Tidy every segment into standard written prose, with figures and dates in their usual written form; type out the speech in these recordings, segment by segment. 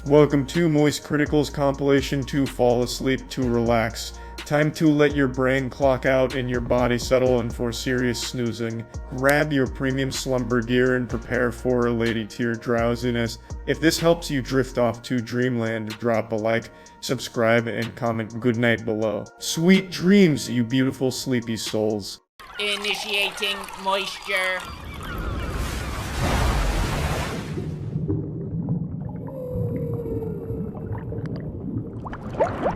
Welcome to moistcritikal's compilation to fall asleep to relax. Time to let your brain clock out and your body settle in for serious snoozing. Grab your premium slumber gear and prepare for a lady tier drowsiness. If this helps you drift off to dreamland, drop a like, subscribe, and comment goodnight below. Sweet dreams, you beautiful sleepy souls. Initiating moisture.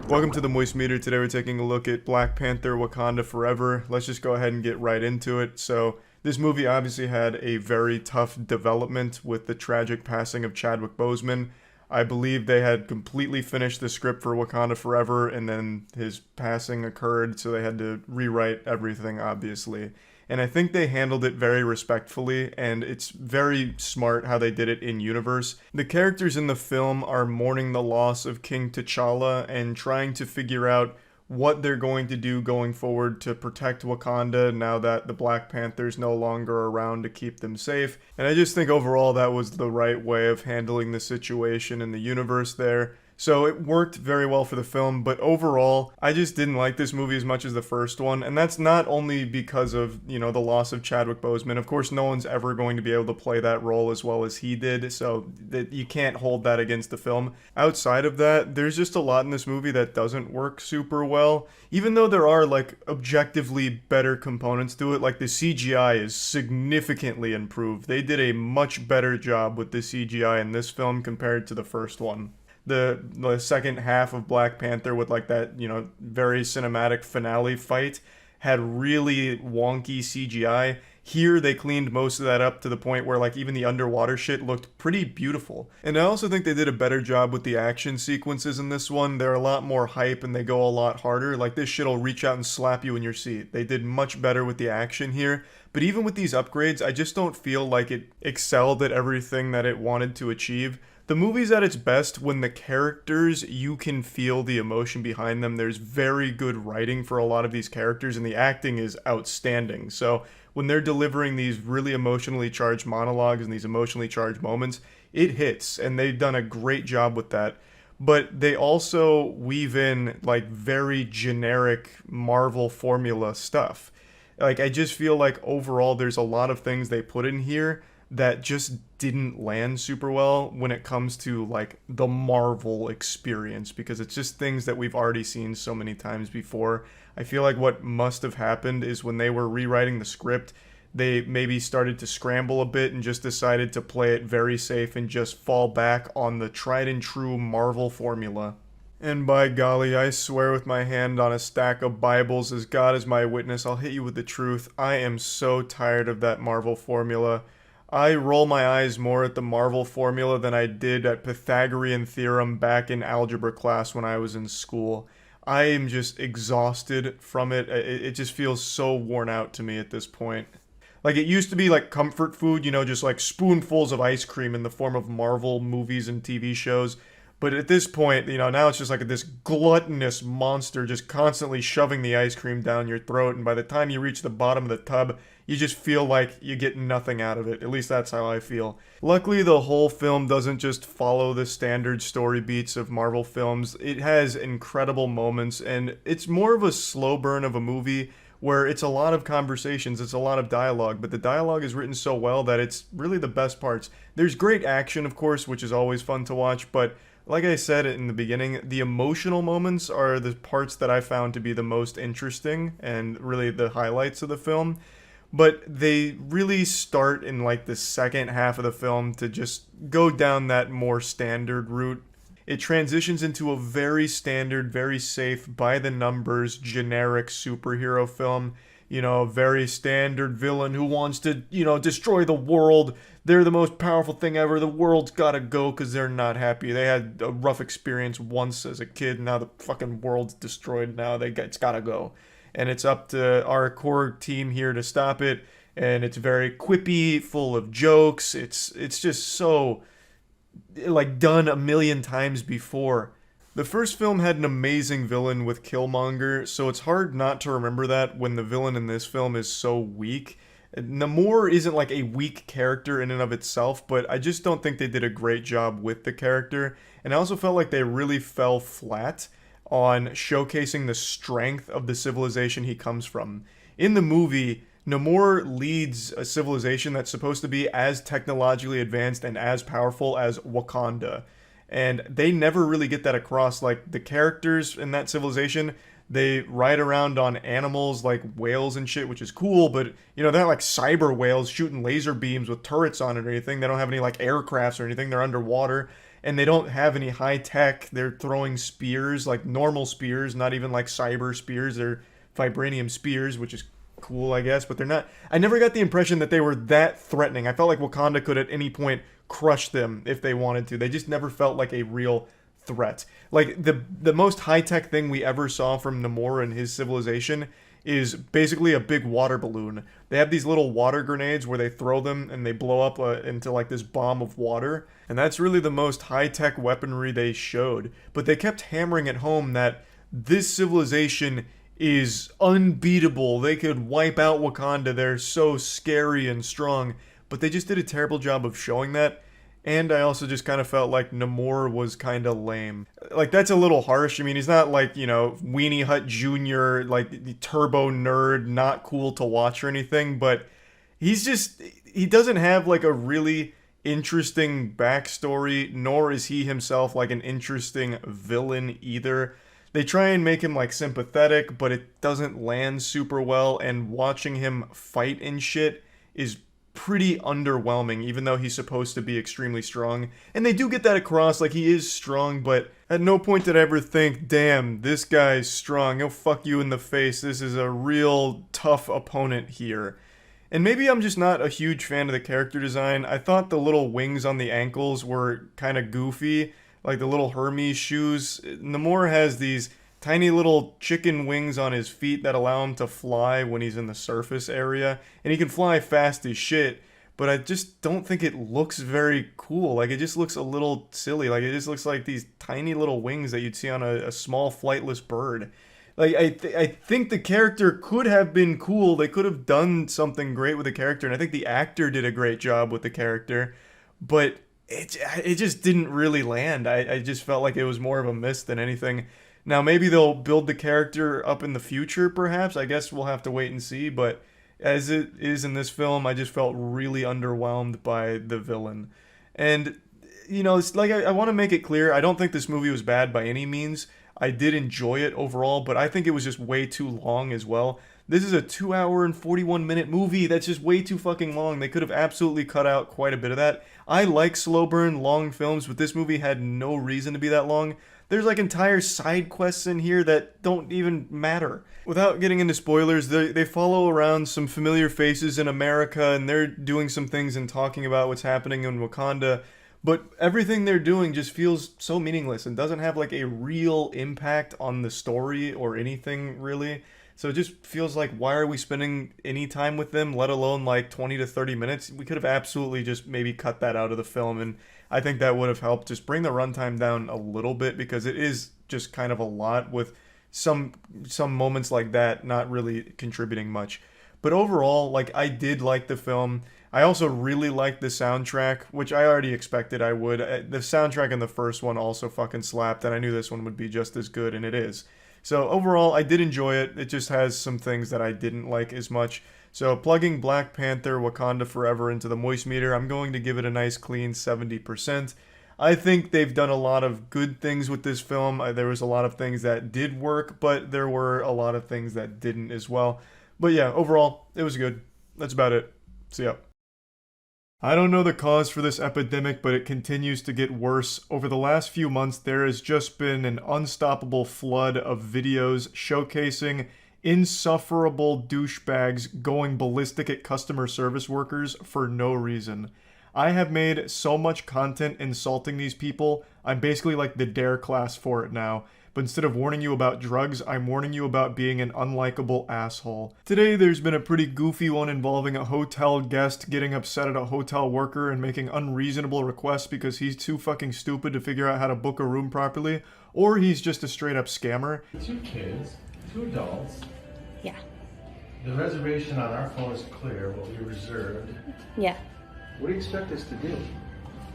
Welcome to the Moist Meter. Today we're taking a look at Black Panther: Wakanda Forever. Let's just go ahead and get right into it. So, this movie obviously had a very tough development with the tragic passing of Chadwick Boseman. I believe they had completely finished the script for Wakanda Forever, and then his passing occurred, so they had to rewrite everything, obviously. And I think they handled it very respectfully, and it's very smart how they did it in universe. The characters in the film are mourning the loss of King T'Challa and trying to figure out what they're going to do going forward to protect Wakanda now that the Black Panther's no longer around to keep them safe. And I just think overall that was the right way of handling the situation in the universe there. So it worked very well for the film, but overall, I just didn't like this movie as much as the first one, and that's not only because of, the loss of Chadwick Boseman. Of course, no one's ever going to be able to play that role as well as he did, so that you can't hold that against the film. Outside of that, there's just a lot in this movie that doesn't work super well, even though there are, objectively better components to it. Like, the CGI is significantly improved. They did a much better job with the CGI in this film compared to the first one. The second half of Black Panther with that, very cinematic finale fight had really wonky CGI. Here they cleaned most of that up to the point where even the underwater shit looked pretty beautiful. And I also think they did a better job with the action sequences in this one. They're a lot more hype and they go a lot harder. This shit'll reach out and slap you in your seat. They did much better with the action here. But even with these upgrades, I just don't feel like it excelled at everything that it wanted to achieve. The movie's at its best when the characters, you can feel the emotion behind them. There's very good writing for a lot of these characters, and the acting is outstanding. So when they're delivering these really emotionally charged monologues and these emotionally charged moments, it hits, and they've done a great job with that. But they also weave in, very generic Marvel formula stuff. I just feel like overall there's a lot of things they put in here that just didn't land super well when it comes to the Marvel experience, because it's just things that we've already seen so many times before. I feel like what must have happened is when they were rewriting the script, they maybe started to scramble a bit and just decided to play it very safe and just fall back on the tried and true Marvel formula. And by golly, I swear with my hand on a stack of Bibles, as God is my witness, I'll hit you with the truth. I am so tired of that Marvel formula. I roll my eyes more at the Marvel formula than I did at Pythagorean theorem back in algebra class when I was in school. I am just exhausted from it. It just feels so worn out to me at this point. It used to be comfort food, just spoonfuls of ice cream in the form of Marvel movies and TV shows. But at this point, now it's just this gluttonous monster just constantly shoving the ice cream down your throat. And by the time you reach the bottom of the tub, you just feel like you get nothing out of it. At least that's how I feel. Luckily, the whole film doesn't just follow the standard story beats of Marvel films. It has incredible moments, and it's more of a slow burn of a movie where it's a lot of conversations, it's a lot of dialogue, but the dialogue is written so well that it's really the best parts. There's great action, of course, which is always fun to watch, but like I said in the beginning, the emotional moments are the parts that I found to be the most interesting and really the highlights of the film. But they really start in the second half of the film to just go down that more standard route. It transitions into a very standard, very safe, by-the-numbers, generic superhero film. A very standard villain who wants to, destroy the world. They're the most powerful thing ever. The world's gotta go because they're not happy. They had a rough experience once as a kid. Now the fucking world's destroyed. Now it's gotta go. And it's up to our core team here to stop it. And it's very quippy, full of jokes. It's just so done a million times before. The first film had an amazing villain with Killmonger, so it's hard not to remember that when the villain in this film is so weak. Namor isn't like a weak character in and of itself, but I just don't think they did a great job with the character. And I also felt like they really fell flat on showcasing the strength of the civilization he comes from. In the movie, Namor leads a civilization that's supposed to be as technologically advanced and as powerful as Wakanda. And they never really get that across. Like, the characters in that civilization, they ride around on animals like whales and shit, which is cool, but, you know, they're not like cyber whales shooting laser beams with turrets on it or anything. They don't have any like aircrafts or anything. They're underwater, and they don't have any high tech. They're throwing spears, like normal spears, not even like cyber spears. They're vibranium spears, which is cool, I guess, but they're not. I never got the impression that they were that threatening. I felt like Wakanda could at any point crush them if they wanted to. They just never felt like a real threat. Like, the most high-tech thing we ever saw from Namor and his civilization is basically a big water balloon. They have these little water grenades where they throw them and they blow up into like this bomb of water, and that's really the most high-tech weaponry they showed. But they kept hammering it home that this civilization is unbeatable. They could wipe out Wakanda. They're so scary and strong, but they just did a terrible job of showing that. And I also just kind of felt like Namor was kind of lame. Like, that's a little harsh. I mean, he's not like, you know, Weenie Hut Jr., like the turbo nerd, not cool to watch or anything, but he's just, he doesn't have like a really interesting backstory, nor is he himself like an interesting villain either. They try and make him like sympathetic, but it doesn't land super well, and watching him fight and shit is pretty underwhelming, even though he's supposed to be extremely strong. And they do get that across, like, he is strong, but at no point did I ever think, damn, this guy's strong, he'll fuck you in the face, this is a real tough opponent here. And maybe I'm just not a huge fan of the character design. I thought the little wings on the ankles were kind of goofy, like the little Hermes shoes. Namor has these tiny little chicken wings on his feet that allow him to fly when he's in the surface area, and he can fly fast as shit, but I just don't think it looks very cool. Like, it just looks a little silly. Like, it just looks like these tiny little wings that you'd see on a small flightless bird. Like, I think the character could have been cool. They could have done something great with the character, and I think the actor did a great job with the character, but it just didn't really land. I just felt like it was more of a miss than anything. Now, maybe they'll build the character up in the future, perhaps. I guess we'll have to wait and see, but as it is in this film, I just felt really underwhelmed by the villain. And, you know, it's like, I want to make it clear, I don't think this movie was bad by any means. I did enjoy it overall, but I think it was just way too long as well. This is a 2 hour and 41 minute movie. That's just way too fucking long. They could have absolutely cut out quite a bit of that. I like slow burn, long films, but this movie had no reason to be that long. There's like entire side quests in here that don't even matter. Without getting into spoilers, they follow around some familiar faces in America, and they're doing some things and talking about what's happening in Wakanda, but everything they're doing just feels so meaningless and doesn't have like a real impact on the story or anything really. So it just feels like, why are we spending any time with them, let alone like 20 to 30 minutes? We could have absolutely just maybe cut that out of the film, and I think that would have helped just bring the runtime down a little bit, because it is just kind of a lot, with some moments like that not really contributing much. But overall, like, I did like the film. I also really liked the soundtrack, which I already expected I would. The soundtrack in the first one also fucking slapped, and I knew this one would be just as good, and it is. So overall, I did enjoy it. It just has some things that I didn't like as much. So plugging Black Panther Wakanda Forever into the moist meter, I'm going to give it a nice clean 70%. I think they've done a lot of good things with this film. There was a lot of things that did work, but there were a lot of things that didn't as well. But yeah, overall, it was good. That's about it. See ya. I don't know the cause for this epidemic, but it continues to get worse. Over the last few months, there has just been an unstoppable flood of videos showcasing insufferable douchebags going ballistic at customer service workers for no reason. I have made so much content insulting these people, I'm basically like the dare class for it now. But instead of warning you about drugs, I'm warning you about being an unlikable asshole. Today, there's been a pretty goofy one involving a hotel guest getting upset at a hotel worker and making unreasonable requests because he's too fucking stupid to figure out how to book a room properly, or he's just a straight up scammer. 2 kids, 2 adults. Yeah. The reservation on our phone is clear, what we reserved. Yeah. What do you expect us to do?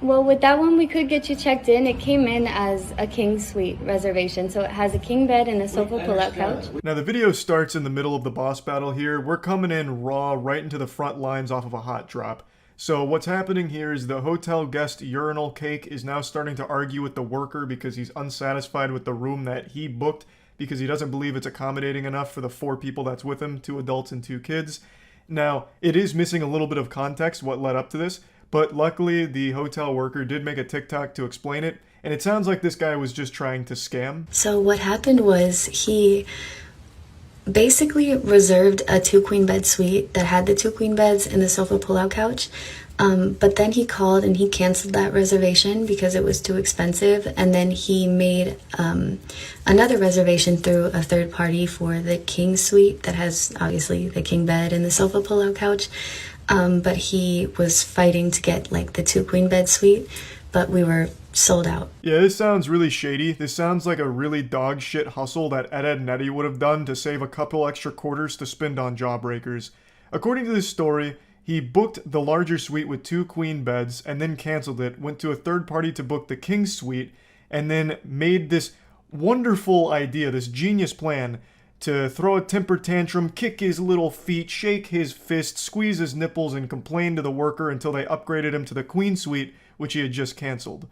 Well, with that one, we could get you checked in. It came in as a king suite reservation, so it has a king bed and a sofa pull-out couch. Now, the video starts in the middle of the boss battle here. We're coming in raw, right into the front lines off of a hot drop. So what's happening here is the hotel guest urinal cake is now starting to argue with the worker because he's unsatisfied with the room that he booked because he doesn't believe it's accommodating enough for the 4 people that's with him, 2 adults and 2 kids. Now, it is missing a little bit of context what led up to this, but luckily the hotel worker did make a TikTok to explain it, and it sounds like this guy was just trying to scam. So what happened was he basically reserved a 2-queen bed suite that had the 2 queen beds and the sofa pull-out couch. But then he called and he canceled that reservation because it was too expensive. And then he made another reservation through a third party for the king suite that has obviously the king bed and the sofa pull-out couch. But he was fighting to get like the 2-queen bed suite, but we were sold out. Yeah, this sounds really shady. This sounds like a really dog shit hustle that Ed and Eddie would have done to save a couple extra quarters to spend on jawbreakers. According to this story, he booked the larger suite with 2 queen beds and then canceled it, went to a third party to book the king suite, and then made this wonderful idea, this genius plan to throw a temper tantrum, kick his little feet, shake his fist, squeeze his nipples, and complain to the worker until they upgraded him to the queen suite, which he had just canceled.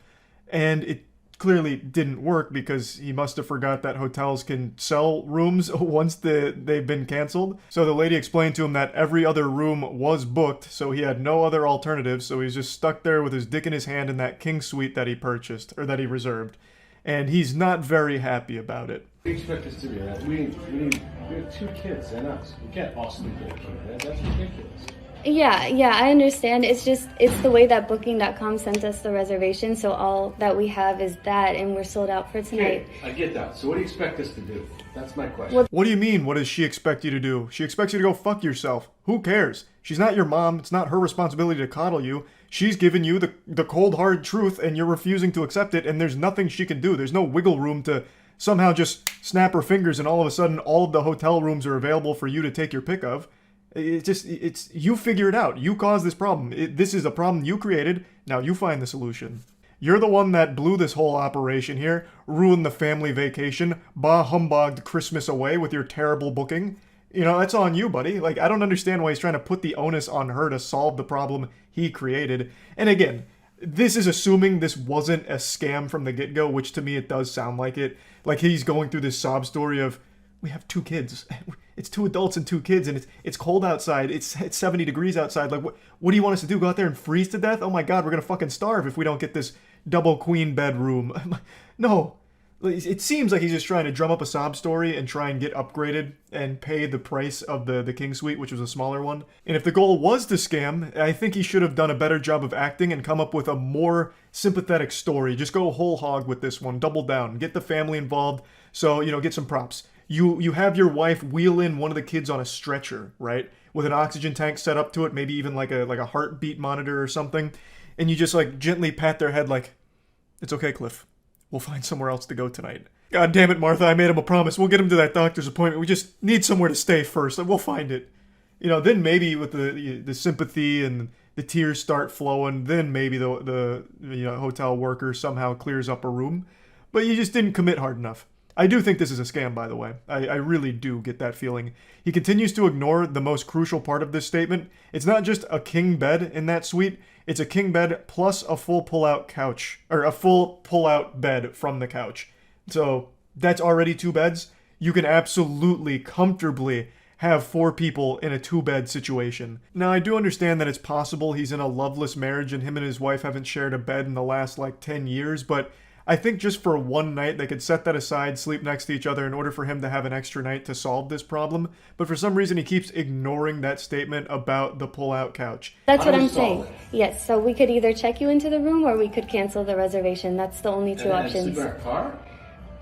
And it clearly didn't work because he must have forgot that hotels can sell rooms once they've been canceled. So the lady explained to him that every other room was booked, so he had no other alternatives, so he's just stuck there with his dick in his hand in that king suite that he purchased, or that he reserved. And he's not very happy about it. What do you expect us to be, right? We have 2 kids and us. We can't all sleep in a king bed. That's ridiculous. Yeah, I understand. It's the way that Booking.com sent us the reservation, so all that we have is that, and we're sold out for tonight. Okay, I get that. So what do you expect us to do? That's my question. What do you mean, what does she expect you to do? She expects you to go fuck yourself. Who cares? She's not your mom. It's not her responsibility to coddle you. She's given you the cold, hard truth, and you're refusing to accept it, and there's nothing she can do. There's no wiggle room to somehow just snap her fingers and all of a sudden all of the hotel rooms are available for you to take your pick of. It's you figure it out. You caused this problem. This is a problem you created. Now you find the solution. You're the one that blew this whole operation here, ruined the family vacation, bah humbugged Christmas away with your terrible booking. You know, that's on you, buddy. Like, I don't understand why he's trying to put the onus on her to solve the problem he created. And again, this is assuming this wasn't a scam from the get-go, which to me it does sound like it. Like he's going through this sob story of, we have 2 kids. It's 2 adults and 2 kids, and it's cold outside. It's 70 degrees outside. Like, what do you want us to do? Go out there and freeze to death? Oh my God, we're gonna fucking starve if we don't get this double queen bedroom. No. It seems like he's just trying to drum up a sob story and try and get upgraded and pay the price of the king suite, which was a smaller one. And if the goal was to scam, I think he should have done a better job of acting and come up with a more sympathetic story. Just go whole hog with this one. Double down. Get the family involved. So, get some props. You have your wife wheel in one of the kids on a stretcher, right? With an oxygen tank set up to it, maybe even like a heartbeat monitor or something. And you just like gently pat their head like, it's okay, Cliff. We'll find somewhere else to go tonight. God damn it, Martha, I made him a promise. We'll get him to that doctor's appointment. We just need somewhere to stay first. We'll find it. Then maybe with the sympathy and the tears start flowing, then maybe the hotel worker somehow clears up a room. But you just didn't commit hard enough. I do think this is a scam, by the way. I really do get that feeling. He continues to ignore the most crucial part of this statement. It's not just a king bed in that suite. It's a king bed plus a full pull-out couch, or a full pull-out bed from the couch. So that's already 2 beds. You can absolutely, comfortably have 4 people in a 2-bed situation. Now, I do understand that it's possible he's in a loveless marriage and him and his wife haven't shared a bed in the last, 10 years, but I think just for one night, they could set that aside, sleep next to each other in order for him to have an extra night to solve this problem. But for some reason, he keeps ignoring that statement about the pull-out couch. That's what I'm saying. Yes, so we could either check you into the room or we could cancel the reservation. That's the only 2 options. Sleep in our car?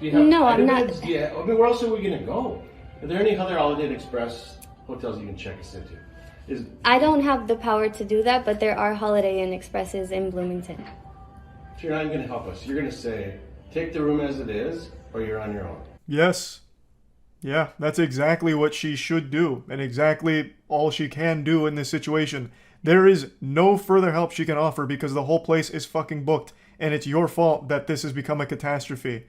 No, I'm not. Yeah, where else are we going to go? Are there any other Holiday Inn Express hotels you can check us into? I don't have the power to do that, but there are Holiday Inn Expresses in Bloomington. You're not even going to help us. You're going to say, take the room as it is, or you're on your own. Yes. Yeah, that's exactly what she should do, and exactly all she can do in this situation. There is no further help she can offer because the whole place is fucking booked, and it's your fault that this has become a catastrophe.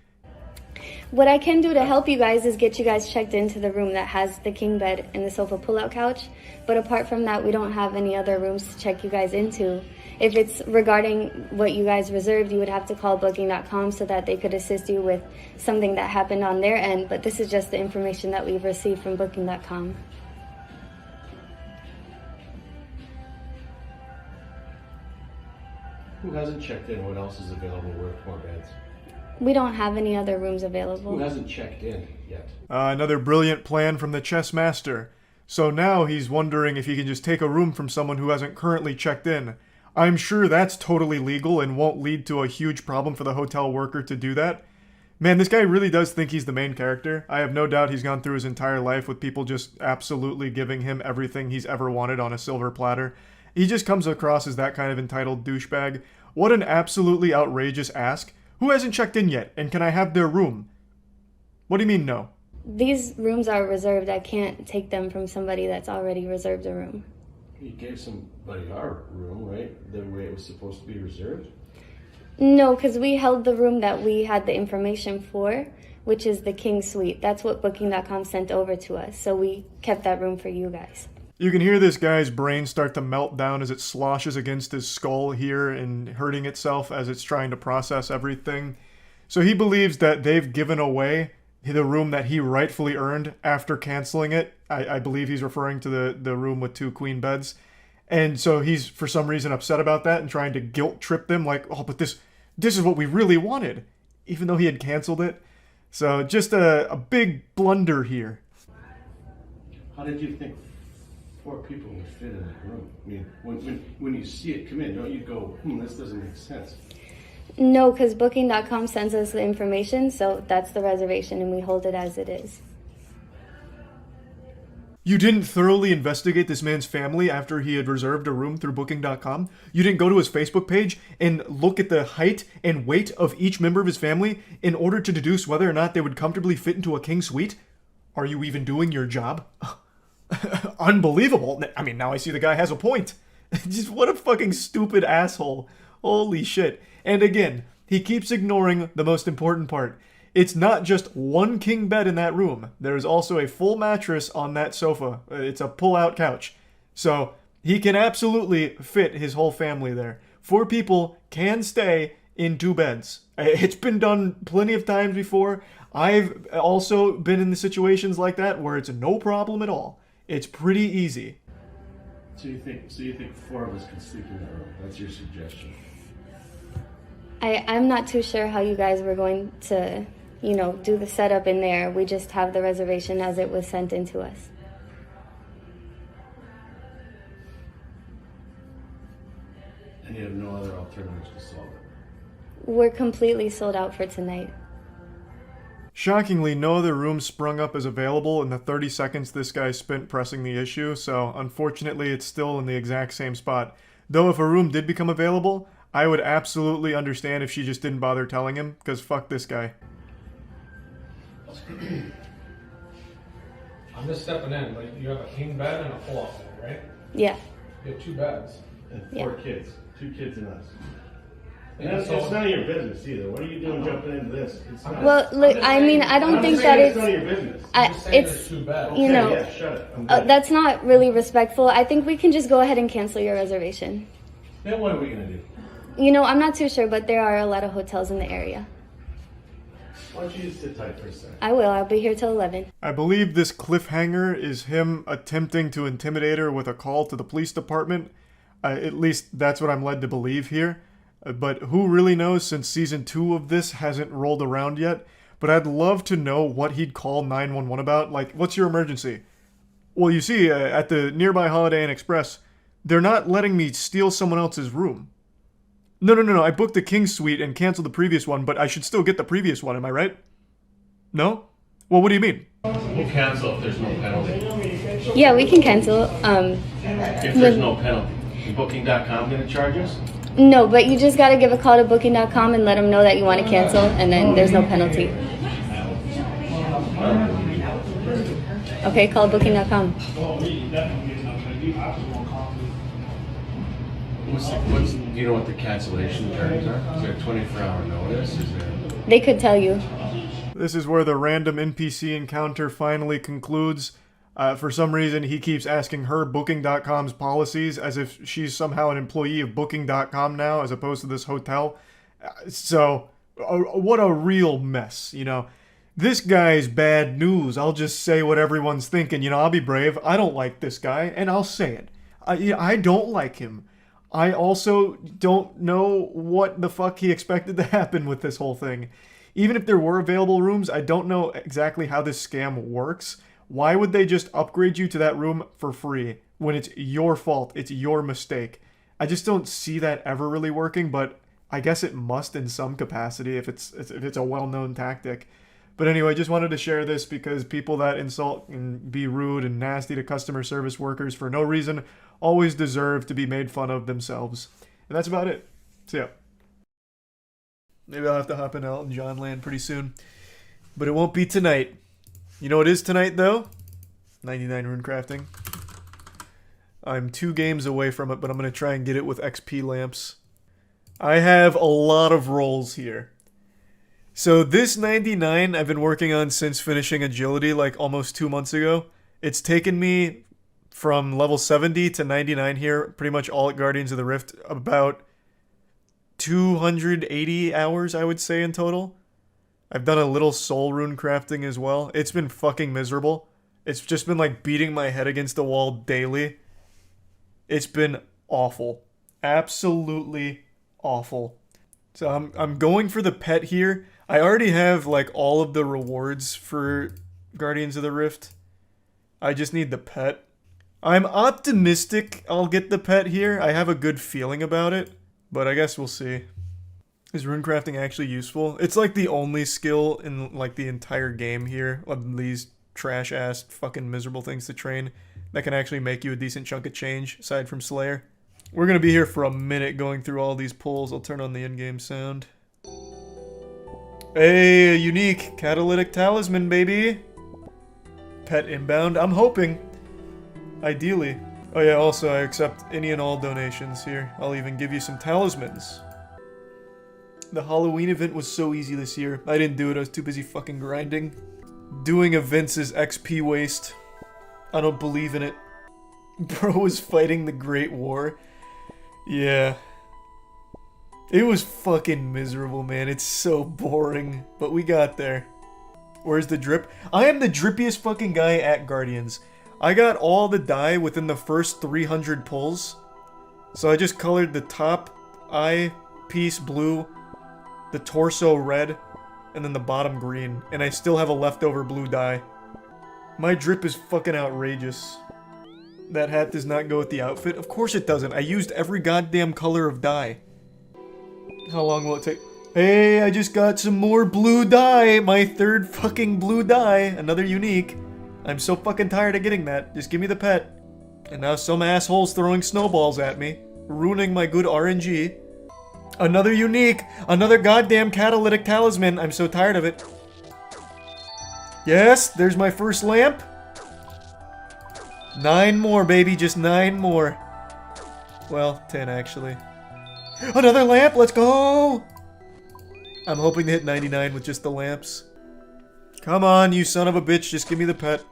What I can do to help you guys is get you guys checked into the room that has the king bed and the sofa pull-out couch. But apart from that, we don't have any other rooms to check you guys into. If it's regarding what you guys reserved, you would have to call booking.com so that they could assist you with something that happened on their end. But this is just the information that we've received from booking.com. Who hasn't checked in? What else is available with more beds? We don't have any other rooms available. Who hasn't checked in yet? Another brilliant plan from the chess master. So now he's wondering if he can just take a room from someone who hasn't currently checked in. I'm sure that's totally legal and won't lead to a huge problem for the hotel worker to do that. Man, this guy really does think he's the main character. I have no doubt he's gone through his entire life with people just absolutely giving him everything he's ever wanted on a silver platter. He just comes across as that kind of entitled douchebag. What an absolutely outrageous ask. Who hasn't checked in yet, and can I have their room? What do you mean, no? These rooms are reserved. I can't take them from somebody that's already reserved a room. You gave somebody our room, right? The way it was supposed to be reserved? No, because we held the room that we had the information for, which is the king suite. That's what booking.com sent over to us, so we kept that room for you guys. You can hear this guy's brain start to melt down as it sloshes against his skull here and hurting itself as it's trying to process everything. So he believes that they've given away the room that he rightfully earned after canceling it. I believe he's referring to the room with 2 queen beds. And so he's for some reason upset about that and trying to guilt trip them like, oh, but this is what we really wanted, even though he had canceled it. So just a big blunder here. How did you think 4 people would fit in that room? I mean, when you see it come in, don't you go, this doesn't make sense? No, because booking.com sends us the information, so that's the reservation, and we hold it as it is. You didn't thoroughly investigate this man's family after he had reserved a room through booking.com? You didn't go to his Facebook page and look at the height and weight of each member of his family in order to deduce whether or not they would comfortably fit into a king suite? Are you even doing your job? Unbelievable. I mean, now I see the guy has a point. Just what a fucking stupid asshole. Holy shit. And again, he keeps ignoring the most important part. It's not just one king bed in that room. There's also a full mattress on that sofa. It's a pull-out couch. So he can absolutely fit his whole family there. 4 people can stay in 2 beds. It's been done plenty of times before. I've also been in the situations like that where it's no problem at all. It's pretty easy. So you think 4 of us can sleep in that room? That's your suggestion? I'm not too sure how you guys were going to, do the setup in there. We just have the reservation as it was sent in to us. And you have no other alternatives to solve it? We're completely sold out for tonight. Shockingly, no other room sprung up as available in the 30 seconds this guy spent pressing the issue, so unfortunately it's still in the exact same spot. Though if a room did become available, I would absolutely understand if she just didn't bother telling him, because fuck this guy. I'm just stepping in, like you have a king bed and a pull-out bed, right? Yeah. You have 2 beds. And 4 Yeah. kids. 2 kids and us. And And it's so- none of your business either. What are you doing jumping into this? It's not. Well, look, I mean, I don't I'm think saying that it's none of your business. I'm just saying it's, there's 2 beds. Okay, know, yeah, shut it. I'm good. that's not really respectful. I think we can just go ahead and cancel your reservation. Then what are we gonna do? I'm not too sure, but there are a lot of hotels in the area. Why don't you just sit tight for a second? I will. I'll be here till 11. I believe this cliffhanger is him attempting to intimidate her with a call to the police department. At least that's what I'm led to believe here. But who really knows since season 2 of this hasn't rolled around yet. But I'd love to know what he'd call 911 about. Like, what's your emergency? Well, you see, at the nearby Holiday Inn Express, they're not letting me steal someone else's room. No. I booked the King Suite and canceled the previous one, but I should still get the previous one, am I right? No? Well, what do you mean? We'll cancel if there's no penalty. Yeah, we can cancel. If there's no penalty. Booking.com gonna charge us? No, but you just got to give a call to booking.com and let them know that you want to cancel, and then there's no penalty. Okay, call booking.com. Oh, we definitely getting up there. You have to want coffee. Do you know what the cancellation terms are? Is there a 24-hour notice? Is there? They could tell you. This is where the random NPC encounter finally concludes. For some reason, he keeps asking her Booking.com's policies as if she's somehow an employee of Booking.com now, as opposed to this hotel. What a real mess, you know. This guy's bad news. I'll just say what everyone's thinking. You know, I'll be brave. I don't like this guy, and I'll say it. I don't like him. I also don't know what the fuck he expected to happen with this whole thing. Even if there were available rooms, I don't know exactly how this scam works. Why would they just upgrade you to that room for free when it's your fault? It's your mistake. I just don't see that ever really working, but I guess it must in some capacity if it's a well-known tactic. But anyway, just wanted to share this because people that insult and be rude and nasty to customer service workers for no reason always deserve to be made fun of themselves. And that's about it. So yeah. Maybe I'll have to hop in Elton John land pretty soon. But it won't be tonight. You know what is tonight, though? 99 rune crafting. I'm 2 games away from it, but I'm going to try and get it with XP lamps. I have a lot of rolls here. So this 99 I've been working on since finishing Agility like almost 2 months ago. It's taken me from level 70 to 99 here, pretty much all at Guardians of the Rift, about 280 hours, I would say, in total. I've done a little soul rune crafting as well. It's been fucking miserable. It's just been like beating my head against the wall daily. It's been awful. Absolutely awful. So I'm going for the pet here. I already have like all of the rewards for Guardians of the Rift. I just need the pet. I'm optimistic I'll get the pet here. I have a good feeling about it. But I guess we'll see. Is runecrafting actually useful? It's like the only skill in like the entire game here of these trash-ass fucking miserable things to train that can actually make you a decent chunk of change, aside from Slayer. We're gonna be here for a minute going through all these pulls. I'll turn on the in-game sound. Hey, a unique catalytic talisman, baby! Pet inbound, I'm hoping. Ideally. Oh yeah, also I accept any and all donations here. I'll even give you some talismans. The Halloween event was so easy this year. I didn't do it, I was too busy fucking grinding. Doing events is XP waste. I don't believe in it. Bro was fighting the Great War. Yeah. It was fucking miserable, man. It's so boring. But we got there. Where's the drip? I am the drippiest fucking guy at Guardians. I got all the dye within the first 300 pulls. So I just colored the top eye piece blue, the torso red, and then the bottom green. And I still have a leftover blue dye. My drip is fucking outrageous. That hat does not go with the outfit? Of course it doesn't. I used every goddamn color of dye. How long will it take? Hey, I just got some more blue dye. My third fucking blue dye. Another unique. I'm so fucking tired of getting that. Just give me the pet. And now some asshole's throwing snowballs at me, ruining my good RNG. Another unique. Another goddamn catalytic talisman. I'm so tired of it. Yes, there's my first lamp. 9 more, baby. Just 9 more. Well, 10 actually. Another lamp. Let's go. I'm hoping to hit 99 with just the lamps. Come on, you son of a bitch. Just give me the pet.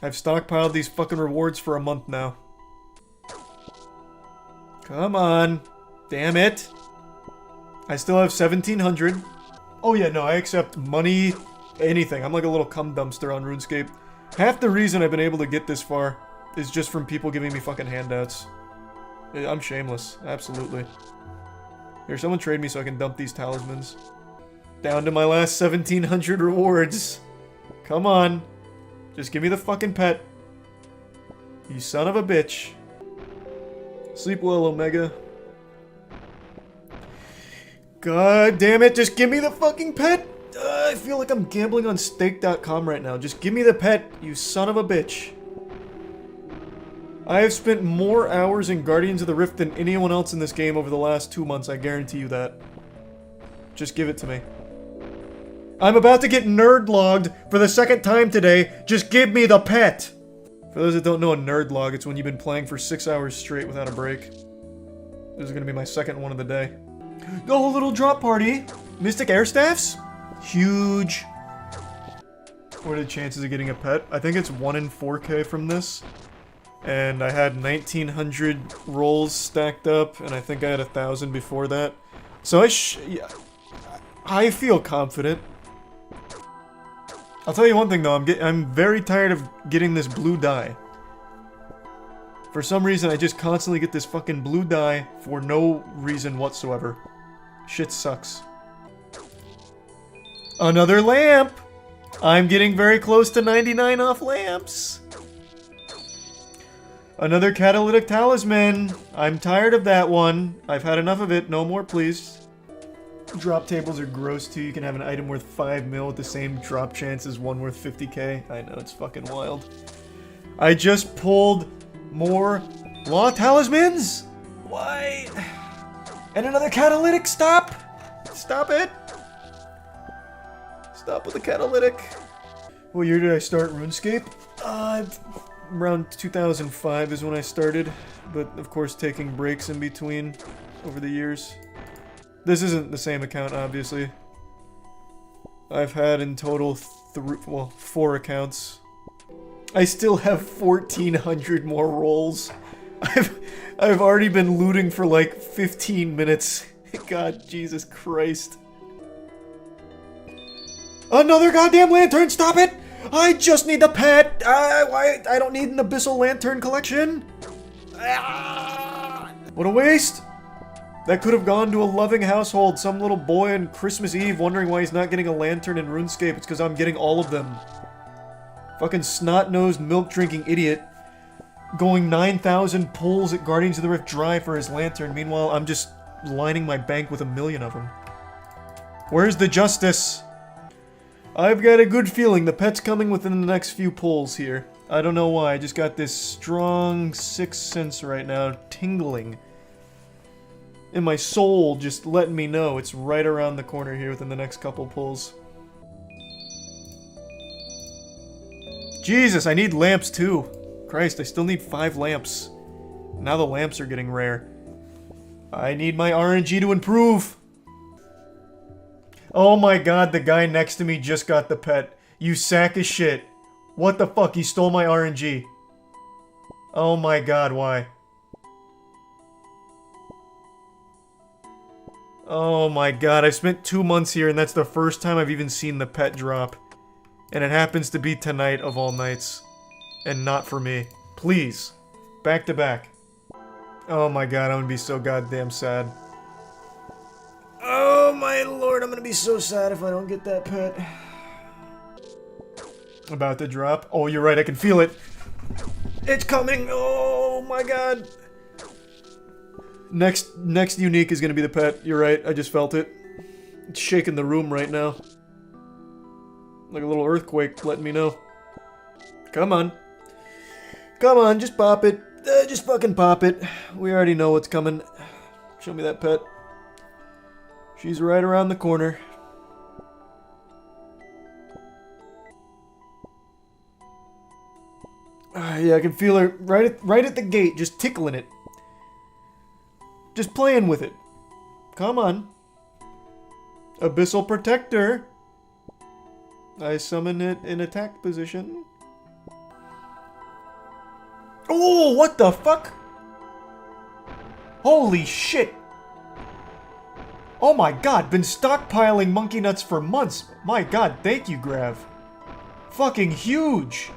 I've stockpiled these fucking rewards for a month now. Come on. Damn it. I still have 1,700. Oh yeah, no, I accept money, anything. I'm like a little cum dumpster on RuneScape. Half the reason I've been able to get this far is just from people giving me fucking handouts. I'm shameless. Absolutely. Here, someone trade me so I can dump these talismans. Down to my last 1,700 rewards. Come on. Just give me the fucking pet. You son of a bitch. Sleep well, Omega. God damn it, just give me the fucking pet! I feel like I'm gambling on stake.com right now. Just give me the pet, you son of a bitch. I have spent more hours in Guardians of the Rift than anyone else in this game over the last 2 months, I guarantee you that. Just give it to me. I'm about to get nerd logged for the second time today. Just give me the pet. For those that don't know a nerd log, it's when you've been playing for 6 hours straight without a break. This is gonna be my second one of the day. Oh, little drop party. Mystic air staffs? Huge. What are the chances of getting a pet? I think it's 1 in 4K from this. And I had 1900 rolls stacked up, and I think I had 1000 before that. So I feel confident. I'll tell you one thing though, I'm very tired of getting this blue dye. For some reason, I just constantly get this fucking blue dye for no reason whatsoever. Shit sucks. Another lamp! I'm getting very close to 99 off lamps. Another catalytic talisman. I'm tired of that one. I've had enough of it. No more, please. Drop tables are gross too. You can have an item worth 5 mil with the same drop chance as one worth 50k. I know, it's fucking wild. I just pulled more law talismans? Why? And another catalytic. Stop! Stop it! Stop with the catalytic. What year did I start RuneScape? Around 2005 is when I started, but of course taking breaks in between over the years. This isn't the same account, obviously. I've had in total 4 accounts. I still have 1400 more rolls. I've already been looting for like 15 minutes. God, Jesus Christ. Another goddamn lantern, stop it! I just need the pet! I don't need an abyssal lantern collection! What a waste! That could have gone to a loving household, some little boy on Christmas Eve wondering why he's not getting a lantern in RuneScape. It's because I'm getting all of them. Fucking snot-nosed, milk-drinking idiot going 9,000 pulls at Guardians of the Rift Dry for his lantern. Meanwhile, I'm just lining my bank with 1 million of them. Where's the justice? I've got a good feeling the pet's coming within the next few pulls here. I don't know why, I just got this strong sixth sense right now, tingling. In my soul, just letting me know it's right around the corner here within the next couple pulls. Jesus, I need lamps too. Christ, I still need 5 lamps. Now the lamps are getting rare. I need my RNG to improve. Oh my god, the guy next to me just got the pet. You sack of shit. What the fuck, he stole my RNG. Oh my god, why? Oh my god, I spent 2 months here and that's the first time I've even seen the pet drop. And it happens to be tonight of all nights. And not for me. Please. Back to back. Oh my god, I'm gonna be so goddamn sad. Oh my lord, I'm gonna be so sad if I don't get that pet. About to drop. Oh, you're right, I can feel it. It's coming! Oh my god. Next unique is gonna be the pet. You're right, I just felt it. It's shaking the room right now. Like a little earthquake letting me know. Come on. Come on, just pop it. Just fucking pop it. We already know what's coming. Show me that pet. She's right around the corner. Yeah, I can feel her right at the gate, just tickling it. Just playing with it. Come on. Abyssal Protector. I summon it in attack position. Oh, what the fuck? Holy shit. Oh my god, been stockpiling monkey nuts for months. My god, thank you, Grav. Fucking huge.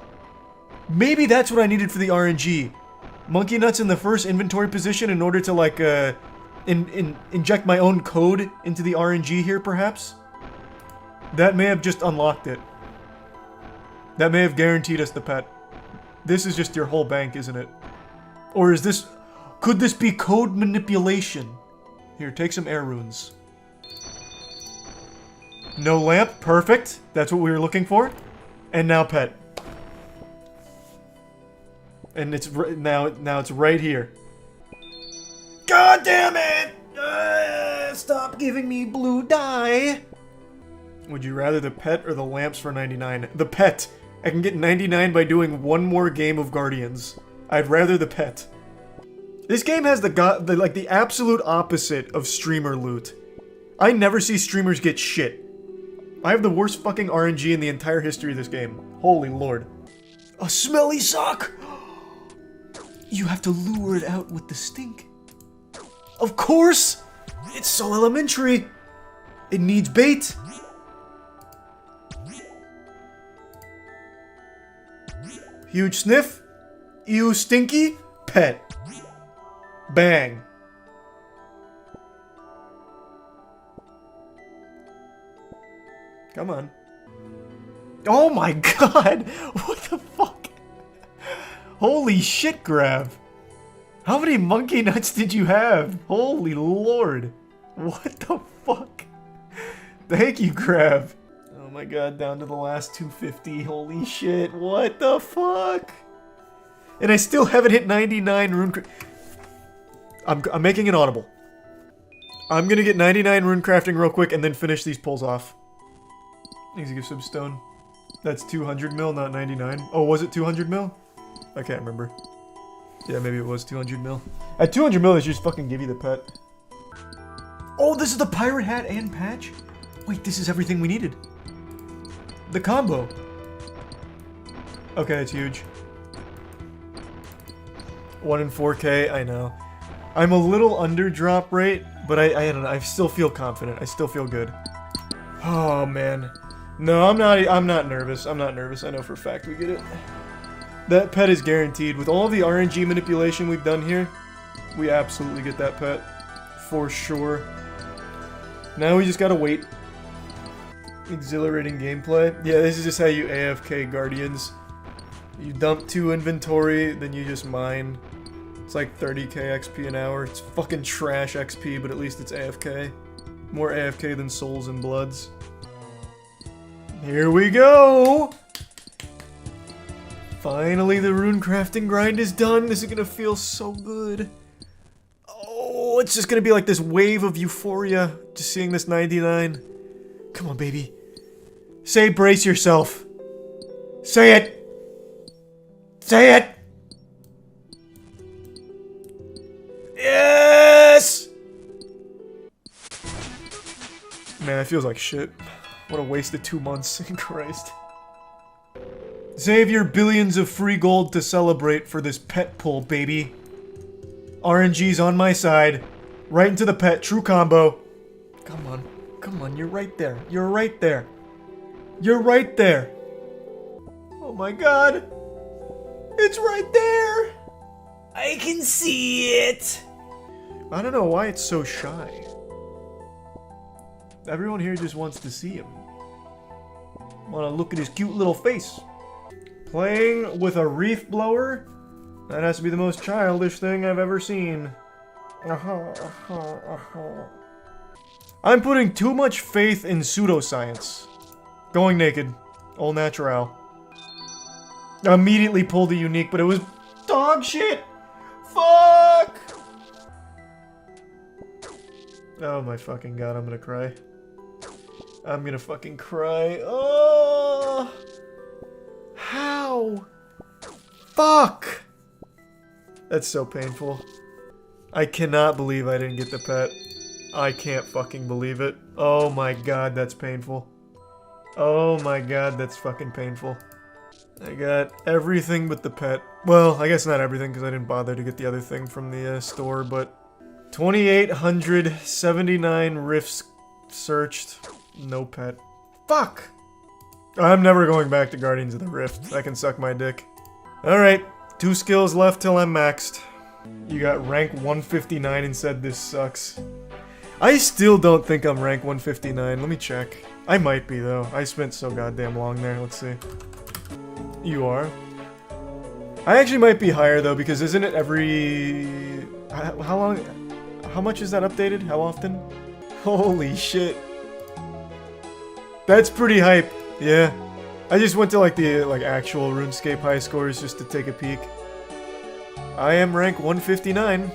Maybe that's what I needed for the RNG. Monkey nuts in the first inventory position in order to, like, inject my own code into the RNG here, perhaps? That may have just unlocked it. That may have guaranteed us the pet. This is just your whole bank, isn't it? Or is this... Could this be code manipulation? Here, take some air runes. No lamp, perfect. That's what we were looking for. And now pet. And it's now it's right here. God damn it! Stop giving me blue dye. Would you rather the pet or the lamps for 99? The pet! I can get 99 by doing one more game of Guardians. I'd rather the pet. This game has the absolute opposite of streamer loot. I never see streamers get shit. I have the worst fucking RNG in the entire history of this game. Holy lord. A smelly sock! You have to lure it out with the stink. Of course! It's so elementary! It needs bait! Huge sniff? Ew stinky? Pet. Bang. Come on. Oh my god! What the fuck? Holy shit, Grav. How many monkey nuts did you have? Holy lord. What the fuck? Thank you, Grav. Oh my god, down to the last 250. Holy shit, what the fuck? And I still haven't hit 99 rune I'm making it audible. I'm gonna get 99 rune crafting real quick and then finish these pulls off. Easy give some stone. That's 200 mil, not 99. Oh, was it 200 mil? I can't remember. Yeah, maybe it was 200 mil. At 200 mil, they should just fucking give you the pet. Oh, this is the pirate hat and patch? Wait, this is everything we needed. The combo. Okay, it's huge. 1 in 4K, I know. I'm a little under drop rate, but I don't know, I still feel confident. I still feel good. Oh, man. No, I'm not nervous. I'm not nervous. I know for a fact we get it. That pet is guaranteed. With all the RNG manipulation we've done here, we absolutely get that pet. For sure. Now we just gotta wait. Exhilarating gameplay. Yeah, this is just how you AFK Guardians. You dump 2 inventory, then you just mine. It's like 30k XP an hour. It's fucking trash XP, but at least it's AFK. More AFK than Souls and Bloods. Here we go! Finally, the rune crafting grind is done. This is gonna feel so good. Oh, it's just gonna be like this wave of euphoria, just seeing this 99. Come on, baby. Say brace yourself. Say it! Say it! Yes! Man, that feels like shit. What a wasted 2 months. Christ. Save your billions of free gold to celebrate for this pet pull, baby. RNG's on my side. Right into the pet, true combo. Come on. Come on, you're right there. You're right there. You're right there. Oh my god. It's right there. I can see it. I don't know why it's so shy. Everyone here just wants to see him. Wanna look at his cute little face. Playing with a reef blower? That has to be the most childish thing I've ever seen. I'm putting too much faith in pseudoscience. Going naked. All natural. I immediately pulled a unique, but it was dog shit! Fuck! Oh my fucking god, I'm gonna cry. I'm gonna fucking cry. Oh! How? Fuck! That's so painful. I cannot believe I didn't get the pet. I can't fucking believe it. Oh my god, that's painful. Oh my god, that's fucking painful. I got everything but the pet. Well, I guess not everything because I didn't bother to get the other thing from the store, but 2,879 rifts searched. No pet. Fuck! I'm never going back to Guardians of the Rift. I can suck my dick. Alright, 2 skills left till I'm maxed. You got rank 159 and said this sucks. I still don't think I'm rank 159. Let me check. I might be, though. I spent so goddamn long there. Let's see. You are? I actually might be higher, though, because isn't it every... How long... How much is that updated? How often? Holy shit. That's pretty hype. Yeah. I just went to, like, the, actual RuneScape high scores just to take a peek. I am rank 159.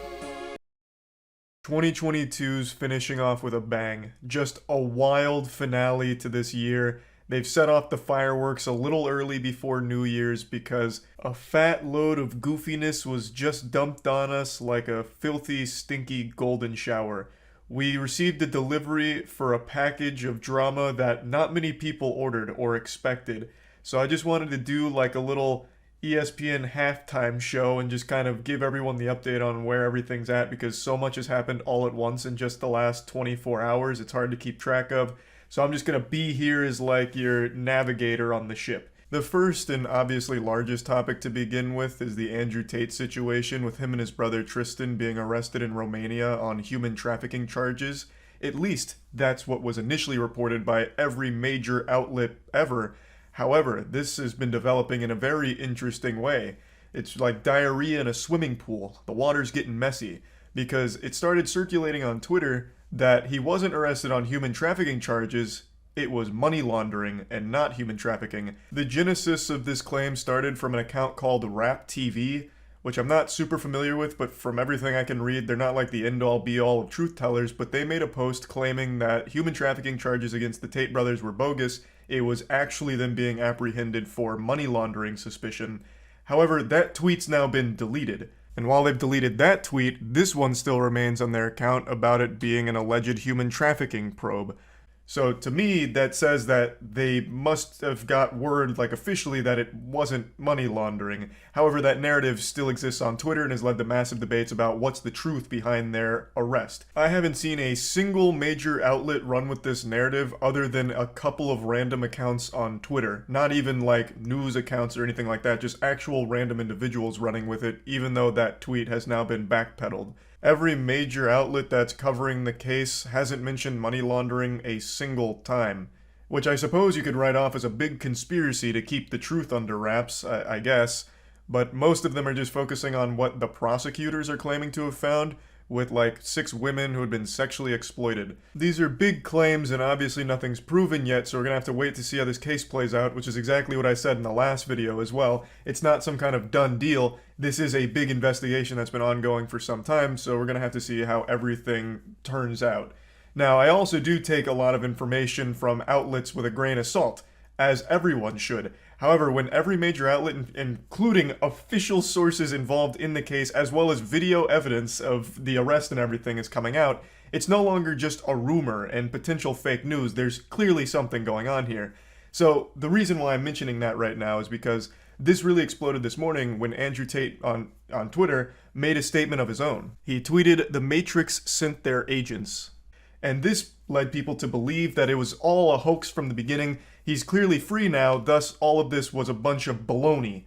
2022's finishing off with a bang. Just a wild finale to this year. They've set off the fireworks a little early before New Year's because a fat load of goofiness was just dumped on us like a filthy, stinky golden shower. We received a delivery for a package of drama that not many people ordered or expected. So I just wanted to do like a little ESPN halftime show and just kind of give everyone the update on where everything's at because so much has happened all at once in just the last 24 hours. It's hard to keep track of. So I'm just going to be here as like your navigator on the ship. The first and obviously largest topic to begin with is the Andrew Tate situation with him and his brother Tristan being arrested in Romania on human trafficking charges. At least that's what was initially reported by every major outlet ever. However, this has been developing in a very interesting way. It's like diarrhea in a swimming pool. The water's getting messy because it started circulating on Twitter that he wasn't arrested on human trafficking charges, it was money laundering and not human trafficking. The genesis of this claim started from an account called Rap TV, which I'm not super familiar with, but from everything I can read, they're not like the end-all be-all of truth tellers, but they made a post claiming that human trafficking charges against the Tate brothers were bogus. It was actually them being apprehended for money laundering suspicion. However, that tweet's now been deleted. And while they've deleted that tweet, this one still remains on their account about it being an alleged human trafficking probe. So to me, that says that they must have got word, like officially, that it wasn't money laundering. However, that narrative still exists on Twitter and has led to massive debates about what's the truth behind their arrest. I haven't seen a single major outlet run with this narrative other than a couple of random accounts on Twitter. Not even like news accounts or anything like that, just actual random individuals running with it, even though that tweet has now been backpedaled. Every major outlet that's covering the case hasn't mentioned money laundering a single time, which I suppose you could write off as a big conspiracy to keep the truth under wraps, I guess, but most of them are just focusing on what the prosecutors are claiming to have found, with like 6 women who had been sexually exploited. These are big claims and obviously nothing's proven yet, so we're gonna have to wait to see how this case plays out, which is exactly what I said in the last video as well. It's not some kind of done deal. This is a big investigation that's been ongoing for some time, so we're gonna have to see how everything turns out. Now, I also do take a lot of information from outlets with a grain of salt, as everyone should. However, when every major outlet, including official sources involved in the case, as well as video evidence of the arrest and everything is coming out, it's no longer just a rumor and potential fake news. There's clearly something going on here. So the reason why I'm mentioning that right now is because this really exploded this morning when Andrew Tate on Twitter made a statement of his own. He tweeted, "The Matrix sent their agents." And this led people to believe that it was all a hoax from the beginning. He's clearly free now, thus all of this was a bunch of baloney.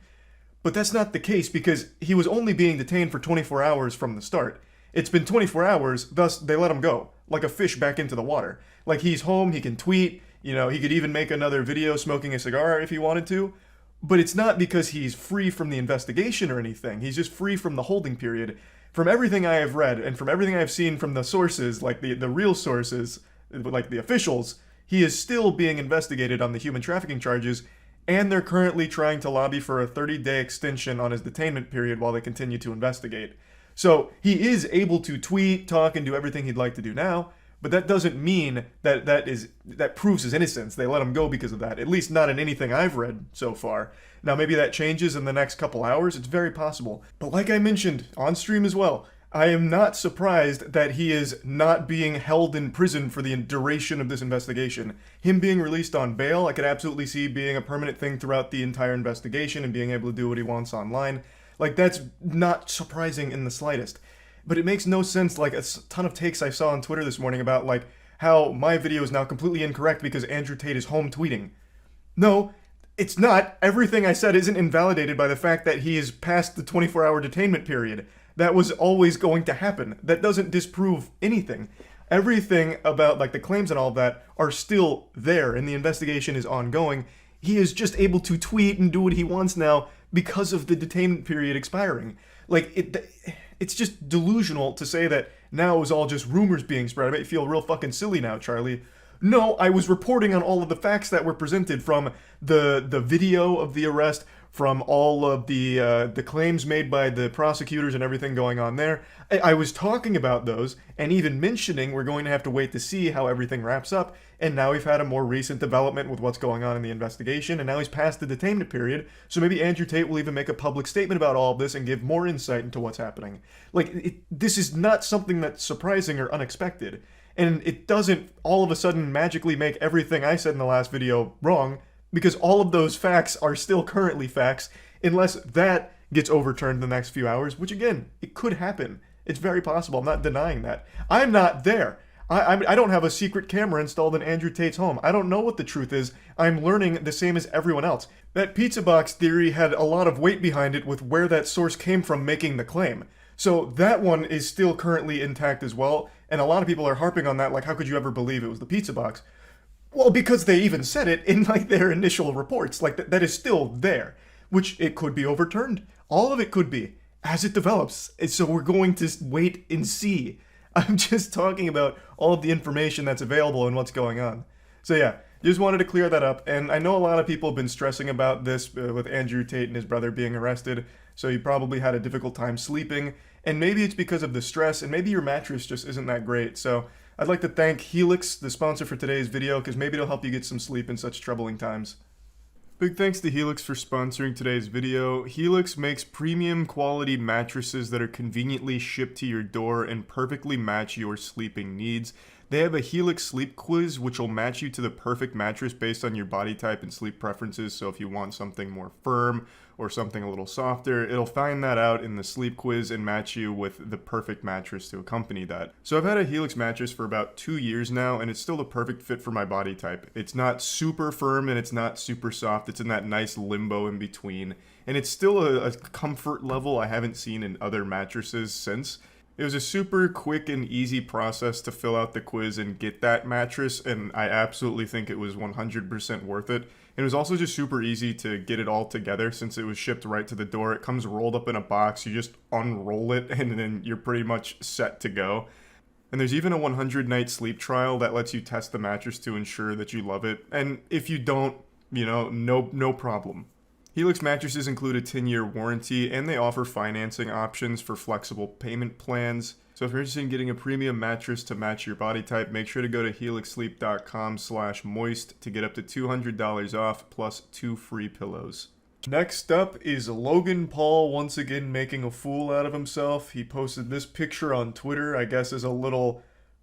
But that's not the case because he was only being detained for 24 hours from the start. It's been 24 hours, thus they let him go, like a fish back into the water. Like he's home, he can tweet, he could even make another video smoking a cigar if he wanted to. But it's not because he's free from the investigation or anything, he's just free from the holding period. From everything I have read and from everything I've seen from the sources, like the real sources, like the officials, he is still being investigated on the human trafficking charges, and they're currently trying to lobby for a 30-day extension on his detainment period while they continue to investigate. So he is able to tweet, talk, and do everything he'd like to do now, but that doesn't mean that proves his innocence. They let him go because of that, at least not in anything I've read so far. Now maybe that changes in the next couple hours, it's very possible. But like I mentioned on stream as well, I am not surprised that he is not being held in prison for the duration of this investigation. Him being released on bail, I could absolutely see being a permanent thing throughout the entire investigation and being able to do what he wants online. Like, that's not surprising in the slightest. But it makes no sense, like a ton of takes I saw on Twitter this morning about like how my video is now completely incorrect because Andrew Tate is home tweeting. No, it's not. Everything I said isn't invalidated by the fact that he is past the 24-hour detainment period. That was always going to happen. That doesn't disprove anything. Everything about like the claims and all of that are still there and the investigation is ongoing. He is just able to tweet and do what he wants now because of the detainment period expiring. Like it's just delusional to say that now it was all just rumors being spread. I bet you feel real fucking silly now, Charlie. No, I was reporting on all of the facts that were presented from the video of the arrest, from all of the claims made by the prosecutors and everything going on there. I was talking about those and even mentioning we're going to have to wait to see how everything wraps up. And now we've had a more recent development with what's going on in the investigation, and now he's past the detainment period. So maybe Andrew Tate will even make a public statement about all of this and give more insight into what's happening. Like, this is not something that's surprising or unexpected. And it doesn't all of a sudden magically make everything I said in the last video wrong, because all of those facts are still currently facts, unless that gets overturned in the next few hours, which again, it could happen. It's very possible. I'm not denying that. I'm not there. I don't have a secret camera installed in Andrew Tate's home. I don't know what the truth is. I'm learning the same as everyone else. That pizza box theory had a lot of weight behind it with where that source came from making the claim. So that one is still currently intact as well, and a lot of people are harping on that, like, how could you ever believe it was the pizza box? Well, because they even said it in, like, their initial reports. Like, that is still there, which it could be overturned. All of it could be, as it develops. And so we're going to wait and see. I'm just talking about all of the information that's available and what's going on. So yeah, just wanted to clear that up. And I know a lot of people have been stressing about this with Andrew Tate and his brother being arrested. So you probably had a difficult time sleeping. And maybe it's because of the stress, and maybe your mattress just isn't that great. So I'd like to thank Helix, the sponsor for today's video, because maybe it'll help you get some sleep in such troubling times. Big thanks to Helix for sponsoring today's video. Helix makes premium quality mattresses that are conveniently shipped to your door and perfectly match your sleeping needs. They have a Helix sleep quiz which will match you to the perfect mattress based on your body type and sleep preferences. So if you want something more firm or something a little softer, it'll find that out in the sleep quiz and match you with the perfect mattress to accompany that. So I've had a Helix mattress for about 2 years now, and it's still the perfect fit for my body type. It's not super firm and it's not super soft. It's in that nice limbo in between. And it's still a comfort level I haven't seen in other mattresses since. It was a super quick and easy process to fill out the quiz and get that mattress, and I absolutely think it was 100% worth it. It was also just super easy to get it all together since it was shipped right to the door. It comes rolled up in a box, you just unroll it, and then you're pretty much set to go. And there's even a 100-night sleep trial that lets you test the mattress to ensure that you love it. And if you don't, you know, no problem. Helix mattresses include a 10-year warranty, and they offer financing options for flexible payment plans. So if you're interested in getting a premium mattress to match your body type, make sure to go to helixsleep.com/moist to get up to $200 off plus 2 free pillows. Next up is Logan Paul once again making a fool out of himself. He posted this picture on Twitter, I guess as a little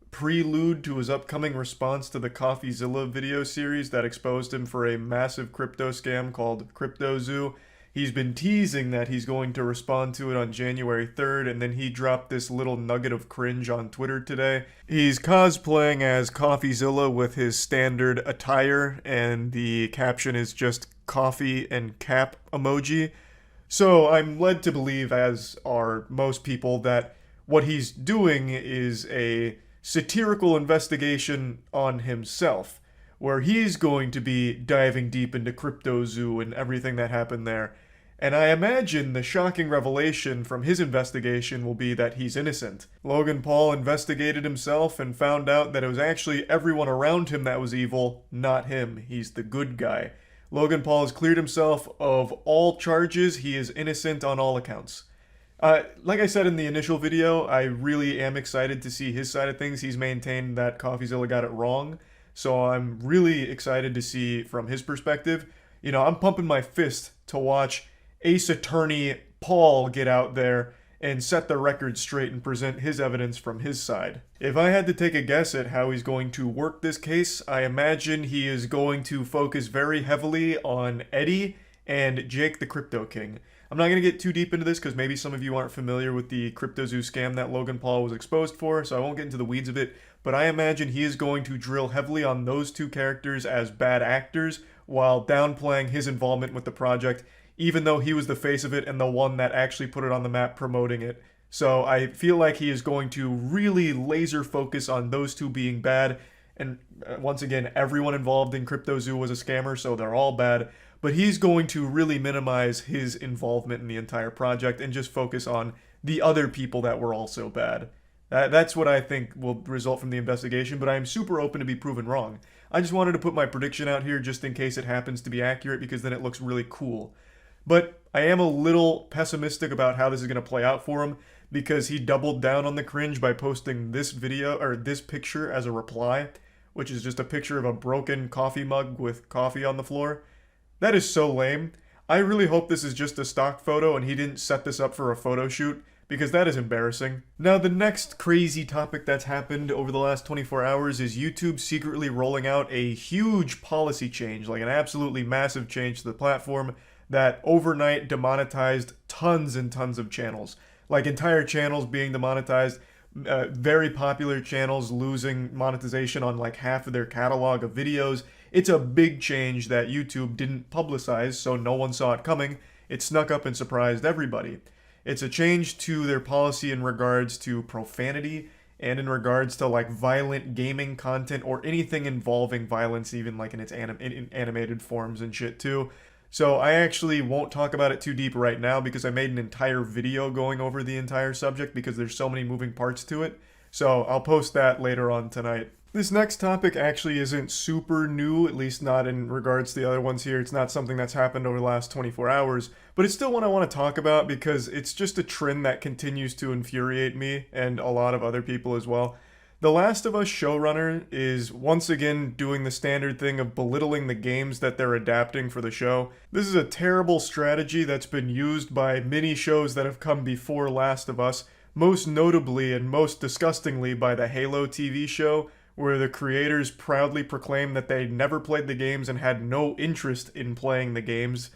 prelude to his upcoming response to the CoffeeZilla video series that exposed him for a massive crypto scam called Crypto0. He's been teasing that he's going to respond to it on January 3rd, and then he dropped this little nugget of cringe on Twitter today. He's cosplaying as CoffeeZilla with his standard attire, and the caption is just coffee and cap emoji. So I'm led to believe, as are most people, that what he's doing is a satirical investigation on himself, where he's going to be diving deep into Crypto0 and everything that happened there. And I imagine the shocking revelation from his investigation will be that he's innocent. Logan Paul investigated himself and found out that it was actually everyone around him that was evil, not him. He's the good guy. Logan Paul has cleared himself of all charges. He is innocent on all accounts. Like I said in the initial video, I really am excited to see his side of things. He's maintained that CoffeeZilla got it wrong, so I'm really excited to see from his perspective. You know, I'm pumping my fist to watch Ace Attorney Paul get out there and set the record straight and present his evidence from his side. If I had to take a guess at how he's going to work this case, I imagine he is going to focus very heavily on Eddie and Jake the Crypto King. I'm not going to get too deep into this because maybe some of you aren't familiar with the Crypto0 scam that Logan Paul was exposed for, so I won't get into the weeds of it, but I imagine he is going to drill heavily on those two characters as bad actors while downplaying his involvement with the project, even though he was the face of it and the one that actually put it on the map promoting it. So I feel like he is going to really laser focus on those two being bad, and once again, everyone involved in Crypto0 was a scammer, so they're all bad. But he's going to really minimize his involvement in the entire project and just focus on the other people that were also bad. That's what I think will result from the investigation, but I am super open to be proven wrong. I just wanted to put my prediction out here just in case it happens to be accurate, because then it looks really cool. But I am a little pessimistic about how this is going to play out for him because he doubled down on the cringe by posting this video or this picture as a reply, which is just a picture of a broken coffee mug with coffee on the floor. That is so lame. I really hope this is just a stock photo and he didn't set this up for a photo shoot, because that is embarrassing. Now, the next crazy topic that's happened over the last 24 hours is YouTube secretly rolling out a huge policy change, like an absolutely massive change to the platform that overnight demonetized tons and tons of channels. Like entire channels being demonetized, very popular channels losing monetization on like half of their catalog of videos. It's a big change that YouTube didn't publicize, so no one saw it coming. It snuck up and surprised everybody. It's a change to their policy in regards to profanity and in regards to like violent gaming content or anything involving violence, even like in its in animated forms and shit too. So I actually won't talk about it too deep right now because I made an entire video going over the entire subject because there's so many moving parts to it. So I'll post that later on tonight. This next topic actually isn't super new, at least not in regards to the other ones here. It's not something that's happened over the last 24 hours, but it's still one I want to talk about because it's just a trend that continues to infuriate me and a lot of other people as well. The Last of Us showrunner is once again doing the standard thing of belittling the games that they're adapting for the show. This is a terrible strategy that's been used by many shows that have come before Last of Us, most notably and most disgustingly by the Halo TV show, where the creators proudly proclaim that they never played the games and had no interest in playing the games,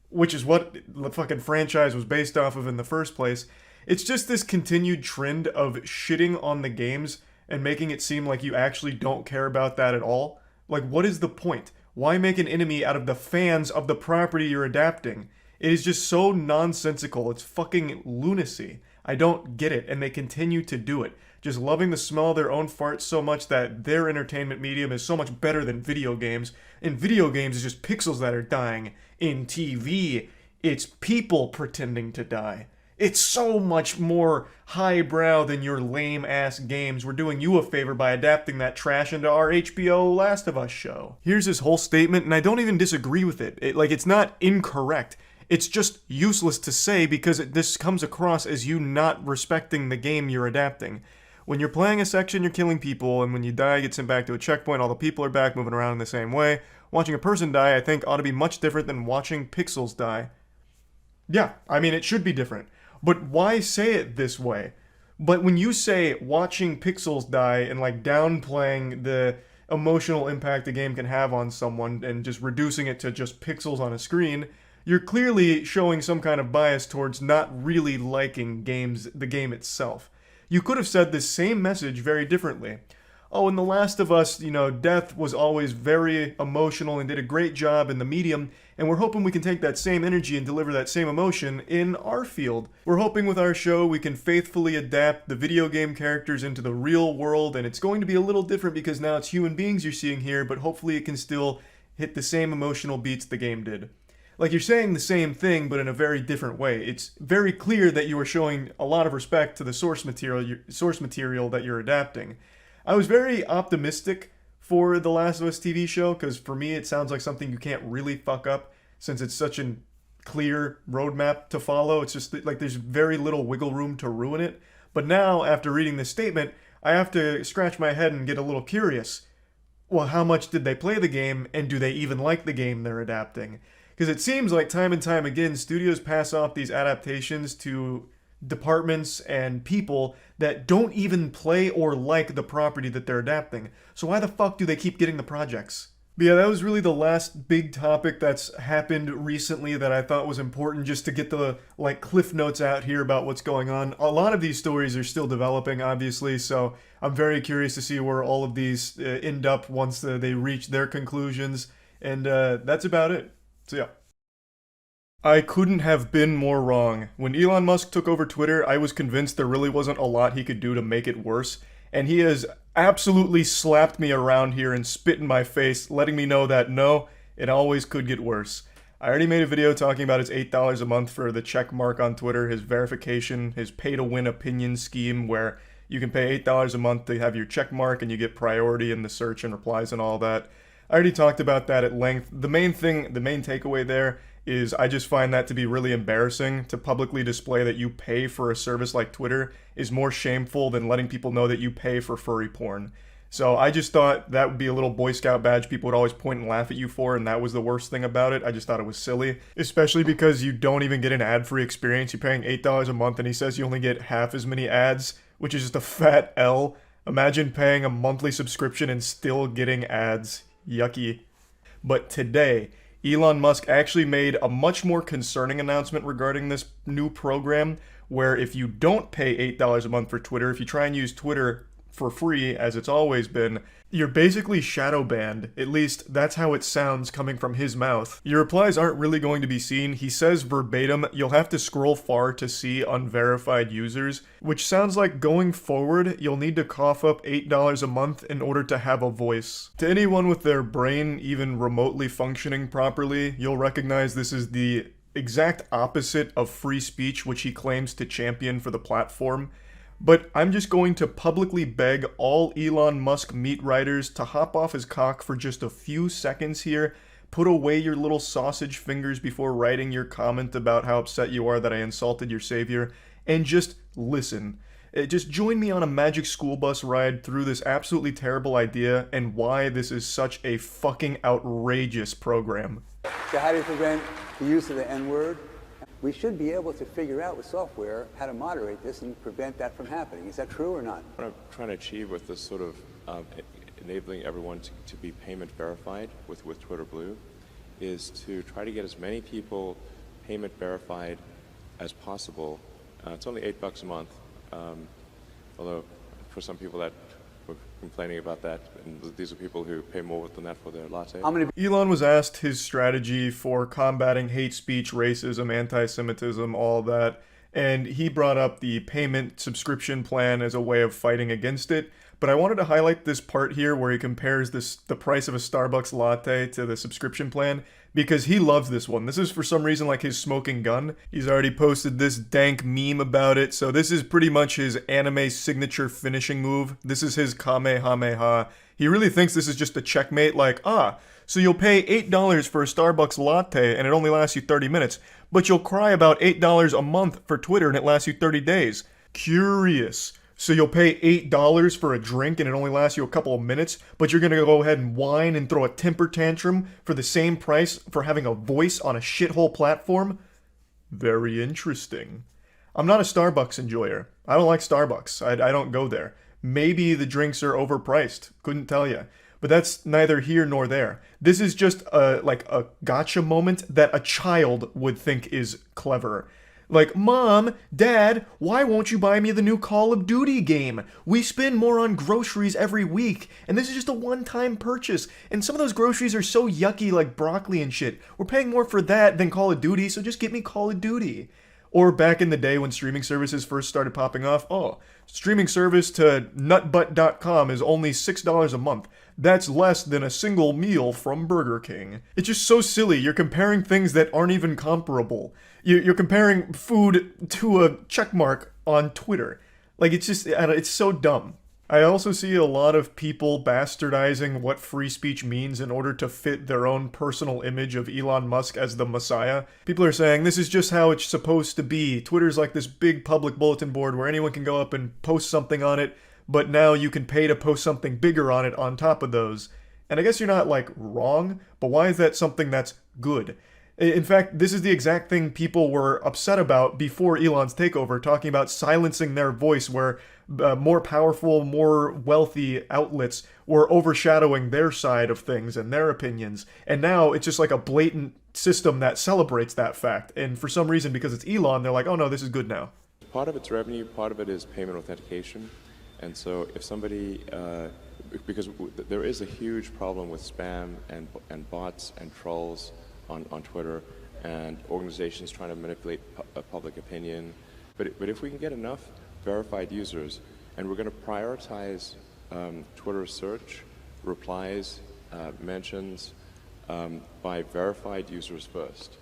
which is what the fucking franchise was based off of in the first place. It's just this continued trend of shitting on the games and making it seem like you actually don't care about that at all. Like, what is the point? Why make an enemy out of the fans of the property you're adapting? It is just so nonsensical. It's fucking lunacy. I don't get it, and they continue to do it. Just loving the smell of their own farts so much that their entertainment medium is so much better than video games. In video games, it's just pixels that are dying. In TV, it's people pretending to die. It's so much more highbrow than your lame-ass games. We're doing you a favor by adapting that trash into our HBO Last of Us show. Here's his whole statement, and I don't even disagree with it. It's not incorrect. It's just useless to say because this comes across as you not respecting the game you're adapting. When you're playing a section, you're killing people, and when you die, you get sent back to a checkpoint, all the people are back moving around in the same way. Watching a person die, I think, ought to be much different than watching pixels die. Yeah, I mean, it should be different. But why say it this way? But when you say watching pixels die and like downplaying the emotional impact a game can have on someone and just reducing it to just pixels on a screen, you're clearly showing some kind of bias towards not really liking the game itself. You could have said this same message very differently. Oh, in The Last of Us, Death was always very emotional and did a great job in the medium, and we're hoping we can take that same energy and deliver that same emotion in our field. We're hoping with our show we can faithfully adapt the video game characters into the real world, and it's going to be a little different because now it's human beings you're seeing here, but hopefully it can still hit the same emotional beats the game did. Like, you're saying the same thing, but in a very different way. It's very clear that you are showing a lot of respect to the source material that you're adapting. I was very optimistic for the Last of Us TV show, because for me it sounds like something you can't really fuck up, since it's such a clear roadmap to follow. It's just like there's very little wiggle room to ruin it. But now, after reading this statement, I have to scratch my head and get a little curious. Well, how much did they play the game, and do they even like the game they're adapting? Because it seems like time and time again, studios pass off these adaptations to departments and people that don't even play or like the property that they're adapting. So why the fuck do they keep getting the projects? But yeah, that was really the last big topic that's happened recently that I thought was important, just to get the cliff notes out here about what's going on. A lot of these stories are still developing, obviously, so I'm very curious to see where all of these end up once they reach their conclusions. And that's about it. So yeah. I couldn't have been more wrong. When Elon Musk took over Twitter, I was convinced there really wasn't a lot he could do to make it worse, and he has absolutely slapped me around here and spit in my face, letting me know that no, it always could get worse. I already made a video talking about his $8 a month for the check mark on Twitter, his verification, his pay-to-win opinion scheme, where you can pay $8 a month to have your check mark and you get priority in the search and replies and all that. I already talked about that at length. The main takeaway there is I just find that to be really embarrassing. To publicly display that you pay for a service like Twitter is more shameful than letting people know that you pay for furry porn. So I just thought that would be a little Boy Scout badge people would always point and laugh at you for, and that was the worst thing about it. I just thought it was silly, especially because you don't even get an ad-free experience. You're paying $8 a month, and he says you only get half as many ads, which is just a fat L. Imagine paying a monthly subscription and still getting ads. Yucky. But today, Elon Musk actually made a much more concerning announcement regarding this new program, where if you don't pay $8 a month for Twitter, if you try and use Twitter for free, as it's always been, you're basically shadow banned. At least that's how it sounds coming from his mouth. Your replies aren't really going to be seen. He says verbatim, you'll have to scroll far to see unverified users, which sounds like going forward, you'll need to cough up $8 a month in order to have a voice. To anyone with their brain even remotely functioning properly, you'll recognize this is the exact opposite of free speech, which he claims to champion for the platform. But I'm just going to publicly beg all Elon Musk meat riders to hop off his cock for just a few seconds here, put away your little sausage fingers before writing your comment about how upset you are that I insulted your savior, and just listen. Just join me on a magic school bus ride through this absolutely terrible idea and why this is such a fucking outrageous program. So how do you prevent the use of the N-word? We should be able to figure out with software how to moderate this and prevent that from happening. Is that true or not? What I'm trying to achieve with this sort of enabling everyone to be payment verified with Twitter Blue is to try to get as many people payment verified as possible. It's only $8 a month, although for some people that were complaining about that, and these are people who pay more than that for their latte. Elon was asked his strategy for combating hate speech, racism, anti-Semitism, all that, and he brought up the payment subscription plan as a way of fighting against it. But I wanted to highlight this part here where he compares the price of a Starbucks latte to the subscription plan, because he loves this one. This is for some reason like his smoking gun. He's already posted this dank meme about it, so this is pretty much his anime signature finishing move. This is his Kamehameha. He really thinks this is just a checkmate, like, so you'll pay $8 for a Starbucks latte and it only lasts you 30 minutes, but you'll cry about $8 a month for Twitter and it lasts you 30 days. Curious. So you'll pay $8 for a drink and it only lasts you a couple of minutes, but you're gonna go ahead and whine and throw a temper tantrum for the same price for having a voice on a shithole platform? Very interesting. I'm not a Starbucks enjoyer. I don't like Starbucks. I don't go there. Maybe the drinks are overpriced. Couldn't tell you. But that's neither here nor there. This is just like a gotcha moment that a child would think is clever. Like, Mom, Dad, why won't you buy me the new Call of Duty game? We spend more on groceries every week, and this is just a one-time purchase. And some of those groceries are so yucky, like broccoli and shit. We're paying more for that than Call of Duty, so just get me Call of Duty. Or back in the day when streaming services first started popping off, streaming service to nutbutt.com is only $6 a month. That's less than a single meal from Burger King. It's just so silly. You're comparing things that aren't even comparable. You're comparing food to a checkmark on Twitter. Like, it's just, it's so dumb. I also see a lot of people bastardizing what free speech means in order to fit their own personal image of Elon Musk as the Messiah. People are saying this is just how it's supposed to be. Twitter's like this big public bulletin board where anyone can go up and post something on it, but now you can pay to post something bigger on it on top of those. And I guess you're not, like, wrong, but why is that something that's good? In fact, this is the exact thing people were upset about before Elon's takeover, talking about silencing their voice, where more powerful, more wealthy outlets were overshadowing their side of things and their opinions. And now it's just like a blatant system that celebrates that fact. And for some reason, because it's Elon, they're like, oh no, this is good now. Part of it's revenue, part of it is payment authentication. And so if somebody, because there is a huge problem with spam and bots and trolls on Twitter, and organizations trying to manipulate public opinion. But if we can get enough verified users, and we're going to prioritize Twitter search, replies, mentions by verified users first.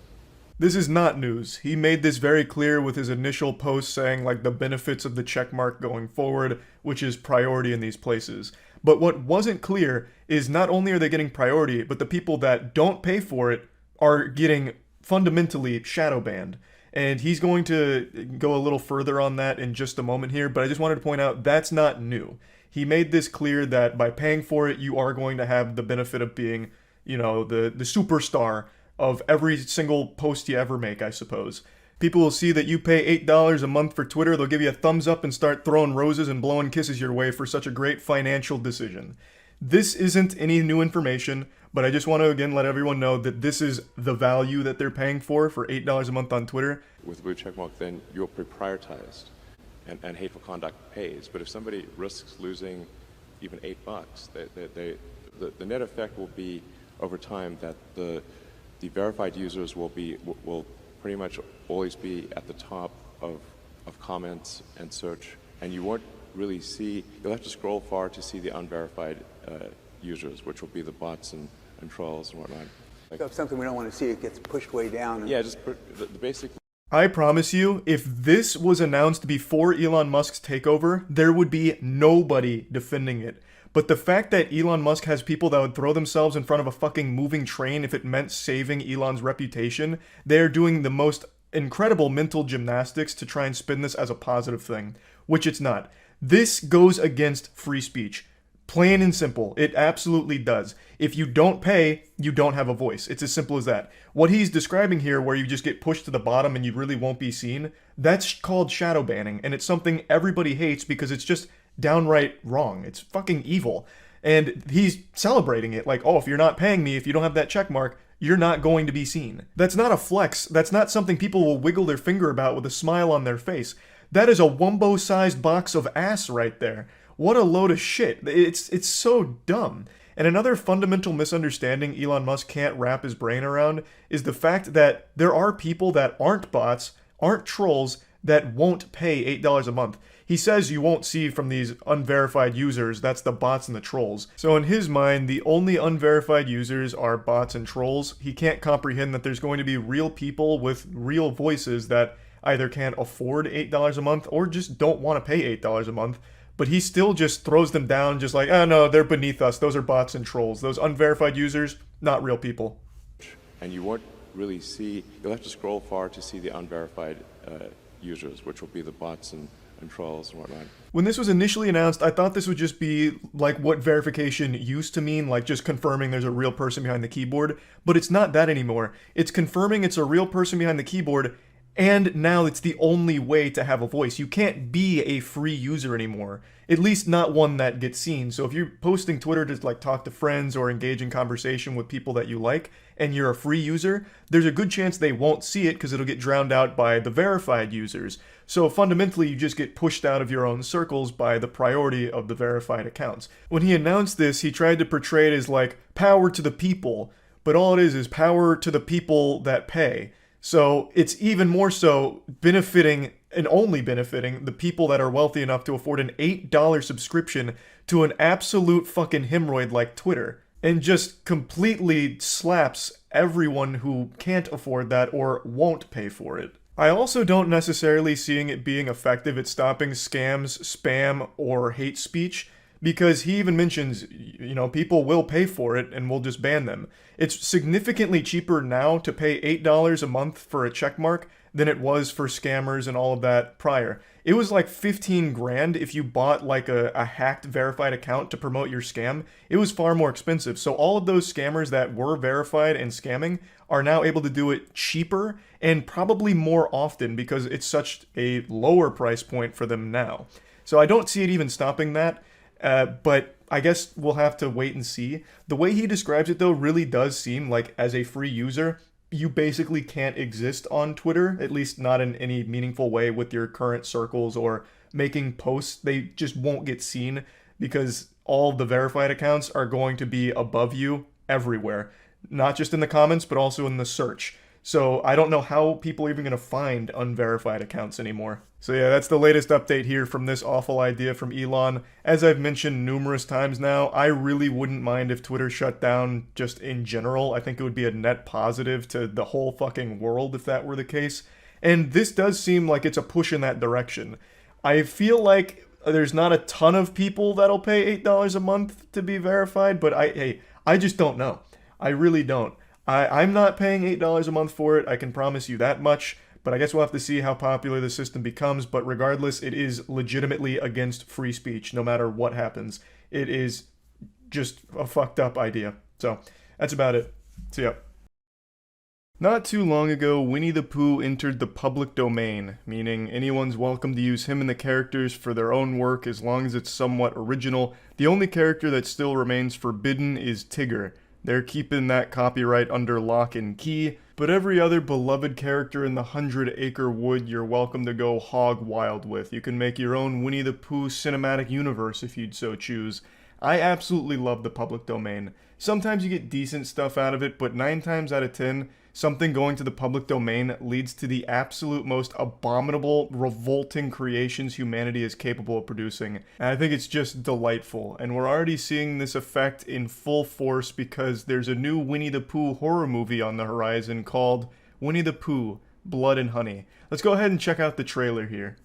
This is not news. He made this very clear with his initial post saying, like, the benefits of the checkmark going forward, which is priority in these places. But what wasn't clear is not only are they getting priority, but the people that don't pay for it are getting fundamentally shadow banned. And he's going to go a little further on that in just a moment here, but I just wanted to point out that's not new. He made this clear that by paying for it, you are going to have the benefit of being, you know, the superstar of every single post you ever make, I suppose. People will see that you pay $8 a month for Twitter, they'll give you a thumbs up and start throwing roses and blowing kisses your way for such a great financial decision. This isn't any new information, but I just want to again let everyone know that this is the value that they're paying for $8 a month on Twitter. With blue checkmark, then you're prioritized, and hateful conduct pays. But if somebody risks losing even $8, the net effect will be over time that the verified users will pretty much always be at the top of comments and search, and you won't really see. You'll have to scroll far to see the unverified users, which will be the bots and trolls and whatnot. So if something we don't want to see, it gets pushed way down. Yeah, just the basic. I promise you, if this was announced before Elon Musk's takeover, there would be nobody defending it. But the fact that Elon Musk has people that would throw themselves in front of a fucking moving train if it meant saving Elon's reputation, they're doing the most incredible mental gymnastics to try and spin this as a positive thing, which it's not. This goes against free speech. Plain and simple. It absolutely does. If you don't pay, you don't have a voice. It's as simple as that. What he's describing here, where you just get pushed to the bottom and you really won't be seen, that's called shadow banning, and it's something everybody hates because it's just downright wrong. It's fucking evil. And he's celebrating it like, oh, if you're not paying me, if you don't have that check mark, you're not going to be seen. That's not a flex. That's not something people will wiggle their finger about with a smile on their face. That is a Wumbo-sized box of ass right there. What a load of shit. It's so dumb. And another fundamental misunderstanding Elon Musk can't wrap his brain around is the fact that there are people that aren't bots, aren't trolls, that won't pay $8 a month. He says you won't see from these unverified users, that's the bots and the trolls. So in his mind, the only unverified users are bots and trolls. He can't comprehend that there's going to be real people with real voices that either can't afford $8 a month or just don't want to pay $8 a month. But he still just throws them down just like, oh no, they're beneath us. Those are bots and trolls. Those unverified users, not real people. And you won't really see, you'll have to scroll far to see the unverified users, which will be the bots and trolls and whatnot. When this was initially announced, I thought this would just be like what verification used to mean, like just confirming there's a real person behind the keyboard. But it's not that anymore. It's confirming it's a real person behind the keyboard, and now it's the only way to have a voice. You can't be a free user anymore. At least not one that gets seen. So if you're posting Twitter to like talk to friends or engage in conversation with people that you like, and you're a free user, there's a good chance they won't see it because it'll get drowned out by the verified users. So fundamentally, you just get pushed out of your own circles by the priority of the verified accounts. When he announced this, he tried to portray it as like power to the people, but all it is power to the people that pay. So it's even more so benefiting and only benefiting the people that are wealthy enough to afford an $8 subscription to an absolute fucking hemorrhoid like Twitter, and just completely slaps everyone who can't afford that or won't pay for it. I also don't necessarily seeing it being effective at stopping scams, spam, or hate speech, because he even mentions, you know, people will pay for it and we'll just ban them. It's significantly cheaper now to pay $8 a month for a checkmark than it was for scammers and all of that prior. It was like 15 grand if you bought like a hacked verified account to promote your scam. It was far more expensive. So all of those scammers that were verified and scamming are now able to do it cheaper and probably more often because it's such a lower price point for them now. So I don't see it even stopping that. But I guess we'll have to wait and see. The way he describes it, though, really does seem like as a free user, you basically can't exist on Twitter, at least not in any meaningful way with your current circles or making posts. They just won't get seen because all the verified accounts are going to be above you everywhere, not just in the comments, but also in the search. So I don't know how people are even going to find unverified accounts anymore. So yeah, that's the latest update here from this awful idea from Elon. As I've mentioned numerous times now, I really wouldn't mind if Twitter shut down just in general. I think it would be a net positive to the whole fucking world if that were the case. And this does seem like it's a push in that direction. I feel like there's not a ton of people that'll pay $8 a month to be verified, but I just don't know. I really don't. I'm not paying $8 a month for it, I can promise you that much, but I guess we'll have to see how popular the system becomes, but regardless, it is legitimately against free speech, no matter what happens. It is just a fucked up idea. So, that's about it. See ya. Not too long ago, Winnie the Pooh entered the public domain, meaning anyone's welcome to use him and the characters for their own work as long as it's somewhat original. The only character that still remains forbidden is Tigger. They're keeping that copyright under lock and key, but every other beloved character in the 100-acre wood you're welcome to go hog wild with. You can make your own Winnie the Pooh cinematic universe if you'd so choose. I absolutely love the public domain. Sometimes you get decent stuff out of it, but 9 times out of 10, something going to the public domain leads to the absolute most abominable, revolting creations humanity is capable of producing. And I think it's just delightful. And we're already seeing this effect in full force because there's a new Winnie the Pooh horror movie on the horizon called Winnie the Pooh, Blood and Honey. Let's go ahead and check out the trailer here.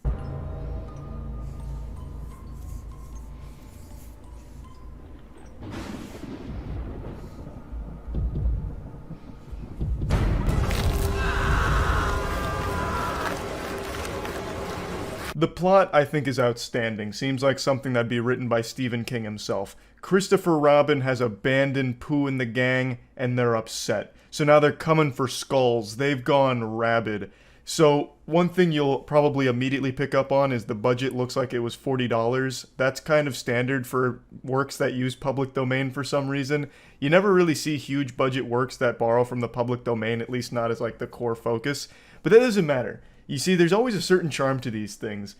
The plot, I think, is outstanding. Seems like something that'd be written by Stephen King himself. Christopher Robin has abandoned Pooh and the gang, and they're upset. So now they're coming for skulls. They've gone rabid. So one thing you'll probably immediately pick up on is the budget looks like it was $40. That's kind of standard for works that use public domain for some reason. You never really see huge budget works that borrow from the public domain, at least not as like the core focus. But that doesn't matter. You see, there's always a certain charm to these things.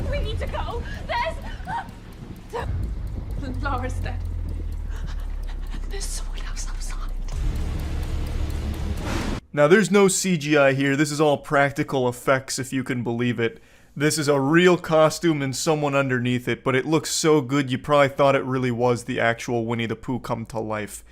We need to go. There's the flower's dead. There's someone else outside. Now, there's no CGI here. This is all practical effects, if you can believe it. This is a real costume and someone underneath it, but it looks so good you probably thought it really was the actual Winnie the Pooh come to life.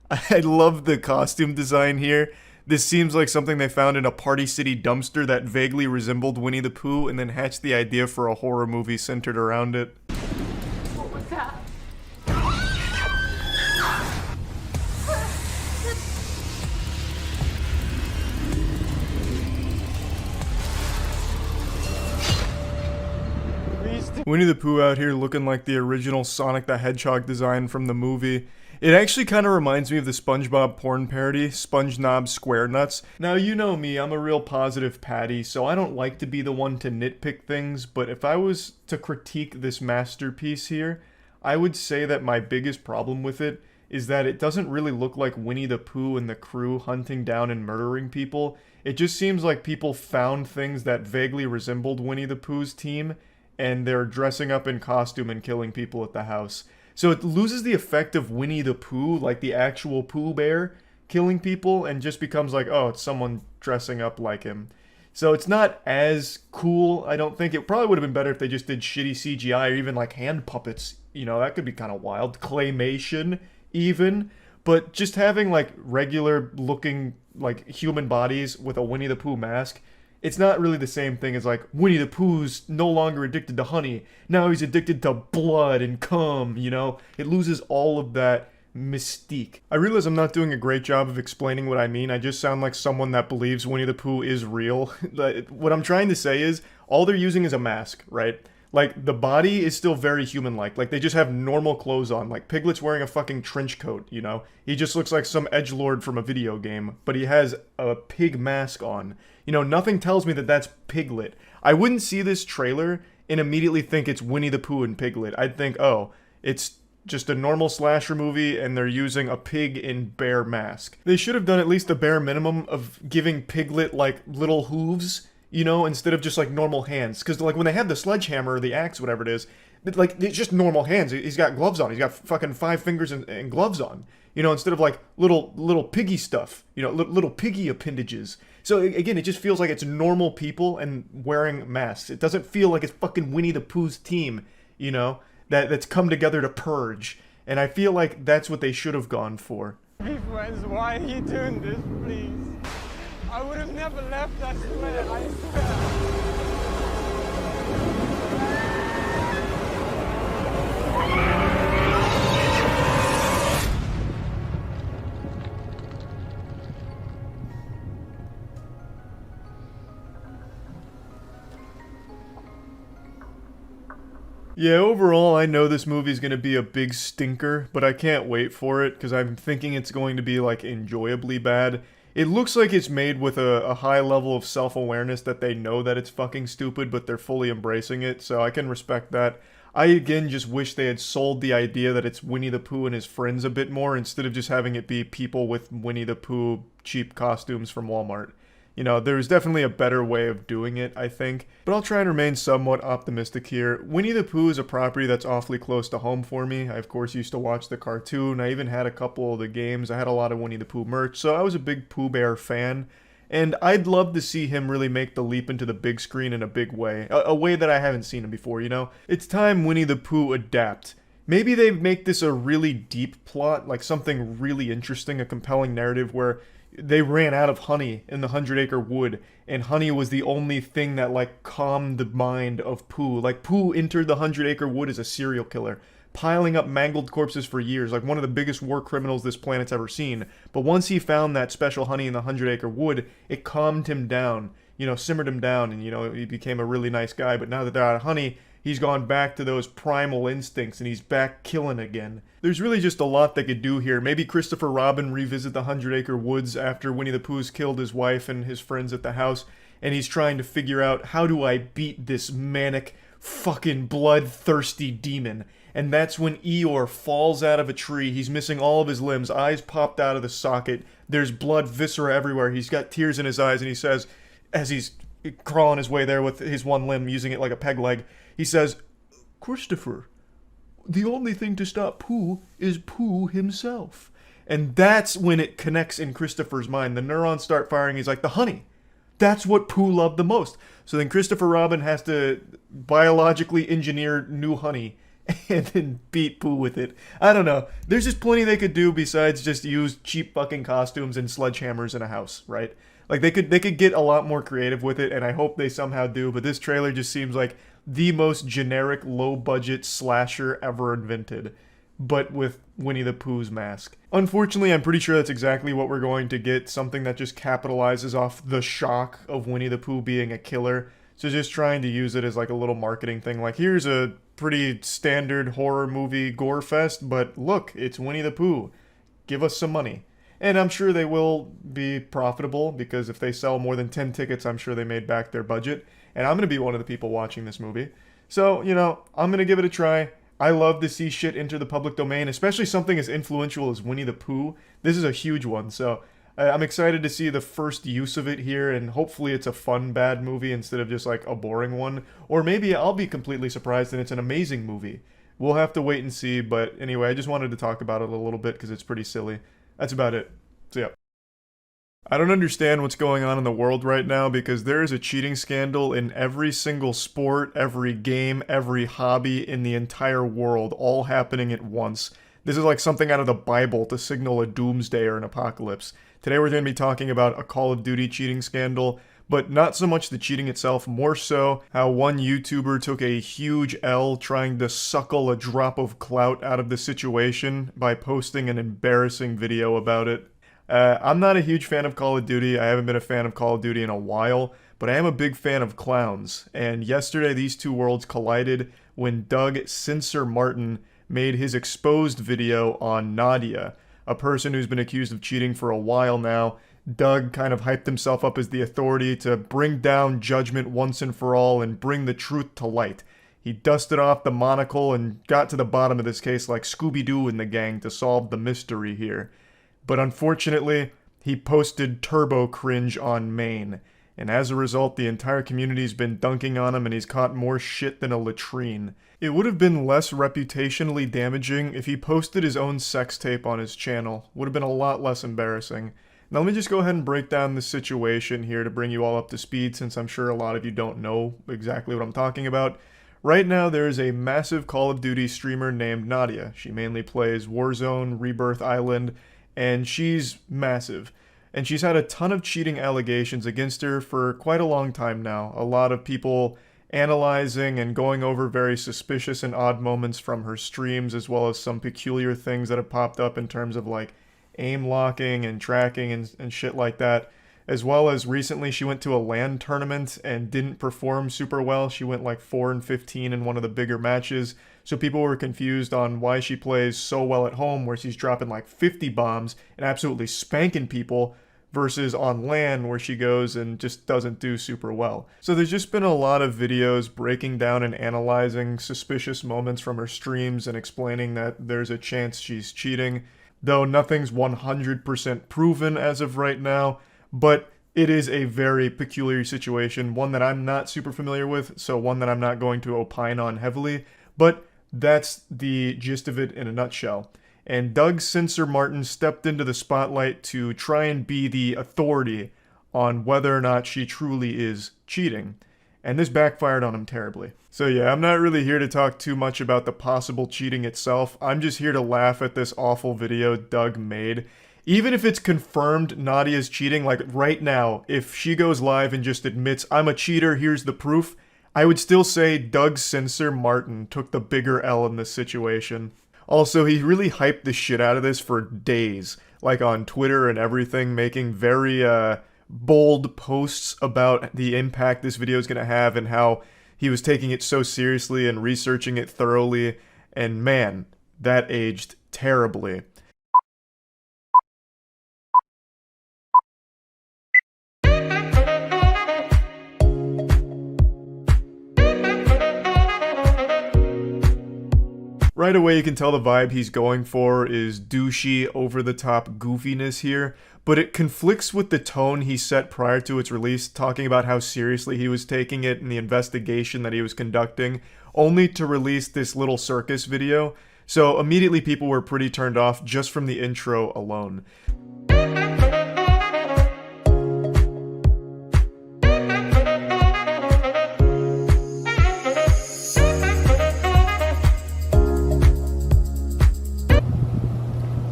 I love the costume design here. This seems like something they found in a Party City dumpster that vaguely resembled Winnie the Pooh and then hatched the idea for a horror movie centered around it. What was that? Winnie the Pooh out here looking like the original Sonic the Hedgehog design from the movie. It actually kind of reminds me of the SpongeBob porn parody, SpongeNob Square Nuts. Now, you know me, I'm a real positive Patty, so I don't like to be the one to nitpick things, but if I was to critique this masterpiece here, I would say that my biggest problem with it is that it doesn't really look like Winnie the Pooh and the crew hunting down and murdering people. It just seems like people found things that vaguely resembled Winnie the Pooh's team, and they're dressing up in costume and killing people at the house. So it loses the effect of Winnie the Pooh, like the actual Pooh Bear, killing people, and just becomes like, oh, it's someone dressing up like him. So it's not as cool, I don't think. It probably would have been better if they just did shitty CGI or even like hand puppets. You know, that could be kind of wild. Claymation, even. But just having like regular looking like human bodies with a Winnie the Pooh mask, it's not really the same thing as like, Winnie the Pooh's no longer addicted to honey. Now he's addicted to blood and cum, you know? It loses all of that mystique. I realize I'm not doing a great job of explaining what I mean. I just sound like someone that believes Winnie the Pooh is real. What I'm trying to say is, all they're using is a mask, right? Like, the body is still very human-like. Like, they just have normal clothes on. Like, Piglet's wearing a fucking trench coat, you know? He just looks like some edgelord from a video game, but he has a pig mask on. You know, nothing tells me that that's Piglet. I wouldn't see this trailer and immediately think it's Winnie the Pooh and Piglet. I'd think, oh, it's just a normal slasher movie and they're using a pig in bear mask. They should have done at least the bare minimum of giving Piglet, like, little hooves, you know, instead of just, like, normal hands. Because, like, when they have the sledgehammer or the axe, whatever it is, like, it's just normal hands. He's got gloves on. He's got fucking 5 fingers and gloves on. You know, instead of, like, little piggy stuff. You know, little piggy appendages. So, again, it just feels like it's normal people and wearing masks. It doesn't feel like it's fucking Winnie the Pooh's team, you know, that's come together to purge. And I feel like that's what they should have gone for. Be friends, why are you doing this, please? I would have never left, I swear, I swear. Yeah, overall, I know this movie's gonna be a big stinker, but I can't wait for it, because I'm thinking it's going to be, like, enjoyably bad. It looks like it's made with a high level of self-awareness that they know that it's fucking stupid, but they're fully embracing it, so I can respect that. I, again, just wish they had sold the idea that it's Winnie the Pooh and his friends a bit more, instead of just having it be people with Winnie the Pooh cheap costumes from Walmart. You know, there's definitely a better way of doing it, I think. But I'll try and remain somewhat optimistic here. Winnie the Pooh is a property that's awfully close to home for me. I, of course, used to watch the cartoon. I even had a couple of the games. I had a lot of Winnie the Pooh merch, so I was a big Pooh Bear fan. And I'd love to see him really make the leap into the big screen in a big way. A way that I haven't seen him before, you know? It's time Winnie the Pooh adapt. Maybe they make this a really deep plot, like something really interesting, a compelling narrative where they ran out of honey in the 100-acre wood, and honey was the only thing that, like, calmed the mind of Pooh. Like, Pooh entered the 100-acre wood as a serial killer, piling up mangled corpses for years, like one of the biggest war criminals this planet's ever seen. But once he found that special honey in the 100-acre wood, it calmed him down, you know, simmered him down, and, you know, he became a really nice guy. But now that they're out of honey, he's gone back to those primal instincts, and he's back killing again. There's really just a lot they could do here. Maybe Christopher Robin revisit the 100-acre woods after Winnie the Pooh's killed his wife and his friends at the house, and he's trying to figure out, how do I beat this manic, fucking bloodthirsty demon? And that's when Eeyore falls out of a tree. He's missing all of his limbs, eyes popped out of the socket. There's blood, viscera everywhere. He's got tears in his eyes, and he says, as he's crawling his way there with his one limb, using it like a peg leg, he says, "Christopher, the only thing to stop Pooh is Pooh himself." And that's when it connects in Christopher's mind. The neurons start firing. He's like, the honey. That's what Pooh loved the most. So then Christopher Robin has to biologically engineer new honey and then beat Pooh with it. I don't know. There's just plenty they could do besides just use cheap fucking costumes and sledgehammers in a house, right? Like, they could get a lot more creative with it, and I hope they somehow do, but this trailer just seems like the most generic, low-budget slasher ever invented, but with Winnie the Pooh's mask. Unfortunately, I'm pretty sure that's exactly what we're going to get, something that just capitalizes off the shock of Winnie the Pooh being a killer, so just trying to use it as like a little marketing thing, like, here's a pretty standard horror movie gore fest, but look, it's Winnie the Pooh. Give us some money. And I'm sure they will be profitable, because if they sell more than 10 tickets, I'm sure they made back their budget. And I'm going to be one of the people watching this movie. So, you know, I'm going to give it a try. I love to see shit enter the public domain, especially something as influential as Winnie the Pooh. This is a huge one, so I'm excited to see the first use of it here, and hopefully it's a fun, bad movie instead of just like a boring one. Or maybe I'll be completely surprised and it's an amazing movie. We'll have to wait and see, but anyway, I just wanted to talk about it a little bit because it's pretty silly. That's about it. So yeah. I don't understand what's going on in the world right now, because there is a cheating scandal in every single sport, every game, every hobby in the entire world, all happening at once. This is like something out of the Bible to signal a doomsday or an apocalypse. Today we're going to be talking about a Call of Duty cheating scandal, but not so much the cheating itself, more so how one YouTuber took a huge L trying to suckle a drop of clout out of the situation by posting an embarrassing video about it. I'm not a huge fan of Call of Duty. I haven't been a fan of Call of Duty in a while, but I am a big fan of clowns. And yesterday these two worlds collided when Doug Censor Martin made his exposed video on Nadia, a person who's been accused of cheating for a while now. Doug kind of hyped himself up as the authority to bring down judgment once and for all and bring the truth to light. He dusted off the monocle and got to the bottom of this case like Scooby-Doo and the gang to solve the mystery here. But unfortunately, he posted turbo cringe on main, and as a result, the entire community's been dunking on him and he's caught more shit than a latrine. It would have been less reputationally damaging if he posted his own sex tape on his channel. Would have been a lot less embarrassing. Now let me just go ahead and break down the situation here to bring you all up to speed, since I'm sure a lot of you don't know exactly what I'm talking about. Right now, there is a massive Call of Duty streamer named Nadia. She mainly plays Warzone, Rebirth Island, and she's massive. And she's had a ton of cheating allegations against her for quite a long time now. A lot of people analyzing and going over very suspicious and odd moments from her streams, as well as some peculiar things that have popped up in terms of like aim locking and tracking and shit like that. as well as recently she went to a LAN tournament and didn't perform super well. She went like 4-15 in one of the bigger matches. So people were confused on why she plays so well at home where she's dropping like 50 bombs and absolutely spanking people versus on LAN where she goes and just doesn't do super well. So there's just been a lot of videos breaking down and analyzing suspicious moments from her streams and explaining that there's a chance she's cheating, though nothing's 100% proven as of right now, but it is a very peculiar situation, one that I'm not super familiar with, so one that I'm not going to opine on heavily, but that's the gist of it in a nutshell. And Doug Censor Martin stepped into the spotlight to try and be the authority on whether or not she truly is cheating. And this backfired on him terribly. So yeah, I'm not really here to talk too much about the possible cheating itself. I'm just here to laugh at this awful video Doug made. Even if it's confirmed Nadia's cheating, like right now, if she goes live and just admits, I'm a cheater, here's the proof, I would still say Doug Censor Martin took the bigger L in this situation. Also, he really hyped the shit out of this for days, like on Twitter and everything, making very bold posts about the impact this video is going to have and how he was taking it so seriously and researching it thoroughly, and man, that aged terribly. Right away you can tell the vibe he's going for is douchey, over-the-top goofiness here, but it conflicts with the tone he set prior to its release, talking about how seriously he was taking it in the investigation that he was conducting, only to release this little circus video. So immediately people were pretty turned off just from the intro alone.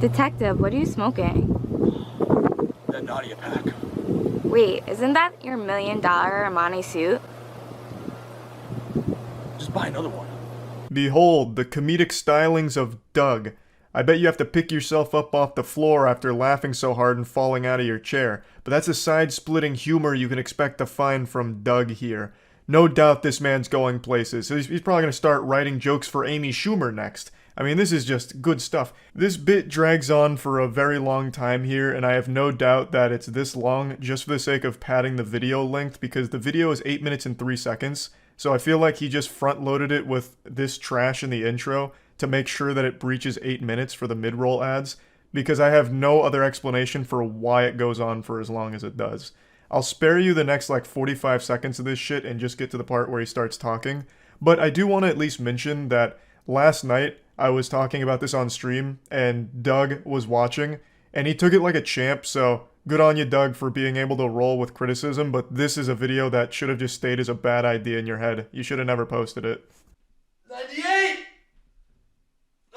Detective, what are you smoking? That Nadia pack. Wait, isn't that your $1 million Armani suit? Just buy another one. Behold, the comedic stylings of Doug. I bet you have to pick yourself up off the floor after laughing so hard and falling out of your chair. But that's a side-splitting humor you can expect to find from Doug here. No doubt this man's going places. He's probably going to start writing jokes for Amy Schumer next. I mean, this is just good stuff. This bit drags on for a very long time here, and I have no doubt that it's this long just for the sake of padding the video length, because the video is 8 minutes and 3 seconds, so I feel like he just front-loaded it with this trash in the intro to make sure that it breaches 8 minutes for the mid-roll ads, because I have no other explanation for why it goes on for as long as it does. I'll spare you the next like 45 seconds of this shit and just get to the part where he starts talking, but I do want to at least mention that last night I was talking about this on stream, and Doug was watching, and he took it like a champ, so good on you, Doug, for being able to roll with criticism, but this is a video that should have just stayed as a bad idea in your head. You should have never posted it. 98!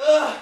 Ugh!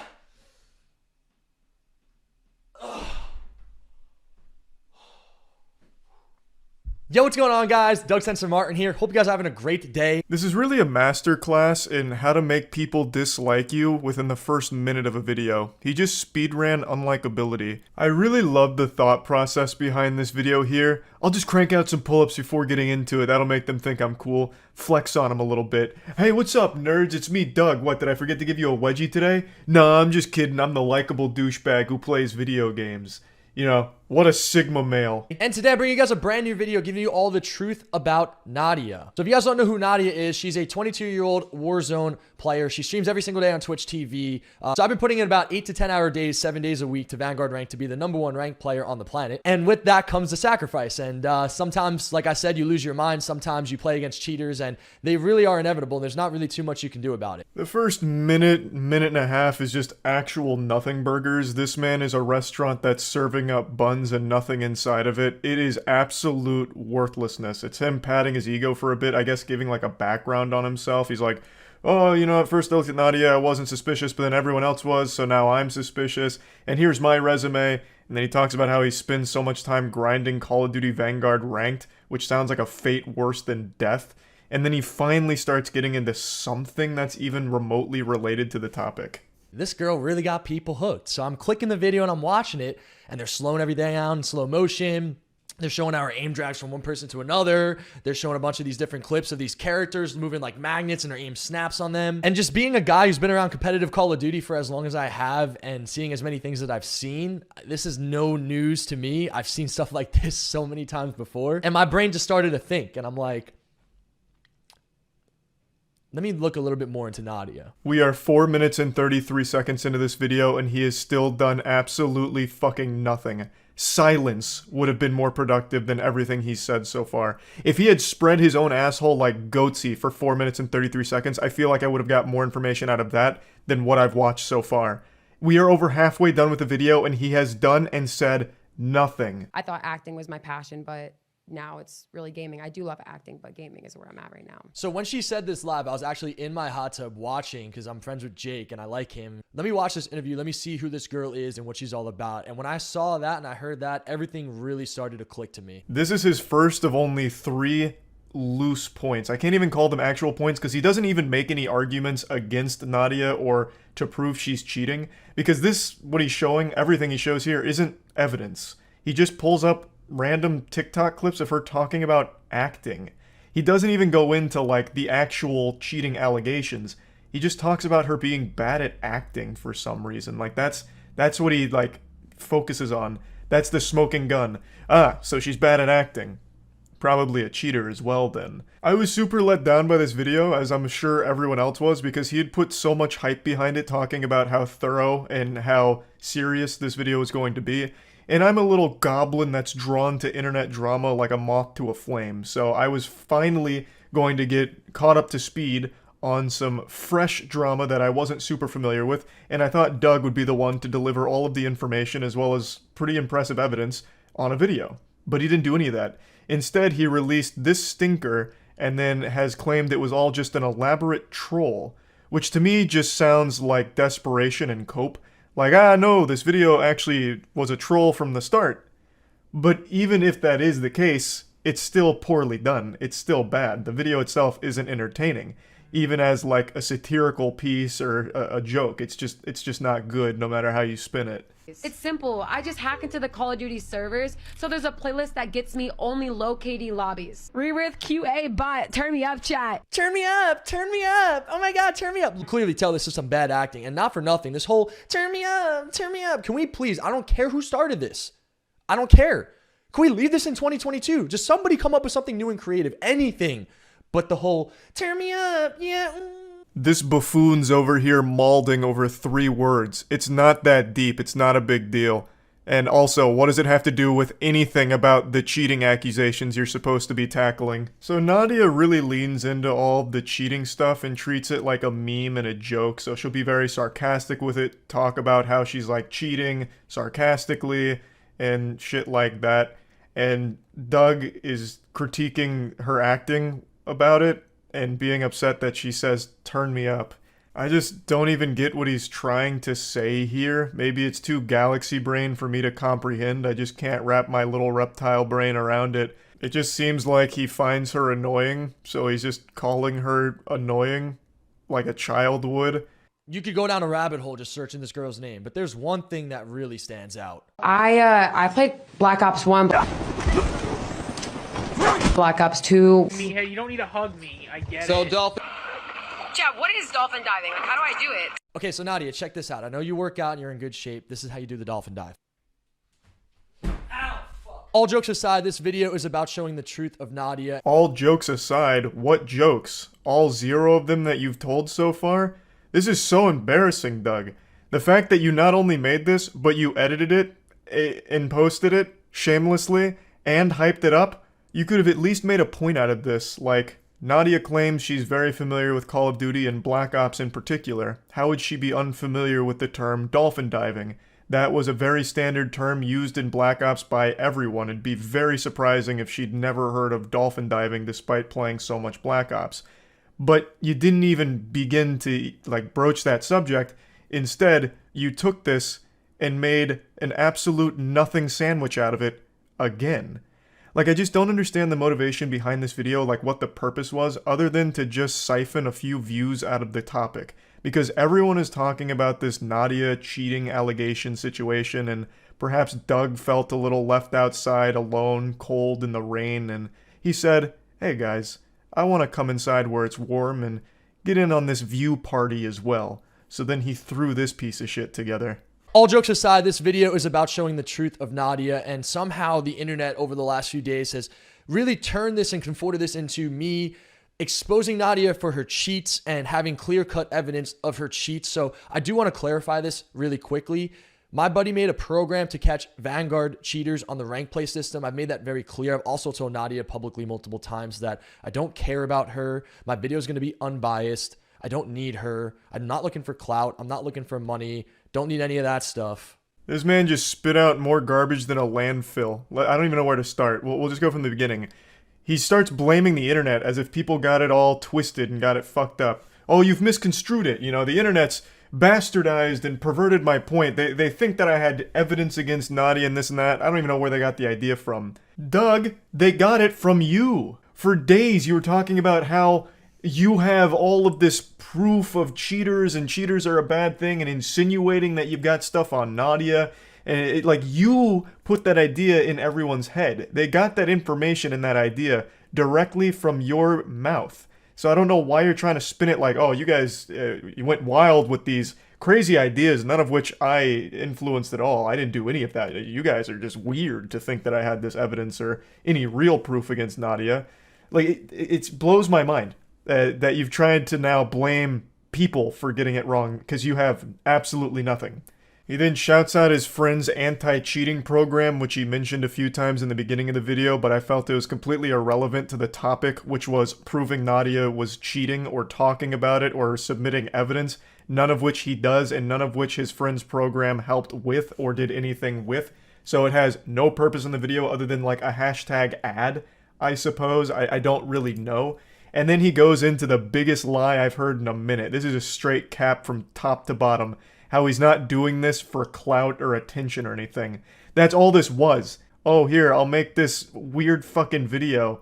Yo, what's going on, guys? Doug Censor Martin here. Hope you guys are having a great day. This is really a masterclass in how to make people dislike you within the first minute of a video. He just speedran unlikability. I really love the thought process behind this video here. I'll just crank out some pull-ups before getting into it. That'll make them think I'm cool. Flex on them a little bit. Hey, what's up, nerds? It's me, Doug. What, did I forget to give you a wedgie today? Nah, I'm just kidding. I'm the likable douchebag who plays video games. You know, what a Sigma male. And today I bring you guys a brand new video giving you all the truth about Nadia. So if you guys don't know who Nadia is, she's a 22-year-old Warzone player. She streams every single day on Twitch TV. So I've been putting in about 8 to 10 hour days, 7 days a week to Vanguard rank to be the #1 ranked player on the planet. And with that comes the sacrifice. And sometimes, like I said, you lose your mind. Sometimes you play against cheaters, and they really are inevitable. There's not really too much you can do about it. The first minute and a half is just actual nothing burgers. This man is a restaurant that's serving up buns and nothing inside of it. It is absolute worthlessness. It's him patting his ego for a bit, I guess giving like a background on himself. He's like, oh, you know, at first I looked at Nadia, I wasn't suspicious, but then everyone else was, so now I'm suspicious. And here's my resume. And then he talks about how he spends so much time grinding Call of Duty Vanguard ranked, which sounds like a fate worse than death. And then he finally starts getting into something that's even remotely related to the topic. This girl really got people hooked. So I'm clicking the video and I'm watching it, and they're slowing everything down in slow motion. They're showing our aim drags from one person to another. They're showing a bunch of these different clips of these characters moving like magnets and their aim snaps on them. And just being a guy who's been around competitive Call of Duty for as long as I have and seeing as many things that I've seen, this is no news to me. I've seen stuff like this so many times before. And my brain just started to think. And I'm like, let me look a little bit more into Nadia. We are 4 minutes and 33 seconds into this video, and he has still done absolutely fucking nothing. Silence would have been more productive than everything he's said so far. If he had spread his own asshole like Goatsy for 4 minutes and 33 seconds, I feel like I would have got more information out of that than what I've watched so far. We are over halfway done with the video, and he has done and said nothing. I thought acting was my passion, but now it's really gaming. I do love acting, but gaming is where I'm at right now. So when she said this live, I was actually in my hot tub watching because I'm friends with Jake and I like him. Let me watch this interview. Let me see who this girl is and what she's all about. And when I saw that and I heard that, everything really started to click to me. This is his first of only 3 loose points. I can't even call them actual points because he doesn't even make any arguments against Nadia or to prove she's cheating, because this, what he's showing, everything he shows here isn't evidence. He just pulls up random TikTok clips of her talking about acting. He doesn't even go into like the actual cheating allegations. He just talks about her being bad at acting for some reason. Like that's what he like focuses on. That's the smoking gun. Ah, so she's bad at acting. Probably a cheater as well then. I was super let down by this video, as I'm sure everyone else was, because he had put so much hype behind it, talking about how thorough and how serious this video was going to be. And I'm a little goblin that's drawn to internet drama like a moth to a flame, so I was finally going to get caught up to speed on some fresh drama that I wasn't super familiar with, and I thought Doug would be the one to deliver all of the information as well as pretty impressive evidence on a video. But he didn't do any of that. Instead, he released this stinker and then has claimed it was all just an elaborate troll, which to me just sounds like desperation and cope. Like, no, this video actually was a troll from the start. But even if that is the case, it's still poorly done. It's still bad. The video itself isn't entertaining, even as like a satirical piece or a joke. It's just not good, no matter how you spin it. It's simple. I just hack into the Call of Duty servers, so there's a playlist that gets me only low KD lobbies. Rerith QA bot, turn me up, chat. Turn me up, turn me up. Oh my God, turn me up. You clearly tell this is some bad acting, and not for nothing. This whole turn me up, turn me up. Can we please, I don't care who started this. I don't care. Can we leave this in 2022? Just somebody come up with something new and creative, anything. But the whole turn me up, yeah. This buffoon's over here mauling over 3 words. It's not that deep. It's not a big deal. And also, what does it have to do with anything about the cheating accusations you're supposed to be tackling? So Nadia really leans into all the cheating stuff and treats it like a meme and a joke. So she'll be very sarcastic with it, talk about how she's like cheating sarcastically and shit like that. And Doug is critiquing her acting about it and being upset that she says, turn me up. I just don't even get what he's trying to say here. Maybe it's too galaxy brain for me to comprehend. I just can't wrap my little reptile brain around it. It just seems like he finds her annoying, so he's just calling her annoying like a child would. You could go down a rabbit hole just searching this girl's name, but there's one thing that really stands out. I played Black Ops 1. Black Ops 2. Mija, you don't need to hug me. I get So it. dolphin. Chat, what is dolphin diving? Like, how do I do it? Okay, so Nadia, check this out. I know you work out and you're in good shape. This is how you do the dolphin dive. All jokes aside, this video is about showing the truth of Nadia. All jokes aside, what jokes? All 0 of them that you've told so far? This is so embarrassing, Doug. The fact that you not only made this, but you edited it and posted it shamelessly and hyped it up. You could have at least made a point out of this, like, Nadia claims she's very familiar with Call of Duty and Black Ops in particular. How would she be unfamiliar with the term dolphin diving? That was a very standard term used in Black Ops by everyone. It'd be very surprising if she'd never heard of dolphin diving despite playing so much Black Ops. But you didn't even begin to, like, broach that subject. Instead, you took this and made an absolute nothing sandwich out of it again. Like, I just don't understand the motivation behind this video, like what the purpose was, other than to just siphon a few views out of the topic. Because everyone is talking about this Nadia cheating allegation situation and Perhaps Doug felt a little left outside, alone, cold in the rain, and he said, "Hey guys, I want to come inside where it's warm and get in on this view party as well." So then he threw this piece of shit together. All jokes aside, this video is about showing the truth of Nadia, and somehow the internet over the last few days has really turned this and conforted this into me exposing Nadia for her cheats and having clear-cut evidence of her cheats. So I do want to clarify this really quickly. My buddy made a program to catch Vanguard cheaters on the rank play system. I've made that very clear. I've also told Nadia publicly multiple times that I don't care about her. My video is going to be unbiased. I don't need her. I'm not looking for clout. I'm not looking for money. Don't need any of that stuff. This man just spit out more garbage than a landfill. I don't even know where to start. We'll just go from the beginning. He starts blaming the internet as if people got it all twisted and got it fucked up. Oh, you've misconstrued it. You know, the internet's bastardized and perverted my point. They think that I had evidence against Nadia and this and that. I don't even know where they got the idea from. Doug, they got it from you. For days you were talking about how you have all of this proof of cheaters and cheaters are a bad thing and insinuating that you've got stuff on Nadia. And like you put that idea in everyone's head. They got that information and that idea directly from your mouth. So I don't know why you're trying to spin it like, oh, you guys you went wild with these crazy ideas, none of which I influenced at all. I didn't do any of that. You guys are just weird to think that I had this evidence or any real proof against Nadia. Like, it blows my mind that you've tried to now blame people for getting it wrong because you have absolutely nothing. He then shouts out his friend's anti-cheating program, which he mentioned a few times in the beginning of the video, but I felt it was completely irrelevant to the topic, which was proving Nadia was cheating or talking about it or submitting evidence, none of which he does and none of which his friend's program helped with or did anything with. So it has no purpose in the video other than like a hashtag ad, I suppose. I don't really know. And then he goes into the biggest lie I've heard in a minute. This is a straight cap from top to bottom. How he's not doing this for clout or attention or anything. That's all this was. Oh, here, I'll make this weird fucking video.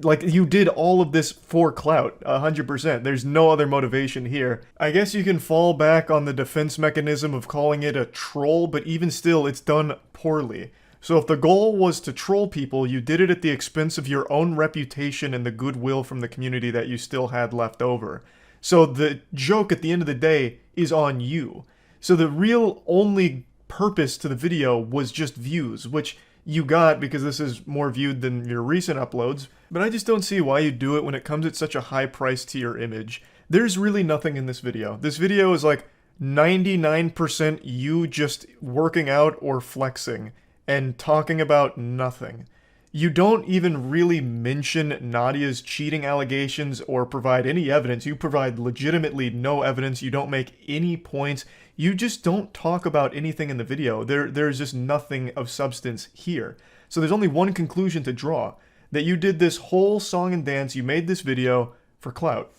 Like, you did all of this for clout, 100%. There's no other motivation here. I guess you can fall back on the defense mechanism of calling it a troll, but even still, it's done poorly. So if the goal was to troll people, you did it at the expense of your own reputation and the goodwill from the community that you still had left over. So the joke at the end of the day is on you. So the real only purpose to the video was just views, which you got because this is more viewed than your recent uploads. But I just don't see why you do it when it comes at such a high price to your image. There's really nothing in this video. This video is like 99% you just working out or flexing and talking about nothing. You don't even really mention Nadia's cheating allegations or provide any evidence. You provide legitimately no evidence. You don't make any points. You just don't talk about anything in the video. There's just nothing of substance here. So there's only one conclusion to draw. That you did this whole song and dance, you made this video for clout.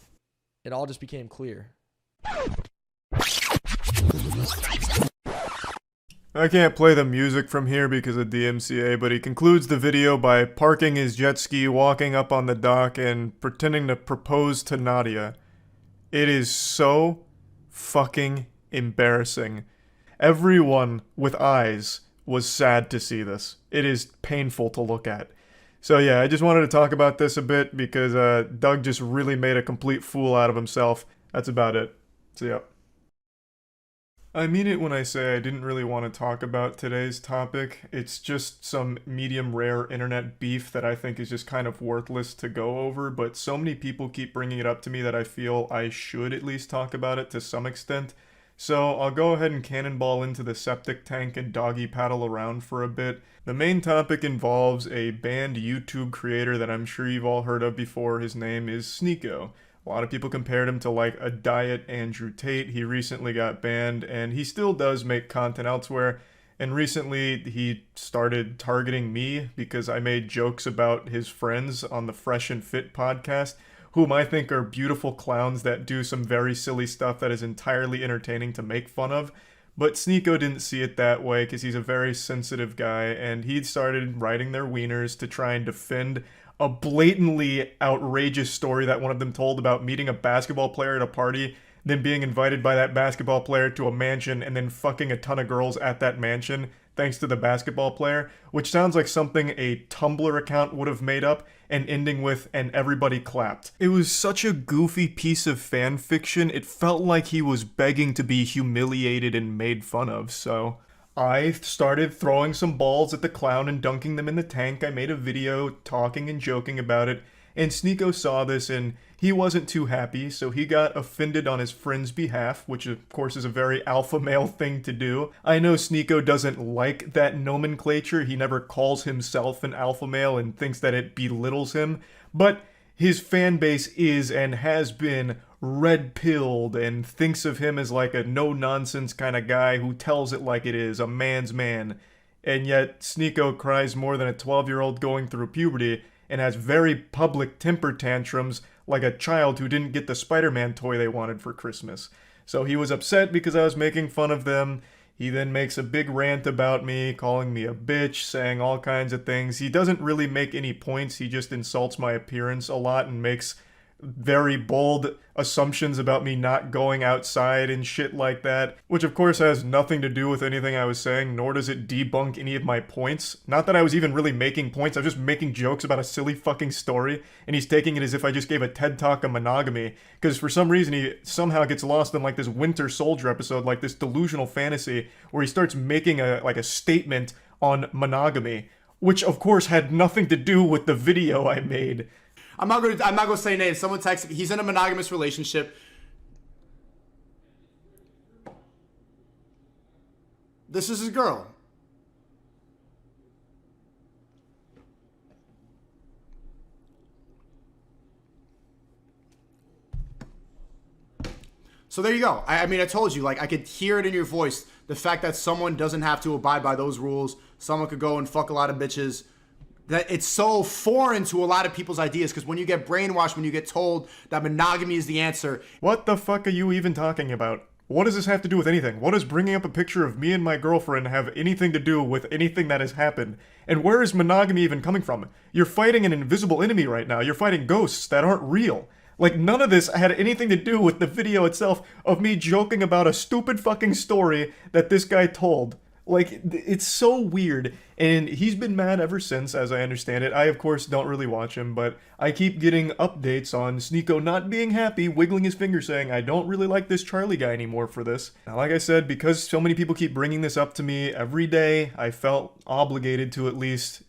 It all just became clear. I can't play the music from here because of DMCA, but he concludes the video by parking his jet ski, walking up on the dock, and pretending to propose to Nadia. It is so fucking embarrassing. Everyone with eyes was sad to see this. It is painful to look at. So yeah, I just wanted to talk about this a bit because Doug just really made a complete fool out of himself. That's about it. So yeah. I mean it when I say I didn't really want to talk about today's topic. It's just some medium rare internet beef that I think is just kind of worthless to go over, but so many people keep bringing it up to me that I feel I should at least talk about it to some extent. So I'll go ahead and cannonball into the septic tank and doggy paddle around for a bit. The main topic involves a banned YouTube creator that I'm sure you've all heard of before. His name is Sneeko. A lot of people compared him to like a diet Andrew Tate. He recently got banned and he still does make content elsewhere. And recently he started targeting me because I made jokes about his friends on the Fresh and Fit podcast, whom I think are beautiful clowns that do some very silly stuff that is entirely entertaining to make fun of. But Sneeko didn't see it that way because he's a very sensitive guy and he started writing their wieners to try and defend a blatantly outrageous story that one of them told about meeting a basketball player at a party, then being invited by that basketball player to a mansion and then fucking a ton of girls at that mansion. thanks to the basketball player, which sounds like something a Tumblr account would have made up, and ending with, and everybody clapped. It was such a goofy piece of fan fiction, it felt like he was begging to be humiliated and made fun of, so I started throwing some balls at the clown and dunking them in the tank. I made a video talking and joking about it, and Sneako saw this and he wasn't too happy, so he got offended on his friend's behalf, which of course is a very alpha male thing to do. I know Sneako doesn't like that nomenclature, he never calls himself an alpha male and thinks that it belittles him, but his fan base is and has been red-pilled and thinks of him as like a no-nonsense kind of guy who tells it like it is, a man's man. And yet Sneako cries more than a 12-year-old going through puberty and has very public temper tantrums like a child who didn't get the Spider-Man toy they wanted for Christmas. So he was upset because I was making fun of them. He then makes a big rant about me, calling me a bitch, saying all kinds of things. He doesn't really make any points, he just insults my appearance a lot and makes very bold assumptions about me not going outside and shit like that, which of course has nothing to do with anything I was saying, nor does it debunk any of my points. Not that I was even really making points, I was just making jokes about a silly fucking story, and he's taking it as if I just gave a TED Talk on monogamy, because for some reason he somehow gets lost in like this Winter Soldier episode, like this delusional fantasy, where he starts making a statement on monogamy, which of course had nothing to do with the video I made. I'm not gonna say names. Someone texted me. He's in a monogamous relationship. This is his girl. So there you go. I mean, I told you, like, I could hear it in your voice. The fact that someone doesn't have to abide by those rules. Someone could go and fuck a lot of bitches. That it's so foreign to a lot of people's ideas, because when you get brainwashed, when you get told that monogamy is the answer. What the fuck are you even talking about? What does this have to do with anything? What does bringing up a picture of me and my girlfriend have anything to do with anything that has happened? And where is monogamy even coming from? You're fighting an invisible enemy right now. You're fighting ghosts that aren't real. Like, none of this had anything to do with the video itself of me joking about a stupid fucking story that this guy told. Like, it's so weird, and he's been mad ever since, as I understand it. I, of course, don't really watch him, but I keep getting updates on Sneako not being happy, wiggling his finger saying, I don't really like this Charlie guy anymore for this. Now, like I said, because so many people keep bringing this up to me every day, I felt obligated to at least,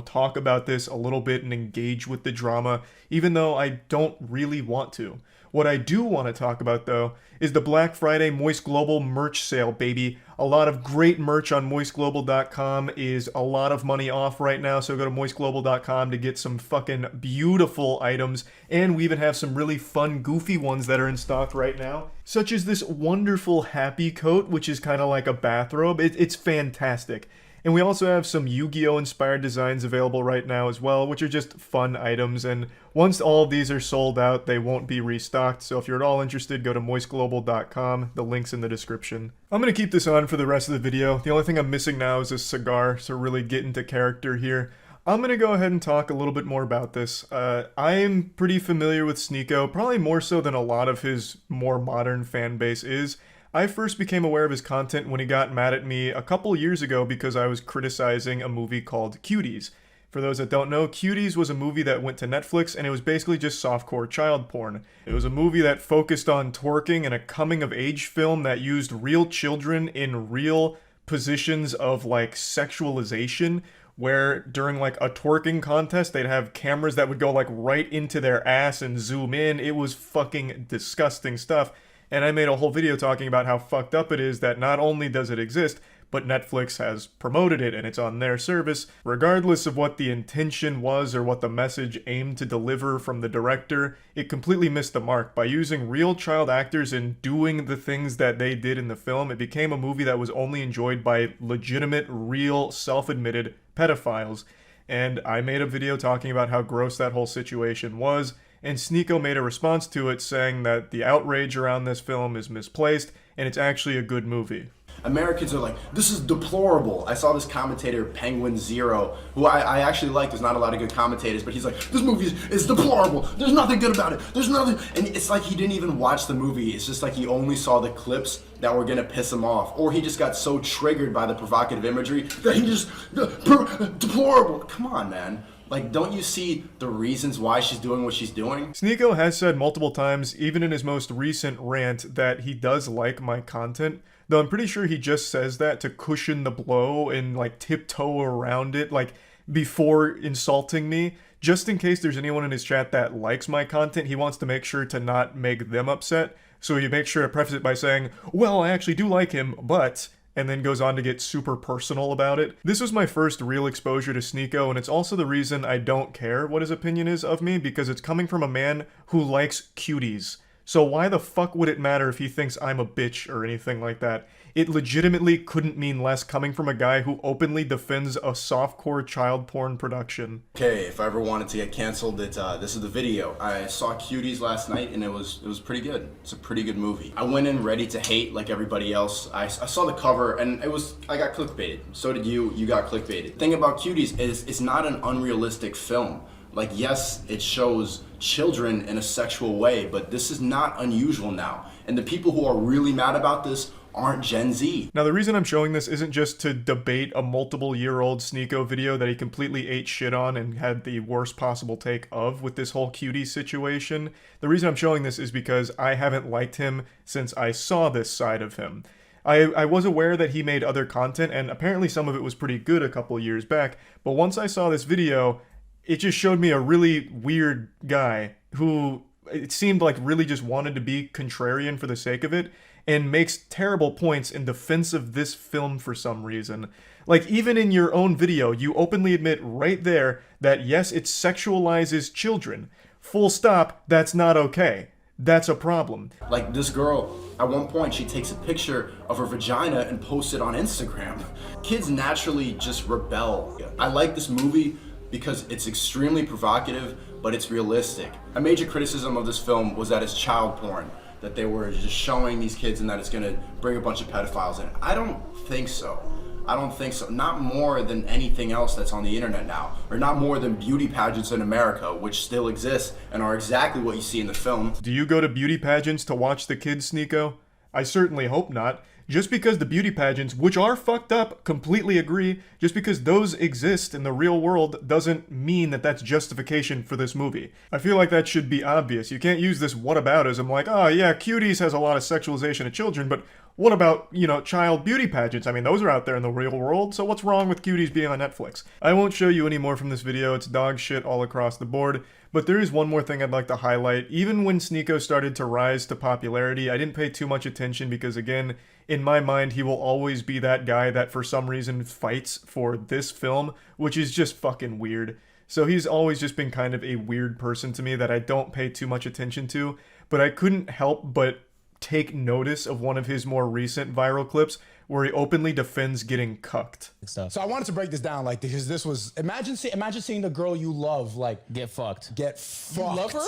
talk about this a little bit and engage with the drama, even though I don't really want to. What I do want to talk about, though, is the Black Friday Moist Global merch sale, baby. A lot of great merch on moistglobal.com is a lot of money off right now, so go to moistglobal.com to get some fucking beautiful items, and we even have some really fun, goofy ones that are in stock right now, such as this wonderful Happy Coat, which is kind of like a bathrobe. It's fantastic. And we also have some Yu-Gi-Oh! Inspired designs available right now as well, which are just fun items, and once all of these are sold out, they won't be restocked, so if you're at all interested, go to moistglobal.com, the link's in the description. I'm gonna keep this on for the rest of the video. The only thing I'm missing now is a cigar, so really get into character here. I'm gonna go ahead and talk a little bit more about this. I'm pretty familiar with Sneako, probably more so than a lot of his more modern fan base is. I first became aware of his content when he got mad at me a couple years ago because I was criticizing a movie called Cuties. For those that don't know, Cuties was a movie that went to Netflix, and it was basically just softcore child porn. It was a movie that focused on twerking and a coming-of-age film that used real children in real positions of, like, sexualization, where during, like, a twerking contest, they'd have cameras that would go, like, right into their ass and zoom in. It was fucking disgusting stuff. And I made a whole video talking about how fucked up it is that not only does it exist, but Netflix has promoted it and it's on their service. Regardless of what the intention was or what the message aimed to deliver from the director, it completely missed the mark. By using real child actors and doing the things that they did in the film, it became a movie that was only enjoyed by legitimate, real, self-admitted pedophiles. And I made a video talking about how gross that whole situation was, and Sneako made a response to it saying that the outrage around this film is misplaced and it's actually a good movie. Americans are like, this is deplorable. I saw this commentator, Penguinz0, who I actually like. There's not a lot of good commentators, but he's like, this movie is deplorable. There's nothing good about it. There's nothing. And it's like he didn't even watch the movie. It's just like he only saw the clips that were gonna piss him off. Or he just got so triggered by the provocative imagery that he just, deplorable. Come on, man. Like, don't you see the reasons why she's doing what she's doing? Sneeko has said multiple times, even in his most recent rant, that he does like my content. Though I'm pretty sure he just says that to cushion the blow and like tiptoe around it, like before insulting me. Just in case there's anyone in his chat that likes my content, he wants to make sure to not make them upset. So he makes sure to preface it by saying, well, I actually do like him, but... and then goes on to get super personal about it. This was my first real exposure to Sneeko, and it's also the reason I don't care what his opinion is of me, because it's coming from a man who likes cuties. So why the fuck would it matter if he thinks I'm a bitch or anything like that? It legitimately couldn't mean less coming from a guy who openly defends a softcore child porn production. Okay, if I ever wanted to get canceled, this is the video. I saw Cuties last night and it was pretty good. It's a pretty good movie. I went in ready to hate like everybody else. I saw the cover and I got clickbaited. So did you got clickbaited. The thing about Cuties is it's not an unrealistic film. Like, yes, it shows children in a sexual way, but this is not unusual now. And the people who are really mad about this aren't Gen Z. Now, the reason I'm showing this isn't just to debate a multiple-year-old Sneeko video that he completely ate shit on and had the worst possible take of with this whole cutie situation. The reason I'm showing this is because I haven't liked him since I saw this side of him. I was aware that he made other content, and apparently some of it was pretty good a couple years back, but once I saw this video, it just showed me a really weird guy who it seemed like really just wanted to be contrarian for the sake of it and makes terrible points in defense of this film for some reason. Like, even in your own video, you openly admit right there that yes, it sexualizes children. Full stop, that's not okay. That's a problem. Like, this girl, at one point, she takes a picture of her vagina and posts it on Instagram. Kids naturally just rebel. I like this movie because it's extremely provocative, but it's realistic. A major criticism of this film was that it's child porn, that they were just showing these kids and that it's gonna bring a bunch of pedophiles in. I don't think so. I don't think so. Not more than anything else that's on the internet now, or not more than beauty pageants in America, which still exist and are exactly what you see in the film. Do you go to beauty pageants to watch the kids, Sneeko? I certainly hope not. Just because the beauty pageants, which are fucked up, completely agree, just because those exist in the real world doesn't mean that that's justification for this movie. I feel like that should be obvious. You can't use this whataboutism like, oh yeah, Cuties has a lot of sexualization of children, but what about, you know, child beauty pageants? I mean, those are out there in the real world, so what's wrong with Cuties being on Netflix? I won't show you any more from this video, it's dog shit all across the board, but there is one more thing I'd like to highlight. Even when Sneeko started to rise to popularity, I didn't pay too much attention because, again, in my mind, he will always be that guy that for some reason fights for this film, which is just fucking weird. So he's always just been kind of a weird person to me that I don't pay too much attention to, but I couldn't help but take notice of one of his more recent viral clips where he openly defends getting cucked. So I wanted to break this down, like, because this was, imagine seeing the girl you love, like, get fucked. You love her?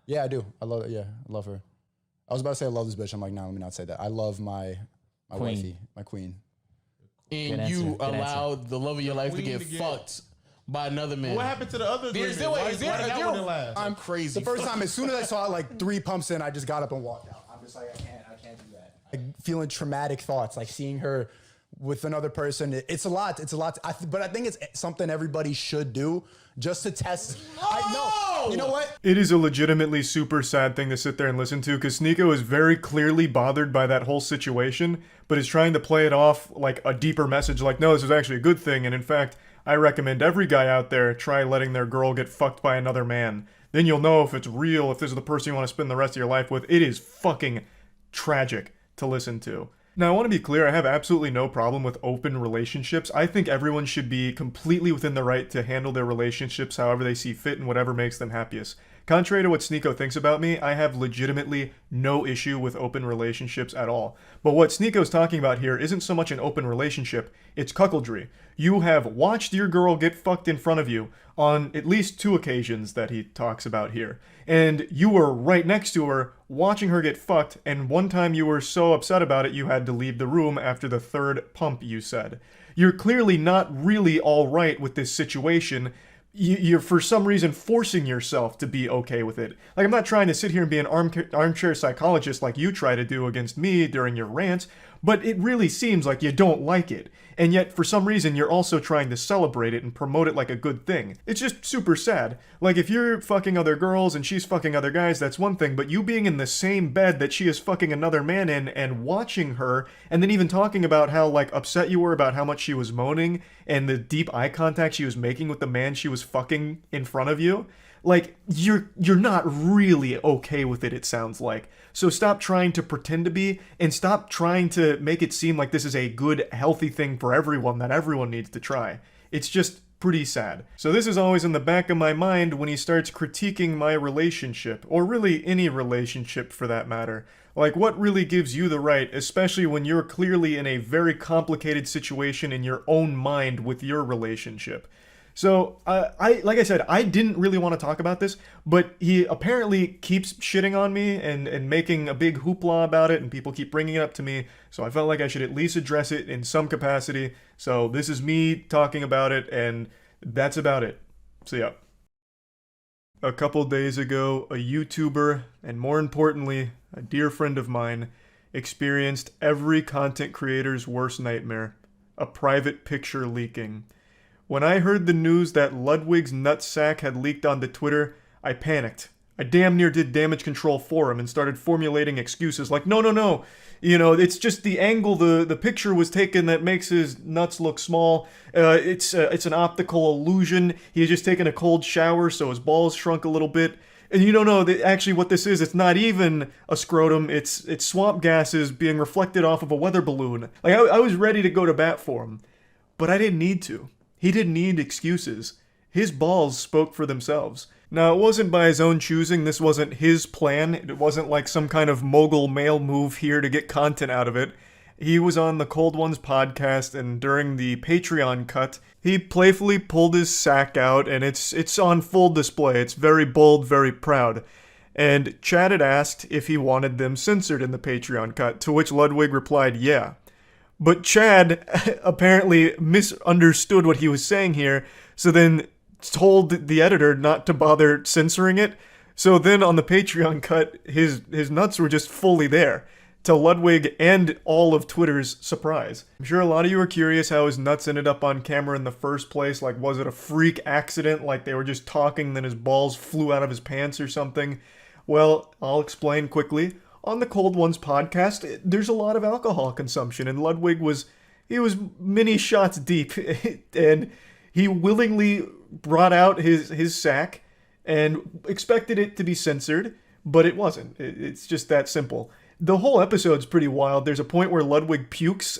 Yeah, I do. I love her. I was about to say I love this bitch. I'm like, no, let me not say that. I love my Queen. wifey, my queen. And you allowed the love of your life to get fucked by another man. What happened to the other agreement? I'm crazy. The first time, as soon as I saw it, like 3 pumps in, I just got up and walked out. I'm just like, I can't do that. Like, feeling traumatic thoughts, like seeing her with another person. It's a lot. But I think it's something everybody should do just to test. I know. You know what? It is a legitimately super sad thing to sit there and listen to because Sneeko is very clearly bothered by that whole situation, but is trying to play it off like a deeper message, like, no, this is actually a good thing, and in fact, I recommend every guy out there try letting their girl get fucked by another man. Then you'll know if it's real, if this is the person you want to spend the rest of your life with. It is fucking tragic to listen to. Now, I want to be clear, I have absolutely no problem with open relationships. I think everyone should be completely within the right to handle their relationships however they see fit and whatever makes them happiest. Contrary to what Sneeko thinks about me, I have legitimately no issue with open relationships at all. But what Sneeko's talking about here isn't so much an open relationship, it's cuckoldry. You have watched your girl get fucked in front of you on at least 2 occasions that he talks about here. And you were right next to her, watching her get fucked, and one time you were so upset about it you had to leave the room after the 3rd pump, you said. You're clearly not really alright with this situation. You're for some reason forcing yourself to be okay with it. Like, I'm not trying to sit here and be an armchair psychologist like you try to do against me during your rants, but it really seems like you don't like it. And yet, for some reason, you're also trying to celebrate it and promote it like a good thing. It's just super sad. Like, if you're fucking other girls and she's fucking other guys, that's one thing, but you being in the same bed that she is fucking another man in and watching her, and then even talking about how, like, upset you were about how much she was moaning and the deep eye contact she was making with the man she was fucking in front of you, like, you're not really okay with it, it sounds like. So stop trying to pretend to be, and stop trying to make it seem like this is a good, healthy thing for everyone that everyone needs to try. It's just pretty sad. So this is always in the back of my mind when he starts critiquing my relationship, or really any relationship for that matter. Like, what really gives you the right, especially when you're clearly in a very complicated situation in your own mind with your relationship? So, like I said, I didn't really want to talk about this, but he apparently keeps shitting on me and making a big hoopla about it, and people keep bringing it up to me, so I felt like I should at least address it in some capacity. So this is me talking about it, and that's about it. So yeah. A couple days ago, a YouTuber, and more importantly, a dear friend of mine, experienced every content creator's worst nightmare: a private picture leaking. When I heard the news that Ludwig's nutsack had leaked onto Twitter, I panicked. I damn near did damage control for him and started formulating excuses like, no, you know, it's just the angle the picture was taken that makes his nuts look small. It's an optical illusion. He had just taken a cold shower, so his balls shrunk a little bit. And you don't know that actually what this is. It's not even a scrotum. It's swamp gases being reflected off of a weather balloon. Like, I was ready to go to bat for him, but I didn't need to. He didn't need excuses. His balls spoke for themselves. Now, it wasn't by his own choosing. This wasn't his plan. It wasn't like some kind of mogul male move here to get content out of it. He was on the Cold Ones podcast, and during the Patreon cut, he playfully pulled his sack out, and it's on full display. It's very bold, very proud. And Chad had asked if he wanted them censored in the Patreon cut, to which Ludwig replied, yeah. But Chad apparently misunderstood what he was saying here, so then told the editor not to bother censoring it. So then on the Patreon cut, his nuts were just fully there, to Ludwig and all of Twitter's surprise. I'm sure a lot of you are curious how his nuts ended up on camera in the first place. Like, was it a freak accident? Like, they were just talking, then his balls flew out of his pants or something? Well, I'll explain quickly. On the Cold Ones podcast, there's a lot of alcohol consumption, and Ludwig was many shots deep, and he willingly brought out his sack and expected it to be censored, but it wasn't. It's just that simple. The whole episode's pretty wild. There's a point where Ludwig pukes,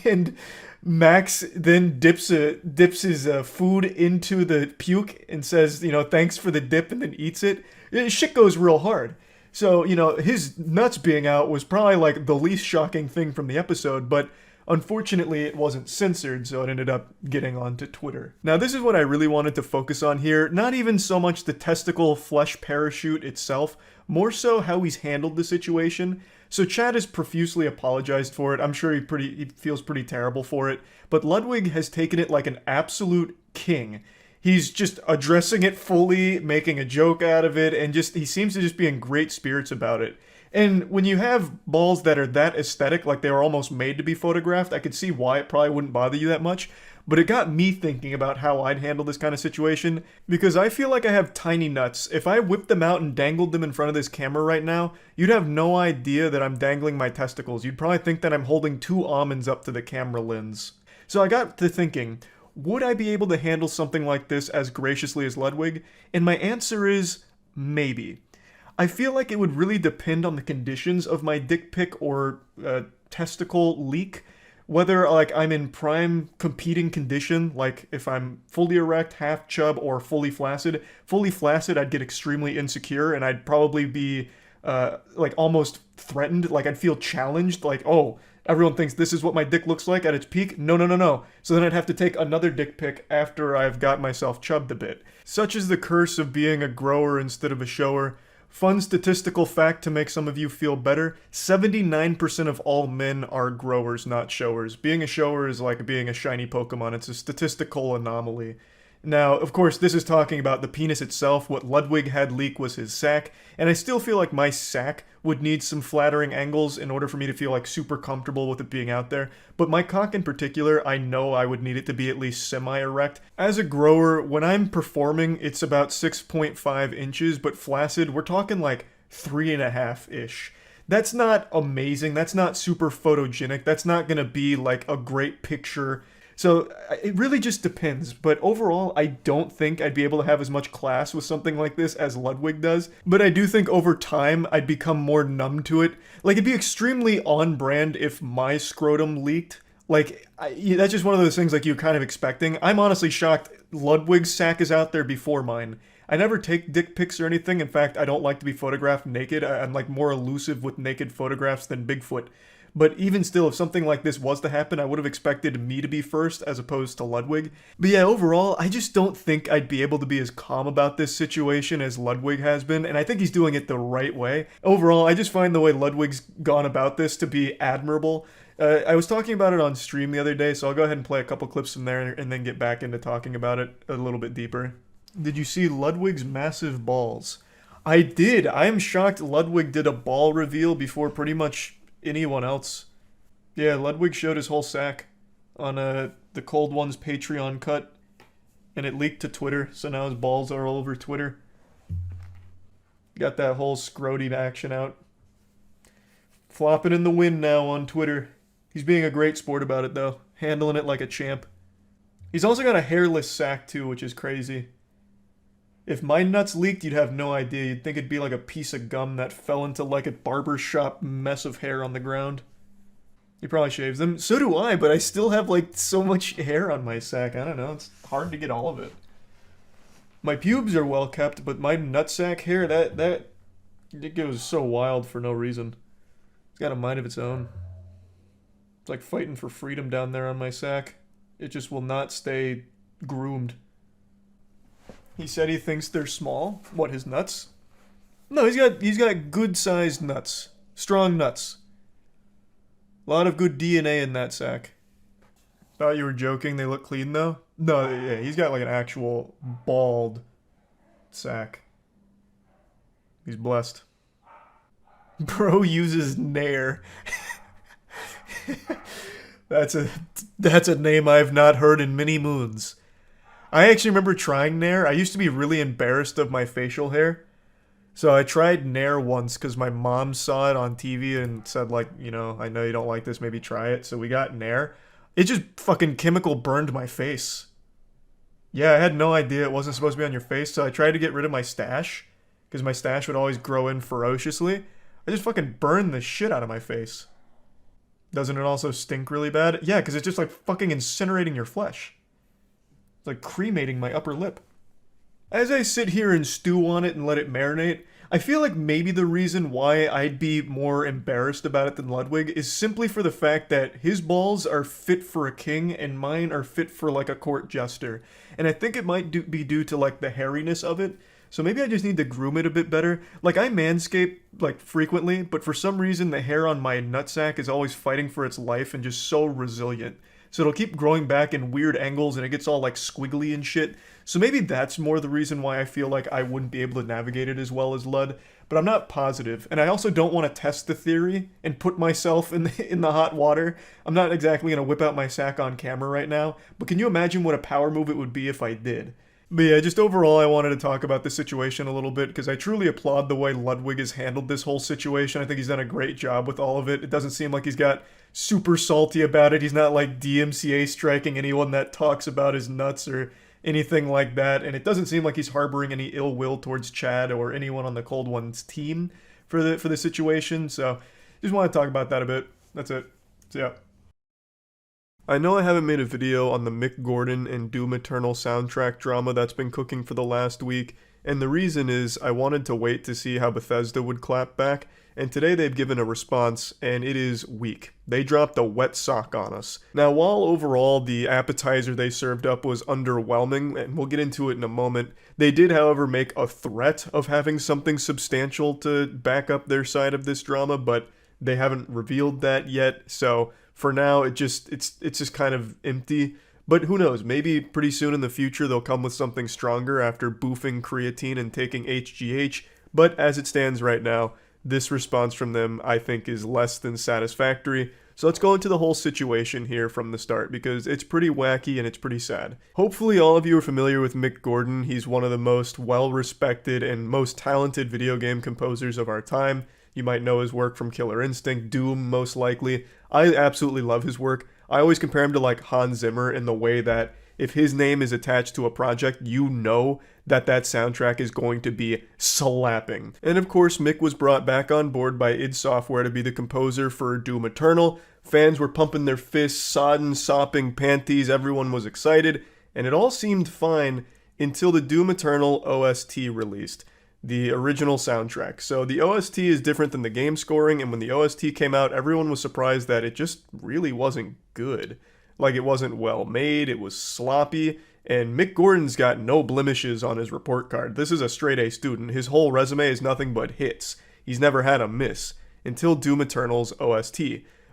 and Max then dips his food into the puke and says, you know, thanks for the dip, and then eats it. Shit goes real hard. So, you know, his nuts being out was probably like the least shocking thing from the episode, but unfortunately it wasn't censored, so it ended up getting onto Twitter. Now, this is what I really wanted to focus on here. Not even so much the testicle flesh parachute itself, more so how he's handled the situation. So Chad has profusely apologized for it. I'm sure he feels pretty terrible for it, but Ludwig has taken it like an absolute king. He's just addressing it fully, making a joke out of it, and he seems to just be in great spirits about it. And when you have balls that are that aesthetic, like they were almost made to be photographed, I could see why it probably wouldn't bother you that much. But it got me thinking about how I'd handle this kind of situation, because I feel like I have tiny nuts. If I whipped them out and dangled them in front of this camera right now, you'd have no idea that I'm dangling my testicles. You'd probably think that I'm holding 2 almonds up to the camera lens. So I got to thinking, would I be able to handle something like this as graciously as Ludwig? And my answer is maybe. I feel like it would really depend on the conditions of my dick pic or testicle leak. whether like I'm in prime competing condition, like if I'm fully erect, half chub, or fully flaccid. Fully flaccid, I'd get extremely insecure, and I'd probably be like almost threatened. Like I'd feel challenged, like, oh, everyone thinks this is what my dick looks like at its peak. No, no, no, no. So then I'd have to take another dick pic after I've got myself chubbed a bit. Such is the curse of being a grower instead of a shower. Fun statistical fact to make some of you feel better: 79% of all men are growers, not showers. Being a shower is like being a shiny Pokemon. It's a statistical anomaly. Now, of course, this is talking about the penis itself. What Ludwig had leak was his sack, and I still feel like my sack would need some flattering angles in order for me to feel like super comfortable with it being out there. But my cock in particular, I know I would need it to be at least semi-erect. As a grower, when I'm performing, it's about 6.5 inches, but flaccid, we're talking like 3.5-ish. That's not amazing. That's not super photogenic. That's not gonna be like a great picture. So it really just depends, but overall, I don't think I'd be able to have as much class with something like this as Ludwig does, but I do think over time, I'd become more numb to it. Like, it'd be extremely on-brand if my scrotum leaked. Like, that's just one of those things like you're kind of expecting. I'm honestly shocked Ludwig's sack is out there before mine. I never take dick pics or anything. In fact, I don't like to be photographed naked. I'm like more elusive with naked photographs than Bigfoot. But even still, if something like this was to happen, I would have expected me to be first as opposed to Ludwig. But yeah, overall, I just don't think I'd be able to be as calm about this situation as Ludwig has been, and I think he's doing it the right way. Overall, I just find the way Ludwig's gone about this to be admirable. I was talking about it on stream the other day, so I'll go ahead and play a couple clips from there and then get back into talking about it a little bit deeper. Did you see Ludwig's massive balls? I did. I am shocked Ludwig did a ball reveal before pretty much anyone else. Yeah, Ludwig showed his whole sack on the Cold One's Patreon cut, and it leaked to Twitter, so now his balls are all over Twitter. Got that whole scroty action out. Flopping in the wind now on Twitter. He's being a great sport about it, though. Handling it like a champ. He's also got a hairless sack, too, which is crazy. If my nuts leaked, you'd have no idea. You'd think it'd be like a piece of gum that fell into like a barbershop mess of hair on the ground. He probably shaves them. So do I, but I still have like so much hair on my sack. I don't know. It's hard to get all of it. My pubes are well kept, but my nutsack hair, it goes so wild for no reason. It's got a mind of its own. It's like fighting for freedom down there on my sack. It just will not stay groomed. He said he thinks they're small. What, his nuts? No, he's got good-sized nuts. Strong nuts. A lot of good DNA in that sack. Thought you were joking. They look clean, though? No, yeah, he's got like an actual bald sack. He's blessed. Bro uses Nair. That's a name I've not heard in many moons. I actually remember trying Nair. I used to be really embarrassed of my facial hair. So I tried Nair once because my mom saw it on TV and said like, you know, I know you don't like this, maybe try it. So we got Nair. It just fucking chemical burned my face. Yeah, I had no idea it wasn't supposed to be on your face, so I tried to get rid of my stash. Because my stash would always grow in ferociously. I just fucking burned the shit out of my face. Doesn't it also stink really bad? Yeah, because it's just like fucking incinerating your flesh. It's like cremating my upper lip. As I sit here and stew on it and let it marinate, I feel like maybe the reason why I'd be more embarrassed about it than Ludwig is simply for the fact that his balls are fit for a king and mine are fit for like a court jester. And I think it might be due to like the hairiness of it. So maybe I just need to groom it a bit better. Like I manscape like frequently, but for some reason the hair on my nutsack is always fighting for its life and just so resilient. So it'll keep growing back in weird angles and it gets all like squiggly and shit. So maybe that's more the reason why I feel like I wouldn't be able to navigate it as well as Lud. But I'm not positive. And I also don't want to test the theory and put myself in the hot water. I'm not exactly going to whip out my sack on camera right now. But can you imagine what a power move it would be if I did? But yeah, just overall I wanted to talk about the situation a little bit because I truly applaud the way Ludwig has handled this whole situation. I think he's done a great job with all of it. It doesn't seem like he's got super salty about it. He's not like DMCA striking anyone that talks about his nuts or anything like that. And it doesn't seem like he's harboring any ill will towards Chad or anyone on the Cold One's team for the situation. So just want to talk about that a bit. That's it. So yeah. I know I haven't made a video on the Mick Gordon and Doom Eternal soundtrack drama that's been cooking for the last week, and the reason is I wanted to wait to see how Bethesda would clap back, and today they've given a response, and it is weak. They dropped a wet sock on us. Now, while overall the appetizer they served up was underwhelming, and we'll get into it in a moment, they did, however, make a threat of having something substantial to back up their side of this drama, but they haven't revealed that yet, so for now it's just kind of empty. But who knows, maybe pretty soon in the future they'll come with something stronger after boofing creatine and taking HGH, but as it stands right now, this response from them I think is less than satisfactory. So let's go into the whole situation here from the start, because it's pretty wacky and it's pretty sad. Hopefully all of you are familiar with Mick Gordon. He's one of the most well-respected and most talented video game composers of our time. You might know his work from Killer Instinct, Doom most likely. I absolutely love his work. I always compare him to like Hans Zimmer in the way that if his name is attached to a project, you know that that soundtrack is going to be slapping. And of course, Mick was brought back on board by id Software to be the composer for Doom Eternal. Fans were pumping their fists, sodden, sopping panties, everyone was excited, and it all seemed fine until the Doom Eternal OST released. The original soundtrack. So the OST is different than the game scoring, and when the OST came out, everyone was surprised that it just really wasn't good. Like, it wasn't well made, it was sloppy, and Mick Gordon's got no blemishes on his report card. This is a straight A student. His whole resume is nothing but hits. He's never had a miss. Until Doom Eternal's OST.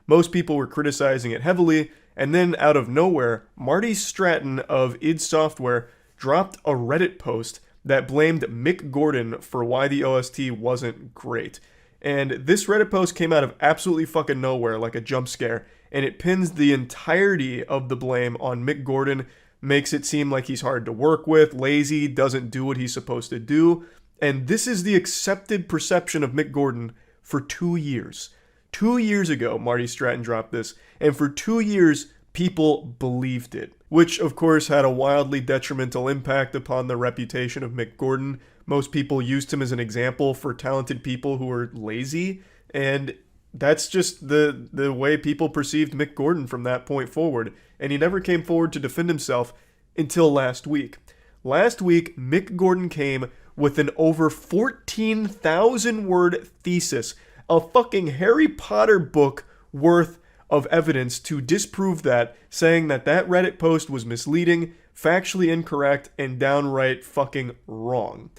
Most people were criticizing it heavily, and then out of nowhere, Marty Stratton of id Software dropped a Reddit post that blamed Mick Gordon for why the OST wasn't great. And this Reddit post came out of absolutely fucking nowhere, like a jump scare, and it pins the entirety of the blame on Mick Gordon, makes it seem like he's hard to work with, lazy, doesn't do what he's supposed to do, and this is the accepted perception of Mick Gordon for 2 years. 2 years ago, Marty Stratton dropped this, and for 2 years, people believed it, which of course had a wildly detrimental impact upon the reputation of Mick Gordon. Most people used him as an example for talented people who were lazy, and that's just the way people perceived Mick Gordon from that point forward, and he never came forward to defend himself until last week. Last week, Mick Gordon came with an over 14,000 word thesis, a fucking Harry Potter book worth of evidence to disprove that, saying that that Reddit post was misleading, factually incorrect, and downright fucking wrong.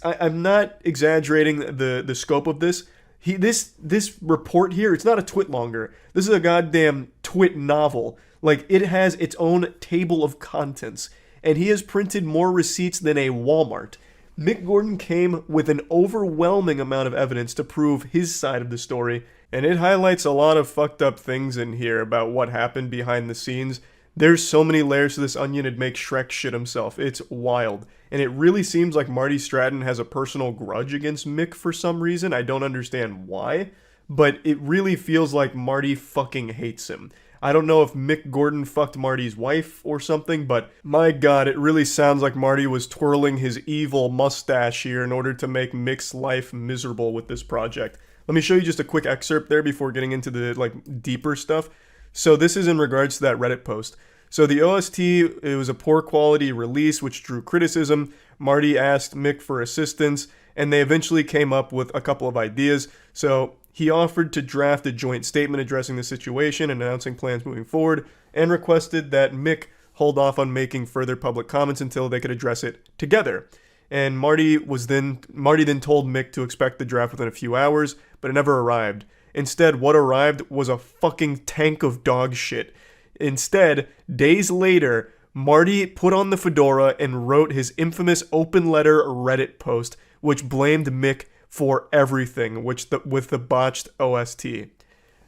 I'm not exaggerating the scope of this. This report here, it's not a twit longer. This is a goddamn twit novel. Like, it has its own table of contents, and he has printed more receipts than a Walmart. Mick Gordon came with an overwhelming amount of evidence to prove his side of the story, and it highlights a lot of fucked up things in here about what happened behind the scenes. There's so many layers to this onion, it'd make Shrek shit himself. It's wild. And it really seems like Marty Stratton has a personal grudge against Mick for some reason. I don't understand why, but it really feels like Marty fucking hates him. I don't know if Mick Gordon fucked Marty's wife or something, but my god, it really sounds like Marty was twirling his evil mustache here in order to make Mick's life miserable with this project. Let me show you just a quick excerpt there before getting into the deeper stuff. So this is in regards to that Reddit post. So the OST, it was a poor quality release which drew criticism. Marty asked Mick for assistance, and they eventually came up with a couple of ideas. So he offered to draft a joint statement addressing the situation and announcing plans moving forward, and requested that Mick hold off on making further public comments until they could address it together. And Marty then told Mick to expect the draft within a few hours, but it never arrived. Instead, what arrived was a fucking tank of dog shit. Instead, days later, Marty put on the fedora and wrote his infamous open letter Reddit post, which blamed Mick for everything, with the botched OST.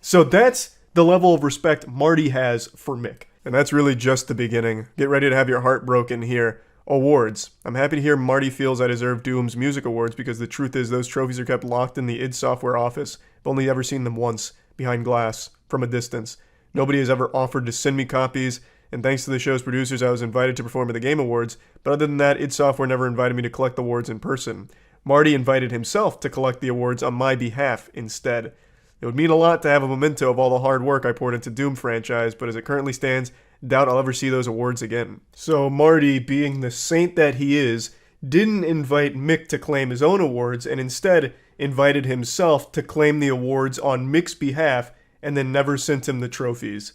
So that's the level of respect Marty has for Mick. And that's really just the beginning. Get ready to have your heart broken here. Awards. I'm happy to hear Marty feels I deserve Doom's Music Awards, because the truth is those trophies are kept locked in the id Software office. I've only ever seen them once, behind glass, from a distance. Nobody has ever offered to send me copies, and thanks to the show's producers, I was invited to perform at the Game Awards, but other than that, id Software never invited me to collect the awards in person. Marty invited himself to collect the awards on my behalf instead. It would mean a lot to have a memento of all the hard work I poured into Doom franchise, but as it currently stands, doubt I'll ever see those awards again. So Marty, being the saint that he is, didn't invite Mick to claim his own awards and instead invited himself to claim the awards on Mick's behalf and then never sent him the trophies.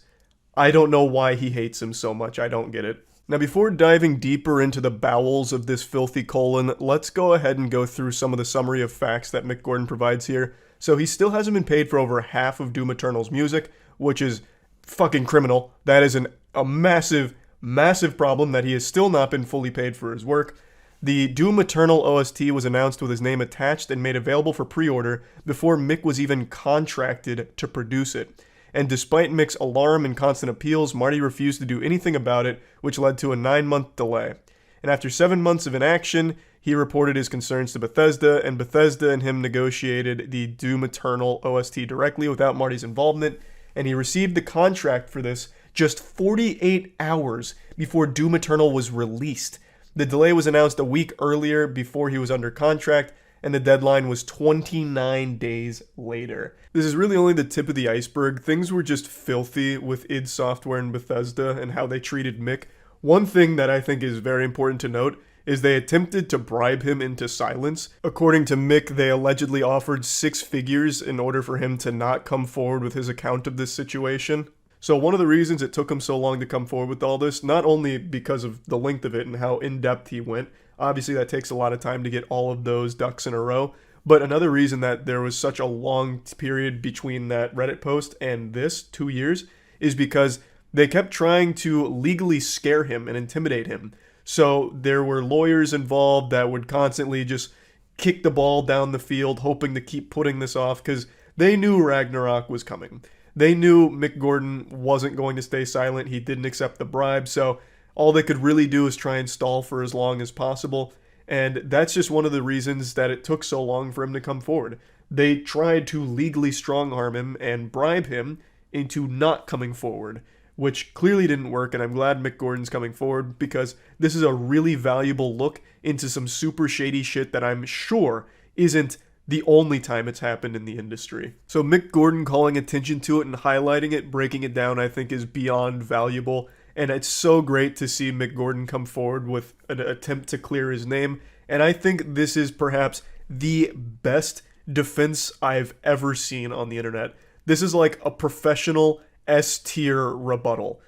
I don't know why he hates him so much. I don't get it. Now, before diving deeper into the bowels of this filthy colon, let's go ahead and go through some of the summary of facts that Mick Gordon provides here. So he still hasn't been paid for over half of Doom Eternal's music, which is fucking criminal. That is a massive, massive problem that he has still not been fully paid for his work. The Doom Eternal OST was announced with his name attached and made available for pre-order before Mick was even contracted to produce it. And despite Mick's alarm and constant appeals, Marty refused to do anything about it, which led to a 9-month delay. And after 7 months of inaction, he reported his concerns to Bethesda, and Bethesda and him negotiated the Doom Eternal OST directly without Marty's involvement, and he received the contract for this just 48 hours before Doom Eternal was released. The delay was announced a week earlier before he was under contract, and the deadline was 29 days later. This is really only the tip of the iceberg. Things were just filthy with id Software and Bethesda and how they treated Mick. One thing that I think is very important to note is they attempted to bribe him into silence. According to Mick, they allegedly offered 6 figures in order for him to not come forward with his account of this situation. So one of the reasons it took him so long to come forward with all this, not only because of the length of it and how in-depth he went, obviously that takes a lot of time to get all of those ducks in a row, but another reason that there was such a long period between that Reddit post and this, 2 years, is because they kept trying to legally scare him and intimidate him. So there were lawyers involved that would constantly just kick the ball down the field, hoping to keep putting this off, because they knew Ragnarok was coming. They knew Mick Gordon wasn't going to stay silent. He didn't accept the bribe, so all they could really do is try and stall for as long as possible. And that's just one of the reasons that it took so long for him to come forward. They tried to legally strong-arm him and bribe him into not coming forward, which clearly didn't work, and I'm glad Mick Gordon's coming forward because this is a really valuable look into some super shady shit that I'm sure isn't the only time it's happened in the industry. So Mick Gordon calling attention to it and highlighting it, breaking it down, I think is beyond valuable. And it's so great to see Mick Gordon come forward with an attempt to clear his name. And I think this is perhaps the best defense I've ever seen on the internet. This is like a professional S-tier rebuttal.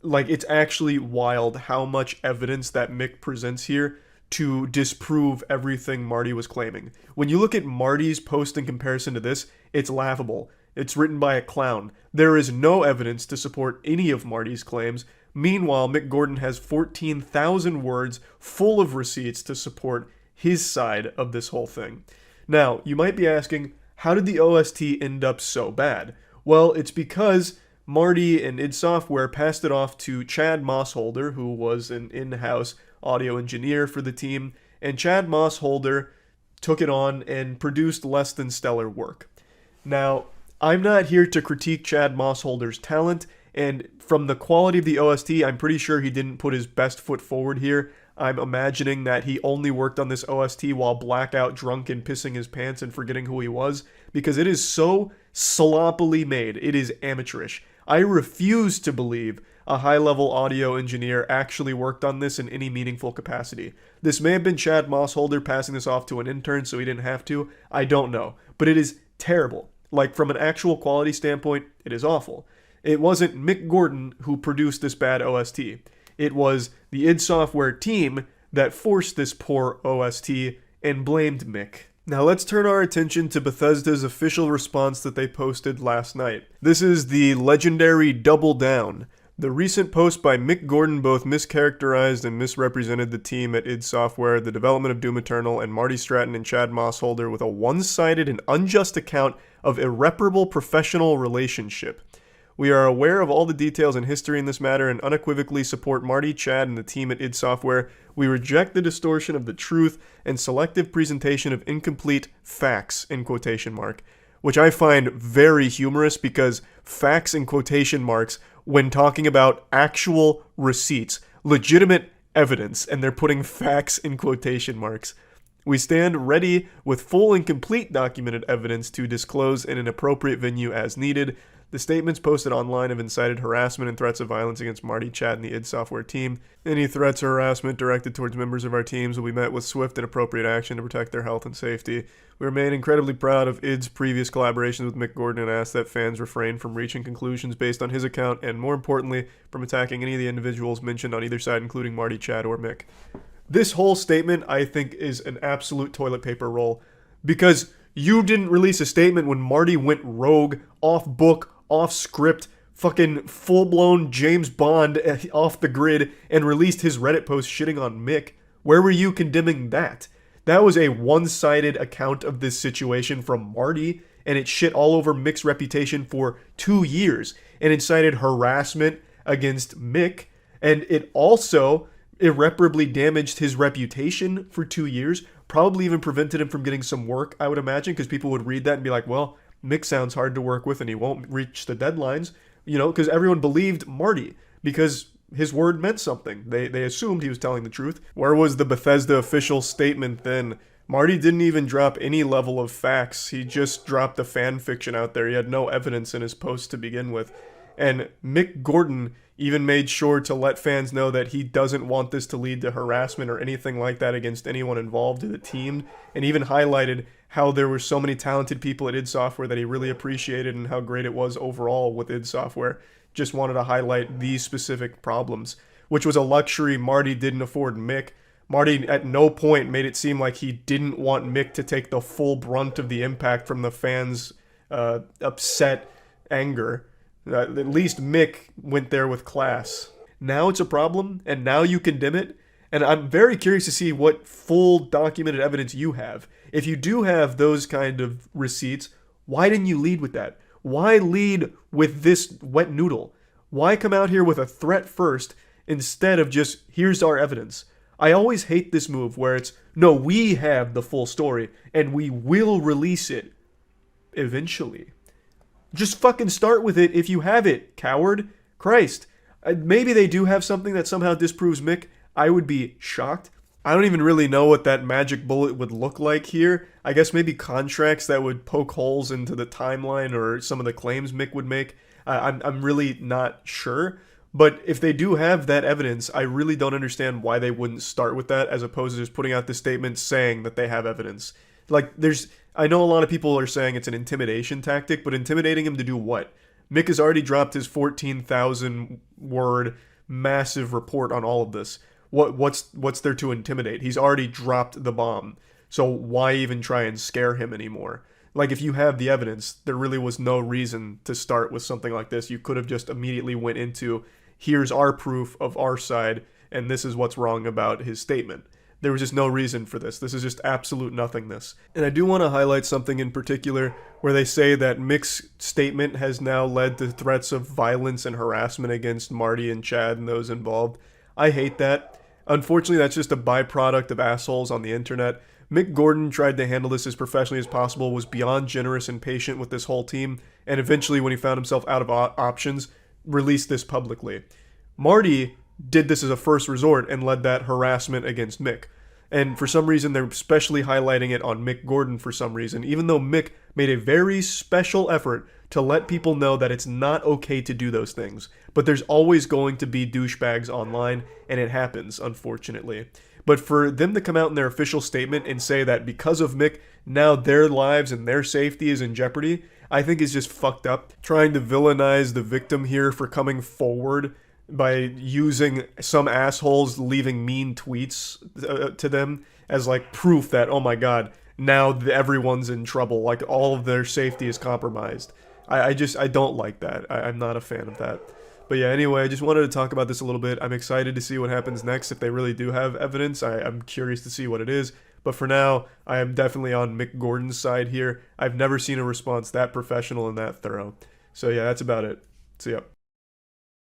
Like, it's actually wild how much evidence that Mick presents here to disprove everything Marty was claiming. When you look at Marty's post in comparison to this, it's laughable. It's written by a clown. There is no evidence to support any of Marty's claims. Meanwhile, Mick Gordon has 14,000 words full of receipts to support his side of this whole thing. Now, you might be asking, how did the OST end up so bad? Well, it's because Marty and id Software passed it off to Chad Mossholder, who was an in-house audio engineer for the team, and Chad Mossholder took it on and produced less than stellar work. Now, I'm not here to critique Chad Mossholder's talent, and from the quality of the OST, I'm pretty sure he didn't put his best foot forward here. I'm imagining that he only worked on this OST while blackout drunk and pissing his pants and forgetting who he was, because it is so sloppily made. It is amateurish. I refuse to believe a high-level audio engineer actually worked on this in any meaningful capacity. This may have been Chad Mossholder passing this off to an intern so he didn't have to. I don't know. But it is terrible. Like, from an actual quality standpoint, it is awful. It wasn't Mick Gordon who produced this bad OST. It was the id Software team that forced this poor OST and blamed Mick. Now let's turn our attention to Bethesda's official response that they posted last night. This is the legendary Double Down. The recent post by Mick Gordon both mischaracterized and misrepresented the team at id Software, the development of Doom Eternal, and Marty Stratton and Chad Mossholder with a one-sided and unjust account of irreparable professional relationship. We are aware of all the details and history in this matter and unequivocally support Marty, Chad, and the team at id Software. We reject the distortion of the truth and selective presentation of incomplete facts, in quotation mark, which I find very humorous because facts in quotation marks when talking about actual receipts, legitimate evidence, and they're putting facts in quotation marks. We stand ready with full and complete documented evidence to disclose in an appropriate venue as needed. The statements posted online have incited harassment and threats of violence against Marty, Chad, and the id Software team. Any threats or harassment directed towards members of our teams will be met with swift and appropriate action to protect their health and safety. We remain incredibly proud of id's previous collaborations with Mick Gordon and ask that fans refrain from reaching conclusions based on his account and, more importantly, from attacking any of the individuals mentioned on either side, including Marty, Chad, or Mick. This whole statement, I think, is an absolute toilet paper roll, because you didn't release a statement when Marty went rogue, off book, off script, fucking full-blown James Bond off the grid, and released his Reddit post shitting on Mick. Where were you condemning that? That was a one-sided account of this situation from Marty, and it shit all over Mick's reputation for 2 years, and incited harassment against Mick, and it also irreparably damaged his reputation for 2 years, probably even prevented him from getting some work, I would imagine, because people would read that and be like, well, Mick sounds hard to work with and he won't reach the deadlines, you know, because everyone believed Marty because his word meant something. They assumed he was telling the truth. Where was the Bethesda official statement then? Marty didn't even drop any level of facts. He just dropped the fan fiction out there. He had no evidence in his post to begin with. And Mick Gordon even made sure to let fans know that he doesn't want this to lead to harassment or anything like that against anyone involved in the team, and even highlighted how there were so many talented people at id Software that he really appreciated and how great it was overall with id Software. Just wanted to highlight these specific problems, which was a luxury Marty didn't afford Mick. Marty at no point made it seem like he didn't want Mick to take the full brunt of the impact from the fans' upset anger. At least Mick went there with class. Now it's a problem, and now you condemn it, and I'm very curious to see what full documented evidence you have. If you do have those kind of receipts, why didn't you lead with that? Why lead with this wet noodle? Why come out here with a threat first instead of just, here's our evidence? I always hate this move where it's, no, we have the full story, and we will release it eventually. Just fucking start with it if you have it, coward. Christ. Maybe they do have something that somehow disproves Mick. I would be shocked. I don't even really know what that magic bullet would look like here. I guess maybe contracts that would poke holes into the timeline or some of the claims Mick would make. I'm really not sure. But if they do have that evidence, I really don't understand why they wouldn't start with that as opposed to just putting out the statement saying that they have evidence. Like, I know a lot of people are saying it's an intimidation tactic, but intimidating him to do what? Mick has already dropped his 14,000 word massive report on all of this. What's there to intimidate? He's already dropped the bomb. So why even try and scare him anymore? Like, if you have the evidence, there really was no reason to start with something like this. You could have just immediately went into, here's our proof of our side, and this is what's wrong about his statement. There was just no reason for this. This is just absolute nothingness. And I do want to highlight something in particular where they say that Mick's statement has now led to threats of violence and harassment against Marty and Chad and those involved. I hate that. Unfortunately, that's just a byproduct of assholes on the internet. Mick Gordon tried to handle this as professionally as possible, was beyond generous and patient with this whole team, and eventually, when he found himself out of options, released this publicly. Marty did this as a first resort and led that harassment against Mick. And for some reason, they're especially highlighting it on Mick Gordon for some reason, even though Mick made a very special effort to let people know that it's not okay to do those things. But there's always going to be douchebags online, and it happens, unfortunately. But for them to come out in their official statement and say that because of Mick, now their lives and their safety is in jeopardy, I think is just fucked up. Trying to villainize the victim here for coming forward by using some assholes leaving mean tweets to them as like proof that, oh my god, now everyone's in trouble, like all of their safety is compromised. I don't like that. I'm not a fan of that. But yeah, anyway, I just wanted to talk about this a little bit. I'm excited to see what happens next if they really do have evidence. I'm curious to see what it is. But for now, I am definitely on Mick Gordon's side here. I've never seen a response that professional and that thorough. So yeah, that's about it. See ya.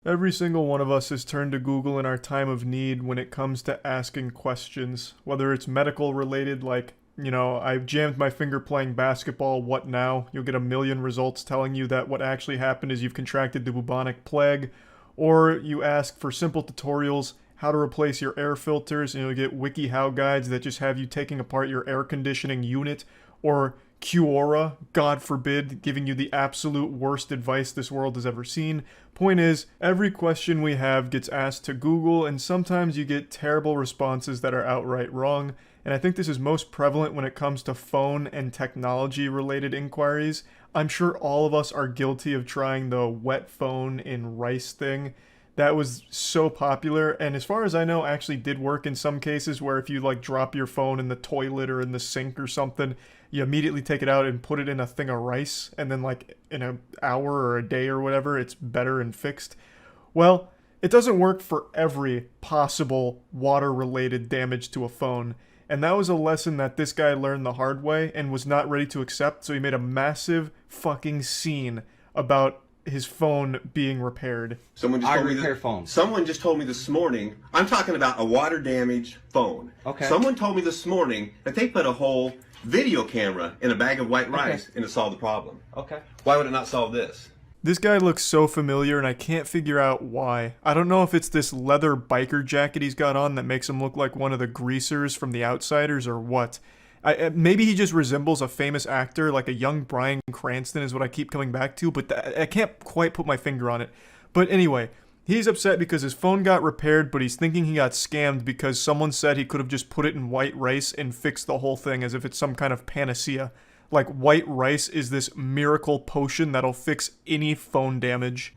Every single one of us has turned to Google in our time of need when it comes to asking questions, whether it's medical related, like, you know, I jammed my finger playing basketball, what now? You'll get a million results telling you that what actually happened is you've contracted the bubonic plague, or you ask for simple tutorials, how to replace your air filters, and you'll get WikiHow guides that just have you taking apart your air conditioning unit, or Quora, God forbid, giving you the absolute worst advice this world has ever seen. Point is, every question we have gets asked to Google, and sometimes you get terrible responses that are outright wrong. And I think this is most prevalent when it comes to phone and technology related inquiries. I'm sure all of us are guilty of trying the wet phone in rice thing. That was so popular, and as far as I know, actually did work in some cases, where if you like drop your phone in the toilet or in the sink or something, you immediately take it out and put it in a thing of rice, and then like in an hour or a day or whatever, it's better and fixed. Well, it doesn't work for every possible water-related damage to a phone. And that was a lesson that this guy learned the hard way and was not ready to accept, so he made a massive fucking scene about his phone being repaired. Someone just told me phones. Someone just told me this morning, I'm talking about a water-damaged phone. Okay. Someone told me this morning that they put a whole video camera in a bag of white rice and it solved the problem. Okay. Why would it not solve this? This guy looks so familiar, and I can't figure out why. I don't know if it's this leather biker jacket he's got on that makes him look like one of the greasers from The Outsiders or what. Maybe he just resembles a famous actor, like a young Bryan Cranston is what I keep coming back to, but I can't quite put my finger on it. But anyway, he's upset because his phone got repaired, but he's thinking he got scammed because someone said he could have just put it in white rice and fixed the whole thing as if it's some kind of panacea. Like white rice is this miracle potion that'll fix any phone damage.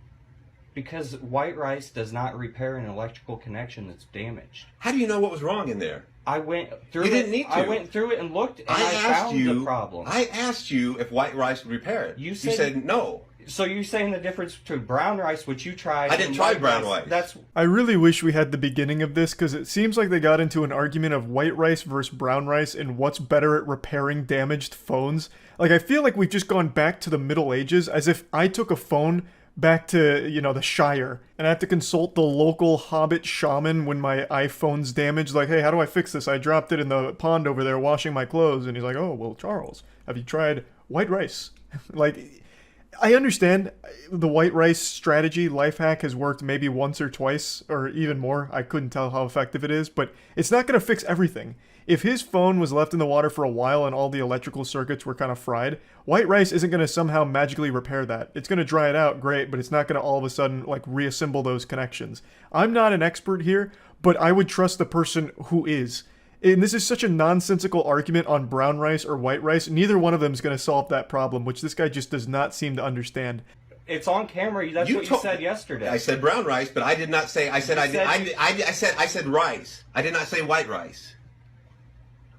Because white rice does not repair an electrical connection that's damaged. How do you know what was wrong in there? I went through You didn't need to. I went through it and looked, and I found the problem. I asked you if white rice would repair it. You said no. So you're saying the difference between brown rice, which you tried, I didn't try brown rice. That's I really wish we had the beginning of this, because it seems like they got into an argument of white rice versus brown rice and what's better at repairing damaged phones. Like, I feel like we've just gone back to the Middle Ages, as if I took a phone back to, you know, the Shire, and I have to consult the local hobbit shaman when my iPhone's damaged. Like, hey, how do I fix this? I dropped it in the pond over there washing my clothes. And he's like, oh, well, Charles, have you tried white rice? Like, I understand the white rice strategy, life hack, has worked maybe once or twice, or even more. I couldn't tell how effective it is, but it's not going to fix everything. If his phone was left in the water for a while and all the electrical circuits were kind of fried, white rice isn't going to somehow magically repair that. It's going to dry it out, great, but it's not going to all of a sudden like reassemble those connections. I'm not an expert here, but I would trust the person who is. And this is such a nonsensical argument on brown rice or white rice. Neither one of them is going to solve that problem, which this guy just does not seem to understand. It's on camera. That's what you said yesterday. I said brown rice, but I did not say. I said I said rice. I did not say white rice.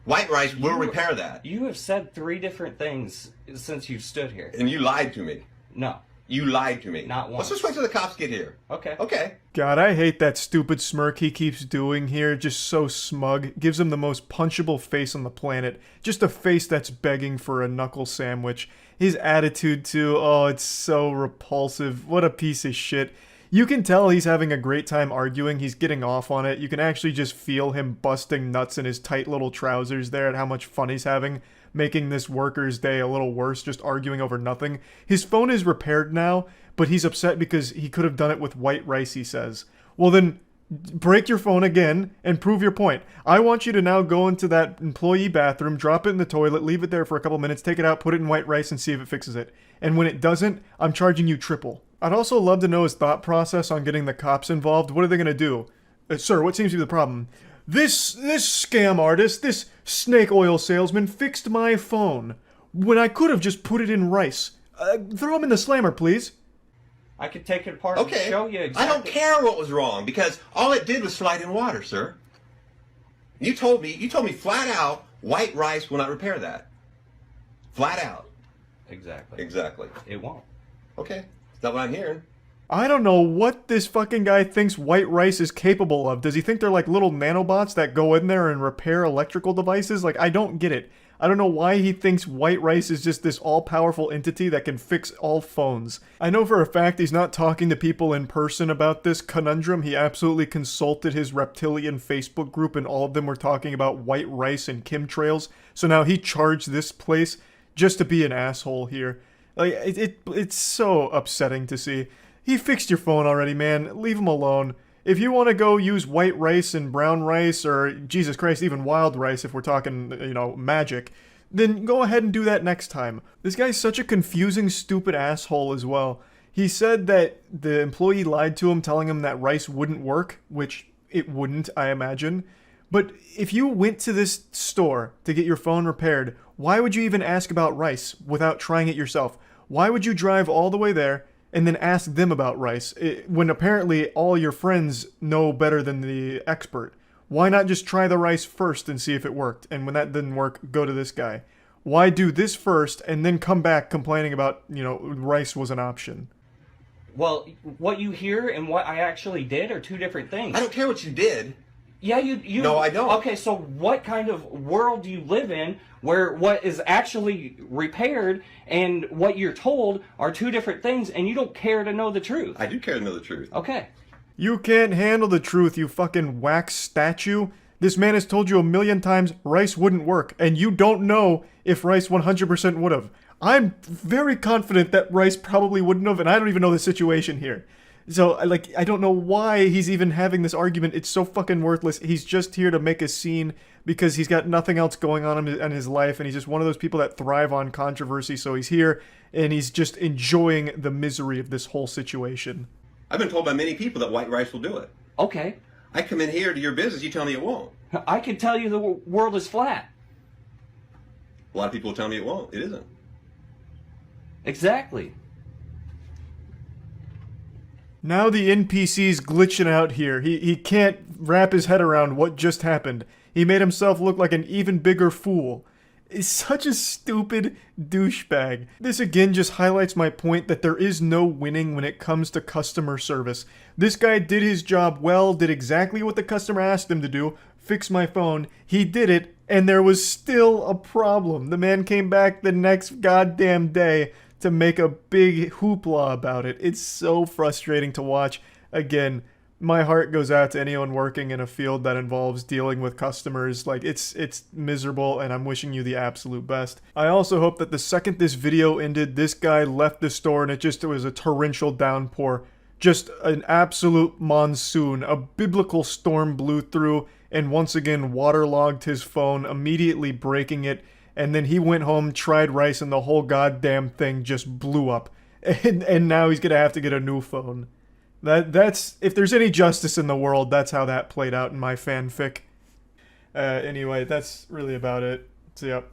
White rice will repair that. You have said 3 different things since you've stood here. And you lied to me. No. You lied to me. Not once. Let's just wait till the cops get here. Okay. Okay. God, I hate that stupid smirk he keeps doing here. Just so smug. Gives him the most punchable face on the planet. Just a face that's begging for a knuckle sandwich. His attitude too, oh, it's so repulsive. What a piece of shit. You can tell he's having a great time arguing. He's getting off on it. You can actually just feel him busting nuts in his tight little trousers there at how much fun he's having, making this worker's day a little worse, just arguing over nothing. His phone is repaired now, but he's upset because he could have done it with white rice, he says. Well then, break your phone again and prove your point. I want you to now go into that employee bathroom, drop it in the toilet, leave it there for a couple minutes, take it out, put it in white rice, and see if it fixes it. And when it doesn't, I'm charging you triple. I'd also love to know his thought process on getting the cops involved. What are they going to do? Sir, what seems to be the problem? This scam artist, this snake oil salesman fixed my phone when I could have just put it in rice. Throw him in the slammer, please. I could take it apart and show you exactly. I don't care what was wrong because all it did was slide in water, sir. You told me flat out white rice will not repair that. Flat out. Exactly. Exactly. It won't. Okay. That's not what I'm hearing. I don't know what this fucking guy thinks white rice is capable of. Does he think they're like little nanobots that go in there and repair electrical devices? Like, I don't get it. I don't know why he thinks white rice is just this all-powerful entity that can fix all phones. I know for a fact he's not talking to people in person about this conundrum. He absolutely consulted his reptilian Facebook group, and all of them were talking about white rice and chemtrails. So now he charged this place just to be an asshole here. Like, it's so upsetting to see. He fixed your phone already, man. Leave him alone. If you want to go use white rice and brown rice, or Jesus Christ, even wild rice if we're talking, magic, then go ahead and do that next time. This guy's such a confusing, stupid asshole as well. He said that the employee lied to him, telling him that rice wouldn't work, which it wouldn't, I imagine. But if you went to this store to get your phone repaired, why would you even ask about rice without trying it yourself? Why would you drive all the way there and then ask them about rice when apparently all your friends know better than the expert? Why not just try the rice first and see if it worked? And when that didn't work, go to this guy. Why do this first and then come back complaining about, rice was an option? Well, what you hear and what I actually did are two different things. I don't care what you did. Yeah, you. No, I don't. Okay, so what kind of world do you live in where what is actually repaired and what you're told are two different things, and you don't care to know the truth? I do care to know the truth. Okay. You can't handle the truth, you fucking wax statue. This man has told you 1,000,000 times rice wouldn't work, and you don't know if rice 100% would have. I'm very confident that rice probably wouldn't have, and I don't even know the situation here. So, I don't know why he's even having this argument. It's so fucking worthless. He's just here to make a scene because he's got nothing else going on in his life, and he's just one of those people that thrive on controversy, so he's here, and he's just enjoying the misery of this whole situation. I've been told by many people that white rice will do it. Okay. I come in here to your business, you tell me it won't. I can tell you the world is flat. A lot of people tell me it won't. It isn't. Exactly. Now the NPC's glitching out here. He can't wrap his head around what just happened. He made himself look like an even bigger fool. Is such a stupid douchebag. This again just highlights my point that there is no winning when it comes to customer service. This guy did his job well, did exactly what the customer asked him to do, fix my phone. He did it, and there was still a problem. The man came back the next goddamn day to make a big hoopla about it. It's so frustrating to watch. Again, my heart goes out to anyone working in a field that involves dealing with customers. It's miserable, and I'm wishing you the absolute best. I also hope that the second this video ended, this guy left the store and it was a torrential downpour. Just an absolute monsoon. A biblical storm blew through and once again waterlogged his phone, immediately breaking it. And then he went home, tried rice, and the whole goddamn thing just blew up. And now he's gonna have to get a new phone. That's if there's any justice in the world, that's how that played out in my fanfic. Anyway, that's really about it. So, yep.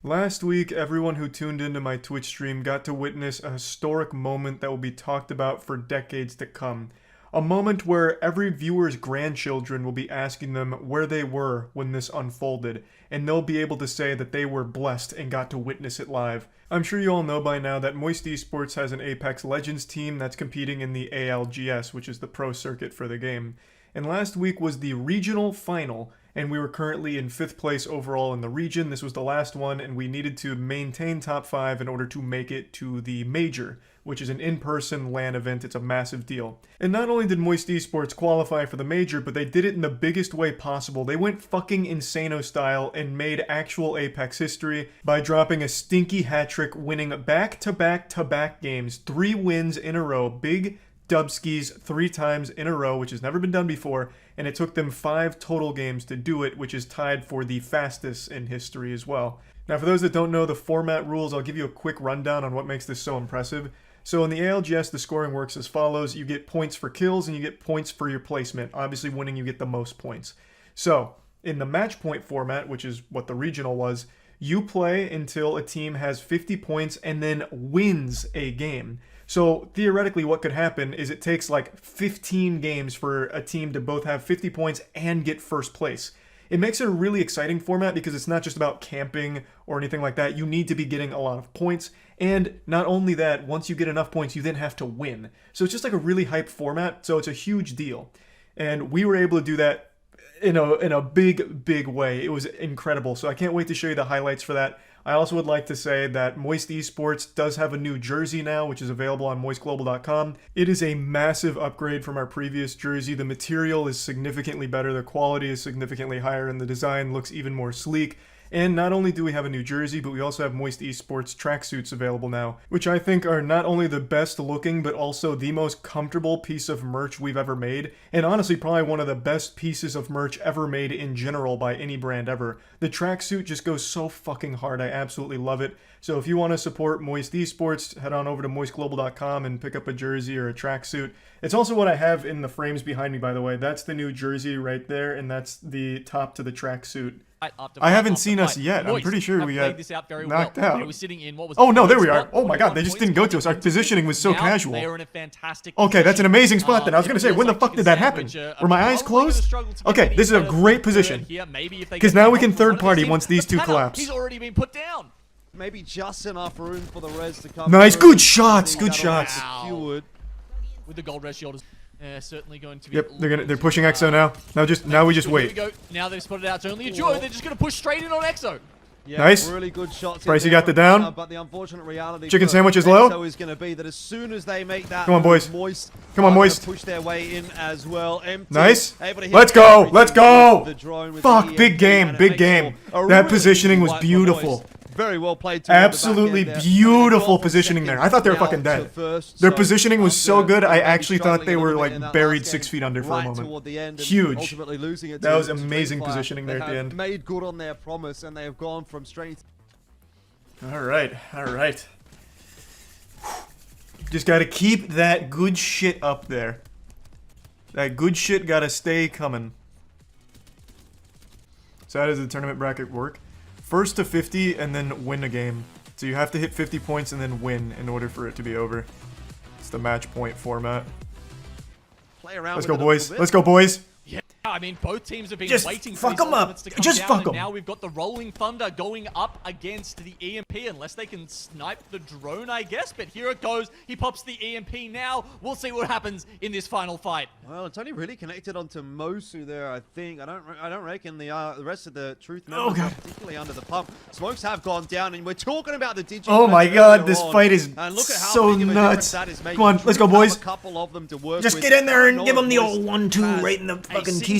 Last week, everyone who tuned into my Twitch stream got to witness a historic moment that will be talked about for decades to come. A moment where every viewer's grandchildren will be asking them where they were when this unfolded, and they'll be able to say that they were blessed and got to witness it live. I'm sure you all know by now that Moist Esports has an Apex Legends team that's competing in the ALGS, which is the pro circuit for the game. And last week was the regional final, and we were currently in 5th place overall in the region. This was the last one, and we needed to maintain top 5 in order to make it to the major, which is an in-person LAN event. It's a massive deal. And not only did Moist Esports qualify for the major, but they did it in the biggest way possible. They went fucking Insano style and made actual Apex history by dropping a stinky hat trick, winning back-to-back-to-back games, 3 wins in a row, big dubskis 3 times in a row, which has never been done before, and it took them 5 total games to do it, which is tied for the fastest in history as well. Now, for those that don't know the format rules, I'll give you a quick rundown on what makes this so impressive. So in the ALGS, the scoring works as follows. You get points for kills and you get points for your placement. Obviously, winning, you get the most points. So in the match point format, which is what the regional was, you play until a team has 50 points and then wins a game. So theoretically, what could happen is it takes like 15 games for a team to both have 50 points and get first place. It makes it a really exciting format because it's not just about camping or anything like that. You need to be getting a lot of points. And not only that, once you get enough points, you then have to win. So it's just like a really hyped format. So it's a huge deal. And we were able to do that in a big way. It was incredible. So I can't wait to show you the highlights for that. I also would like to say that Moist Esports does have a new jersey now, which is available on moistglobal.com. It is a massive upgrade from our previous jersey. The material is significantly better, the quality is significantly higher, and the design looks even more sleek. And not only do we have a new jersey, but we also have Moist Esports tracksuits available now, which I think are not only the best looking, but also the most comfortable piece of merch we've ever made, and honestly probably one of the best pieces of merch ever made in general by any brand ever. The tracksuit just goes so fucking hard, I absolutely love it. So if you want to support Moist Esports, head on over to moistglobal.com and pick up a jersey or a tracksuit. It's also what I have in the frames behind me, by the way. That's the new jersey right there, and that's the top to the tracksuit. I haven't seen us yet. I'm pretty sure we got knocked out. Oh no, there we are. Oh my god, they just didn't go to us. Our positioning was so casual. Okay, that's an amazing spot then. I was going to say, when the fuck did that happen? Were my eyes closed? Okay, this is a great position. Because now we can third party once these two collapse. He's already been put down. Maybe just enough room for the res to come. Nice, good shots, good shots. With the gold res shoulders. Certainly going to be. Yep, they're pushing EXO now. Now we just wait. Here we go. Now they've spotted out. It's only a duo. They're just going to push straight in on EXO. Yeah, nice. Really good shots. Pricey got the down. But the unfortunate reality Chicken sandwich is low. EXO is going to be that as soon as they make that come on, boys. Moist, come on, Moist. Push their way in as well. Empty, nice. Let's go. Let's go. Fuck, big game. Big game. That positioning was beautiful. Very well played. Absolutely beautiful positioning there. I thought they were fucking dead. Their positioning was so good, I actually thought they were like buried 6 feet under for a moment. Huge. That was amazing positioning there at the end. Made good on their promise, and they have gone from strength. All right, all right. Just gotta keep that good shit up there. That good shit gotta stay coming. So how does the tournament bracket work? First to 50 and then win a game. So you have to hit 50 points and then win in order for it to be over. It's the match point format. Let's go, boys. Let's go, boys. Yeah, I mean, both teams have been just waiting fuck for them up. Just fuck them. Now we've got the Rolling Thunder going up against the EMP, unless they can snipe the drone, I guess. But here it goes. He pops the EMP now. We'll see what happens in this final fight. Well, it's only really connected onto Mosu there, I think. I don't reckon the rest of the Truth members are particularly under the pump. Smokes have gone down, and we're talking about the digital. Oh my god, this fight is so nuts. Come on, let's go, boys. Just get in there and give them the old 1-2 right in the fucking keister.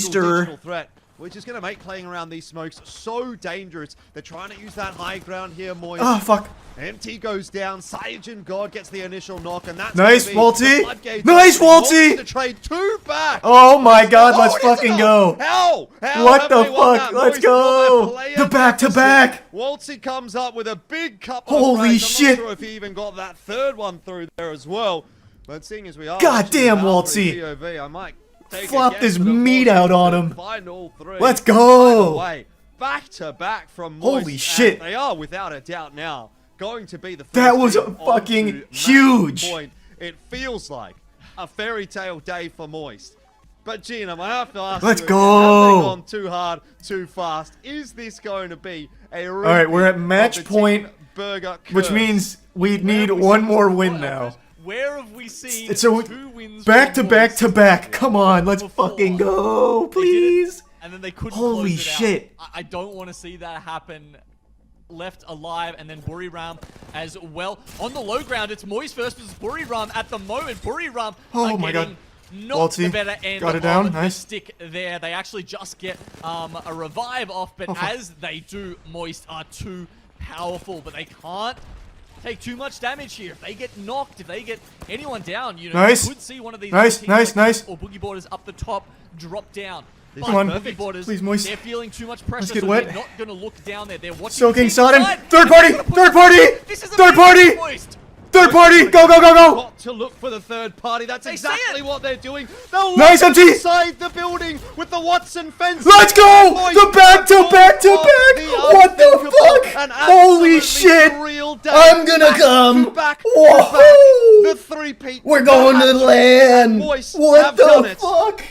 Threat, which is going to make playing around these smokes so dangerous. They're trying to use that high ground here, Moist. Oh, fuck. MT goes down. Saiyan God gets the initial knock, and that's nice, Walty. Nice, Walty. To trade 2 back. Oh my god, let's fucking go. How what the fuck? Let's go. The back-to-back. Walty comes up with a big couple Holy of shit. I'm not sure if he even got that third one through there as well. But seeing as we are goddamn, Walty. POV, I might flop this meat out on him. Let's go. Back to back from Moist. Holy shit. They are without a doubt now going to be the first. That was fucking huge. Point. It feels like a fairy tale day for Moist. But Gina, I have to ask let's you, go. have they gone too hard, too fast? Is this going to be a all right, we're at match point, which means we need one more win now. Where have we seen so 2 wins back to back to back? Come on, let's fucking go, please. And then they couldn't Holy close it shit. Out. I don't want to see that happen. Left alive, and then Buriram as well. On the low ground, it's Moist versus Buriram at the moment. Buriram oh my god. Not the better end got it down. of nice. the stick there. They actually just get a revive off, but as they do, Moist are too powerful, but they can't take too much damage here. If they get knocked, if they get anyone down, you know, you could see one of these nice, or Boogie Boarders up the top drop down. Come on, Boarders, please, Moist. They're feeling too much pressure, Let's get so wet. they're not going to look down there. They're watching. Soaking Sodden. Third party. Third party. Third party. Third party. Go, go, go, go. Got to look for the third party. That's exactly what they're doing. They'll nice, MT. Inside the building with the Watson fence. Let's go. The back to back to back. What the fuck? Holy shit. I'm gonna come. Whoa. The three-peat. We're going to land. What the fuck?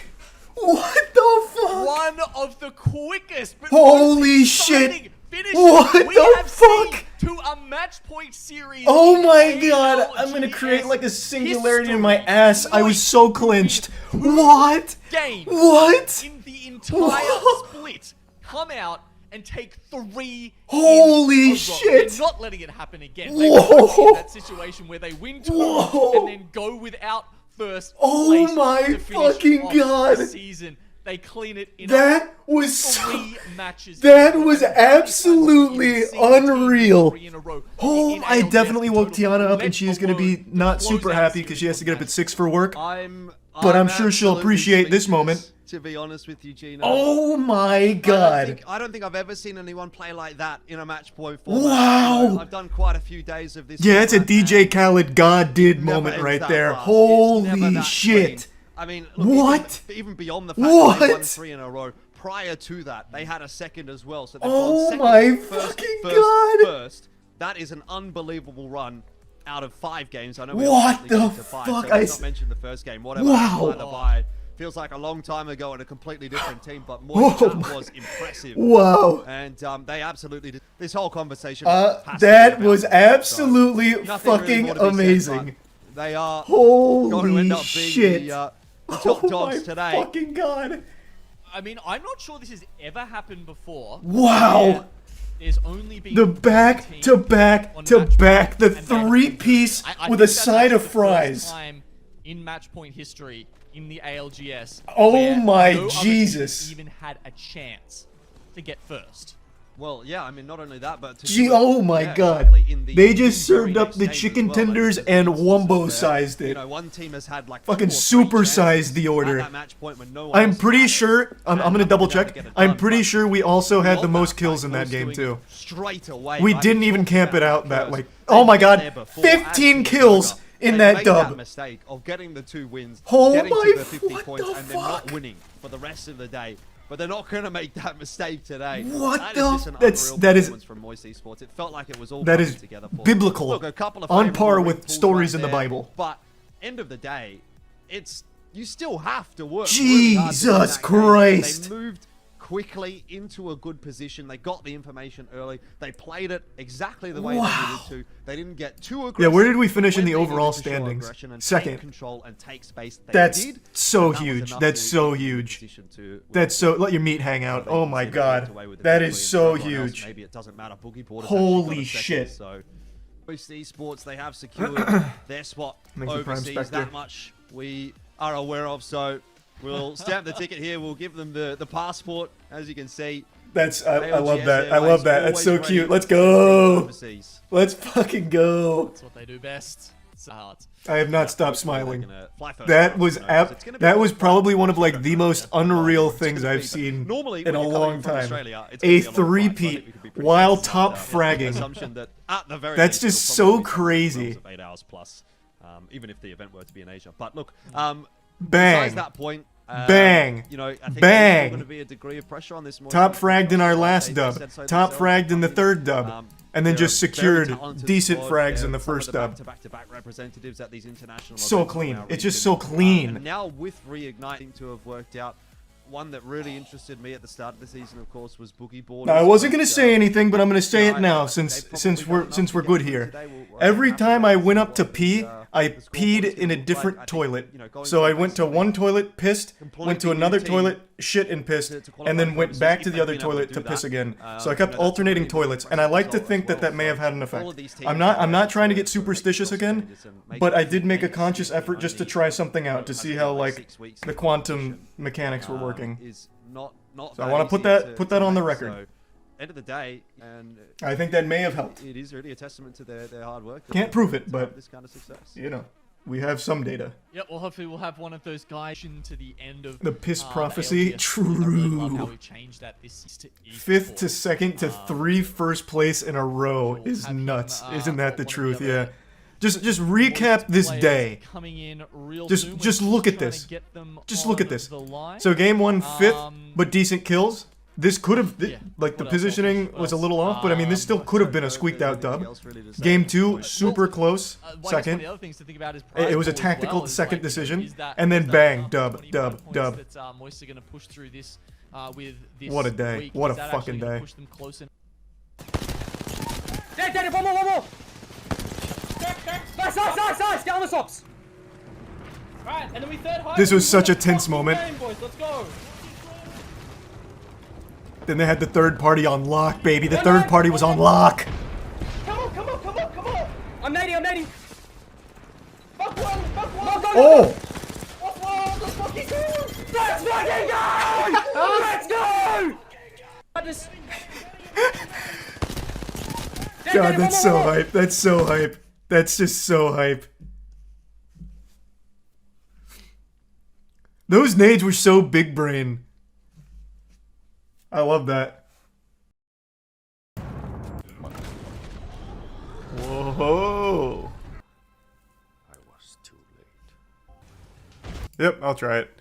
What the fuck? One of the quickest, but holy shit! What the fuck? To a match point series. Oh my god! I'm gonna create like a singularity in my ass. I was so clinched. What? Game. What? In the entire split, come out and take 3. Holy shit! They're not letting it happen again. They were in that situation where they win 2 and then go without first place my to finish fucking off god! The season. they clean it in That was 3 matches. That was absolutely unreal. Oh, I definitely woke Tiana up, and she's gonna be not super happy because she has to get up at 6 for work. But I'm sure she'll appreciate this moment. To be honest with you, Gino. Oh my god. I don't think I've ever seen anyone play like that in a match point Wow. format. I've done quite a few days of this. Yeah, it's a DJ Khaled God did moment right there. Holy shit. I mean, look, what? Even beyond the fact that they won 3 in a row, prior to that, they had a second as well. So they've gone second, my first, fucking first, god. first. That is an unbelievable run out of 5 games. I know we What the got to 5, fuck? so let's not mention the first game. Whatever. Wow. By the by, feels like a long time ago and a completely different team, but Moist was impressive. Wow. And they absolutely did. This whole conversation that was absolutely fucking amazing. They are Holy going to end up being shit. the top dogs today. Fucking god. I mean, I'm not sure this has ever happened before. Wow. There's only been The back to back to back, the 3-piece with a side of fries. Time in match point history in the ALGS. Oh where my no other team Jesus. even had a chance to get first. Well, yeah, I mean, not only that, but Gee, oh my god. They just served up the chicken tenders and wombo-sized it. You know, one team has had like fucking super-sized the order. I'm pretty sure, I'm gonna double check, I'm pretty sure we also had the most kills in that game too. Straight away. We didn't even camp it out that, like, oh my god, 15 kills in that dub. That mistake of getting the 2 wins, Oh getting my, to the 50 what points, the and then not winning for the rest of the day. But they're not going to make that mistake today. What that the? Is just an that is performance from Moist Esports. It felt like it was all that coming is together for biblical, Look, a couple of on par favorable with pulls stories right in the there, Bible. But end of the day, it's you still have to work. Jesus really hard to Christ. They moved quickly into a good position. They got the information early. They played it exactly the way they needed to. They didn't get too aggressive. Yeah, where did we finish in the when they overall needed to show standings? aggression and Second. take control and take space. They That's did, so and that was huge. enough That's to so get in a huge. position to That's so. Let your meat hang out. Oh my god. That is so huge. Maybe it doesn't matter. Boogie Board has Holy actually got a second, shit. So, Moist Esports, they have secured their spot Thank you, Prime overseas. Spectre. That much we are aware of. So we'll stamp the ticket here. We'll give them the passport, as you can see. That's I love ALGS that. I love that. That's so always cute. ready Let's to go. overseas. Let's fucking go. That's what they do best. So hard. I have not stopped smiling. That was probably one of like the most unreal things I've seen in a long time. A 3-peat while top fragging. That's just so crazy. Even if the event were to be in Asia. But look, Bang. besides that point, Bang. You know, I think Bang. there's going to be a degree of pressure on this. Top fragged in our last dub. Top fragged in the third dub. And then just secured decent frags in the first dub. Back-to-back representatives at these international So events clean. now It's really just good. so clean. And now with Reigniting to have worked out, one that really interested me at the start of the season, of course, was Boogie Board. Now, I wasn't gonna say anything, but I'm gonna say it now since we're good here. Every time I went up to pee, I peed in a different toilet. So I went to one toilet, pissed, went to another toilet, shit and pissed, and then went back to the other toilet to piss again. So I kept alternating toilets, and I like to think that that may have had an effect. I'm not trying to get superstitious again, but I did make a conscious effort just to try something out to see how like the quantum mechanics were working. So I want to put that on the record. End of the day, and I think that may have helped. It is really a testament to their hard work. Can't prove it, but this kind of success. You know, we have some data. Yeah, well, hopefully we'll have one of those guys into the end of the piss prophecy. ALGS. True. I really love how we changed that this to Fifth to second to 3 first place in a row is nuts. Isn't that the truth? Yeah. Just recap this day. Just look at this. Just look at this. So game 1 5th, but decent kills. This could have, like, the positioning was a little off, but I mean, this still could have been a squeaked out dub. Game 2, super close, second. It was a tactical second decision, and then bang, dub. What a day. What a fucking day. Tate, one more! Nice! Get on the tops! Right, and then we third high. This was such a tense moment. Let's go. Then they had the third party on lock, baby. The third party was on lock. Come on. I'm nading. Fuck one. Oh! What's wrong? Let's fucking go. Let's fucking go! Let's go! God, that's so hype. That's so hype. That's just so hype. Those nades were so big brain. I love that. Whoa. I was too late. Yep, I'll try it.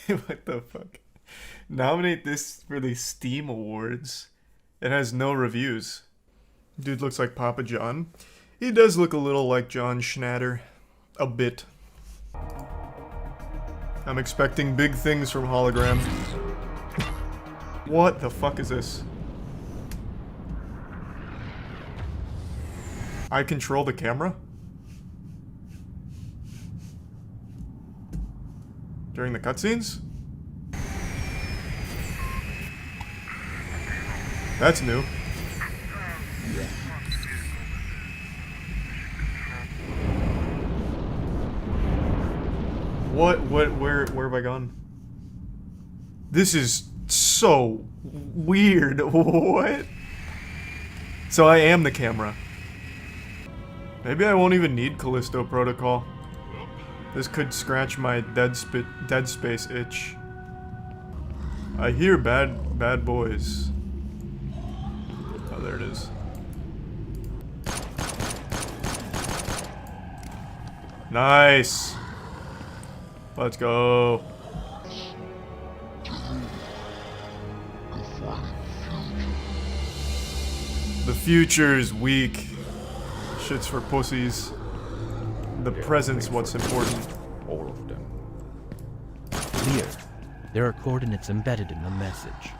What the fuck? Nominate this for the Steam Awards. It has no reviews. Dude looks like Papa John. He does look a little like John Schnatter. A bit. I'm expecting big things from Hologram. What the fuck is this? I control the camera? During the cutscenes? That's new. Where have I gone? This is so weird. What? So I am the camera. Maybe I won't even need Callisto Protocol. This could scratch my dead space itch. I hear bad boys. Oh, there it is. Nice. Let's go. The future's weak. Shit's for pussies. The present's what's important. All of them. Clear. There are coordinates embedded in the message.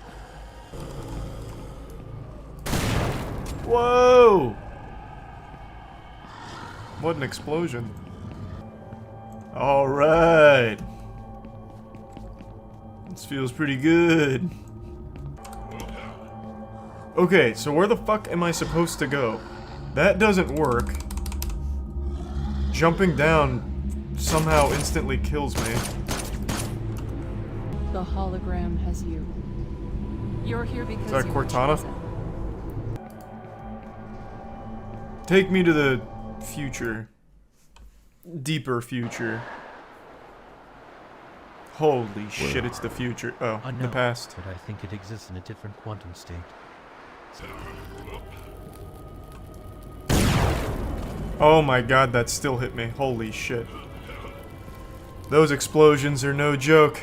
Whoa! What an explosion. Alright. This feels pretty good. Okay, so where the fuck am I supposed to go? That doesn't work. Jumping down somehow instantly kills me. The hologram has you. You're here because Is that you were Cortana? chosen. Take me to the future. Deeper future. Holy shit, it's the future. Oh, the past. But I think it exists in a different quantum state. Oh my god, that still hit me. Holy shit. Those explosions are no joke.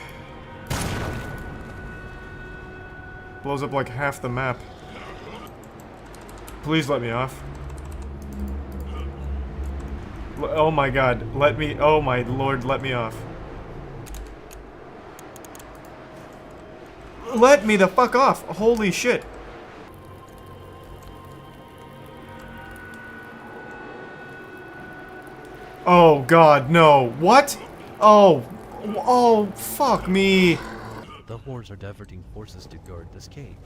Blows up like half the map. Please let me off. Oh my god, let me, oh my lord, let me off. Let me the fuck off! Holy shit. Oh god, no. What? Oh. Oh, fuck me. The whores are diverting forces to guard this cave.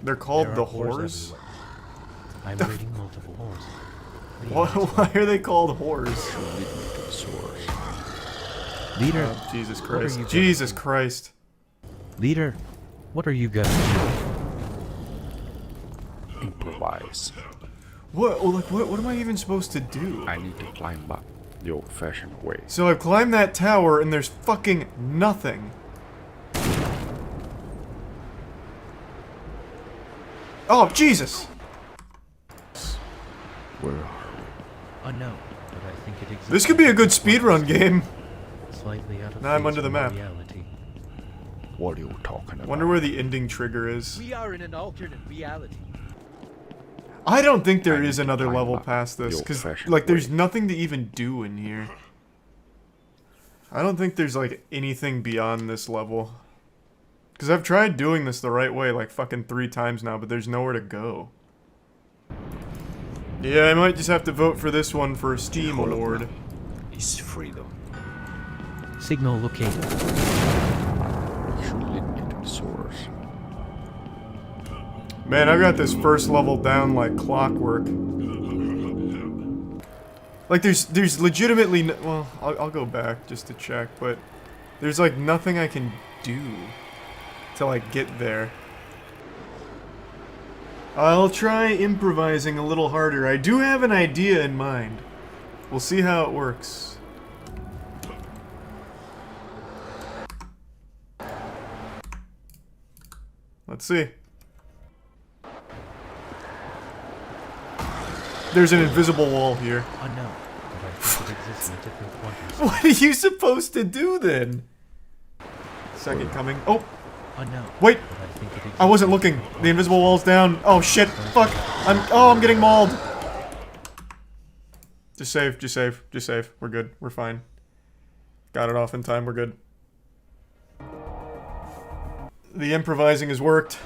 They're called There the are whores? I'm raiding multiple whores. Why are they called whores? Leader, Oh, Jesus what are Christ. you gonna Jesus do? Christ. Leader, what are you gonna do? Improvise. What? Like, what am I even supposed to do? I need to climb up the old-fashioned way. So I've climbed that tower and there's fucking nothing. Oh, Jesus! Where are we? Unknown, but I think it exists. This could be a good speedrun game. Slightly out of Now I'm phase under the from map. reality. What are you talking about? Wonder where the ending trigger is. We are in an alternate reality. I don't think there I is need to another climb level up past the this, because, old-fashioned like, there's way. nothing to even do in here. I don't think there's, like, anything beyond this level. Because I've tried doing this the right way, like, fucking 3 times now, but there's nowhere to go. Yeah, I might just have to vote for this one for a Steam award. Is freedom. Signal located. You should lead me to the source. Man, I got this first level down like clockwork. Like, there's legitimately no, well, I'll go back just to check, but There's like nothing I can do to like get there. I'll try improvising a little harder. I do have an idea in mind. We'll see how it works. Let's see. There's an invisible wall here. Oh no. But I think it exists in different quantities. What are you supposed to do then? Second coming. Oh! Oh no. Wait! I wasn't looking. The invisible wall's down. Oh shit! Fuck! I'm getting mauled! Just save, just save, just save. We're good. We're fine. Got it off in time. We're good. The improvising has worked.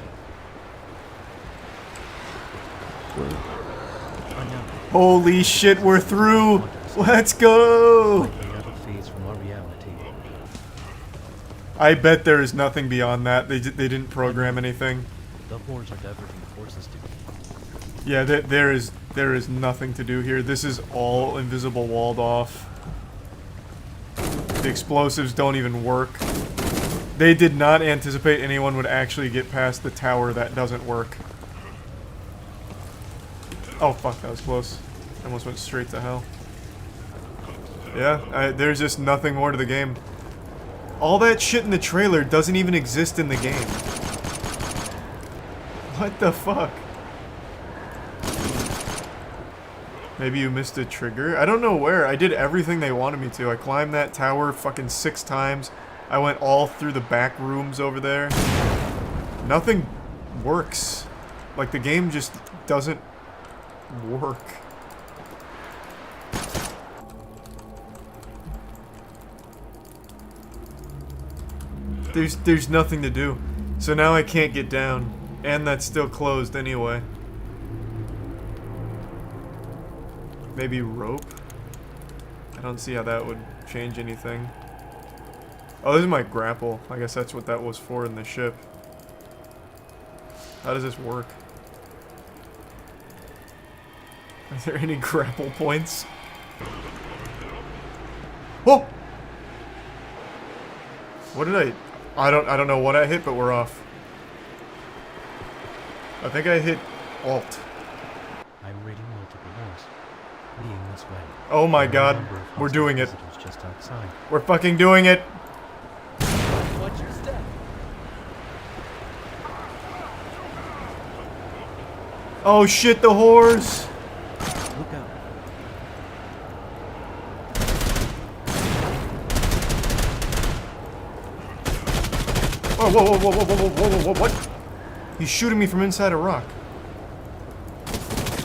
Holy shit, we're through! Let's go! I bet there is nothing beyond that. They didn't program anything. The hordes are diverting forces to. Yeah, there is nothing to do here. This is all invisible walled off. The explosives don't even work. They did not anticipate anyone would actually get past the tower that doesn't work. Oh fuck, that was close. I almost went straight to hell. Yeah, there's just nothing more to the game. All that shit in the trailer doesn't even exist in the game. What the fuck? Maybe you missed a trigger? I don't know where. I did everything they wanted me to. I climbed that tower fucking 6 times. I went all through the back rooms over there. Nothing works. Like, the game just doesn't work. There's nothing to do. So now I can't get down. And that's still closed anyway. Maybe rope? I don't see how that would change anything. Oh, this is my grapple. I guess that's what that was for in the ship. How does this work? Are there any grapple points? Whoa! What did I don't know what I hit, but we're off. I think I hit Alt. I'm reading multiple doors, leading this way. Oh my god, we're doing it. Just outside. We're fucking doing it. Watch your step. Oh shit, the whores. Look out. Whoa, whoa, whoa, whoa, whoa, whoa, whoa, whoa, whoa, what? He's shooting me from inside a rock.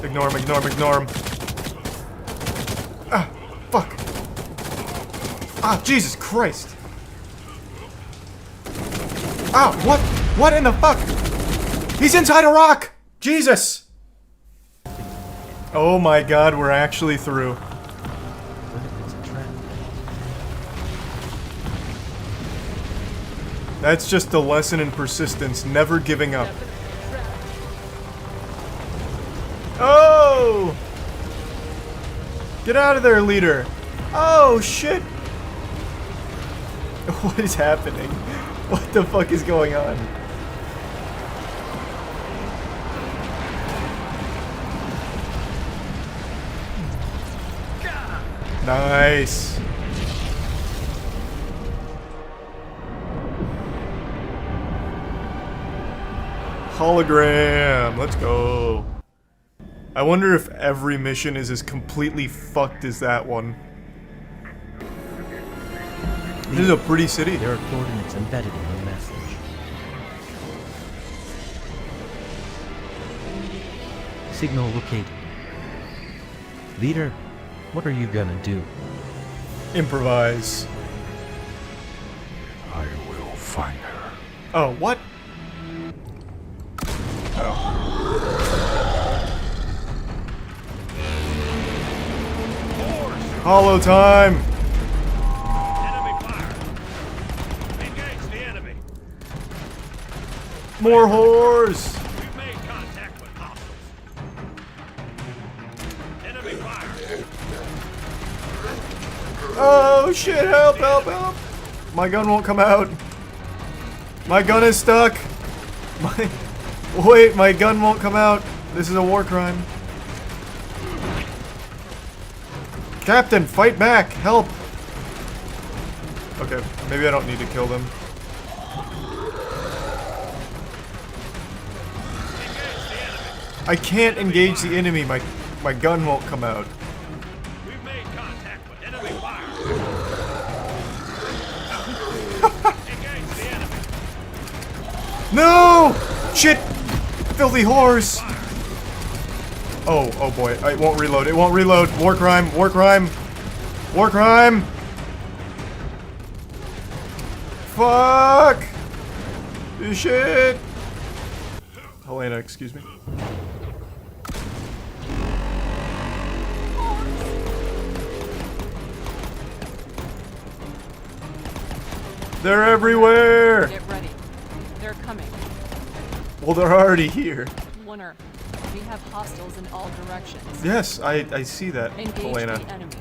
Ignore him, ignore him, ignore him. Ah, fuck. Ah, Jesus Christ. Ah, what? What in the fuck? He's inside a rock! Jesus! Oh my god, we're actually through. That's just a lesson in persistence, never giving up. Oh! Get out of there, leader! Oh, shit! What is happening? What the fuck is going on? Nice! Hologram! Let's go! I wonder if every mission is as completely fucked as that one. This is a pretty city. There are coordinates embedded in the message. Signal located. Leader, what are you gonna do? Improvise. I will find her. Oh, what? Hollow time! More whores! We've made contact with hostiles. Enemy fire. Oh shit, help, help, help! My gun won't come out. My gun is stuck. Wait, my gun won't come out. This is a war crime. Captain, fight back. Help. Okay, maybe I don't need to kill them. I can't engage the enemy. My gun won't come out. We've made contact with enemy fire. Engage the enemy. No! Shit! Filthy whores! Oh boy. It won't reload. It won't reload. War crime. War crime. War crime! Fuck! Shit! Helena, excuse me. They're everywhere! Get ready. They're coming. Well, they're already here. Winner. We have hostiles in all directions. Yes, I see that, Engage Helena. the enemy.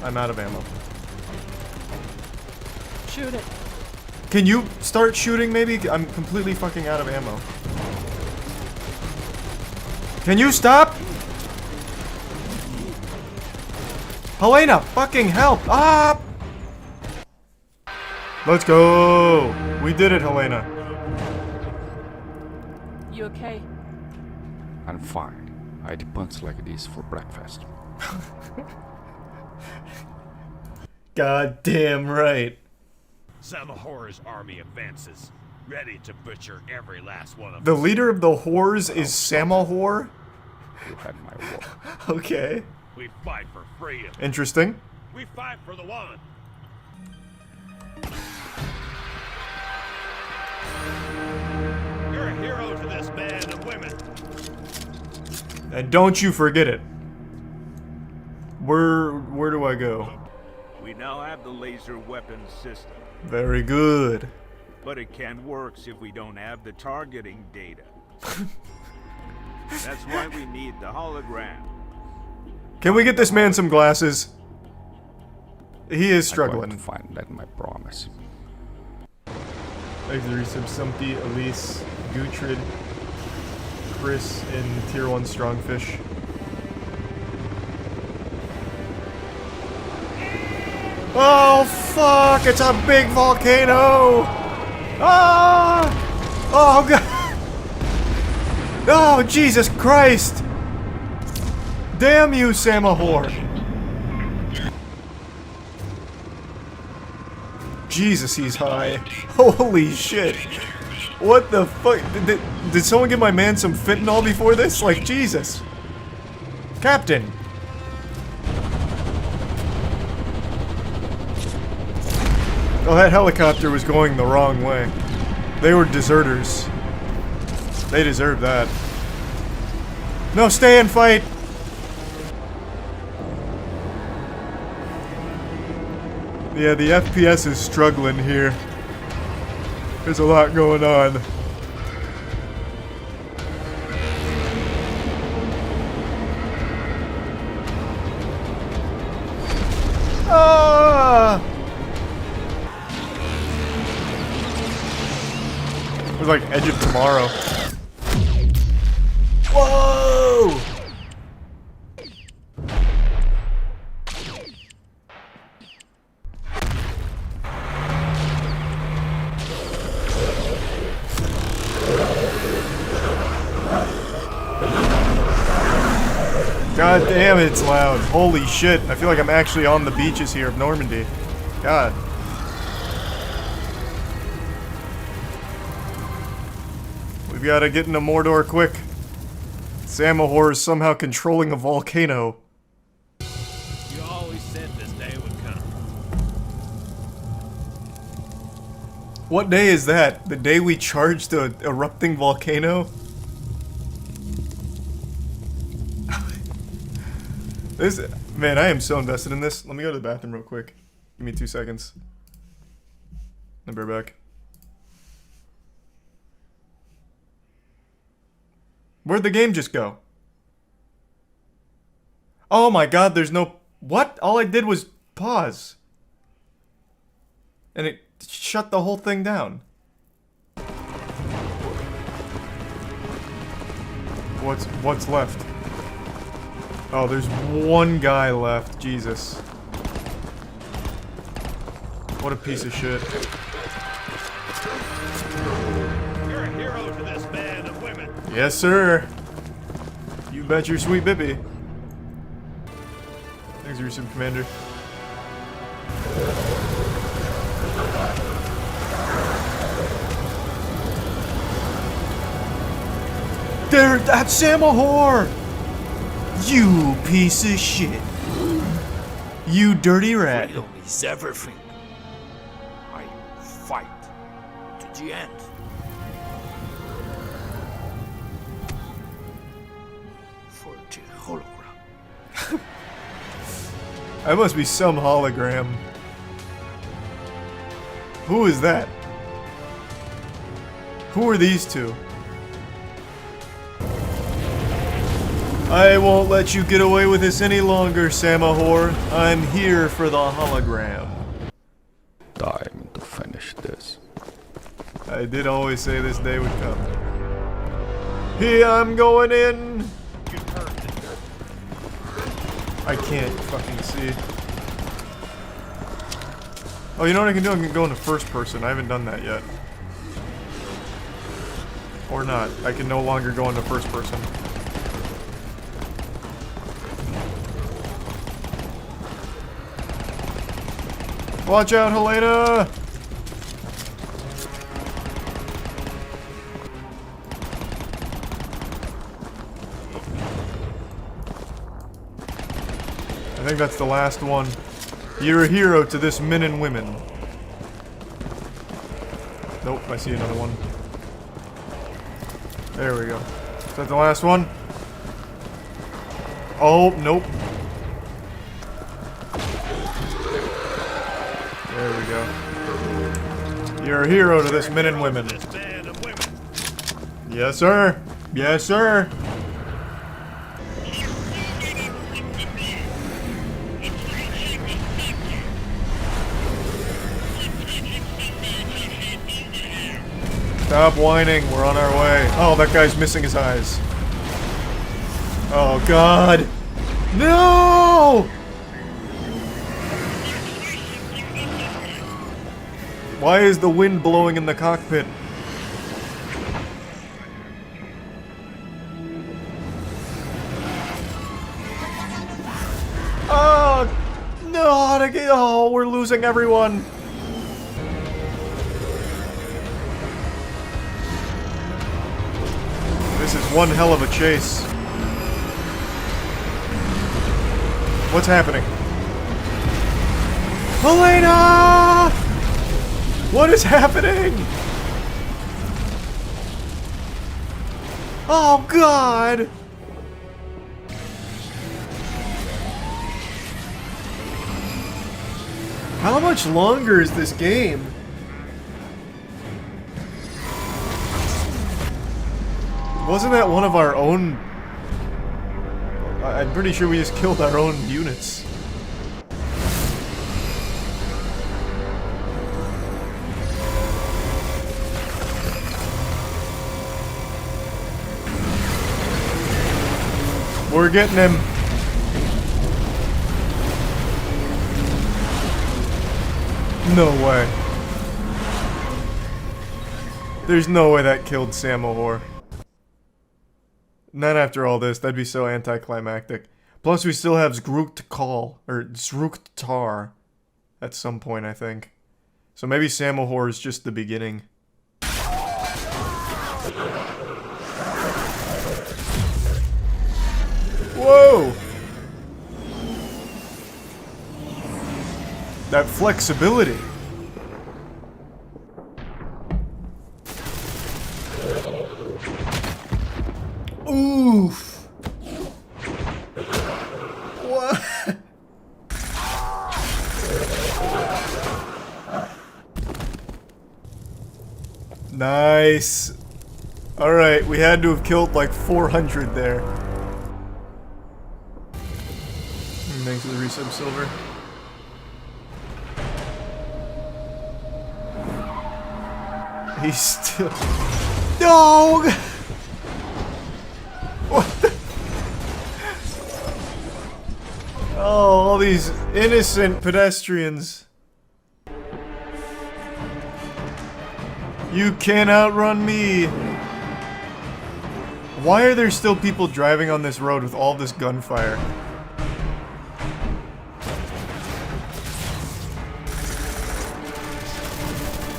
I'm out of ammo. Shoot it. Can you start shooting, maybe? I'm completely fucking out of ammo. Can you stop? Helena, fucking help! Ah! Let's go! We did it, Helena. You okay? I'm fine. I eat buns like this for breakfast. God damn right. Samahor's army advances, ready to butcher every last one of The us. leader of the whores is Samahor? You had my word. Okay. We fight for freedom. Interesting. We fight for the one. You're a hero to this band of women. And don't you forget it. Where do I go? We now have the laser weapons system, Very good. but it can't work if we don't have the targeting data. That's why we need the hologram. Can we get this man some glasses? He is I'm going struggling. to find that, my promise. Auxiliary Subsumpty, Elise, Gutrid, Chris, and Tier 1 Strongfish. Oh fuck! It's a big volcano! Ah! Oh god! Oh Jesus Christ! Damn you, Samahor! Jesus, he's high. Holy shit. What the fuck? Did someone give my man some fentanyl before this? Like, Jesus. Captain. Oh, that helicopter was going the wrong way. They were deserters. They deserve that. No, stay and fight! Yeah, the FPS is struggling here. There's a lot going on. Ah! It was like Edge of Tomorrow. Whoa! God damn it, it's loud. Holy shit. I feel like I'm actually on the beaches here of Normandy. God. We've got to get into Mordor quick. Samahor is somehow controlling a volcano. You always said this day would come. What day is that? The day we charged a erupting volcano? Man, I am so invested in this. Let me go to the bathroom real quick. Give me 2 seconds. I'll be right back. Where'd the game just go? Oh my god, there's no... What? All I did was pause. And it shut the whole thing down. What's left? Oh, there's one guy left. Jesus. What a piece of shit. You're a hero to this band of women. Yes, sir. You bet your sweet bippy. Thanks, Rusev Commander. There, that's Samahor! You piece of shit. You dirty rat. Freedom is everything. I fight to the end. For the hologram. That must be some hologram. Who is that? Who are these two? I won't let you get away with this any longer, Samahor. I'm here for the hologram. Time to finish this. I did always say this day would come. Here I'm going in. I can't fucking see. Oh, you know what I can do? I can go into first person. I haven't done that yet. Or not. I can no longer go into first person. Watch out, Helena! I think that's the last one. You're a hero to this men and women. Nope, I see another one. There we go. Is that the last one? Oh, nope. There we go. You're a hero to this men and women. Yes, sir. Yes, sir. Stop whining. We're on our way. Oh, that guy's missing his eyes. Oh, God. No! Why is the wind blowing in the cockpit? Oh, no, oh, we're losing everyone. This is one hell of a chase. What's happening? Helena! What is happening? Oh, God! How much longer is this game? Wasn't that one of our own... I'm pretty sure we just killed our own units. We're getting him. No way. There's no way that killed Samahor. Not after all this. That'd be so anticlimactic. Plus, we still have Critikal, or Critikal, at some point, I think. So maybe Samahor is just the beginning. Whoa! That flexibility. Oof. What? Nice. Alright, we had to have killed like 400 there. Thanks for the resub, Silver. He's still... No! What the... Oh, all these innocent pedestrians. You can't outrun me. Why are there still people driving on this road with all this gunfire?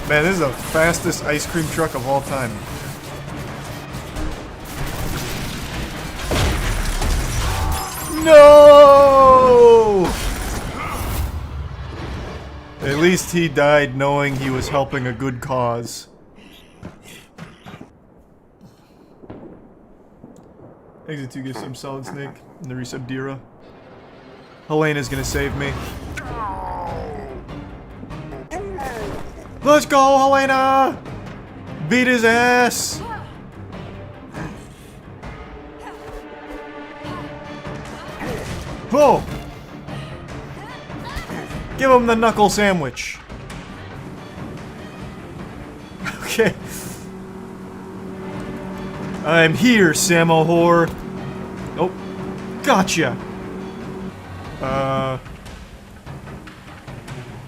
Man, this is the fastest ice cream truck of all time. No! At least he died knowing he was helping a good cause. Exit 2 gives some Solid Snake and the resub Dira. Helena's gonna save me. Let's go, Helena! Beat his ass! Whoa! Give him the knuckle sandwich. Okay. I'm here, Samo whore. Oh, gotcha.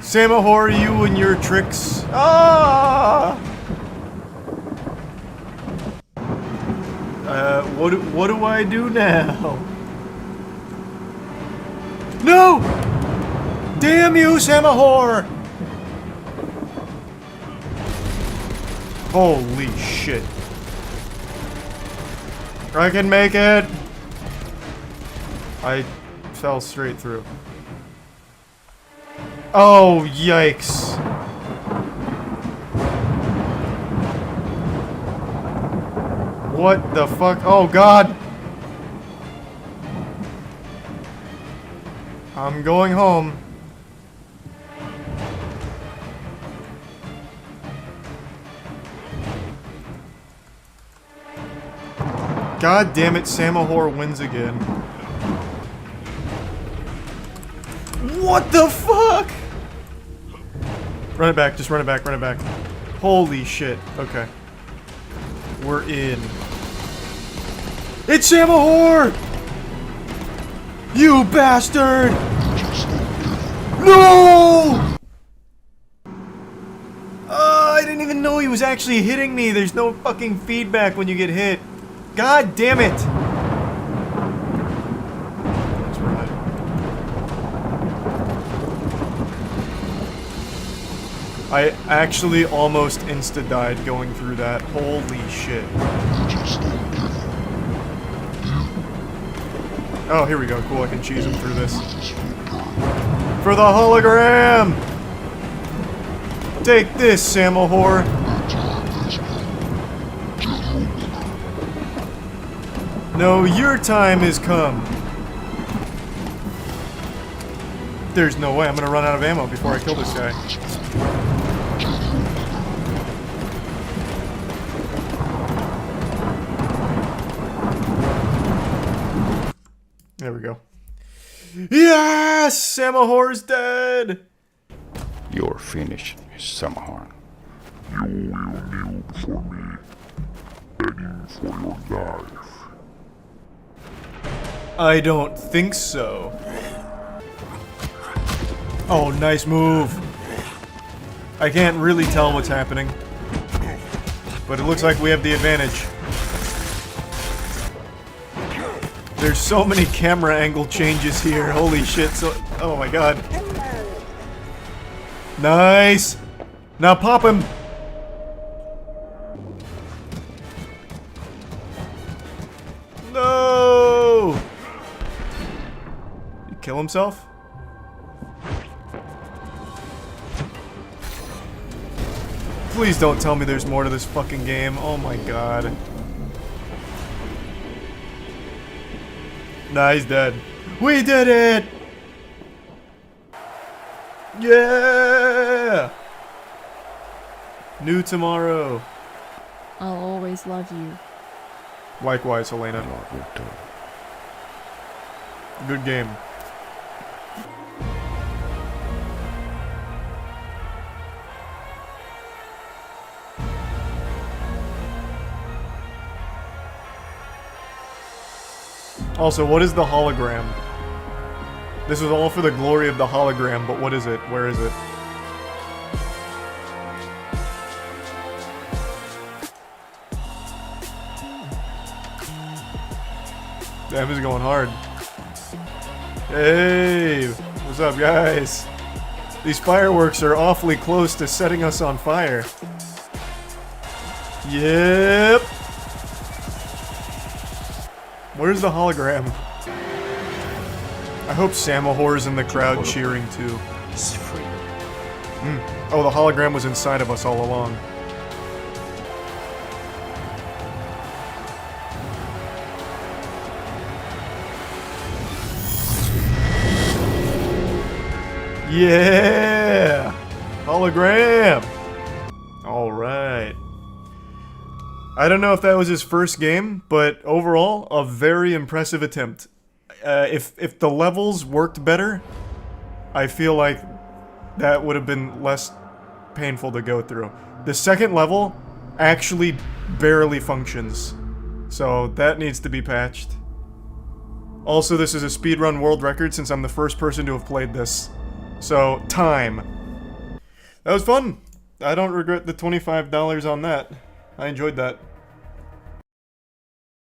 Samo whore, you and your tricks. Ah! What do I do now? No! Damn you, Samo whore! Holy shit. I can make it! I fell straight through. Oh, yikes. What the fuck? Oh, God! I'm going home. God damn it, Samahor wins again. What the fuck? Run it back, just run it back, run it back. Holy shit, okay. We're in. It's Samahor! You bastard! No! I didn't even know he was actually hitting me. There's no fucking feedback when you get hit. God damn it! That's right. I actually almost insta-died going through that. Holy shit. Oh, here we go. Cool, I can cheese him through this. For the hologram! Take this, Samahor! No, your time has come. There's no way I'm gonna run out of ammo before I kill this guy. There we go. Yes! Samahor's dead! You're finished, Samahor. You will kneel before me, begging for your life. I don't think so. Oh, nice move. I can't really tell what's happening, but it looks like we have the advantage. There's so many camera angle changes here. Holy shit. So, oh my god. Nice. Now pop him. No. Did he kill himself? Please don't tell me there's more to this fucking game. Oh my god. Nah, he's dead. We did it! Yeah! New tomorrow. I'll always love you. Likewise, Helena. Good game. Also, what is the hologram? This was all for the glory of the hologram, but what is it? Where is it? Damn, is going hard. Hey, what's up, guys? These fireworks are awfully close to setting us on fire. Yep. Where's the hologram? I hope Samahor's in the crowd cheering too. It's free. Oh, the hologram was inside of us all along. Yeah! Hologram! Alright. I don't know if that was his first game, but overall, a very impressive attempt. If the levels worked better, I feel like that would have been less painful to go through. The second level actually barely functions, so that needs to be patched. Also, this is a speedrun world record since I'm the first person to have played this. So, time. That was fun. I don't regret the $25 on that. I enjoyed that.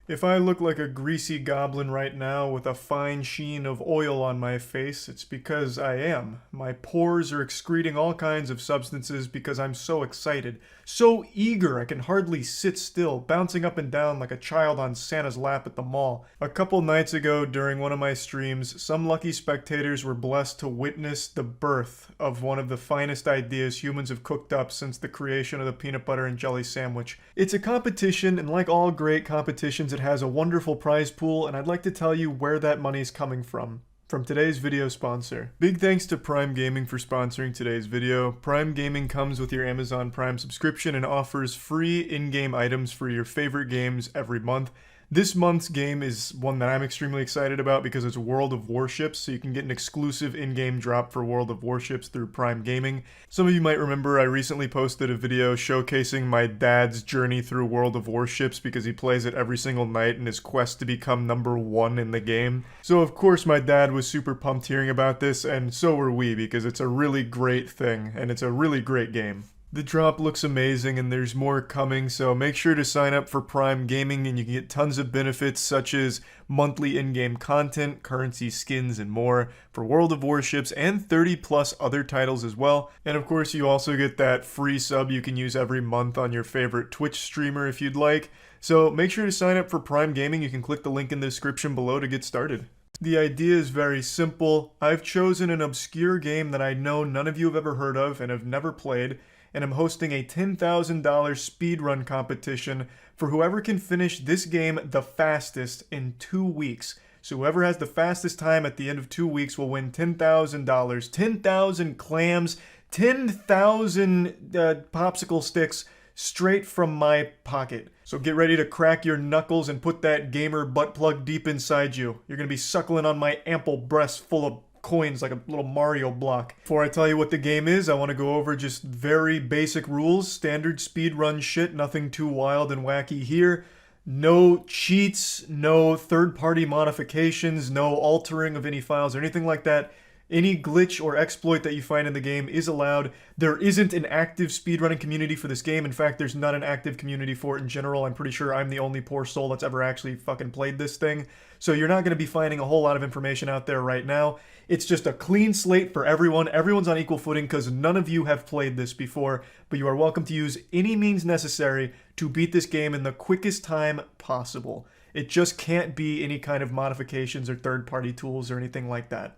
If I look like a greasy goblin right now with a fine sheen of oil on my face, it's because I am. My pores are excreting all kinds of substances because I'm so excited. So eager I can hardly sit still, bouncing up and down like a child on Santa's lap at the mall. A couple nights ago during one of my streams, some lucky spectators were blessed to witness the birth of one of the finest ideas humans have cooked up since the creation of the peanut butter and jelly sandwich. It's a competition, and like all great competitions, it has a wonderful prize pool, and I'd like to tell you where that money's coming from today's video sponsor. Big thanks to Prime Gaming for sponsoring today's video. Prime Gaming comes with your Amazon Prime subscription and offers free in-game items for your favorite games every month. This month's game is one that I'm extremely excited about because it's World of Warships, so you can get an exclusive in-game drop for World of Warships through Prime Gaming. Some of you might remember I recently posted a video showcasing my dad's journey through World of Warships because he plays it every single night in his quest to become #1 in the game. So of course my dad was super pumped hearing about this, and so were we because it's a really great thing, and it's a really great game. The drop looks amazing and there's more coming, so make sure to sign up for Prime Gaming and you can get tons of benefits such as monthly in-game content, currency skins, and more for World of Warships and 30 plus other titles as well. And of course you also get that free sub you can use every month on your favorite Twitch streamer if you'd like. So make sure to sign up for Prime Gaming. You can click the link in the description below to get started. The idea is very simple. I've chosen an obscure game that I know none of you have ever heard of and have never played, and I'm hosting a $10,000 speedrun competition for whoever can finish this game the fastest in 2 weeks. So whoever has the fastest time at the end of 2 weeks will win $10,000, 10,000 clams, 10,000 popsicle sticks straight from my pocket. So get ready to crack your knuckles and put that gamer butt plug deep inside you. You're gonna be suckling on my ample breast full of coins like a little Mario block. Before I tell you what the game is, I want to go over just very basic rules, standard speedrun shit, nothing too wild and wacky here. No cheats, no third-party modifications, no altering of any files or anything like that. Any glitch or exploit that you find in the game is allowed. There isn't an active speedrunning community for this game. In fact, there's not an active community for it in general. I'm pretty sure I'm the only poor soul that's ever actually fucking played this thing. So you're not going to be finding a whole lot of information out there right now. It's just a clean slate for everyone. Everyone's on equal footing because none of you have played this before, but you are welcome to use any means necessary to beat this game in the quickest time possible. It just can't be any kind of modifications or third-party tools or anything like that.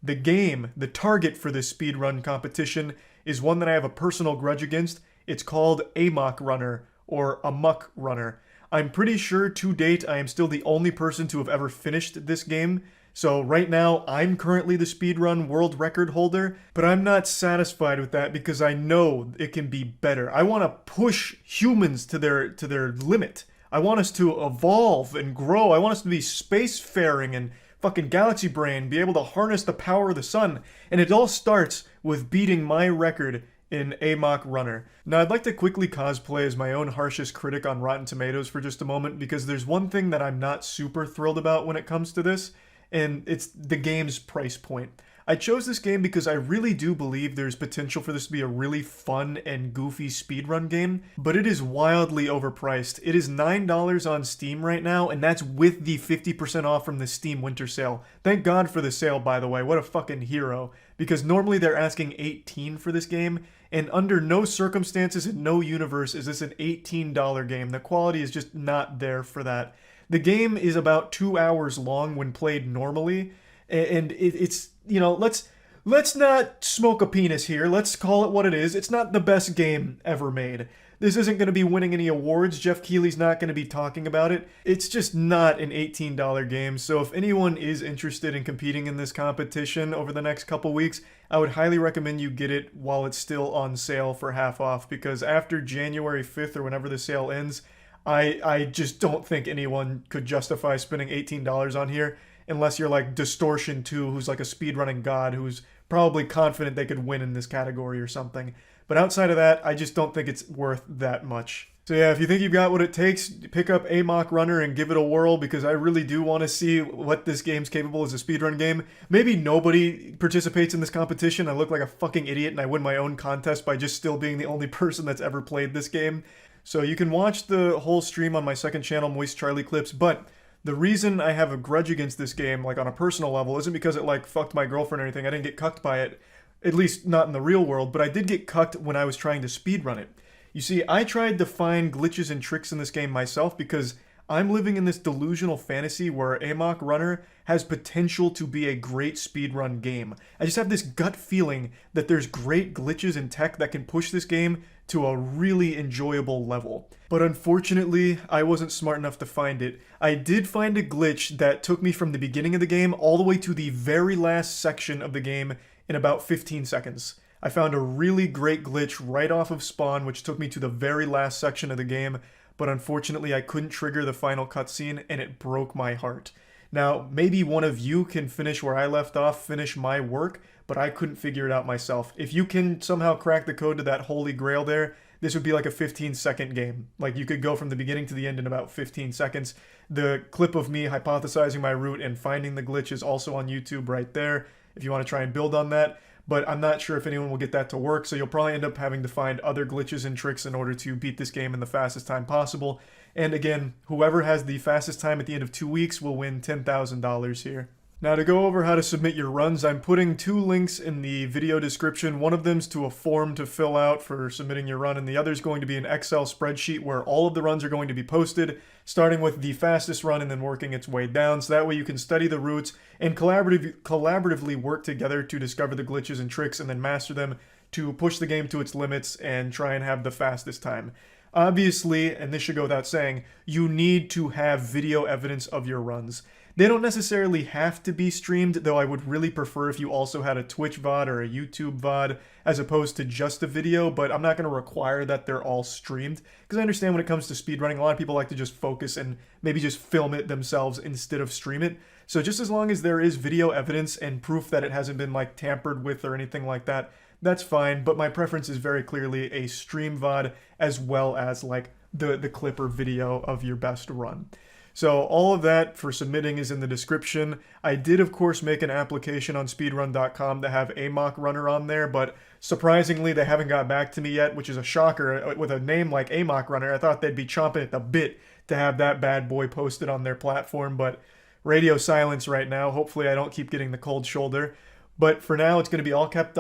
The game, the target for this speedrun competition, is one that I have a personal grudge against. It's called Amok Runner, or Amok Runner. I'm pretty sure to date I am still the only person to have ever finished this game. So right now, I'm currently the speedrun world record holder, but I'm not satisfied with that because I know it can be better. I want to push humans to their limit. I want us to evolve and grow. I want us to be spacefaring and fucking galaxy brain, be able to harness the power of the sun. And it all starts with beating my record in Amok Runner. Now, I'd like to quickly cosplay as my own harshest critic on Rotten Tomatoes for just a moment, because there's one thing that I'm not super thrilled about when it comes to this, and it's the game's price point. I chose this game because I really do believe there's potential for this to be a really fun and goofy speedrun game, but it is wildly overpriced. It is $9 on Steam right now, and that's with the 50% off from the Steam Winter Sale. Thank God for the sale, by the way. What a fucking hero. Because normally they're asking $18 for this game, and under no circumstances in no universe is this an $18 game. The quality is just not there for that. The game is about 2 hours long when played normally, and it's, you know, let's not smoke a penis here. Let's call it what it is. It's not the best game ever made. This isn't going to be winning any awards. Jeff Keighley's not going to be talking about it. It's just not an $18 game. So if anyone is interested in competing in this competition over the next couple weeks, I would highly recommend you get it while it's still on sale for half off, because after January 5th or whenever the sale ends, I just don't think anyone could justify spending $18 on here unless you're like Distortion 2, who's like a speedrunning god who's probably confident they could win in this category or something. But outside of that, I just don't think it's worth that much. So yeah, if you think you've got what it takes, pick up Amok Runner and give it a whirl, because I really do want to see what this game's capable as a speedrun game. Maybe nobody participates in this competition. I look like a fucking idiot and I win my own contest by just still being the only person that's ever played this game. So you can watch the whole stream on my second channel, Moist Charlie Clips, but the reason I have a grudge against this game, like on a personal level, isn't because it like fucked my girlfriend or anything. I didn't get cucked by it, at least not in the real world, but I did get cucked when I was trying to speedrun it. You see, I tried to find glitches and tricks in this game myself because I'm living in this delusional fantasy where Amok Runner has potential to be a great speedrun game. I just have this gut feeling that there's great glitches and tech that can push this game to a really enjoyable level. But unfortunately, I wasn't smart enough to find it. I did find a glitch that took me from the beginning of the game all the way to the very last section of the game in about 15 seconds. I found a really great glitch right off of spawn, which took me to the very last section of the game, but unfortunately I couldn't trigger the final cutscene, and it broke my heart. Now, maybe one of you can finish where I left off, finish my work, but I couldn't figure it out myself. If you can somehow crack the code to that holy grail there, this would be like a 15-second game. Like, you could go from the beginning to the end in about 15 seconds. The clip of me hypothesizing my route and finding the glitch is also on YouTube right there, if you want to try and build on that. But I'm not sure if anyone will get that to work, so you'll probably end up having to find other glitches and tricks in order to beat this game in the fastest time possible. And again, whoever has the fastest time at the end of 2 weeks will win $10,000 here. Now, to go over how to submit your runs, I'm putting 2 links in the video description. One of them's to a form to fill out for submitting your run, and the other is going to be an Excel spreadsheet where all of the runs are going to be posted, starting with the fastest run and then working its way down, so that way you can study the routes and collaboratively work together to discover the glitches and tricks and then master them to push the game to its limits and try and have the fastest time. Obviously, and this should go without saying, you need to have video evidence of your runs. They don't necessarily have to be streamed, though I would really prefer if you also had a Twitch VOD or a YouTube VOD as opposed to just a video, but I'm not going to require that they're all streamed, because I understand when it comes to speedrunning, a lot of people like to just focus and maybe just film it themselves instead of stream it. So just as long as there is video evidence and proof that it hasn't been like tampered with or anything like that, that's fine, but my preference is very clearly a stream VOD as well as like the clip or video of your best run. So all of that for submitting is in the description. I did, of course, make an application on speedrun.com to have Amok Runner on there, but surprisingly, they haven't got back to me yet, which is a shocker. With a name like Amok Runner, I thought they'd be chomping at the bit to have that bad boy posted on their platform, but radio silence right now. Hopefully I don't keep getting the cold shoulder. But for now, it's going to be all kept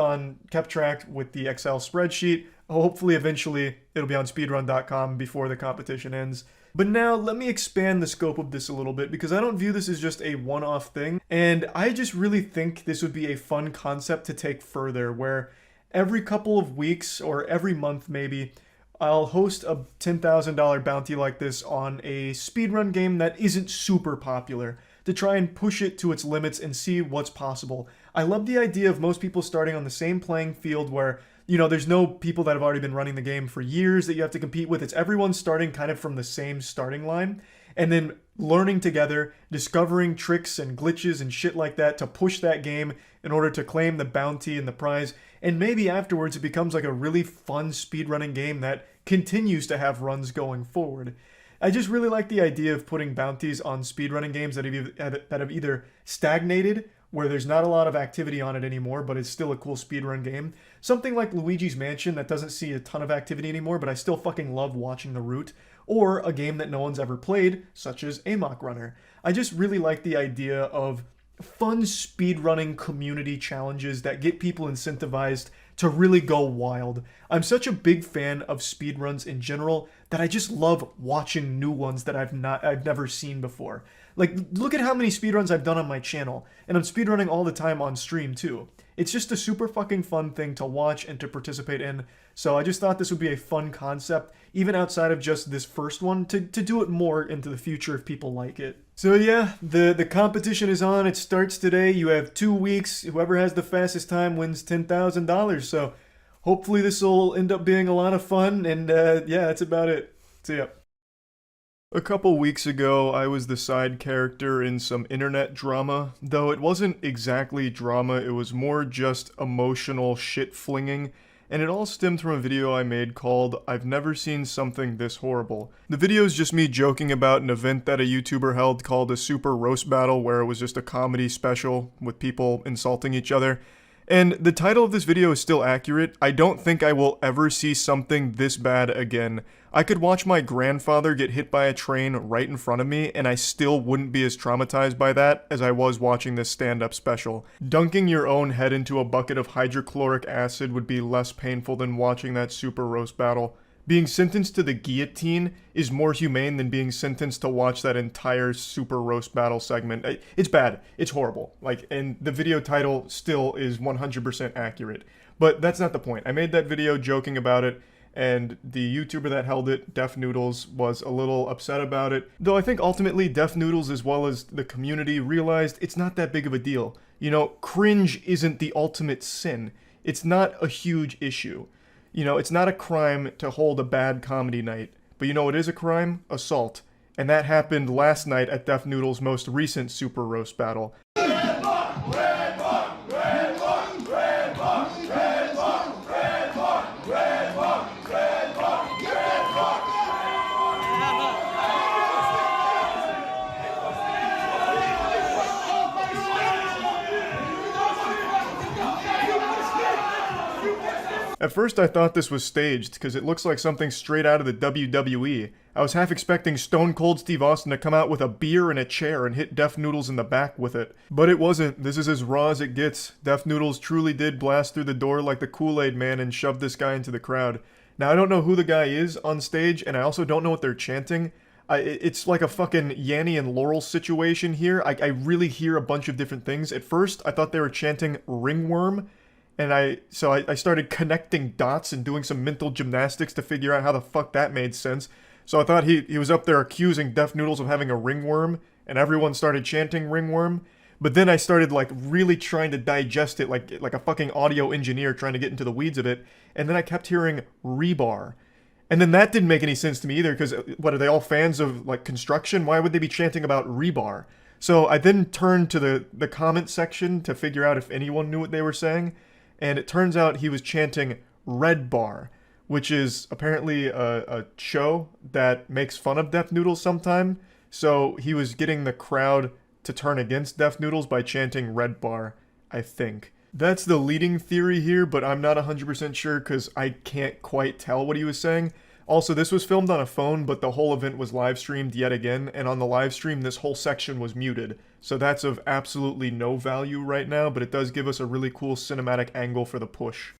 track with the Excel spreadsheet. Hopefully, eventually, it'll be on speedrun.com before the competition ends. But now, let me expand the scope of this a little bit, because I don't view this as just a one-off thing, and I just really think this would be a fun concept to take further, where every couple of weeks, or every month maybe, I'll host a $10,000 bounty like this on a speedrun game that isn't super popular, to try and push it to its limits and see what's possible. I love the idea of most people starting on the same playing field where, you know, there's no people that have already been running the game for years that you have to compete with. It's everyone starting kind of from the same starting line. and then learning together, discovering tricks and glitches and shit like that to push that game in order to claim the bounty and the prize. And maybe afterwards it becomes like a really fun speedrunning game that continues to have runs going forward. I just really like the idea of putting bounties on speedrunning games that have either stagnated, where there's not a lot of activity on it anymore, but it's still a cool speedrun game. Something like Luigi's Mansion that doesn't see a ton of activity anymore, but I still fucking love watching the route. Or a game that no one's ever played, such as Amok Runner. I just really like the idea of fun speedrunning community challenges that get people incentivized to really go wild. I'm such a big fan of speedruns in general that I just love watching new ones that I've never seen before. Like, look at how many speedruns I've done on my channel, and I'm speedrunning all the time on stream too. It's just a super fucking fun thing to watch and to participate in, so I just thought this would be a fun concept, even outside of just this first one, to do it more into the future if people like it. So yeah, the competition is on. It starts today. You have 2 weeks. Whoever has the fastest time wins $10,000. So hopefully this will end up being a lot of fun. And yeah, that's about it. See ya. A couple weeks ago, I was the side character in some internet drama. Though it wasn't exactly drama, it was more just emotional shit-flinging. And it all stemmed from a video I made called I've Never Seen Something This Horrible. The video is just me joking about an event that a YouTuber held called a Super Roast Battle, where it was just a comedy special with people insulting each other. And the title of this video is still accurate. I don't think I will ever see something this bad again. I could watch my grandfather get hit by a train right in front of me, and I still wouldn't be as traumatized by that as I was watching this stand-up special. Dunking your own head into a bucket of hydrochloric acid would be less painful than watching that Super Roast Battle. Being sentenced to the guillotine is more humane than being sentenced to watch that entire Super Roast Battle segment. It's bad. It's horrible. Like, and the video title still is 100% accurate. But that's not the point. I made that video joking about it, and the YouTuber that held it, Def Noodles, was a little upset about it. Though I think ultimately Def Noodles, as well as the community, realized it's not that big of a deal. You know, cringe isn't the ultimate sin. It's not a huge issue. You know, it's not a crime to hold a bad comedy night. But you know what is a crime? Assault. And that happened last night at Def Noodles' most recent Super Roast Battle. At first I thought this was staged, because it looks like something straight out of the WWE. I was half expecting Stone Cold Steve Austin to come out with a beer and a chair and hit Def Noodles in the back with it. But it wasn't. This is as raw as it gets. Def Noodles truly did blast through the door like the Kool-Aid Man and shoved this guy into the crowd. Now I don't know who the guy is on stage, and I also don't know what they're chanting. It's like a fucking Yanny and Laurel situation here. I really hear a bunch of different things. At first, I thought they were chanting ringworm, and I started connecting dots and doing some mental gymnastics to figure out how the fuck that made sense. So I thought he was up there accusing Def Noodles of having a ringworm, and everyone started chanting ringworm. But then I started like really trying to digest it like a fucking audio engineer trying to get into the weeds of it, and then I kept hearing rebar. And then that didn't make any sense to me either, because what, are they all fans of like construction? Why would they be chanting about rebar? So I then turned to the comment section to figure out if anyone knew what they were saying. And it turns out he was chanting Red Bar, which is apparently a show that makes fun of Def Noodles sometime. So he was getting the crowd to turn against Def Noodles by chanting Red Bar, I think. That's the leading theory here, but I'm not 100% sure because I can't quite tell what he was saying. Also, this was filmed on a phone, but the whole event was live streamed yet again, and on the live stream, this whole section was muted. So that's of absolutely no value right now, but it does give us a really cool cinematic angle for the push.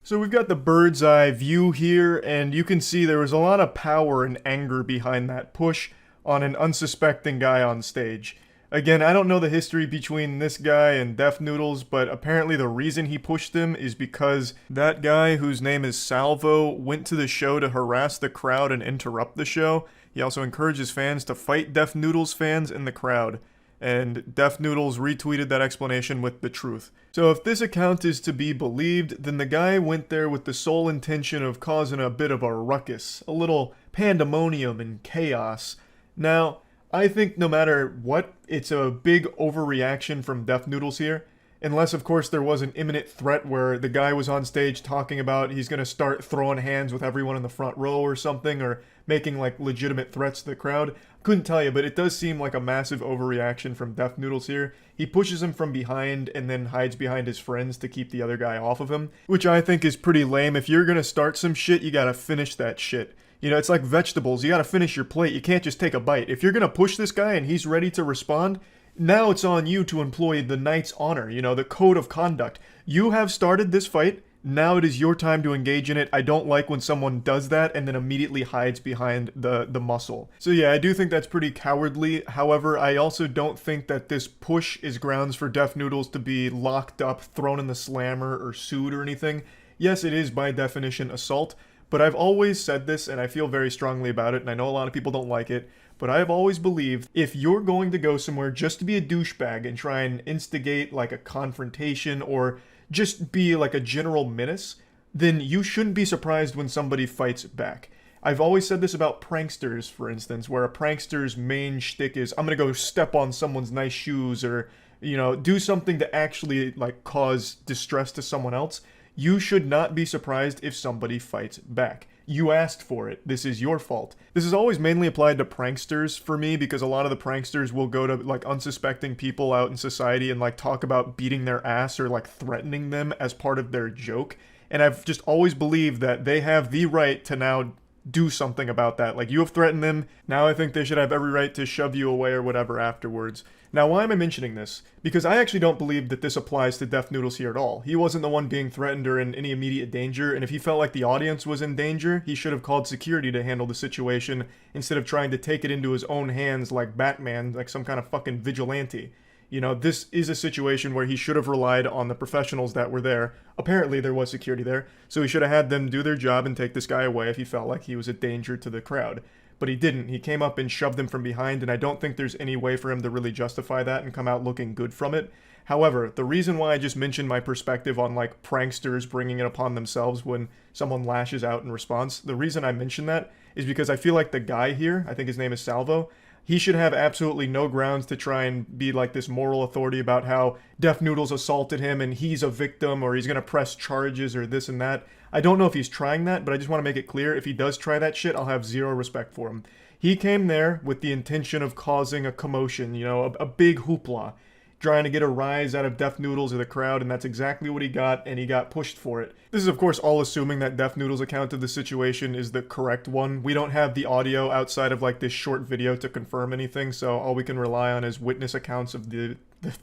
So we've got the bird's eye view here, and you can see there was a lot of power and anger behind that push on an unsuspecting guy on stage. Again, I don't know the history between this guy and Def Noodles, but apparently the reason he pushed him is because that guy, whose name is Salvo, went to the show to harass the crowd and interrupt the show. He also encourages fans to fight Def Noodles fans in the crowd. And Def Noodles retweeted that explanation with the truth. So if this account is to be believed, then the guy went there with the sole intention of causing a bit of a ruckus, a little pandemonium and chaos. Now, I think no matter what, it's a big overreaction from Def Noodles here. Unless, of course, there was an imminent threat where the guy was on stage talking about he's going to start throwing hands with everyone in the front row or something, or making, like, legitimate threats to the crowd. Couldn't tell you, but it does seem like a massive overreaction from Def Noodles here. He pushes him from behind and then hides behind his friends to keep the other guy off of him, which I think is pretty lame. If you're going to start some shit, you got to finish that shit. You know, it's like vegetables. You got to finish your plate. You can't just take a bite. If you're going to push this guy and he's ready to respond, now it's on you to employ the knight's honor, you know, the code of conduct. You have started this fight. Now it is your time to engage in it. I don't like when someone does that and then immediately hides behind the muscle. So yeah, I do think that's pretty cowardly. However, I also don't think that this push is grounds for Def Noodles to be locked up, thrown in the slammer, or sued or anything. Yes, it is by definition assault, but I've always said this and I feel very strongly about it, and I know a lot of people don't like it, but I've always believed if you're going to go somewhere just to be a douchebag and try and instigate like a confrontation or just be like a general menace, then you shouldn't be surprised when somebody fights back. I've always said this about pranksters, for instance, where a prankster's main shtick is, I'm gonna go step on someone's nice shoes or, you know, do something to actually like cause distress to someone else. You should not be surprised if somebody fights back. You asked for it. This is your fault. This is always mainly applied to pranksters for me because a lot of the pranksters will go to like unsuspecting people out in society and like talk about beating their ass or like threatening them as part of their joke. And I've just always believed that they have the right to now do something about that. Like, you have threatened them. Now I think they should have every right to shove you away or whatever afterwards. Now, why am I mentioning this? Because I actually don't believe that this applies to Def Noodles here at all. He wasn't the one being threatened or in any immediate danger, and if he felt like the audience was in danger, he should have called security to handle the situation instead of trying to take it into his own hands like Batman, like some kind of fucking vigilante. You know, this is a situation where he should have relied on the professionals that were there. Apparently, there was security there, so he should have had them do their job and take this guy away if he felt like he was a danger to the crowd. But he didn't. He came up and shoved them from behind, and I don't think there's any way for him to really justify that and come out looking good from it. However, the reason why I just mentioned my perspective on, like, pranksters bringing it upon themselves when someone lashes out in response, the reason I mention that is because I feel like the guy here, I think his name is Salvo, he should have absolutely no grounds to try and be like this moral authority about how Def Noodles assaulted him and he's a victim or he's going to press charges or this and that. I don't know if he's trying that, but I just want to make it clear, if he does try that shit, I'll have zero respect for him. He came there with the intention of causing a commotion, you know, a big hoopla, trying to get a rise out of Def Noodles or the crowd, and that's exactly what he got, and he got pushed for it. This is, of course, all assuming that Def Noodles' account of the situation is the correct one. We don't have the audio outside of, like, this short video to confirm anything, so all we can rely on is witness accounts of the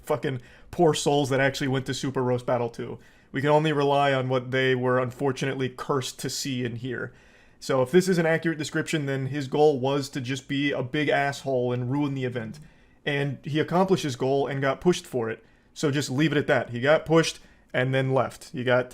fucking poor souls that actually went to Super Roast Battle 2. We can only rely on what they were unfortunately cursed to see and hear. So if this is an accurate description, then his goal was to just be a big asshole and ruin the event. And he accomplished his goal and got pushed for it. So just leave it at that. He got pushed and then left. He got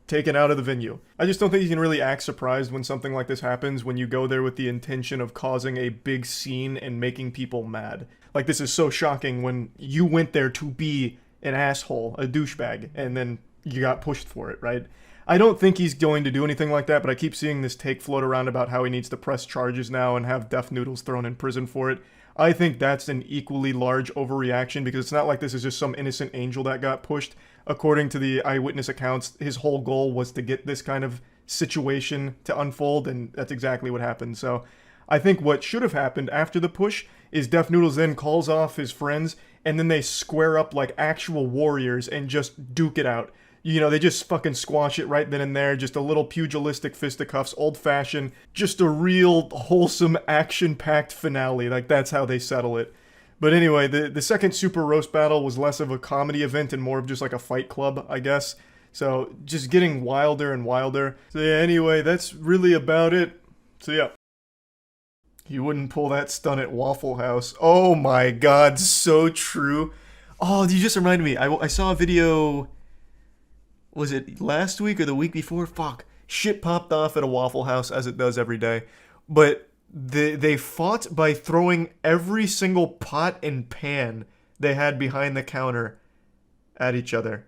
taken out of the venue. I just don't think you can really act surprised when something like this happens, when you go there with the intention of causing a big scene and making people mad. Like, this is so shocking when you went there to be an asshole, a douchebag, and then you got pushed for it, right? I don't think he's going to do anything like that, but I keep seeing this take float around about how he needs to press charges now and have Def Noodles thrown in prison for it. I think that's an equally large overreaction, because it's not like this is just some innocent angel that got pushed. According to the eyewitness accounts, his whole goal was to get this kind of situation to unfold, and that's exactly what happened. So I think what should have happened after the push is Def Noodles then calls off his friends, and then they square up like actual warriors and just duke it out. You know, they just fucking squash it right then and there. Just a little pugilistic fisticuffs, old-fashioned, just a real wholesome, action-packed finale. Like, that's how they settle it. But anyway, the second Super Roast Battle was less of a comedy event and more of just like a fight club, I guess. So, just getting wilder and wilder. So yeah, anyway, that's really about it. So yeah. You wouldn't pull that stunt at Waffle House. Oh my god, so true. Oh, you just reminded me. I saw a video... Was it last week or the week before? Fuck. Shit popped off at a Waffle House, as it does every day. But they fought by throwing every single pot and pan they had behind the counter at each other.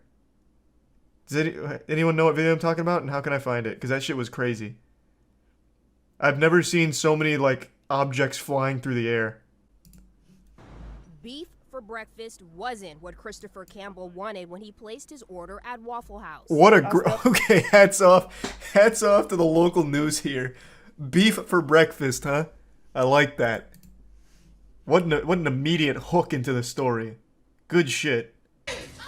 Does anyone know what video I'm talking about, and how can I find it? Because that shit was crazy. I've never seen so many, like, objects flying through the air. Beef for breakfast wasn't what Christopher Campbell wanted when he placed his order at Waffle House. What a okay, hats off to the local news here. Beef for breakfast, huh? I like that. What an immediate hook into the story. Good shit.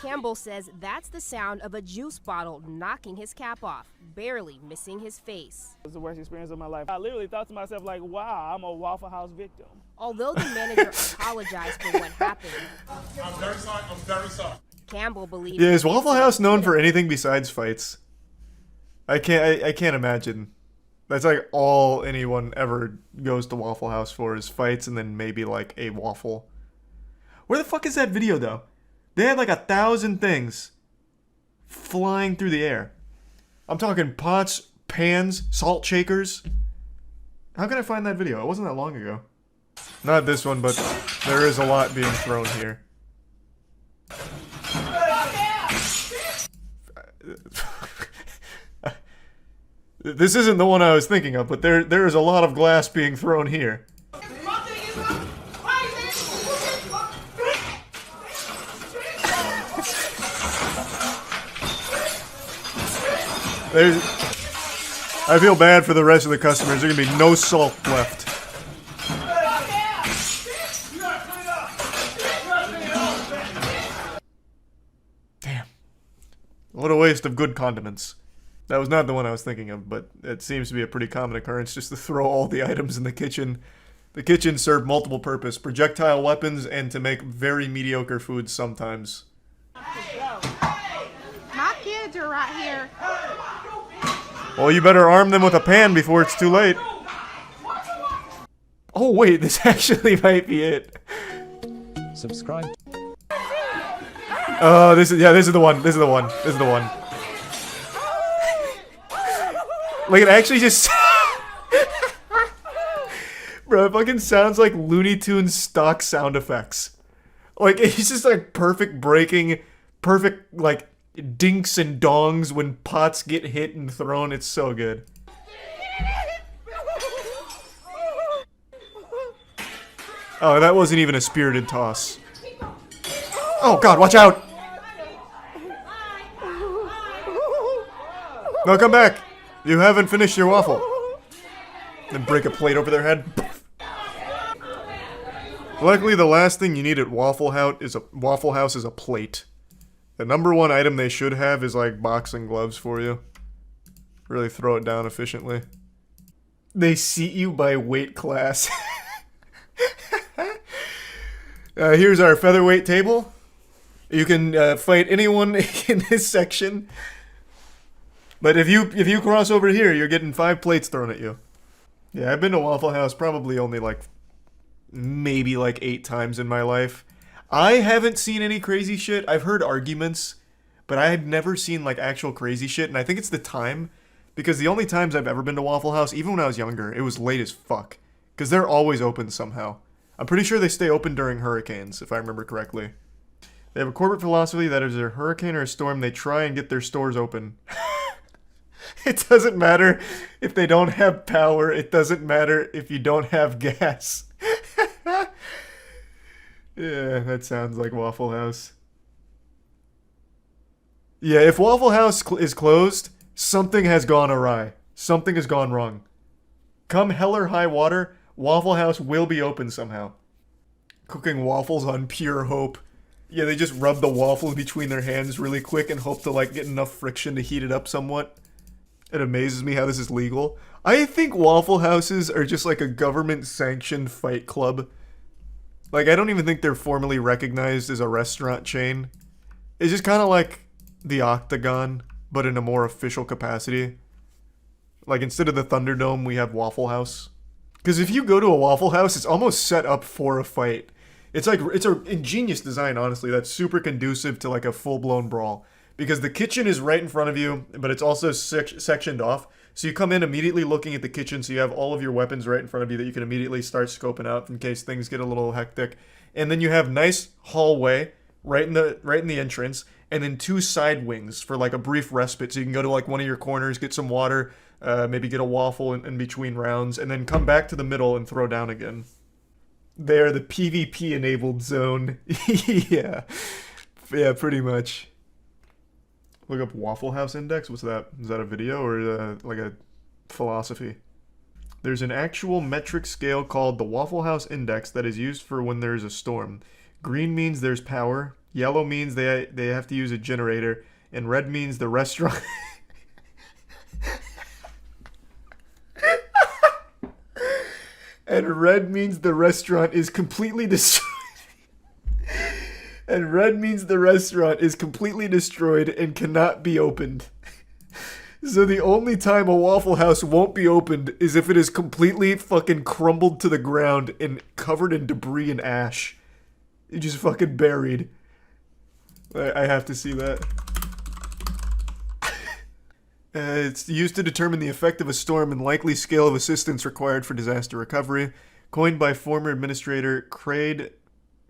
Campbell says that's the sound of a juice bottle knocking his cap off, barely missing his face. It was the worst experience of my life. I literally thought to myself, like, wow, I'm a Waffle House victim. Although the manager apologized for what happened, I'm very sorry. I'm very sorry. Campbell believes. Yeah, is Waffle House known for anything besides fights? I can't imagine. That's like all anyone ever goes to Waffle House for is fights and then maybe like a waffle. Where the fuck is that video though? They had like 1,000 things flying through the air. I'm talking pots, pans, salt shakers. How can I find that video? It wasn't that long ago. Not this one, but there is a lot being thrown here. This isn't the one I was thinking of, but there is a lot of glass being thrown here. I feel bad for the rest of the customers. There's gonna be no salt left. Damn. What a waste of good condiments. That was not the one I was thinking of, but it seems to be a pretty common occurrence just to throw all the items in the kitchen. The kitchen served multiple purpose, projectile weapons, and to make very mediocre food sometimes. My kids are right here. Well, you better arm them with a pan before it's too late. Oh wait, this actually might be it. Subscribe. Oh, this is the one. This is the one. Like, it actually just... Bro, it fucking sounds like Looney Tunes stock sound effects. Like, it's just like perfect breaking, perfect, like, dinks and dongs when pots get hit and thrown. It's so good. Oh, that wasn't even a spirited toss. Oh god, watch out! No, come back! You haven't finished your waffle. Then break a plate over their head. Luckily, the last thing you need at Waffle House is a plate. The #1 item they should have is like boxing gloves for you. Really throw it down efficiently. They seat you by weight class. Here's our featherweight table. You can fight anyone in this section. But if you cross over here, you're getting 5 plates thrown at you. Yeah, I've been to Waffle House probably only like maybe like 8 times in my life. I haven't seen any crazy shit. I've heard arguments, but I have never seen like actual crazy shit, and I think it's the time, because the only times I've ever been to Waffle House, even when I was younger, it was late as fuck, because they're always open somehow. I'm pretty sure they stay open during hurricanes, if I remember correctly. They have a corporate philosophy that is a hurricane or a storm, they try and get their stores open. It doesn't matter if they don't have power, it doesn't matter if you don't have gas. Yeah, that sounds like Waffle House. Yeah, if Waffle House is closed, something has gone awry. Something has gone wrong. Come hell or high water, Waffle House will be open somehow. Cooking waffles on pure hope. Yeah, they just rub the waffles between their hands really quick and hope to like get enough friction to heat it up somewhat. It amazes me how this is legal. I think Waffle Houses are just like a government-sanctioned fight club. Like, I don't even think they're formally recognized as a restaurant chain. It's just kind of like the Octagon, but in a more official capacity. Like, instead of the Thunderdome, we have Waffle House. Because if you go to a Waffle House, it's almost set up for a fight. It's like, it's an ingenious design, honestly, that's super conducive to like a full-blown brawl. Because the kitchen is right in front of you, but it's also sectioned off. So you come in immediately looking at the kitchen, so you have all of your weapons right in front of you that you can immediately start scoping out in case things get a little hectic. And then you have nice hallway right in the entrance, and then 2 side wings for like a brief respite, so you can go to like one of your corners, get some water, maybe get a waffle in between rounds, and then come back to the middle and throw down again. There, the PvP enabled zone. Yeah, pretty much. Look up Waffle House Index. What's that? Is that a video or like a philosophy? There's an actual metric scale called the Waffle House Index that is used for when there's a storm. Green means there's power. Yellow means they have to use a generator. And red means the restaurant... And red means the restaurant is completely destroyed. And red means the restaurant is completely destroyed and cannot be opened. So the only time a Waffle House won't be opened is if it is completely fucking crumbled to the ground and covered in debris and ash. It just fucking buried. I have to see that. It's used to determine the effect of a storm and likely scale of assistance required for disaster recovery. Coined by former Administrator Craig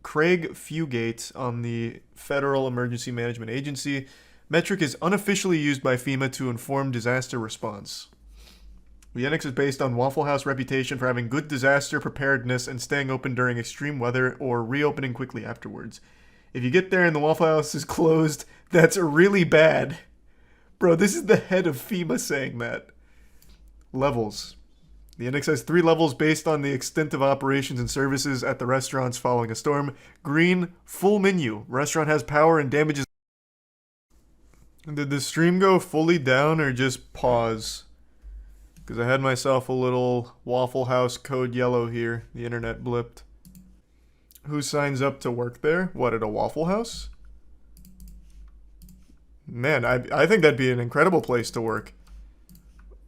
Fugate on the Federal Emergency Management Agency, metric is unofficially used by FEMA to inform disaster response. The index is based on Waffle House reputation for having good disaster preparedness and staying open during extreme weather or reopening quickly afterwards. If you get there and the Waffle House is closed, that's really bad. Bro, this is the head of FEMA saying that. Levels. The index has 3 levels based on the extent of operations and services at the restaurants following a storm. Green, full menu. Restaurant has power and damages. Did the stream go fully down or just pause? Because I had myself a little Waffle House code yellow here. The internet blipped. Who signs up to work there? What, at a Waffle House? Man, I think that'd be an incredible place to work.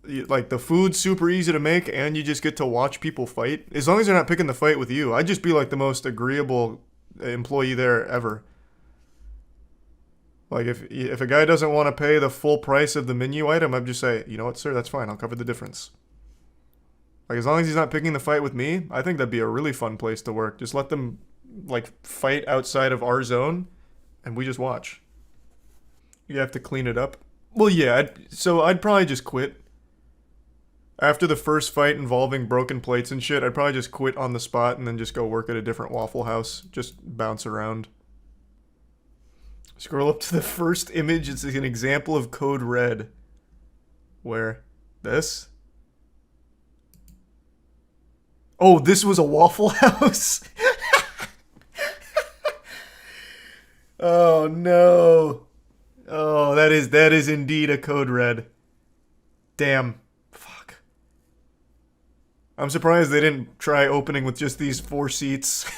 Like, the food's super easy to make, and you just get to watch people fight. As long as they're not picking the fight with you, I'd just be like the most agreeable employee there ever. Like, if a guy doesn't want to pay the full price of the menu item, I'd just say, you know what, sir, that's fine, I'll cover the difference. Like, as long as he's not picking the fight with me, I think that'd be a really fun place to work. Just let them, like, fight outside of our zone, and we just watch. You have to clean it up. Well, yeah, I'd probably just quit. After the first fight involving broken plates and shit, I'd probably just quit on the spot and then just go work at a different Waffle House. Just bounce around. Scroll up to the first image. It's an example of code red. Where? This? Oh, this was a Waffle House? Oh, no. Oh, that is indeed a code red. Damn. Fuck. I'm surprised they didn't try opening with just these 4 seats.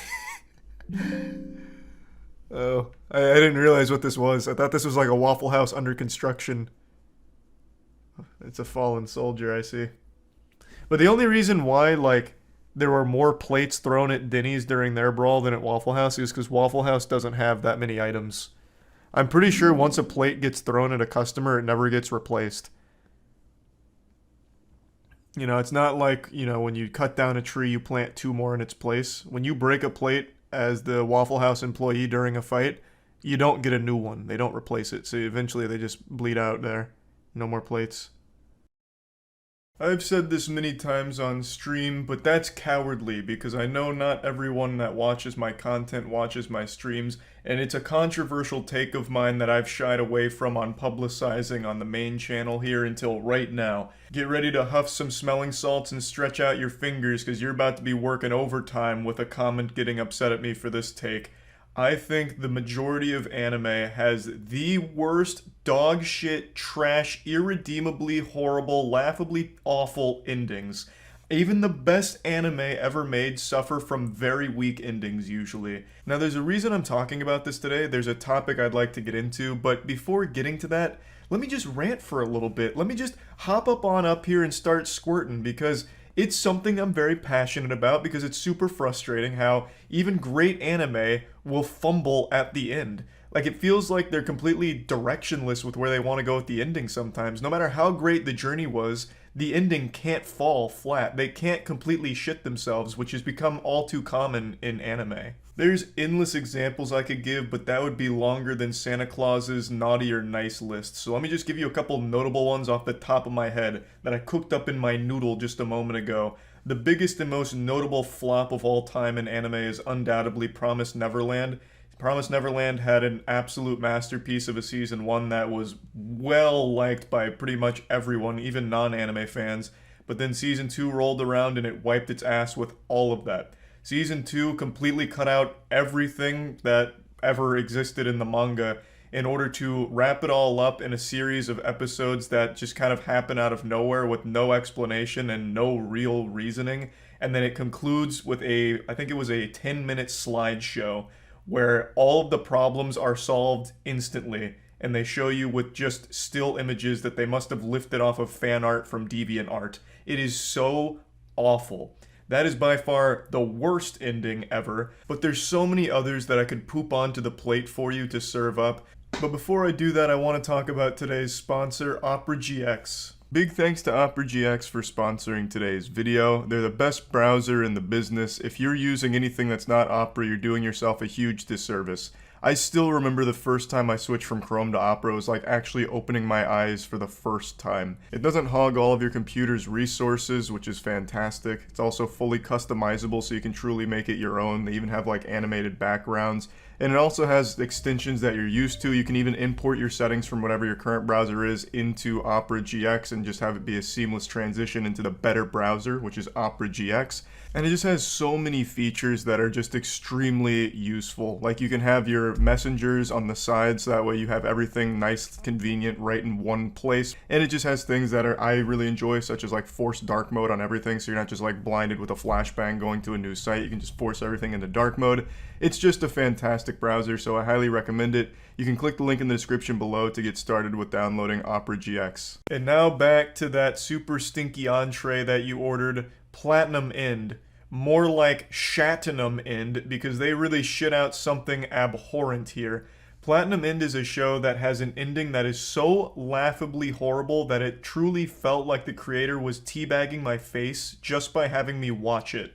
Oh, I didn't realize what this was. I thought this was like a Waffle House under construction. It's a fallen soldier, I see. But the only reason why, like, there were more plates thrown at Denny's during their brawl than at Waffle House is because Waffle House doesn't have that many items. I'm pretty sure once a plate gets thrown at a customer, it never gets replaced. You know, it's not like, you know, when you cut down a tree, you plant 2 more in its place. When you break a plate as the Waffle House employee during a fight, you don't get a new one. They don't replace it. So eventually they just bleed out there. No more plates. I've said this many times on stream, but that's cowardly because I know not everyone that watches my content watches my streams, and it's a controversial take of mine that I've shied away from on publicizing on the main channel here until right now. Get ready to huff some smelling salts and stretch out your fingers because you're about to be working overtime with a comment getting upset at me for this take. I think the majority of anime has the worst dog shit, trash, irredeemably horrible, laughably awful endings. Even the best anime ever made suffer from very weak endings usually. Now there's a reason I'm talking about this today, there's a topic I'd like to get into, but before getting to that, let me just rant for a little bit. Let me just hop up here and start squirting because it's something I'm very passionate about because it's super frustrating how even great anime will fumble at the end. Like, it feels like they're completely directionless with where they want to go with the ending sometimes. No matter how great the journey was, the ending can't fall flat. They can't completely shit themselves, which has become all too common in anime. There's endless examples I could give, but that would be longer than Santa Claus's naughty or nice list. So let me just give you a couple notable ones off the top of my head that I cooked up in my noodle just a moment ago. The biggest and most notable flop of all time in anime is undoubtedly Promised Neverland. Promised Neverland had an absolute masterpiece of a season 1 that was well liked by pretty much everyone, even non-anime fans. But then season 2 rolled around and it wiped its ass with all of that. Season 2 completely cut out everything that ever existed in the manga in order to wrap it all up in a series of episodes that just kind of happen out of nowhere with no explanation and no real reasoning. And then it concludes with I think it was a 10-minute slideshow where all of the problems are solved instantly, and they show you with just still images that they must have lifted off of fan art from DeviantArt. It is so awful. That is by far the worst ending ever, but there's so many others that I could poop onto the plate for you to serve up. But before I do that, I want to talk about today's sponsor, Opera GX. Big thanks to Opera GX for sponsoring today's video. They're the best browser in the business. If you're using anything that's not Opera, you're doing yourself a huge disservice. I still remember the first time I switched from Chrome to Opera. It was like actually opening my eyes for the first time. It doesn't hog all of your computer's resources, which is fantastic. It's also fully customizable, so you can truly make it your own. They even have like animated backgrounds. And it also has extensions that you're used to. You can even import your settings from whatever your current browser is into Opera GX and just have it be a seamless transition into the better browser, which is Opera GX. And it just has so many features that are just extremely useful. Like you can have your messengers on the side, so that way you have everything nice, convenient, right in one place. And it just has things that I really enjoy, such as like forced dark mode on everything, so you're not just like blinded with a flashbang going to a new site. You can just force everything into dark mode. It's just a fantastic browser, so I highly recommend it. You can click the link in the description below to get started with downloading Opera GX. And now back to that super stinky entree that you ordered, Platinum End. More like Shatinum End, because they really shit out something abhorrent here. Platinum End is a show that has an ending that is so laughably horrible that it truly felt like the creator was teabagging my face just by having me watch it.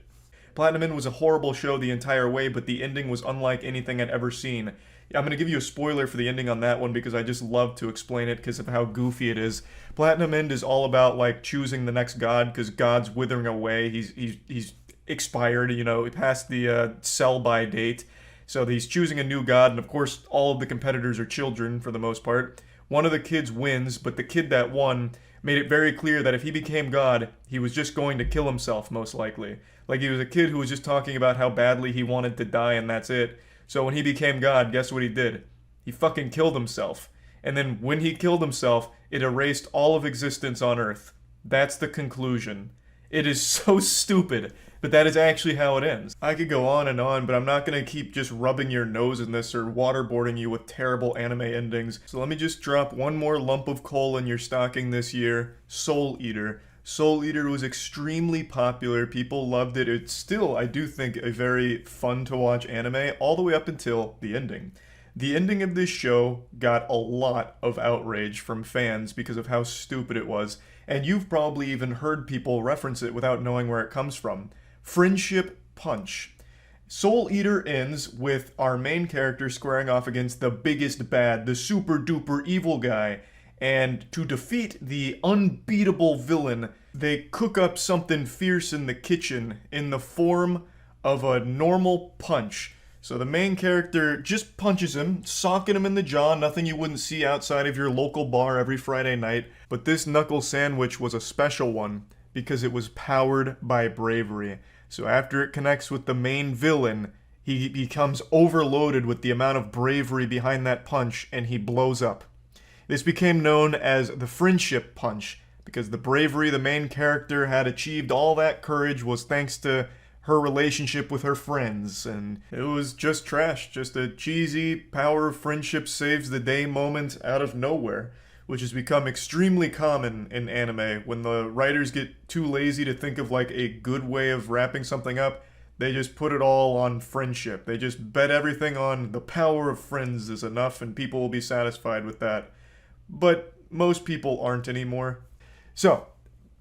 Platinum End was a horrible show the entire way, but the ending was unlike anything I'd ever seen. I'm going to give you a spoiler for the ending on that one because I just love to explain it because of how goofy it is. Platinum End is all about like choosing the next god because God's withering away. He's expired, you know, past the sell-by date. So he's choosing a new god, and of course all of the competitors are children for the most part. One of the kids wins, but the kid that won made it very clear that if he became god, he was just going to kill himself, most likely. Like, he was a kid who was just talking about how badly he wanted to die, and that's it. So when he became god, guess what he did? He fucking killed himself. And then when he killed himself, it erased all of existence on Earth. That's the conclusion. It is so stupid, but that is actually how it ends. I could go on, but I'm not going to keep just rubbing your nose in this or waterboarding you with terrible anime endings. So let me just drop one more lump of coal in your stocking this year, Soul Eater. Soul Eater was extremely popular. People loved it. It's still, I do think, a very fun to watch anime all the way up until the ending. The ending of this show got a lot of outrage from fans because of how stupid it was, and you've probably even heard people reference it without knowing where it comes from. Friendship Punch. Soul Eater ends with our main character squaring off against the biggest bad, the super duper evil guy. And to defeat the unbeatable villain, they cook up something fierce in the kitchen in the form of a normal punch. So the main character just punches him, socking him in the jaw, nothing you wouldn't see outside of your local bar every Friday night. But this knuckle sandwich was a special one because it was powered by bravery. So after it connects with the main villain, he becomes overloaded with the amount of bravery behind that punch, and he blows up. This became known as the Friendship Punch, because the bravery the main character had achieved, all that courage, was thanks to her relationship with her friends, and it was just trash, just a cheesy power of friendship saves the day moment out of nowhere, which has become extremely common in anime. When the writers get too lazy to think of like a good way of wrapping something up, they just put it all on friendship. They just bet everything on the power of friends is enough and people will be satisfied with that. But most people aren't anymore. So,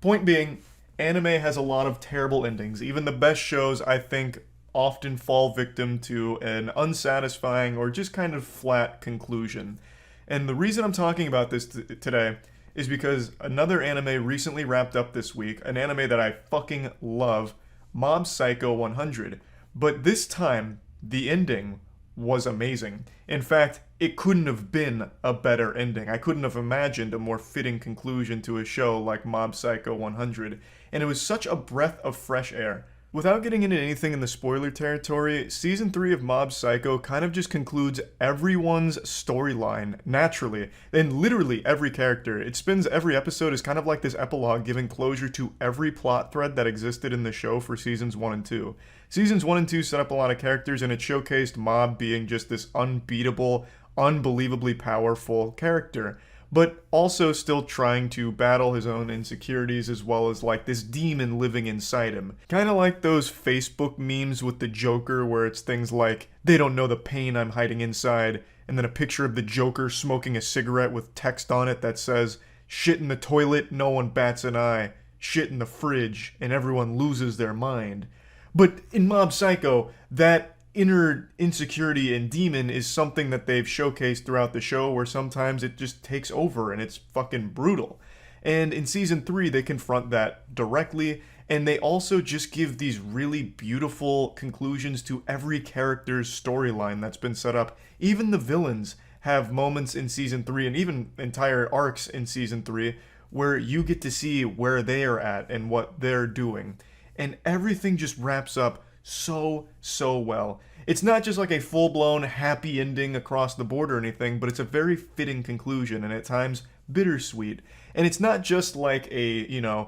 Point being, anime has a lot of terrible endings. Even the best shows, I think, often fall victim to an unsatisfying or just kind of flat conclusion. And the reason I'm talking about this today is because another anime recently wrapped up this week, an anime that I fucking love, Mob Psycho 100. But this time, the ending was amazing. In fact, it couldn't have been a better ending. I couldn't have imagined a more fitting conclusion to a show like Mob Psycho 100. And it was such a breath of fresh air. Without getting into anything in the spoiler territory, Season 3 of Mob Psycho kind of just concludes everyone's storyline naturally, and literally every character. It spins every episode as kind of like this epilogue giving closure to every plot thread that existed in the show for Seasons 1 and 2. Seasons 1 and 2 set up a lot of characters, and it showcased Mob being just this unbeatable, unbelievably powerful character, but also still trying to battle his own insecurities as well as like this demon living inside him. Kind of like those Facebook memes with the Joker where it's things like, they don't know the pain I'm hiding inside, and then a picture of the Joker smoking a cigarette with text on it that says, shit in the toilet, no one bats an eye, shit in the fridge, and everyone loses their mind. But in Mob Psycho, that inner insecurity and demon is something that they've showcased throughout the show, where sometimes it just takes over and it's fucking brutal. And in Season 3, they confront that directly, and they also just give these really beautiful conclusions to every character's storyline that's been set up. Even the villains have moments in Season 3, and even entire arcs in Season 3, where you get to see where they are at and what they're doing. And everything just wraps up so well. It's not just like a full-blown happy ending across the board or anything, but it's a very fitting conclusion, and at times bittersweet. And it's not just like a,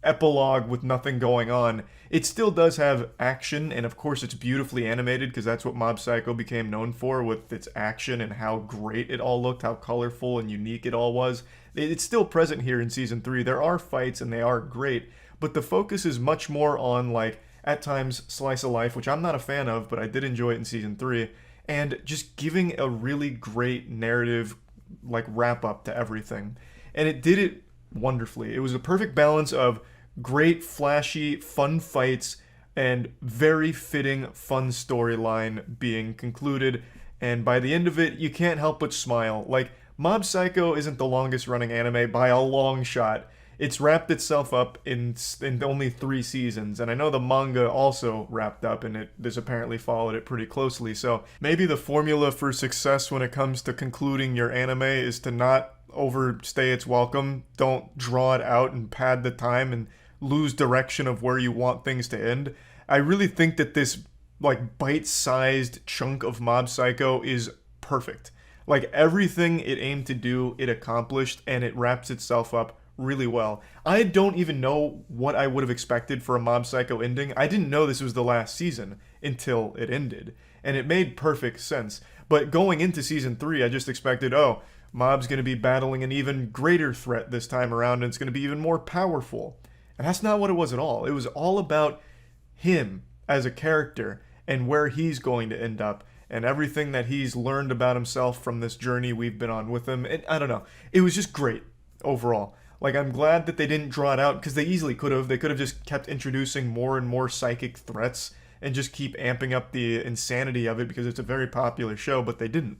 epilogue with nothing going on. It still does have action, and of course it's beautifully animated, because that's what Mob Psycho became known for, with its action and how great it all looked, how colorful and unique it all was. It's still present here in Season 3. There are fights, and they are great, but the focus is much more on, like, at times, slice of life, which I'm not a fan of, but I did enjoy it in Season 3, and just giving a really great narrative, like, wrap-up to everything. And it did it wonderfully. It was a perfect balance of great, flashy, fun fights, and very fitting, fun storyline being concluded, and by the end of it, you can't help but smile. Like, Mob Psycho isn't the longest-running anime by a long shot. It's wrapped itself up in only 3 seasons, and I know the manga also wrapped up, and this apparently followed it pretty closely, so maybe the formula for success when it comes to concluding your anime is to not overstay its welcome, don't draw it out and pad the time and lose direction of where you want things to end. I really think that this, like, bite-sized chunk of Mob Psycho is perfect. Like, everything it aimed to do, it accomplished, and it wraps itself up really well. I don't even know what I would have expected for a Mob Psycho ending. I didn't know this was the last season until it ended, and it made perfect sense. But going into Season 3, I just expected, Mob's going to be battling an even greater threat this time around, and it's going to be even more powerful. And that's not what it was at all. It was all about him as a character and where he's going to end up, and everything that he's learned about himself from this journey we've been on with him. I don't know. It was just great overall. Like, I'm glad that they didn't draw it out, because they easily could have. They could have just kept introducing more and more psychic threats and just keep amping up the insanity of it, because it's a very popular show, but they didn't.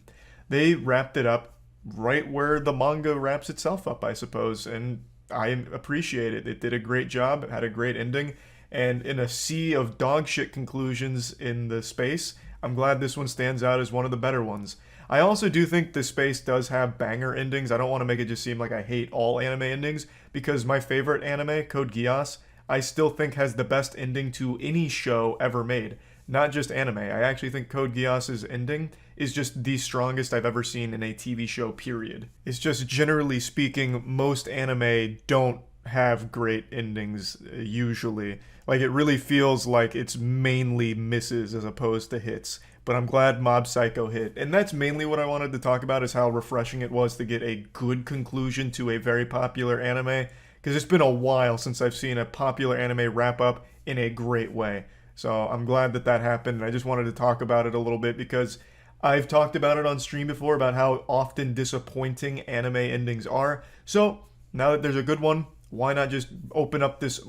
They wrapped it up right where the manga wraps itself up, I suppose, and I appreciate it. It did a great job. It had a great ending, and in a sea of dog shit conclusions in the space, I'm glad this one stands out as one of the better ones. I also do think the space does have banger endings. I don't want to make it just seem like I hate all anime endings, because my favorite anime, Code Geass, I still think has the best ending to any show ever made. Not just anime. I actually think Code Geass's ending is just the strongest I've ever seen in a TV show, period. It's just, generally speaking, most anime don't have great endings, usually. Like, it really feels like it's mainly misses as opposed to hits. But I'm glad Mob Psycho hit. And that's mainly what I wanted to talk about, is how refreshing it was to get a good conclusion to a very popular anime. Because it's been a while since I've seen a popular anime wrap up in a great way. So I'm glad that that happened, and I just wanted to talk about it a little bit, because I've talked about it on stream before, about how often disappointing anime endings are. So now that there's a good one, Why not just open up this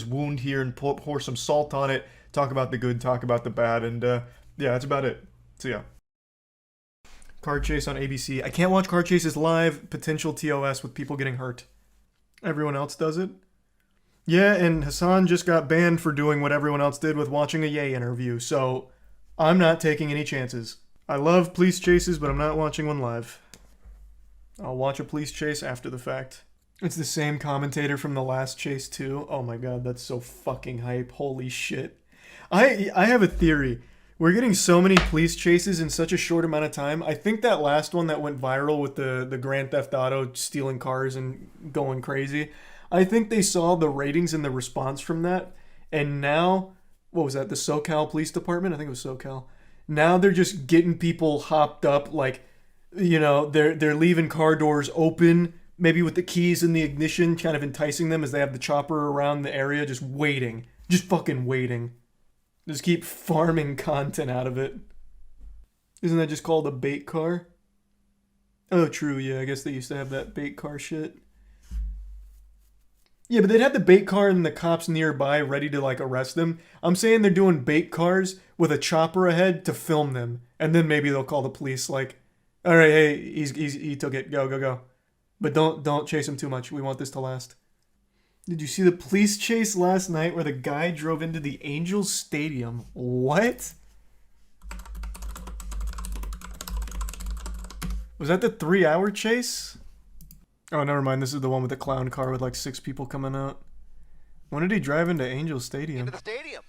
wound here and pour some salt on it, talk about the good, talk about the bad, and yeah, that's about it. So yeah. Car chase on ABC. I can't watch car chases live. Potential TOS with people getting hurt. Everyone else does it. Yeah, and Hassan just got banned for doing what everyone else did with watching a Ye interview, so I'm not taking any chances. I love police chases, but I'm not watching one live. I'll watch a police chase after the fact. It's the same commentator from the last chase too. Oh my god, that's so fucking hype. Holy shit. I have a theory. We're getting so many police chases in such a short amount of time. I think that last one that went viral with the Grand Theft Auto stealing cars and going crazy, I think they saw the ratings and the response from that, and now, what was that, the SoCal Police Department? I think it was SoCal. Now they're just getting people hopped up, like, you know, they're leaving car doors open, maybe with the keys in the ignition, kind of enticing them as they have the chopper around the area, just waiting. Just fucking waiting. Just keep farming content out of it. Isn't that just called a bait car? Oh, true, yeah, I guess they used to have that bait car shit. Yeah, but they'd have the bait car and the cops nearby ready to, like, arrest them. I'm saying they're doing bait cars with a chopper ahead to film them. And then maybe they'll call the police, like, all right, hey, he took it, go. But don't chase him too much. We want this to last. Did you see the police chase last night where the guy drove into the Angels Stadium? What? Was that the 3-hour chase? Oh, never mind. This is the one with the clown car with like 6 people coming out. When did he drive into Angel Stadium? Into the stadium.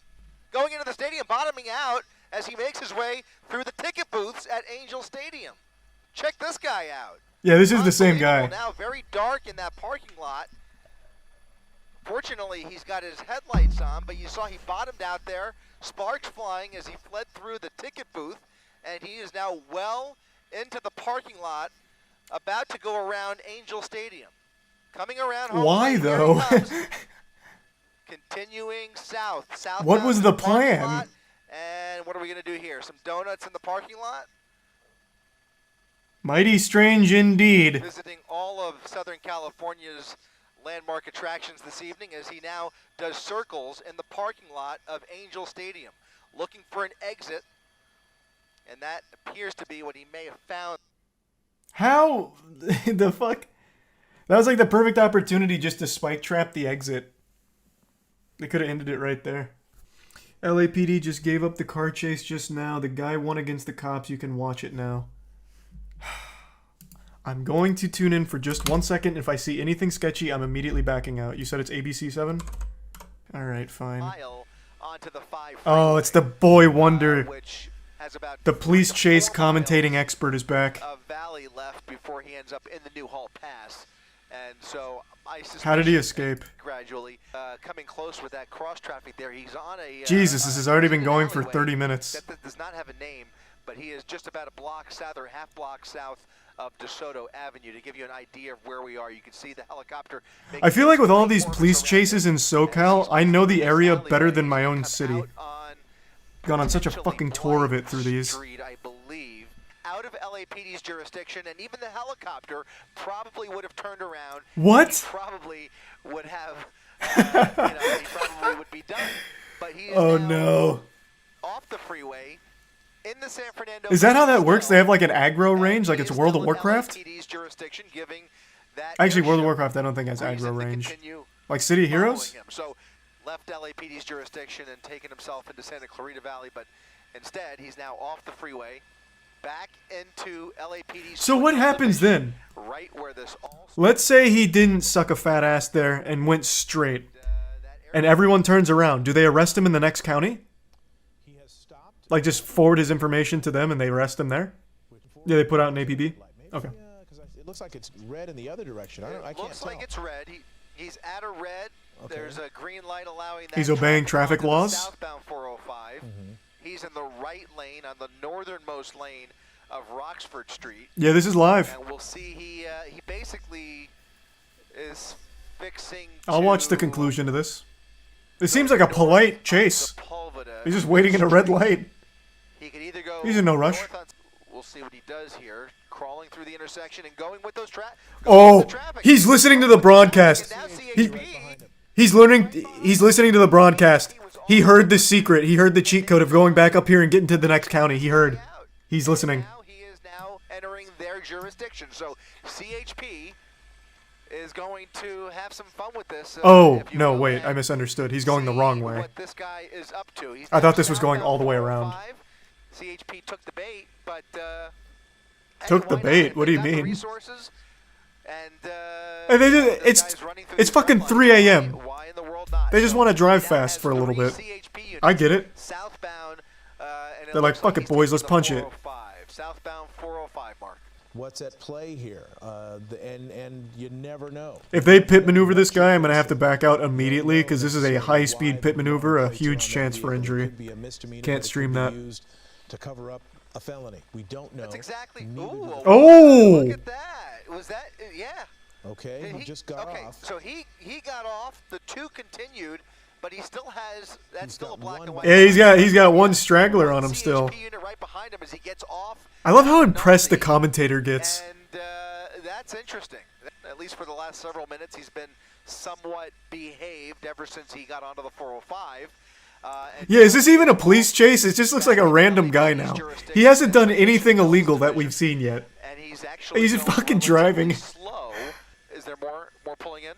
Going into the stadium, bottoming out as he makes his way through the ticket booths at Angel Stadium. Check this guy out. Yeah, this is the same guy. Now very dark in that parking lot. Fortunately, he's got his headlights on, but you saw he bottomed out there, sparks flying as he fled through the ticket booth, and he is now well into the parking lot, about to go around Angel Stadium. Coming around home. Why, though? Continuing south. What was the plan? Lot, and what are we going to do here? Some donuts in the parking lot? Mighty strange indeed. Visiting all of Southern California's landmark attractions this evening as he now does circles in the parking lot of Angel Stadium, looking for an exit, and that appears to be what he may have found. How the fuck? That was like the perfect opportunity just to spike trap the exit. They could have ended it right there. LAPD just gave up the car chase just now. The guy won against the cops. You can watch it now. I'm going to tune in for just 1 second. If I see anything sketchy, I'm immediately backing out. You said it's ABC 7? Alright, fine. Oh, it's the boy wonder. The police chase commentating expert is back. Valley left before he ends up in the New Hall Pass. And so I How did he escape? Gradually coming close with that cross traffic there. He's on a Jesus, this has already been going for 30 minutes. That does not have a name, but he is just about a block south or half block south of DeSoto Avenue. To give you an idea of where we are, you can see the helicopter. I feel like with all these police chases in SoCal, I know the area better than my own city. Gone on such a fucking tour of it through these. I believe, out of LAPD's jurisdiction, and even the helicopter probably would have turned around. What? He probably would have, he probably would be done. But he is no. Off the freeway in the San Fernando. Is that how that works? They have like an aggro range, like it's World of Warcraft? Actually, World of Warcraft I don't think has aggro range. Like City Heroes? So left LAPD's jurisdiction and taken himself into Santa Clarita Valley, but instead he's now off the freeway, back into LAPD's. So what happens then? Right where this all. Let's say he didn't suck a fat ass there and went straight, and everyone turns around. Do they arrest him in the next county? Like just forward his information to them and they arrest him there? Yeah, they put out an APB? Okay. It looks like it's red in the other direction. I can't looks like it's red. He's at a red. Okay. There's a green light allowing that. He's obeying traffic laws? Southbound 405. He's in the right lane on the northernmost lane of Roxford Street. Yeah, this is live. And we'll see he basically is fixing. I'll watch the conclusion to this. It seems like a polite chase. He's just waiting in a red light. He could either go He's in no rush. We'll see what he does here. Crawling through the intersection and going with those traffic. Oh, he's listening to the broadcast. He's listening to the broadcast. He heard the secret. He heard the cheat code of going back up here and getting to the next county. He heard. He's listening. He is now entering their jurisdiction. So CHP is going to have some fun with this. Oh, no, wait. I misunderstood. He's going the wrong way. What this guy is up to. I thought this was going all the way around. CHP took the bait, but took the bait? What do you mean? Resources and it's fucking 3 a.m. They just want to drive fast for a little bit. I get it. They're like, fuck it, boys, let's punch it. Southbound 405 mark. What's at play here? And you never know. If they pit maneuver this guy, I'm going to have to back out immediately because this is a high-speed pit maneuver, a huge chance for injury. Can't stream that. To cover up a felony. We don't know. That's exactly. Oh! Look at that. Was that? Yeah. Okay, he just got off. So he got off. The two continued, but he still has. That's still a black and white. Yeah, he's got one straggler on him still. Right behind him as he gets off. I love how impressed the commentator gets. And that's interesting. At least for the last several minutes, he's been somewhat behaved ever since he got onto the 405. Yeah, is this even a police chase? It just looks like a random guy now. He hasn't done anything illegal that we've seen yet. He's just fucking driving. Slow. Is there more pulling in?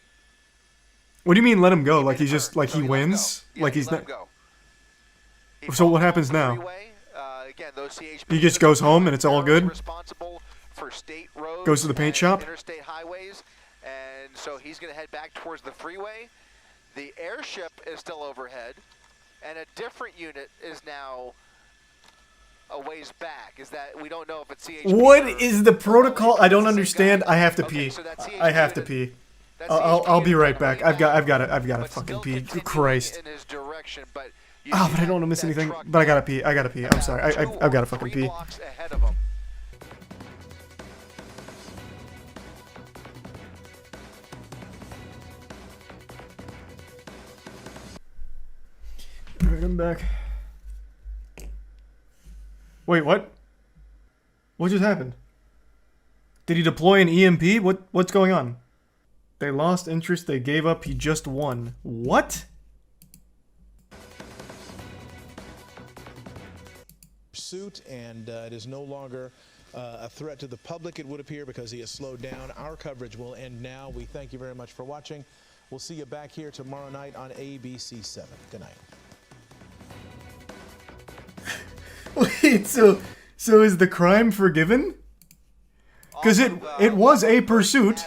What do you mean let him go? Like he's just like he wins? Like he's not. So what happens now? He just goes home and it's all good? Goes to the paint shop? Interstate highways, and so he's going to head back towards the freeway. The airship is still overhead. And a different unit is now a ways back. Is that we don't know if it's CHP. What is the protocol? I don't understand. I have to pee. I have to pee. I'll be right back. I've got to fucking pee. Christ. Oh, but I don't want to miss anything. But I gotta pee. I'm sorry. I've got to fucking pee. Alright, I'm back. Wait, what? What just happened? Did he deploy an EMP? What's going on? They lost interest, they gave up, he just won. What? Pursuit, and it is no longer a threat to the public, it would appear, because he has slowed down. Our coverage will end now. We thank you very much for watching. We'll see you back here tomorrow night on ABC 7. Good night. Wait, so is the crime forgiven? Because it was a pursuit.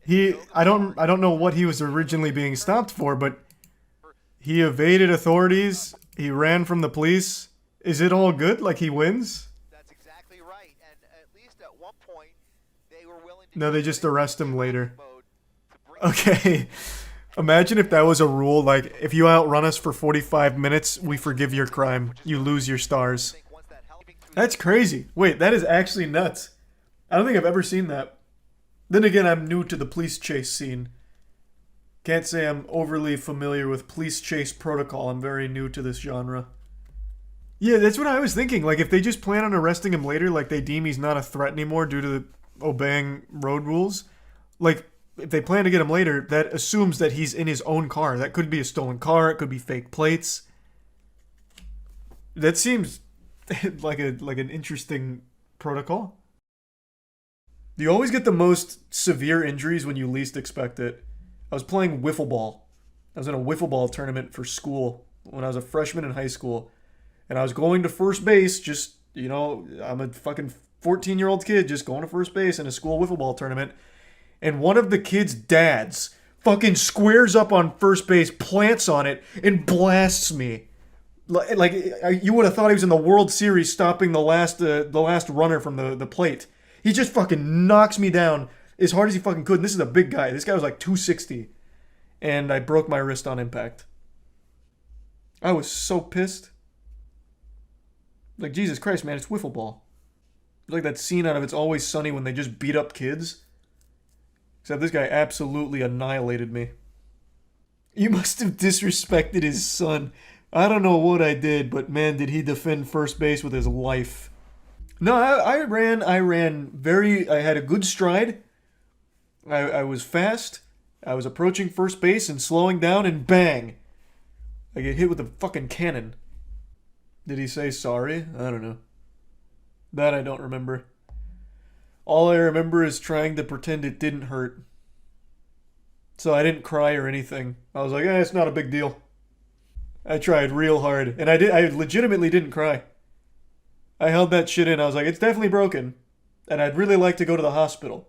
I don't know what he was originally being stopped for, but he evaded authorities. He ran from the police. Is it all good? Like he wins? That's exactly right. And at least at one point, they were willing to. No, they just arrest him later. Okay. Imagine if that was a rule, like, if you outrun us for 45 minutes, we forgive your crime. You lose your stars. That's crazy. Wait, that is actually nuts. I don't think I've ever seen that. Then again, I'm new to the police chase scene. Can't say I'm overly familiar with police chase protocol. I'm very new to this genre. Yeah, that's what I was thinking. Like, if they just plan on arresting him later, like they deem he's not a threat anymore due to obeying road rules, like, if they plan to get him later, that assumes that he's in his own car. That could be a stolen car. It could be fake plates. That seems like an interesting protocol. You always get the most severe injuries when you least expect it. I was playing wiffle ball. I was in a wiffle ball tournament for school when I was a freshman in high school. And I was going to first base, just, you know, I'm a fucking 14-year-old kid just going to first base in a school wiffle ball tournament. And one of the kids' dads fucking squares up on first base, plants on it, and blasts me. Like you would have thought he was in the World Series stopping the last runner from the plate. He just fucking knocks me down as hard as he fucking could. And this is a big guy. This guy was like 260. And I broke my wrist on impact. I was so pissed. Like, Jesus Christ, man, it's wiffle ball. It's like that scene out of It's Always Sunny when they just beat up kids. Except this guy absolutely annihilated me. You must have disrespected his son. I don't know what I did, but man, did he defend first base with his life. No, I ran very, I had a good stride. I was fast. I was approaching first base and slowing down, and bang! I get hit with a fucking cannon. Did he say sorry? I don't know. That I don't remember. All I remember is trying to pretend it didn't hurt. So I didn't cry or anything. I was like, it's not a big deal. I tried real hard, and I legitimately didn't cry. I held that shit in. I was like, it's definitely broken, and I'd really like to go to the hospital.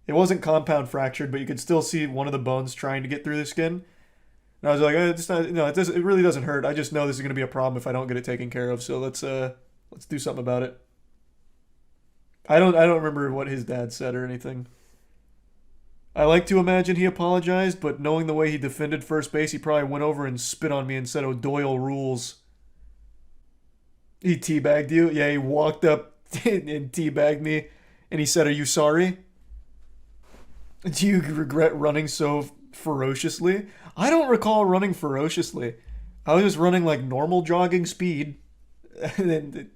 It wasn't compound fractured, but you could still see one of the bones trying to get through the skin. And I was like, it's not, no, it really doesn't hurt. I just know this is going to be a problem if I don't get it taken care of. So let's do something about it. I don't remember what his dad said or anything. I like to imagine he apologized, but knowing the way he defended first base, he probably went over and spit on me and said, Doyle rules. He teabagged you? Yeah, he walked up and teabagged me, and he said, are you sorry? Do you regret running so ferociously? I don't recall running ferociously. I was just running like normal jogging speed, and then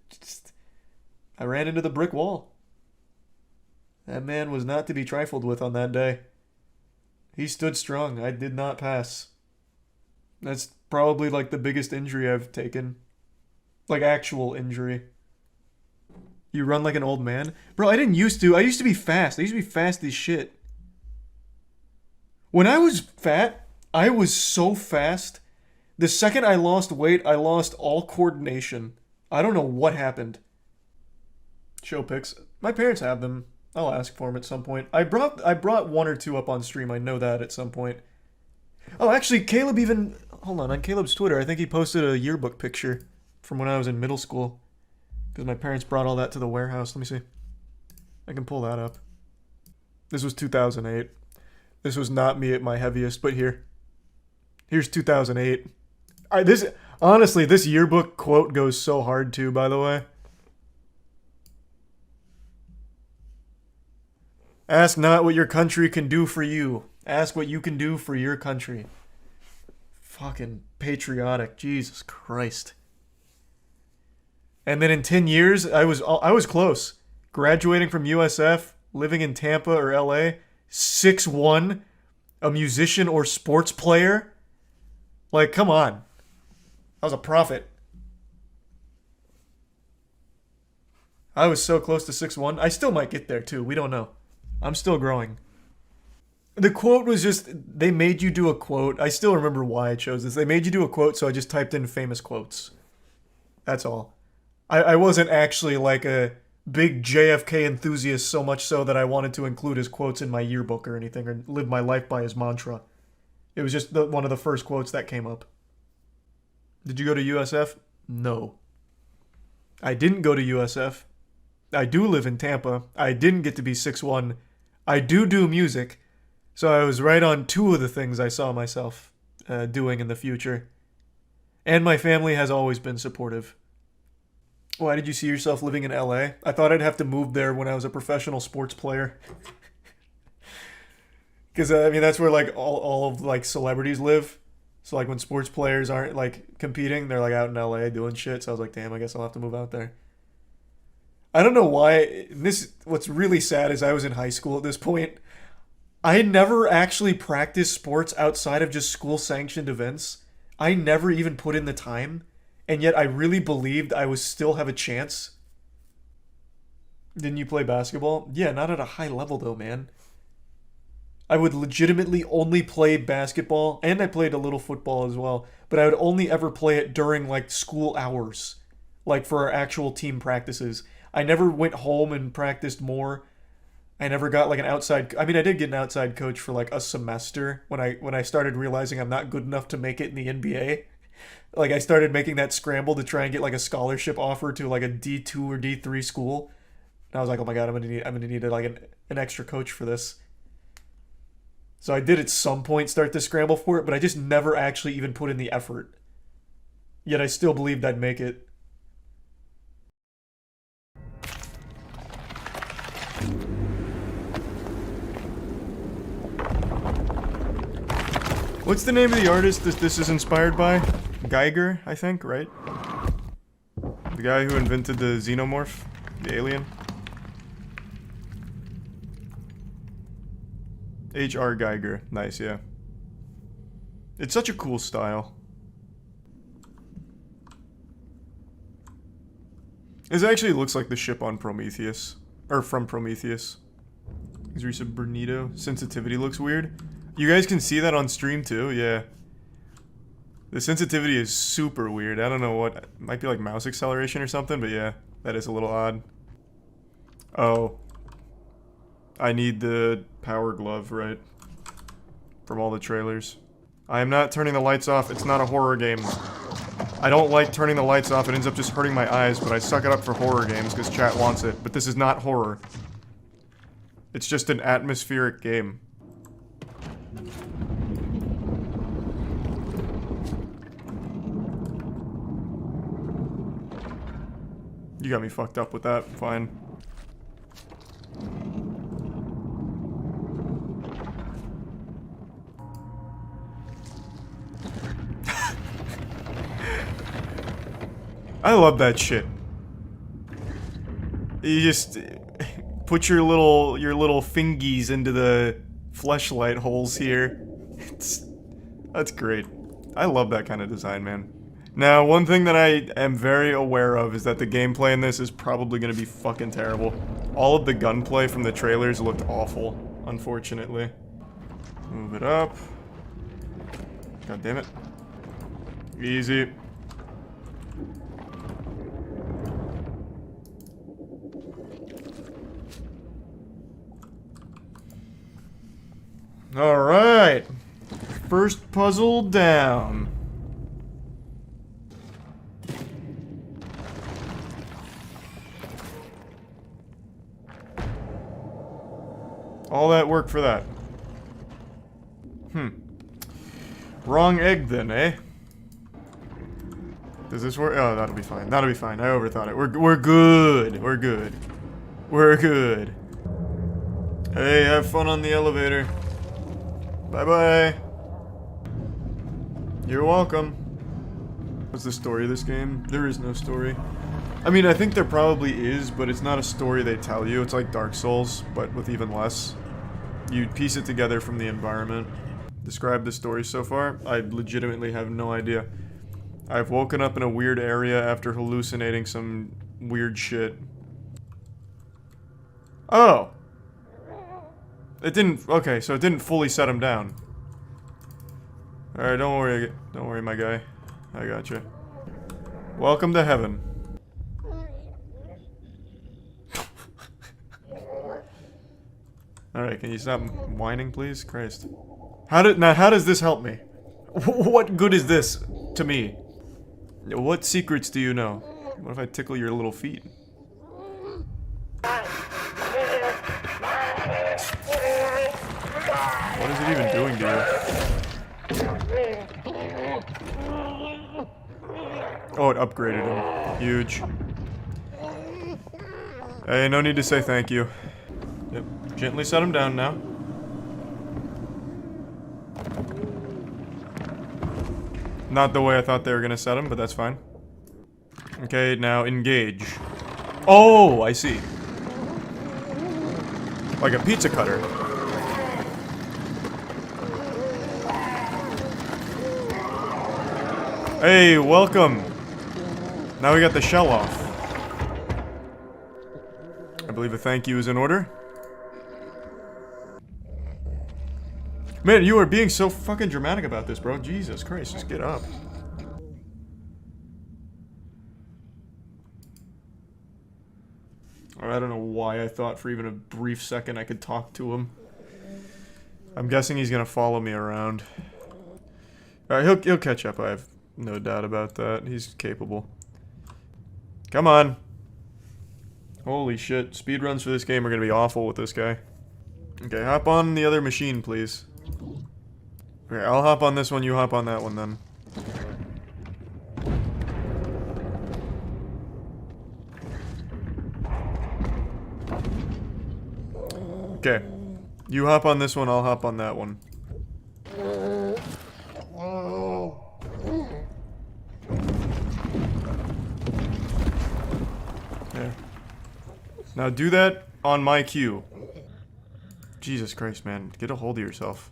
I ran into the brick wall. That man was not to be trifled with on that day. He stood strong. I did not pass. That's probably like the biggest injury I've taken. Like actual injury. You run like an old man? Bro, I didn't used to. I used to be fast. I used to be fast as shit. When I was fat, I was so fast. The second I lost weight, I lost all coordination. I don't know what happened. Show pics. My parents have them. I'll ask for them at some point. I brought one or two up on stream. I know that at some point. Oh, actually, Caleb even... Hold on Caleb's Twitter, I think he posted a yearbook picture from when I was in middle school. Because my parents brought all that to the warehouse. Let me see. I can pull that up. This was 2008. This was not me at my heaviest, but here's 2008. Honestly, this yearbook quote goes so hard too, by the way. Ask not what your country can do for you. Ask what you can do for your country. Fucking patriotic. Jesus Christ. And then in 10 years, I was close. Graduating from USF, living in Tampa or LA, 6'1", a musician or sports player. Like, come on. I was a prophet. I was so close to 6'1". I still might get there too. We don't know. I'm still growing. The quote was just, they made you do a quote. I still remember why I chose this. They made you do a quote, so I just typed in famous quotes. That's all. I wasn't actually like a big JFK enthusiast, so much so that I wanted to include his quotes in my yearbook or anything, or live my life by his mantra. It was just one of the first quotes that came up. Did you go to USF? No. I didn't go to USF. I do live in Tampa. I didn't get to be 6'1". I do music. So I was right on two of the things I saw myself doing in the future. And my family has always been supportive. Why did you see yourself living in LA? I thought I'd have to move there when I was a professional sports player. Because, I mean, that's where, like, all of, like, celebrities live. So, like, when sports players aren't, like, competing, they're, like, out in LA doing shit. So I was like, damn, I guess I'll have to move out there. I don't know why. What's really sad is I was in high school at this point. I never actually practiced sports outside of just school-sanctioned events. I never even put in the time. And yet I really believed I would still have a chance. Didn't you play basketball? Yeah, not at a high level though, man. I would legitimately only play basketball, and I played a little football as well, but I would only ever play it during, like, school hours. Like, for our actual team practices. I never went home and practiced more. I never got, like, an outside... I mean, I did get an outside coach for, like, a semester when I started realizing I'm not good enough to make it in the NBA. Like, I started making that scramble to try and get, like, a scholarship offer to, like, a D2 or D3 school. And I was like, oh my god, I'm gonna need like, an extra coach for this. So I did at some point start to scramble for it, but I just never actually even put in the effort. Yet I still believed I'd make it. What's the name of the artist that this is inspired by? Geiger, I think, right? The guy who invented the xenomorph? The alien. H.R. Geiger. Nice, yeah. It's such a cool style. This actually looks like the ship on Prometheus. Or from Prometheus. Is Bernito. Sensitivity looks weird. You guys can see that on stream too? Yeah. The sensitivity is super weird. I don't know what... It might be like mouse acceleration or something, but yeah. That is a little odd. Oh. I need the power glove, right? From all the trailers. I am not turning the lights off. It's not a horror game. I don't like turning the lights off. It ends up just hurting my eyes, but I suck it up for horror games because chat wants it. But this is not horror. It's just an atmospheric game. You got me fucked up with that. Fine. I love that shit. You just put your little fingies into the fleshlight holes here. That's great. I love that kind of design, man. Now, one thing that I am very aware of is that the gameplay in this is probably going to be fucking terrible. All of the gunplay from the trailers looked awful, unfortunately. Move it up. God damn it. Easy. Alright. First puzzle down. All that work for that. Wrong egg then, eh? Does this work? Oh, that'll be fine. That'll be fine. I overthought it. We're good. We're good. We're good. Hey, have fun on the elevator. Bye-bye. You're welcome. What's the story of this game? There is no story. I mean, I think there probably is, but it's not a story they tell you. It's like Dark Souls, but with even less. You piece it together from the environment. Describe the story so far? I legitimately have no idea. I've woken up in a weird area after hallucinating some weird shit. Oh! It didn't... Okay, so it didn't fully set him down. Alright, don't worry. Don't worry, my guy. I gotcha. Welcome to heaven. Alright, can you stop whining, please? Christ. How does this help me? What good is this to me? What secrets do you know? What if I tickle your little feet? What is it even doing to you? Oh, it upgraded him. Huge. Hey, no need to say thank you. Yep. Gently set him down now. Not the way I thought they were gonna set him, but that's fine. Okay, now engage. Oh, I see. Like a pizza cutter. Hey, welcome. Now we got the shell off. I believe a thank you is in order. Man, you are being so fucking dramatic about this, bro. Jesus Christ, just get up. I don't know why I thought for even a brief second I could talk to him. I'm guessing he's gonna follow me around. Alright, he'll catch up, I have no doubt about that. He's capable. Come on. Holy shit, speedruns for this game are gonna be awful with this guy. Okay, hop on the other machine, please. Okay, I'll hop on this one, you hop on that one then. Okay. You hop on this one, I'll hop on that one. Yeah. Now do that on my cue. Jesus Christ, man. Get a hold of yourself.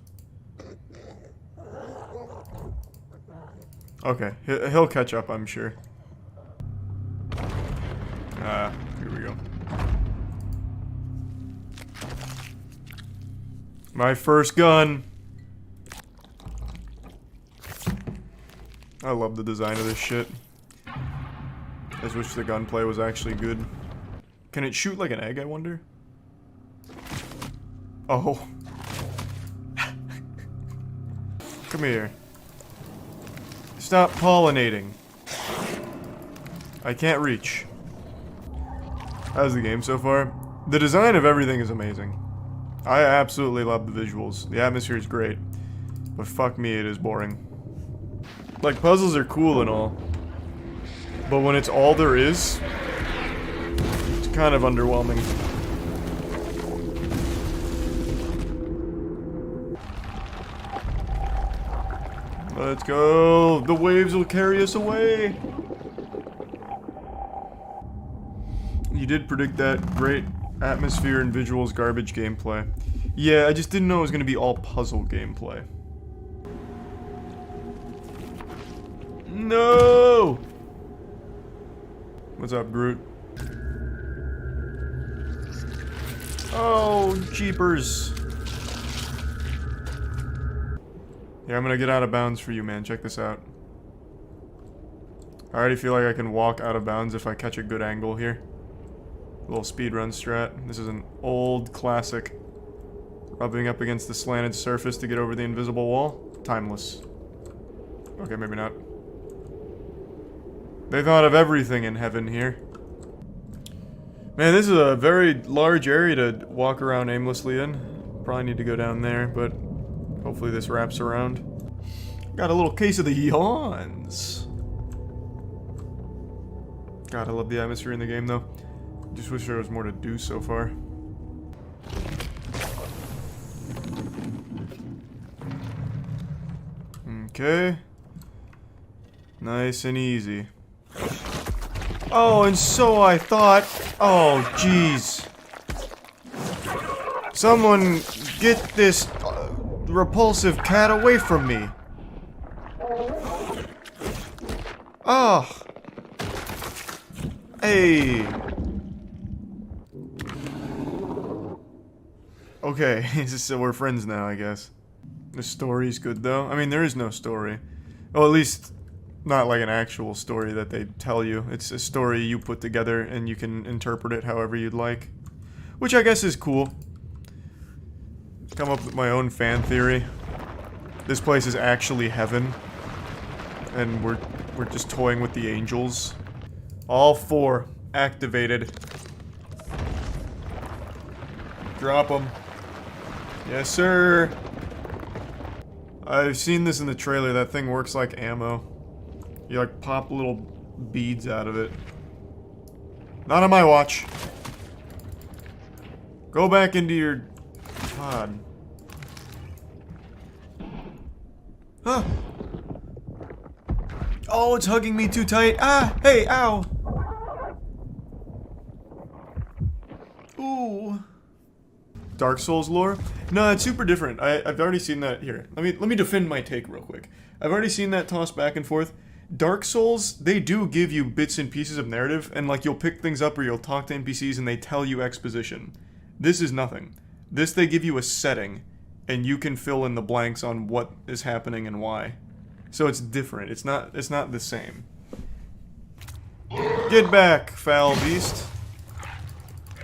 Okay, he'll catch up, I'm sure. Here we go. My first gun. I love the design of this shit. I just wish the gunplay was actually good. Can it shoot like an egg, I wonder? Oh. Come here. Stop pollinating. I can't reach. How's the game so far? The design of everything is amazing. I absolutely love the visuals. The atmosphere is great. But fuck me, it is boring. Like, puzzles are cool and all. But when it's all there is, it's kind of underwhelming. Let's go! The waves will carry us away! You did predict that. Great atmosphere and visuals, garbage gameplay. Yeah, I just didn't know it was going to be all puzzle gameplay. No! What's up, Groot? Oh, jeepers. Yeah, I'm gonna get out of bounds for you, man. Check this out. I already feel like I can walk out of bounds if I catch a good angle here. A little speedrun strat. This is an old classic. Rubbing up against the slanted surface to get over the invisible wall. Timeless. Okay, maybe not. They thought of everything in heaven here. Man, this is a very large area to walk around aimlessly in. Probably need to go down there, but hopefully this wraps around. Got a little case of the yawns. God, I love the atmosphere in the game, though. Just wish there was more to do so far. Okay. Nice and easy. Oh, and so I thought. Oh, jeez. Someone get this repulsive cat away from me. Oh. Hey. Okay, so we're friends now, I guess. The story's good, though. I mean, there is no story. Well, at least not like an actual story that they tell you. It's a story you put together and you can interpret it however you'd like. Which I guess is cool. Come up with my own fan theory. This place is actually heaven. And we're just toying with the angels. All 4 activated. Drop them. Yes, sir. I've seen this in the trailer. That thing works like ammo. You like pop little beads out of it. Not on my watch. Go back into your pod. Huh. Oh, it's hugging me too tight. Ah, hey, ow. Ooh. Dark Souls lore? No, it's super different. I've already seen that. Here, let me defend my take real quick. I've already seen that tossed back and forth. Dark Souls, they do give you bits and pieces of narrative, and like you'll pick things up or you'll talk to NPCs and they tell you exposition. This is nothing. This, they give you a setting, and you can fill in the blanks on what is happening and why. So it's different. It's not the same. Get back, foul beast.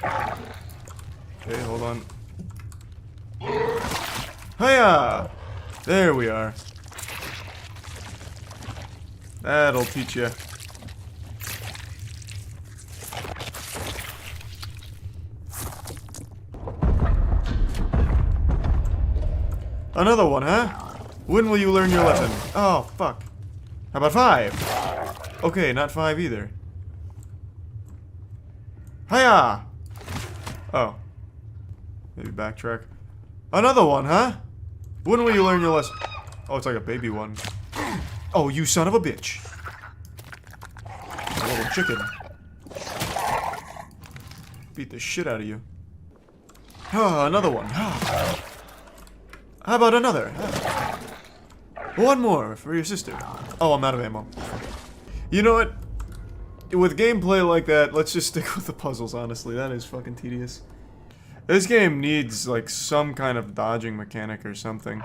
Okay, hold on. Hiya! There we are. That'll teach you. Another one, huh? When will you learn your lesson? Oh, fuck. How about 5? Okay, not 5 either. Hiya! Oh. Maybe backtrack. Another one, huh? When will you learn your lesson? Oh, it's like a baby one. Oh, you son of a bitch. A little chicken. Beat the shit out of you. Oh, another one. How about another? One more for your sister. Oh, I'm out of ammo. You know what? With gameplay like that, let's just stick with the puzzles, honestly. That is fucking tedious. This game needs, like, some kind of dodging mechanic or something.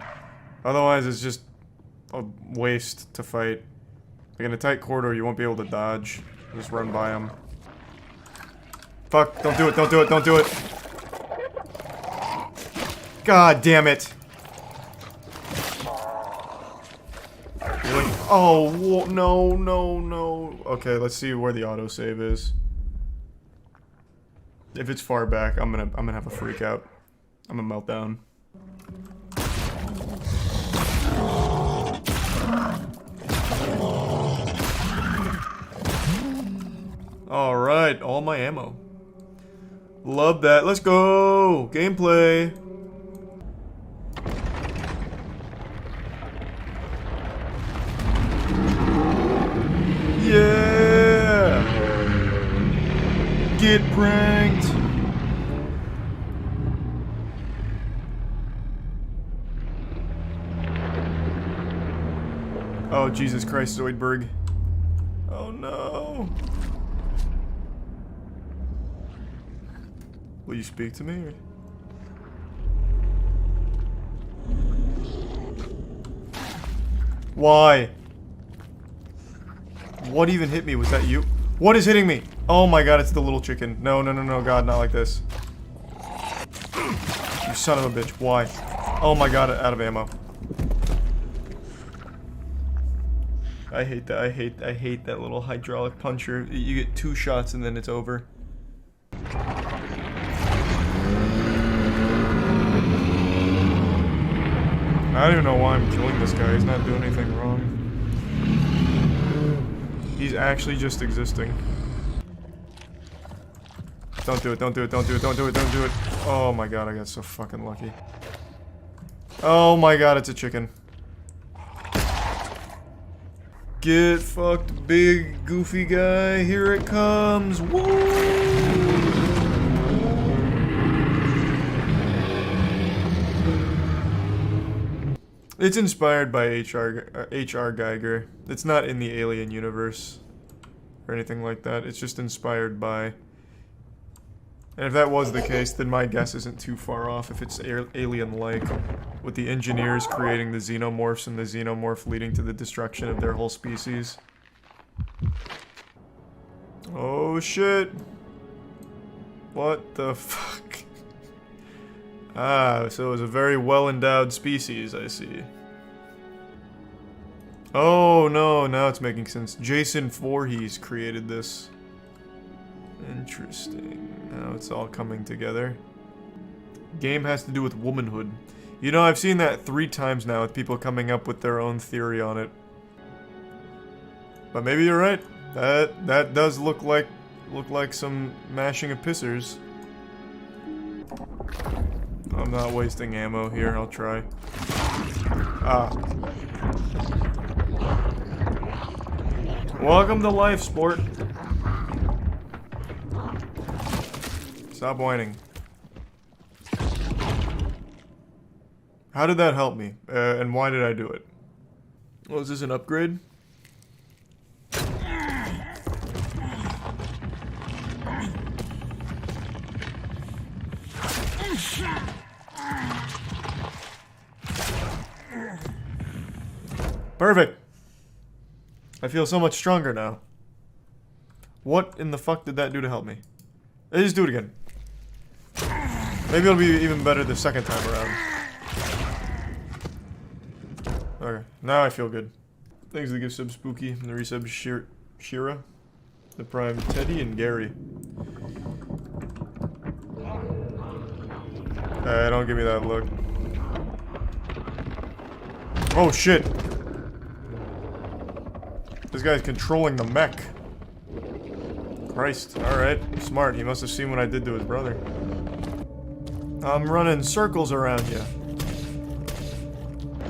Otherwise, it's just a waste to fight. Like, in a tight corridor, you won't be able to dodge. Just run by them. Fuck, don't do it, don't do it, don't do it. God damn it. Really? Oh, no, no, no. Okay, let's see where the autosave is. If it's far back, I'm gonna have a freak out. I'm gonna melt down. Alright, all my ammo. Love that. Let's go! Gameplay! Yeah! Get pranked! Oh, Jesus Christ, Zoidberg. Oh no! Will you speak to me? Or? Why? What even hit me? Was that you? What is hitting me? Oh my god, it's the little chicken. No, no, no, no, god, not like this. You son of a bitch. Why? Oh my god, out of ammo. I hate that. I hate that little hydraulic puncher. You get 2 shots and then it's over. I don't even know why I'm killing this guy. He's not doing anything wrong. He's actually just existing. Don't do it, don't do it, don't do it, don't do it, don't do it. Oh my god, I got so fucking lucky. Oh my god, it's a chicken. Get fucked, big goofy guy. Here it comes. Woo! It's inspired by H.R. Geiger. It's not in the Alien universe or anything like that. It's just inspired by. And if that was the case, then my guess isn't too far off if it's alien-like, with the engineers creating the xenomorphs and the xenomorph leading to the destruction of their whole species. Oh shit. What the fuck? Ah, so it was a very well-endowed species, I see. Oh no, now it's making sense. Jason Voorhees created this. Interesting. Now it's all coming together. Game has to do with womanhood. You know, I've seen that 3 times now with people coming up with their own theory on it. But maybe you're right. That does look like some mashing of pissers. I'm not wasting ammo here, I'll try. Ah. Welcome to life, sport. Stop whining. How did that help me? And why did I do it? Oh, is this an upgrade? Perfect. I feel so much stronger now. What in the fuck did that do to help me? Let's just do it again. Maybe it'll be even better the second time around. Okay, now I feel good. Thanks to the gift sub Spooky and the resub Shira, the prime Teddy and Gary. Don't give me that look. Oh shit! This guy's controlling the mech. Christ, alright. Smart, he must have seen what I did to his brother. I'm running circles around you.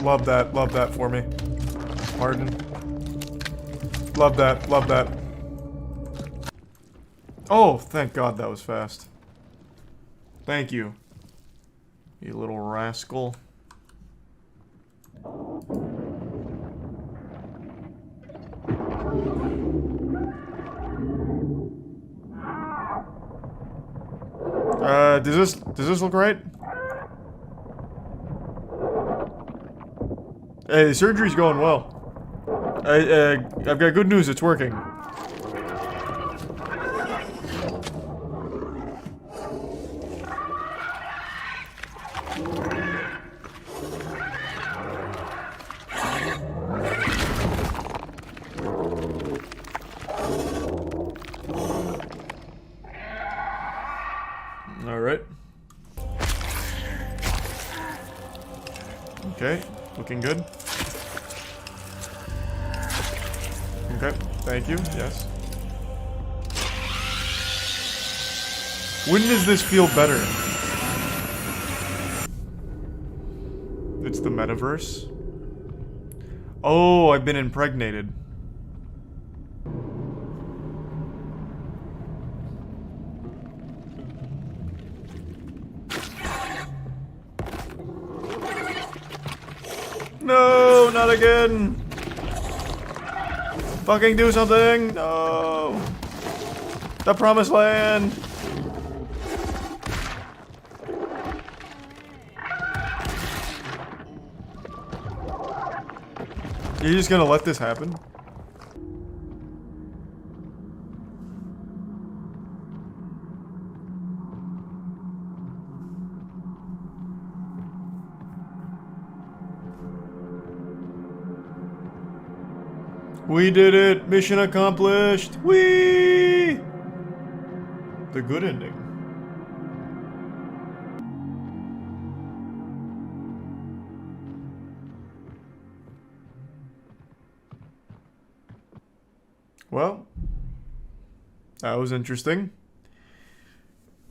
Love that for me. Pardon. Love that, love that. Oh, thank God that was fast. Thank you. You little rascal. Does this look right? Hey, the surgery's going well. I've got good news, it's working. Alright. Okay, looking good. Okay, thank you, yes. When does this feel better? It's the metaverse? Oh, I've been impregnated. No, not again. Fucking do something. No. The promised land. You're just gonna let this happen? We did it! Mission accomplished! Whee! The good ending. Well, that was interesting.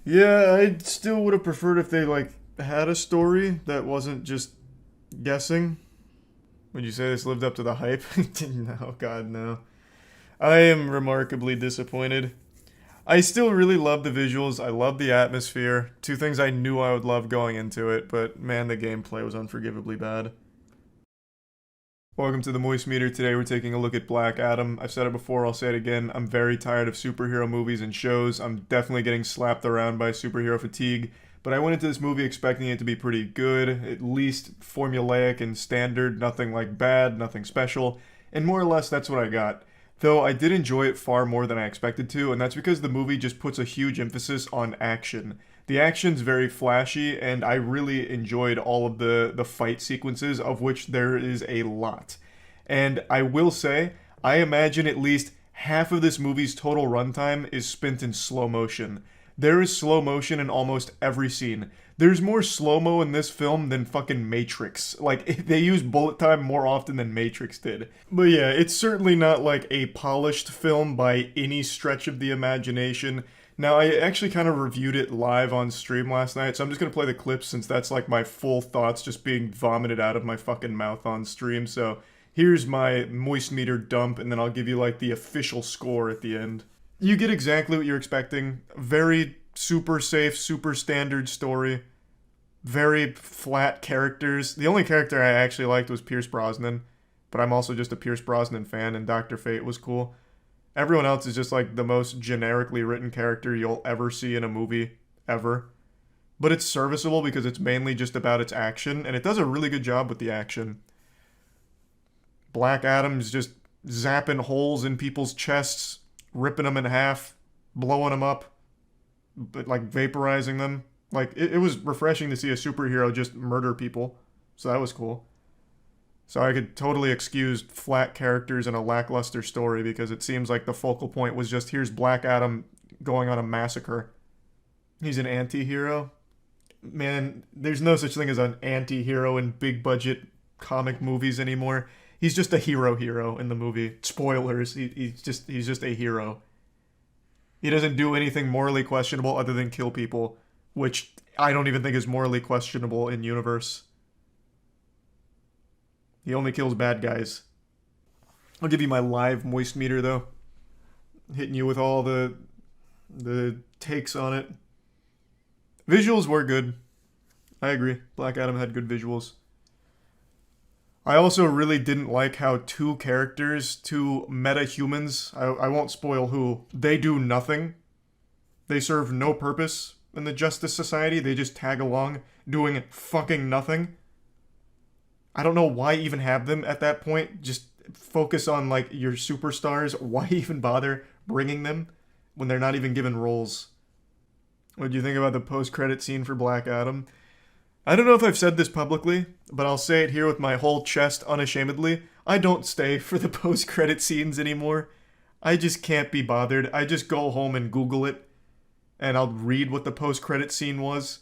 Yeah, I still would have preferred if they, like, had a story that wasn't just guessing. Would you say this lived up to the hype? No, God, no. I am remarkably disappointed. I still really love the visuals. I love the atmosphere. Two things I knew I would love going into it, but man, the gameplay was unforgivably bad. Welcome to the Moist Meter. Today we're taking a look at Black Adam. I've said it before, I'll say it again. I'm very tired of superhero movies and shows. I'm definitely getting slapped around by superhero fatigue. But I went into this movie expecting it to be pretty good, at least formulaic and standard, nothing like bad, nothing special, and more or less that's what I got. Though I did enjoy it far more than I expected to, and that's because the movie just puts a huge emphasis on action. The action's very flashy, and I really enjoyed all of the fight sequences, of which there is a lot. And I will say, I imagine at least half of this movie's total runtime is spent in slow motion. There is slow motion in almost every scene. There's more slow-mo in this film than fucking Matrix. Like, they use bullet time more often than Matrix did. But yeah, it's certainly not like a polished film by any stretch of the imagination. Now, I actually kind of reviewed it live on stream last night, so I'm just gonna play the clips since that's like my full thoughts just being vomited out of my fucking mouth on stream. So here's my Moist Meter dump, and then I'll give you like the official score at the end. You get exactly what you're expecting. Very super safe, super standard story. Very flat characters. The only character I actually liked was Pierce Brosnan, but I'm also just a Pierce Brosnan fan, and Dr. Fate was cool. Everyone else is just like the most generically written character you'll ever see in a movie, ever. But it's serviceable because it's mainly just about its action, and it does a really good job with the action. Black Adam's just zapping holes in people's chests, ripping them in half, blowing them up, but like vaporizing them. Like, it was refreshing to see a superhero just murder people, so that was cool. So I could totally excuse flat characters and a lackluster story because it seems like the focal point was just, here's Black Adam going on a massacre. He's an anti-hero. Man, there's no such thing as an anti-hero in big-budget comic movies anymore. He's just a hero in the movie. Spoilers, he's just a hero. He doesn't do anything morally questionable other than kill people, which I don't even think is morally questionable in universe. He only kills bad guys. I'll give you my live Moist Meter, though. Hitting you with all the takes on it. Visuals were good. I agree. Black Adam had good visuals. I also really didn't like how two characters, two meta-humans, I won't spoil who, they do nothing. They serve no purpose in the Justice Society. They just tag along doing fucking nothing. I don't know why even have them at that point. Just focus on, like, your superstars. Why even bother bringing them when they're not even given roles? What do you think about the post-credit scene for Black Adam? I don't know if I've said this publicly, but I'll say it here with my whole chest unashamedly. I don't stay for the post-credit scenes anymore. I just can't be bothered. I just go home and Google it, and I'll read what the post-credit scene was.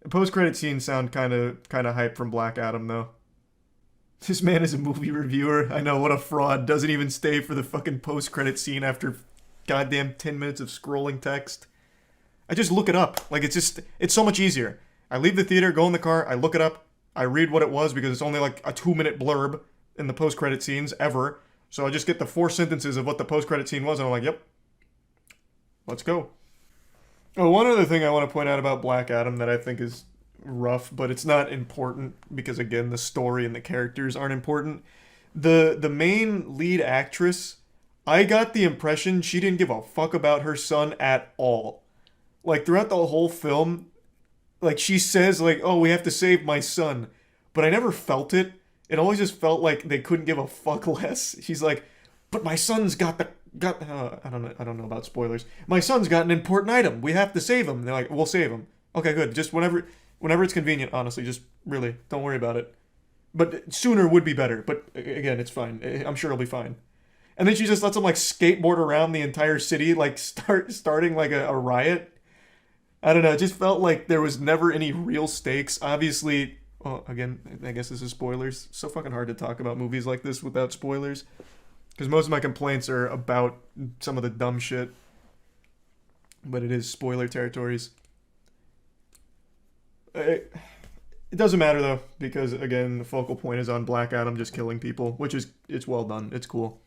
The post-credit scenes sound kind of hype from Black Adam, though. This man is a movie reviewer. I know, what a fraud. Doesn't even stay for the fucking post-credit scene after goddamn 10 minutes of scrolling text. I just look it up. Like, it's so much easier. I leave the theater, go in the car, I look it up, I read what it was because it's only like a 2-minute blurb in the post-credit scenes ever. So I just get the 4 sentences of what the post-credit scene was and I'm like, yep, let's go. Oh, one other thing I want to point out about Black Adam that I think is rough, but it's not important because, again, the story and the characters aren't important. The main lead actress, I got the impression she didn't give a fuck about her son at all. Like, throughout the whole film, like, she says, like, oh, we have to save my son. But I never felt it. It always just felt like they couldn't give a fuck less. She's like, but my son's got I don't know about spoilers. My son's got an important item. We have to save him. They're like, we'll save him. Okay, good. Just whenever it's convenient, honestly. Just really, don't worry about it. But sooner would be better. But again, it's fine. I'm sure it'll be fine. And then she just lets him, like, skateboard around the entire city, like, starting, like, a riot. I don't know, it just felt like there was never any real stakes. Obviously, well, again, I guess this is spoilers. It's so fucking hard to talk about movies like this without spoilers. Because most of my complaints are about some of the dumb shit. But it is spoiler territories. It doesn't matter, though, because, again, the focal point is on Black Adam just killing people, which is, it's well done. It's cool.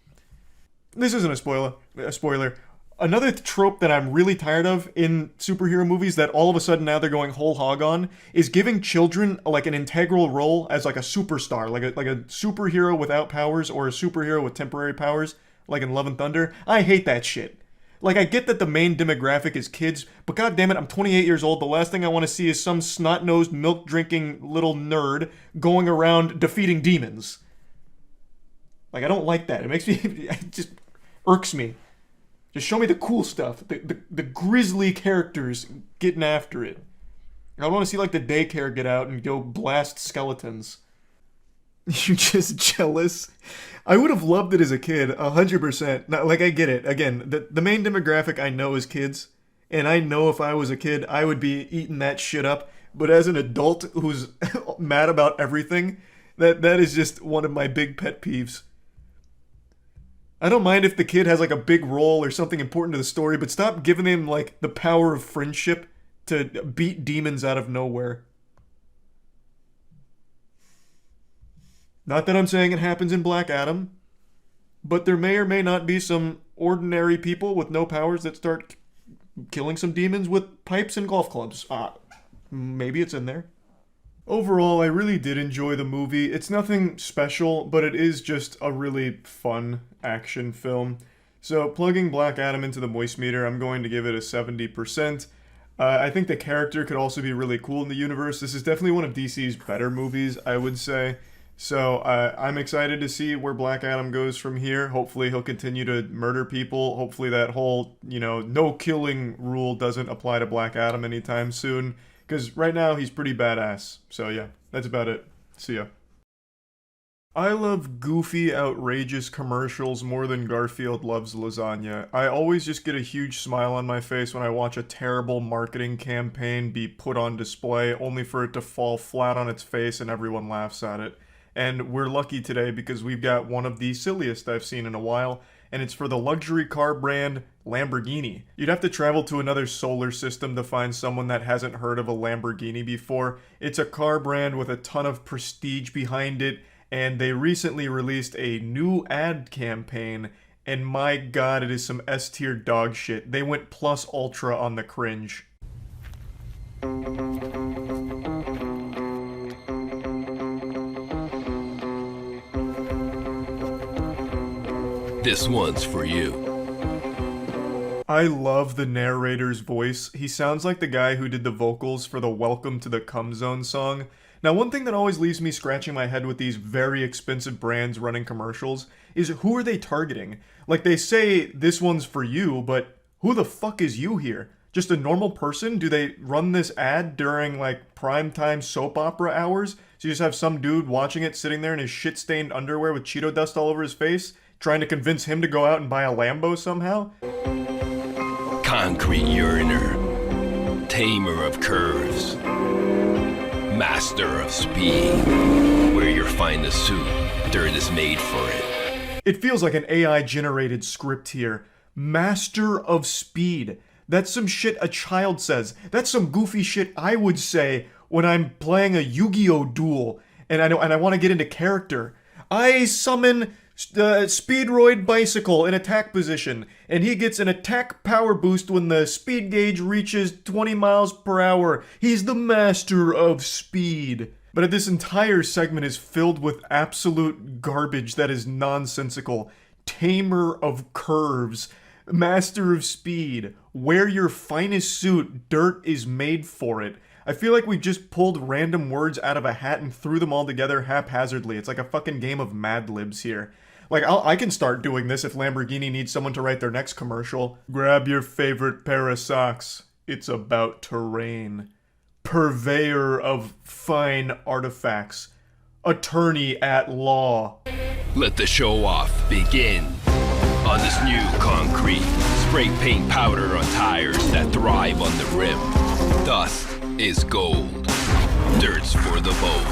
This isn't a spoiler. Another trope that I'm really tired of in superhero movies that all of a sudden now they're going whole hog on is giving children like an integral role as like a superstar, like a superhero without powers or a superhero with temporary powers, like in Love and Thunder. I hate that shit. Like, I get that the main demographic is kids, but god damn it, I'm 28 years old. The last thing I want to see is some snot-nosed, milk-drinking little nerd going around defeating demons. Like, I don't like that. It makes me, it just irks me. Just show me the cool stuff. The grisly characters getting after it. I want to see, like, the daycare get out and go blast skeletons. You're just jealous? I would have loved it as a kid, 100%. Now, like, I get it. Again, the main demographic I know is kids. And I know if I was a kid, I would be eating that shit up. But as an adult who's mad about everything, that is just one of my big pet peeves. I don't mind if the kid has, like, a big role or something important to the story, but stop giving him, like, the power of friendship to beat demons out of nowhere. Not that I'm saying it happens in Black Adam, but there may or may not be some ordinary people with no powers that start killing some demons with pipes and golf clubs. Maybe it's in there. Overall, I really did enjoy the movie. It's nothing special, but it is just a really fun action film. So, plugging Black Adam into the moist meter, I'm going to give it a 70%. I think the character could also be really cool in the universe. This is definitely one of DC's better movies, I would say. So, I'm excited to see where Black Adam goes from here. Hopefully, he'll continue to murder people. Hopefully, that whole, no killing rule doesn't apply to Black Adam anytime soon. Because right now, he's pretty badass. So yeah, that's about it. See ya. I love goofy, outrageous commercials more than Garfield loves lasagna. I always just get a huge smile on my face when I watch a terrible marketing campaign be put on display, only for it to fall flat on its face and everyone laughs at it. And we're lucky today because we've got one of the silliest I've seen in a while, and it's for the luxury car brand Lamborghini. You'd have to travel to another solar system to find someone that hasn't heard of a Lamborghini before. It's a car brand with a ton of prestige behind it, and they recently released a new ad campaign, and my god, it is some S-tier dog shit. They went plus ultra on the cringe. This one's for you. I love the narrator's voice. He sounds like the guy who did the vocals for the Welcome to the Cum Zone song. Now, one thing that always leaves me scratching my head with these very expensive brands running commercials is who are they targeting? Like, they say this one's for you, but who the fuck is you here? Just a normal person? Do they run this ad during, like, primetime soap opera hours? So you just have some dude watching it sitting there in his shit-stained underwear with Cheeto dust all over his face, trying to convince him to go out and buy a Lambo somehow? Concrete uriner, tamer of curves, master of speed. Wear your finest suit, dirt is made for it. It feels like an AI-generated script here. Master of speed. That's some shit a child says. That's some goofy shit I would say when I'm playing a Yu-Gi-Oh! Duel and I want to get into character. I summon Speedroid Bicycle in attack position, and he gets an attack power boost when the speed gauge reaches 20 miles per hour. He's the master of speed. But this entire segment is filled with absolute garbage that is nonsensical. Tamer of curves, master of speed, wear your finest suit, dirt is made for it. I feel like we just pulled random words out of a hat and threw them all together haphazardly. It's like a fucking game of Mad Libs here. Like, I can start doing this if Lamborghini needs someone to write their next commercial. Grab your favorite pair of socks. It's about to rain. Purveyor of fine artifacts. Attorney at law. Let the show off begin. On this new concrete, spray paint powder on tires that thrive on the rim. Dust is gold. Dirt's for the bold.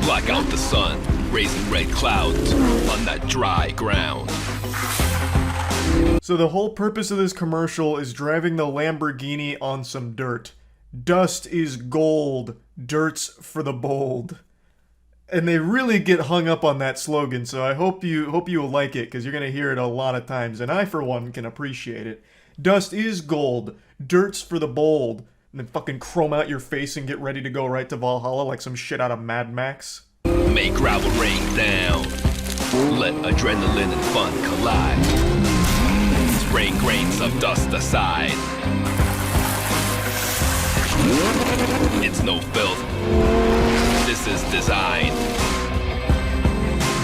Black out the sun, raising red clouds on that dry ground. So the whole purpose of this commercial is driving the Lamborghini on some dirt. Dust is gold, dirt's for the bold. And they really get hung up on that slogan, so I hope you will like it, because you're going to hear it a lot of times, and I, for one, can appreciate it. Dust is gold, dirt's for the bold. And then fucking chrome out your face and get ready to go right to Valhalla like some shit out of Mad Max. Make gravel rain down. Let adrenaline and fun collide. Spraying grains of dust aside. It's no filth. This is design.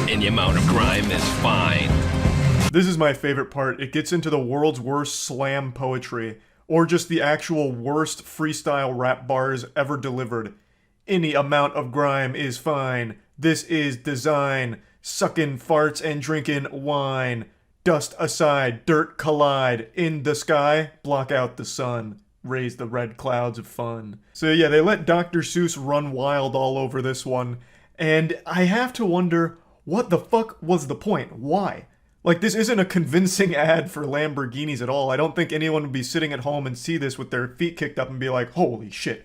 Any amount of grime is fine. This is my favorite part. It gets into the world's worst slam poetry. Or just the actual worst freestyle rap bars ever delivered. Any amount of grime is fine. This is design. Sucking farts and drinking wine. Dust aside, dirt collide. In the sky, block out the sun. Raise the red clouds of fun. So yeah, they let Dr. Seuss run wild all over this one. And I have to wonder, what the fuck was the point? Why? Like, this isn't a convincing ad for Lamborghinis at all. I don't think anyone would be sitting at home and see this with their feet kicked up and be like, holy shit.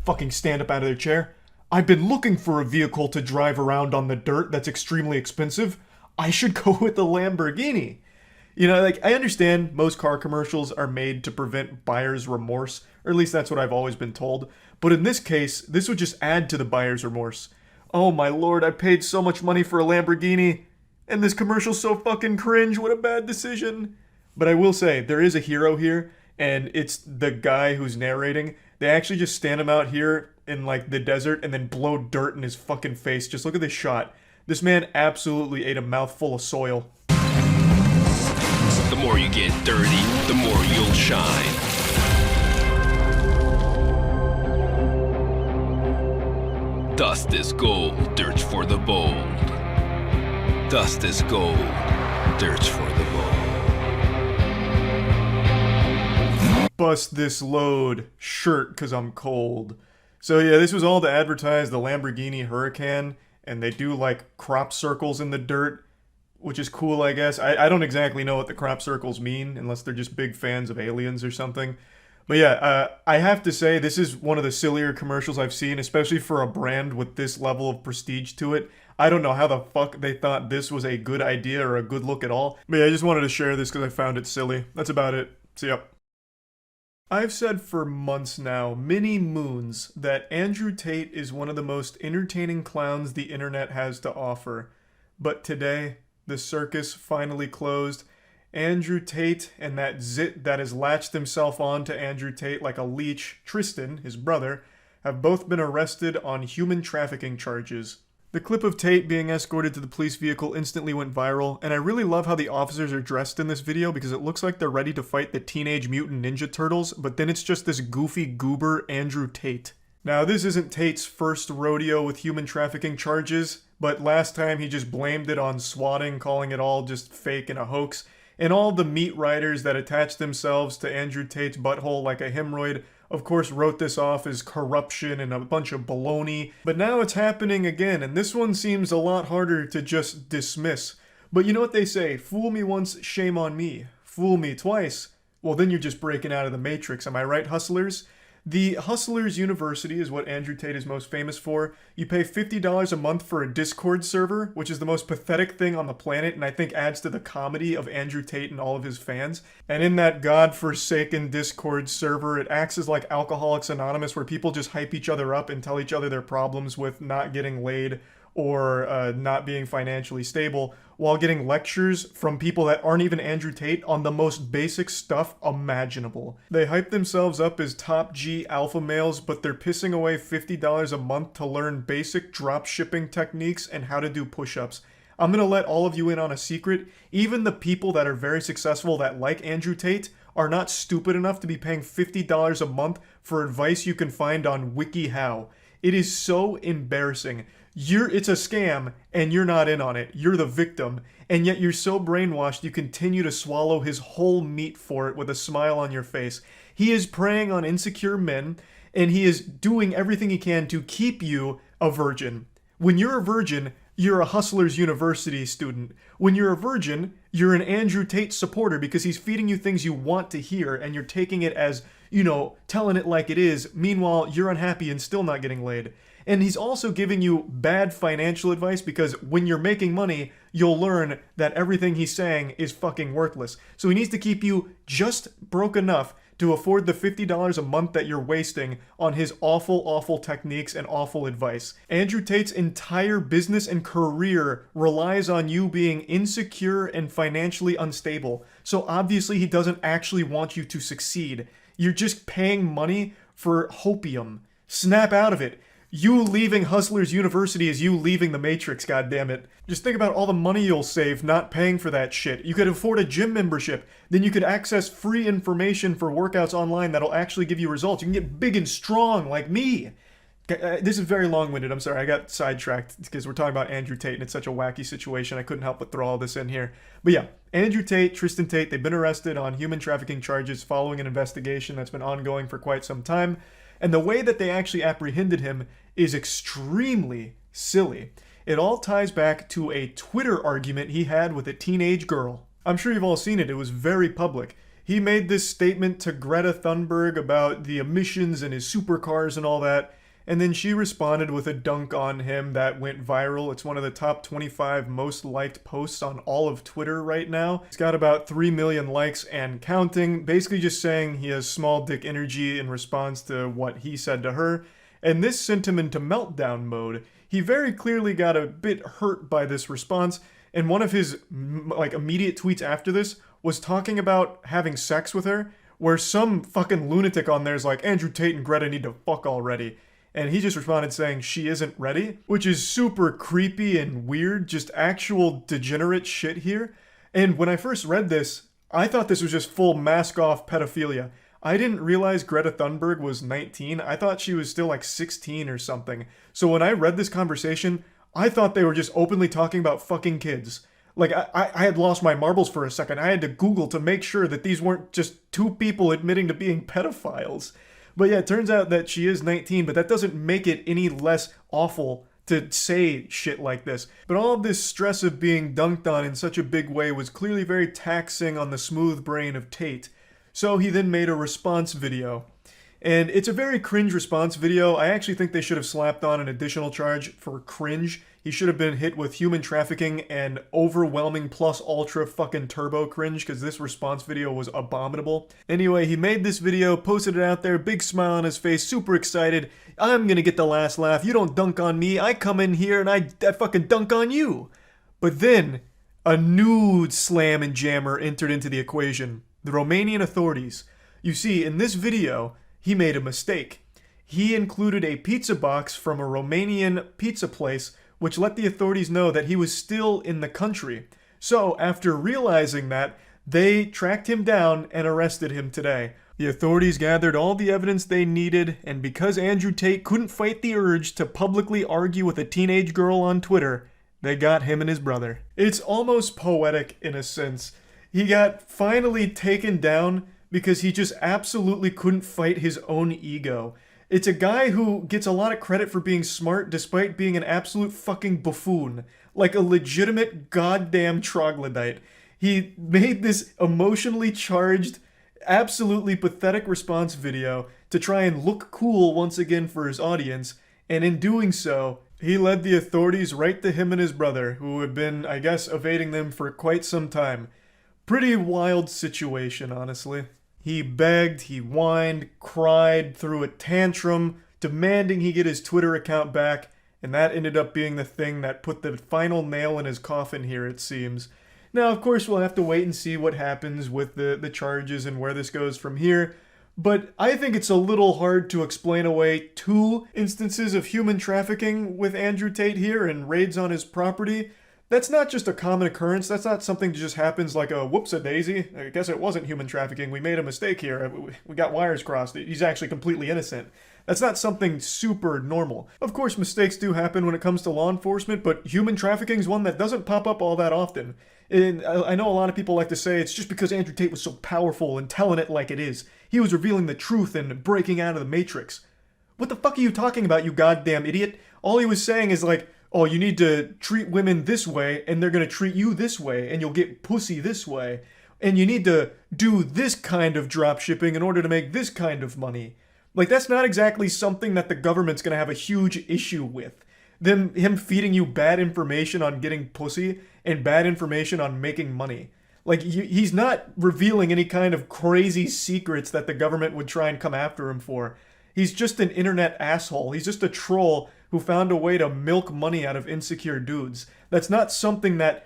Fucking stand up out of their chair. I've been looking for a vehicle to drive around on the dirt that's extremely expensive. I should go with the Lamborghini. You know, like, I understand most car commercials are made to prevent buyer's remorse, or at least that's what I've always been told. But in this case, this would just add to the buyer's remorse. Oh my lord, I paid so much money for a Lamborghini. And this commercial's so fucking cringe, what a bad decision. But I will say, there is a hero here, and it's the guy who's narrating. They actually just stand him out here in, like, the desert and then blow dirt in his fucking face. Just look at this shot. This man absolutely ate a mouthful of soil. The more you get dirty, the more you'll shine. Dust is gold, dirt's for the bold. Dust is gold, dirt's for the bold. Bust this load, shirt 'cause I'm cold. So yeah, this was all to advertise the Lamborghini Huracan, and they do like crop circles in the dirt, which is cool, I guess. I don't exactly know what the crop circles mean, unless they're just big fans of aliens or something. But yeah, I have to say, this is one of the sillier commercials I've seen, especially for a brand with this level of prestige to it. I don't know how the fuck they thought this was a good idea or a good look at all. But yeah, I just wanted to share this because I found it silly. That's about it. See ya. I've said for months now, many moons, that Andrew Tate is one of the most entertaining clowns the internet has to offer. But today, the circus finally closed. Andrew Tate and that zit that has latched himself on to Andrew Tate like a leech, Tristan, his brother, have both been arrested on human trafficking charges. The clip of Tate being escorted to the police vehicle instantly went viral, and I really love how the officers are dressed in this video because it looks like they're ready to fight the Teenage Mutant Ninja Turtles, but then it's just this goofy goober Andrew Tate. Now, this isn't Tate's first rodeo with human trafficking charges, but last time he just blamed it on swatting, calling it all just fake and a hoax, and all the meat riders that attached themselves to Andrew Tate's butthole like a hemorrhoid of course wrote this off as corruption and a bunch of baloney, but now it's happening again, and this one seems a lot harder to just dismiss. But you know what they say, fool me once, shame on me. Fool me twice, well then you're just breaking out of the matrix, am I right, hustlers? The Hustlers University is what Andrew Tate is most famous for. You pay $50 a month for a Discord server, which is the most pathetic thing on the planet, and I think adds to the comedy of Andrew Tate and all of his fans. And in that godforsaken Discord server, it acts as like Alcoholics Anonymous, where people just hype each other up and tell each other their problems with not getting laid or not being financially stable, while getting lectures from people that aren't even Andrew Tate on the most basic stuff imaginable. They hype themselves up as top G alpha males, but they're pissing away $50 a month to learn basic drop shipping techniques and how to do push-ups. I'm gonna let all of you in on a secret. Even the people that are very successful that like Andrew Tate are not stupid enough to be paying $50 a month for advice you can find on WikiHow. It is so embarrassing. It's a scam, and you're not in on it. You're the victim, and yet you're so brainwashed you continue to swallow his whole meat for it with a smile on your face. He is preying on insecure men, and he is doing everything he can to keep you a virgin. When you're a virgin, you're a Hustlers University student. When you're a virgin, you're an Andrew Tate supporter because he's feeding you things you want to hear, and you're taking it as, you know, telling it like it is. Meanwhile, you're unhappy and still not getting laid. And he's also giving you bad financial advice because when you're making money, you'll learn that everything he's saying is fucking worthless. So he needs to keep you just broke enough to afford the $50 a month that you're wasting on his awful, awful techniques and awful advice. Andrew Tate's entire business and career relies on you being insecure and financially unstable. So obviously he doesn't actually want you to succeed. You're just paying money for hopium. Snap out of it. You leaving Hustlers University is you leaving the Matrix, goddammit. Just think about all the money you'll save not paying for that shit. You could afford a gym membership. Then you could access free information for workouts online that'll actually give you results. You can get big and strong like me. This is very long-winded. I'm sorry. I got sidetracked because we're talking about Andrew Tate and it's such a wacky situation. I couldn't help but throw all this in here. But yeah, Andrew Tate, Tristan Tate, they've been arrested on human trafficking charges following an investigation that's been ongoing for quite some time. And the way that they actually apprehended him is extremely silly. It all ties back to a Twitter argument he had with a teenage girl. I'm sure you've all seen it. It was very public. He made this statement to Greta Thunberg about the emissions and his supercars and all that, and then she responded with a dunk on him that went viral. It's one of the top 25 most liked posts on all of Twitter right now. It's got about 3 million likes and counting, basically just saying he has small dick energy in response to what he said to her. And this sent him into meltdown mode. He very clearly got a bit hurt by this response, and one of his immediate tweets after this was talking about having sex with her, where some fucking lunatic on there is like, Andrew Tate and Greta need to fuck already. And he just responded saying she isn't ready, which is super creepy and weird, just actual degenerate shit here. And when I first read this, I thought this was just full mask-off pedophilia. I didn't realize Greta Thunberg was 19. I thought she was still like 16 or something. So when I read this conversation, I thought they were just openly talking about fucking kids. Like, I had lost my marbles for a second. I had to Google to make sure that these weren't just two people admitting to being pedophiles. But yeah, it turns out that she is 19, but that doesn't make it any less awful to say shit like this. But all of this stress of being dunked on in such a big way was clearly very taxing on the smooth brain of Tate. So he then made a response video. And it's a very cringe response video. I actually think they should have slapped on an additional charge for cringe. He should have been hit with human trafficking and overwhelming plus ultra fucking turbo cringe, because this response video was abominable. Anyway, he made this video, posted it out there, big smile on his face, super excited. I'm gonna get the last laugh. You don't dunk on me. I come in here and I fucking dunk on you. But then, a new slam and jammer entered into the equation. The Romanian authorities. You see, in this video, he made a mistake. He included a pizza box from a Romanian pizza place, which let the authorities know that he was still in the country. So, after realizing that, they tracked him down and arrested him today. The authorities gathered all the evidence they needed, and because Andrew Tate couldn't fight the urge to publicly argue with a teenage girl on Twitter, they got him and his brother. It's almost poetic in a sense. He got finally taken down because he just absolutely couldn't fight his own ego. It's a guy who gets a lot of credit for being smart despite being an absolute fucking buffoon. Like a legitimate goddamn troglodyte. He made this emotionally charged, absolutely pathetic response video to try and look cool once again for his audience, and in doing so, he led the authorities right to him and his brother, who had been, I guess, evading them for quite some time. Pretty wild situation, honestly. He begged, he whined, cried, threw a tantrum, demanding he get his Twitter account back, and that ended up being the thing that put the final nail in his coffin here, it seems. Now, of course, we'll have to wait and see what happens with the charges and where this goes from here, but I think it's a little hard to explain away 2 instances of human trafficking with Andrew Tate here and raids on his property. That's not just a common occurrence. That's not something that just happens like a whoops-a-daisy. I guess it wasn't human trafficking. We made a mistake here. We got wires crossed. He's actually completely innocent. That's not something super normal. Of course, mistakes do happen when it comes to law enforcement, but human trafficking is one that doesn't pop up all that often. And I know a lot of people like to say it's just because Andrew Tate was so powerful and telling it like it is. He was revealing the truth and breaking out of the matrix. What the fuck are you talking about, you goddamn idiot? All he was saying is like, oh, you need to treat women this way, and they're gonna treat you this way, and you'll get pussy this way. And you need to do this kind of drop shipping in order to make this kind of money. Like, that's not exactly something that the government's gonna have a huge issue with. Him feeding you bad information on getting pussy, and bad information on making money. Like, he's not revealing any kind of crazy secrets that the government would try and come after him for. He's just an internet asshole. He's just a troll who found a way to milk money out of insecure dudes. That's not something that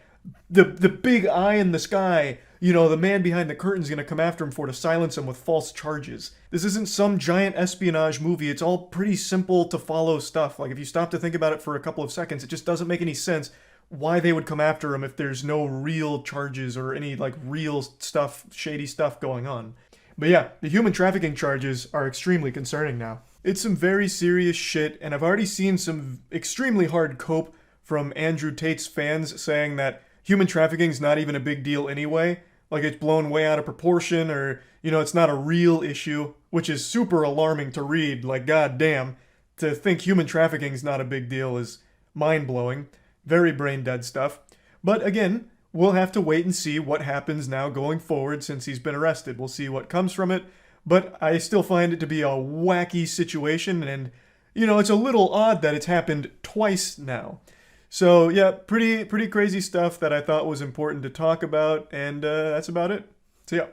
the big eye in the sky, you know, the man behind the curtain's gonna come after him for to silence him with false charges. This isn't some giant espionage movie. It's all pretty simple to follow stuff. Like, if you stop to think about it for a couple of seconds, it just doesn't make any sense why they would come after him if there's no real charges or any, like, real stuff, shady stuff going on. But yeah, the human trafficking charges are extremely concerning now. It's some very serious shit, and I've already seen some extremely hard cope from Andrew Tate's fans saying that human trafficking's not even a big deal anyway. Like, it's blown way out of proportion, or, you know, it's not a real issue, which is super alarming to read. Like, goddamn, to think human trafficking's not a big deal is mind-blowing. Very brain-dead stuff. But again, we'll have to wait and see what happens now going forward since he's been arrested. We'll see what comes from it. But I still find it to be a wacky situation, and, you know, it's a little odd that it's happened twice now. So, yeah, pretty crazy stuff that I thought was important to talk about, and that's about it. So, yeah.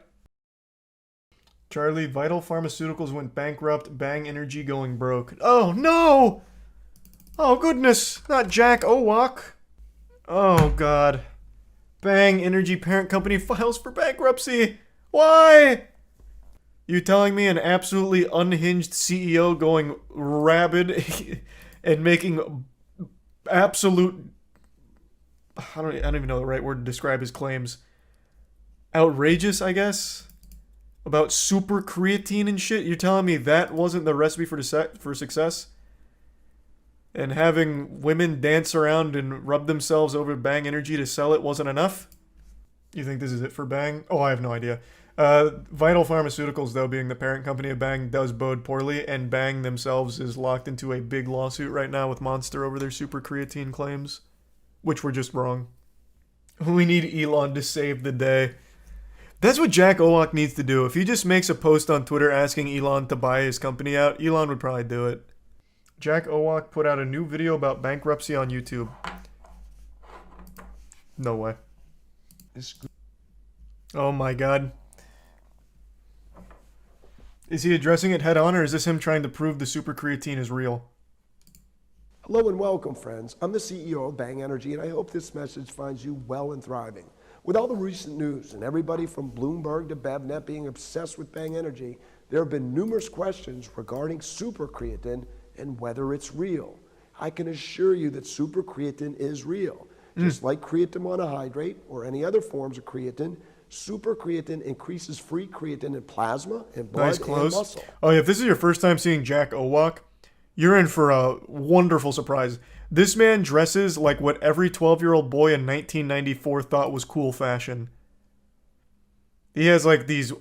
Charlie, Vital Pharmaceuticals went bankrupt, Bang Energy going broke. Oh, no! Oh, goodness! Not Jack Owak! Oh, God. Bang Energy parent company files for bankruptcy! Why? You telling me an absolutely unhinged CEO going rabid and making absolute... I don't even know the right word to describe his claims. Outrageous, I guess? About super creatine and shit? You're telling me that wasn't the recipe for success? And having women dance around and rub themselves over Bang Energy to sell it wasn't enough? You think this is it for Bang? Oh, I have no idea. Vital Pharmaceuticals, though, being the parent company of Bang, does bode poorly, and Bang themselves is locked into a big lawsuit right now with Monster over their super creatine claims, which were just wrong. We need Elon to save the day. That's what Jack Owak needs to do. If he just makes a post on Twitter asking Elon to buy his company out, Elon would probably do it. Jack Owak put out a new video about bankruptcy on YouTube. No way. Oh my god. Is he addressing it head on, or is this him trying to prove the super creatine is real? Hello and welcome, friends. I'm the CEO of Bang Energy, and I hope this message finds you well and thriving. With all the recent news and everybody from Bloomberg to BevNet being obsessed with Bang Energy, there have been numerous questions regarding super creatine and whether it's real. I can assure you that super creatine is real. Just like creatine monohydrate or any other forms of creatine, super creatine increases free creatine in plasma and blood and muscle. Oh, yeah, if this is your first time seeing Jack Owak, you're in for a wonderful surprise. This man dresses like what every 12-year-old boy in 1994 thought was cool fashion. He has like these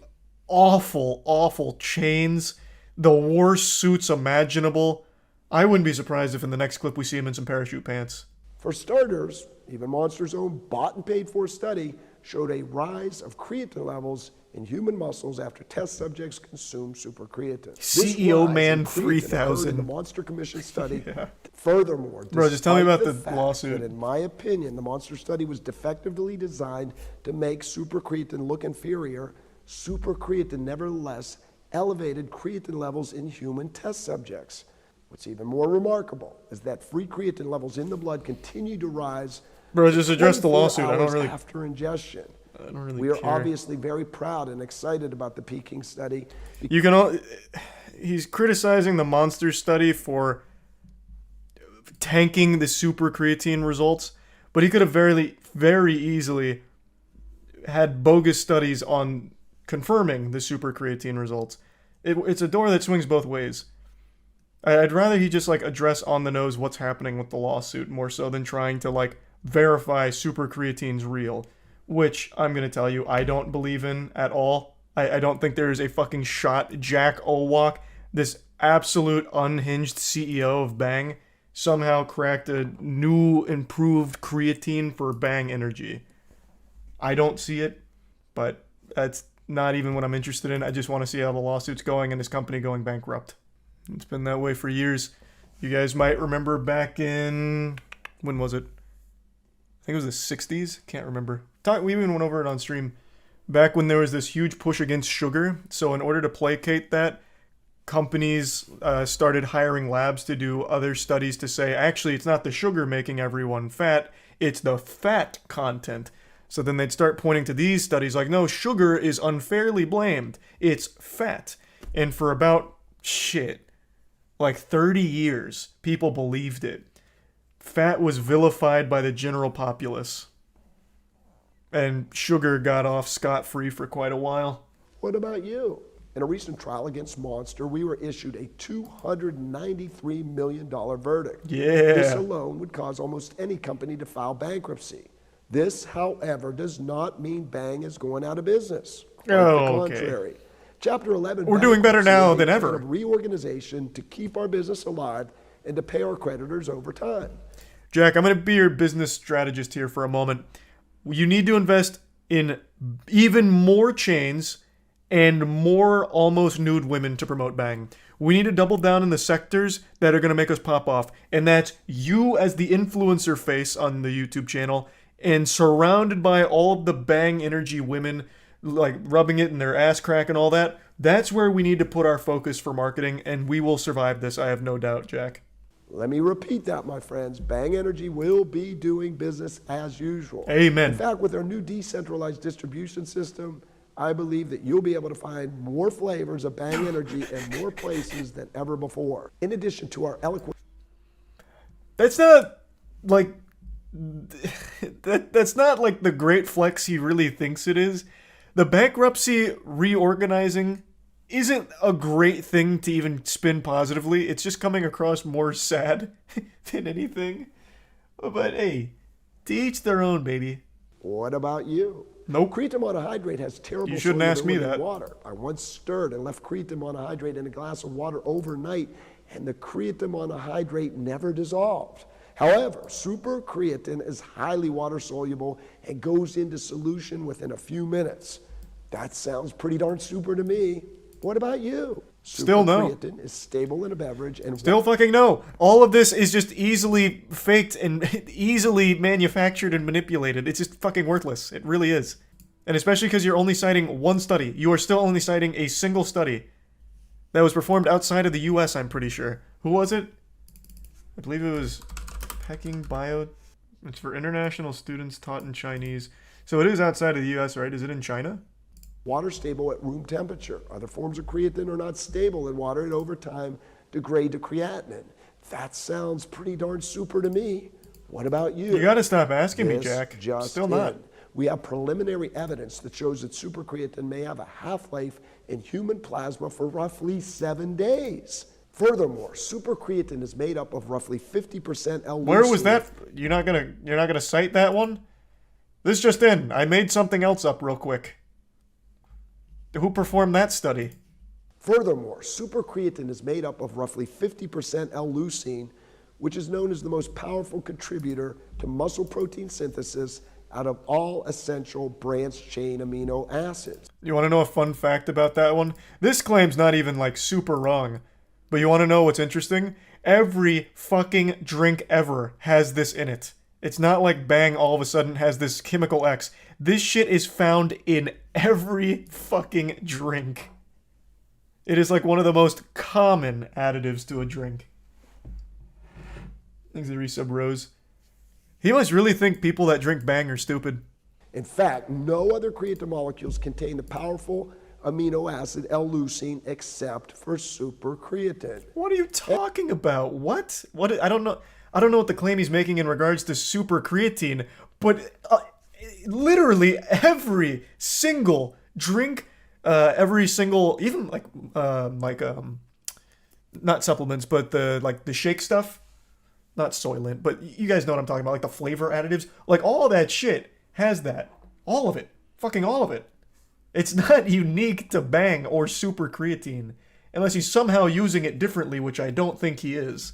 awful, awful chains, the worst suits imaginable. I wouldn't be surprised if in the next clip we see him in some parachute pants. For starters, even Monster's own bought and paid for study showed a rise of creatine levels in human muscles after test subjects consumed super creatine. CEO Man 3000. In the Monster Commission study. Furthermore, bro, just tell me about the fact lawsuit. that in my opinion, the Monster study was defectively designed to make super creatine look inferior. Super creatine nevertheless elevated creatine levels in human test subjects. What's even more remarkable is that free creatine levels in the blood continue to rise. Bro, just address the lawsuit. I don't really. After ingestion. I don't really We are care. obviously very proud and excited about the Peking study. You can all. He's criticizing the Monster study for tanking the super creatine results, but he could have very easily had bogus studies on confirming the super creatine results. It's a door that swings both ways. I'd rather he just like address on the nose what's happening with the lawsuit more so than trying to like verify super creatine's real, which I'm gonna tell you I don't believe in at all. I don't think there's a fucking shot Jack Owak, this absolute unhinged CEO of Bang, somehow cracked a new improved creatine for Bang Energy. I don't see it, but that's not even what I'm interested in. I just want to see how the lawsuit's going and his company going bankrupt. It's been that way for years. You guys might remember back in, when was it? I think it was the 60s. Can't remember. We even went over it on stream. Back when there was this huge push against sugar. So in order to placate that, companies started hiring labs to do other studies to say, actually, it's not the sugar making everyone fat, it's the fat content. So then they'd start pointing to these studies like, no, sugar is unfairly blamed. It's fat. And for about, like 30 years, people believed it. Fat was vilified by the general populace. And sugar got off scot-free for quite a while. What about you? In a recent trial against Monster, we were issued a $293 million verdict. Yeah. This alone would cause almost any company to file bankruptcy. This, however, does not mean Bang is going out of business. Quite the contrary. Chapter 11. We're doing better now than ever. Reorganization to keep our business alive and to pay our creditors over time. Jack, I'm going to be your business strategist here for a moment. You need to invest in even more chains and more almost nude women to promote Bang. We need to double down in the sectors that are going to make us pop off. And that's you as the influencer face on the YouTube channel and surrounded by all of the Bang Energy women like rubbing it in their ass crack and all that. That's where we need to put our focus for marketing, and we will survive this, I have no doubt, Jack. Let me repeat that, my friends. Bang Energy will be doing business as usual. Amen. In fact, with our new decentralized distribution system, I believe that you'll be able to find more flavors of Bang Energy in more places than ever before. In addition to our eloquent... That's not, like... That's not, like, the great flex he really thinks it is. The bankruptcy reorganizing isn't a great thing to even spin positively. It's just coming across more sad than anything. But hey, to each their own, baby. What about you? Nope. Creatine monohydrate has terrible You shouldn't ask me solubility in that. water. I once stirred and left creatine monohydrate in a glass of water overnight, and the creatine monohydrate never dissolved. However, super creatine is highly water soluble and goes into solution within a few minutes. That sounds pretty darn super to me. What about you? Still no. Supercreatine is stable in a beverage and Still fucking no. All of this is just easily faked and easily manufactured and manipulated. It's just fucking worthless. It really is. And especially because you're only citing one study. You are still only citing a single study that was performed outside of the US, I'm pretty sure. Who was it? I believe it was Peking Bio. It's for international students taught in Chinese. So it is outside of the US, right? Is it in China? water stable at room temperature. Other forms of creatine are not stable in water and over time degrade to creatinine. That sounds pretty darn super to me. What about you? You gotta stop asking me, Jack. Just Still not. We have preliminary evidence that shows that supercreatine may have a half-life in human plasma for roughly 7 days. Furthermore, supercreatine is made up of roughly 50% L-leucine. Where was that? You're not gonna cite that one? This just in. I made something else up real quick. Who performed that study? Furthermore, supercreatine is made up of roughly 50% L-leucine, which is known as the most powerful contributor to muscle protein synthesis out of all essential branched-chain amino acids. You want to know a fun fact about that one? This claim's not even like super wrong. But you want to know what's interesting? Every fucking drink ever has this in it. It's not like Bang all of a sudden has this chemical X. This shit is found in every fucking drink. It is like one of the most common additives to a drink. Thanks, Resub Rose. He must really think people that drink Bang are stupid. In fact, no other creatine molecules contain the powerful amino acid L-leucine except for supercreatine. What are you talking about? What? I don't know what the claim he's making in regards to supercreatine, but literally every single drink, every single, even like not supplements, but the shake stuff, not Soylent, but you guys know what I'm talking about, like the flavor additives, like all of that shit has that. All of it. Fucking all of it. It's not unique to Bang or supercreatine, unless he's somehow using it differently, which I don't think he is.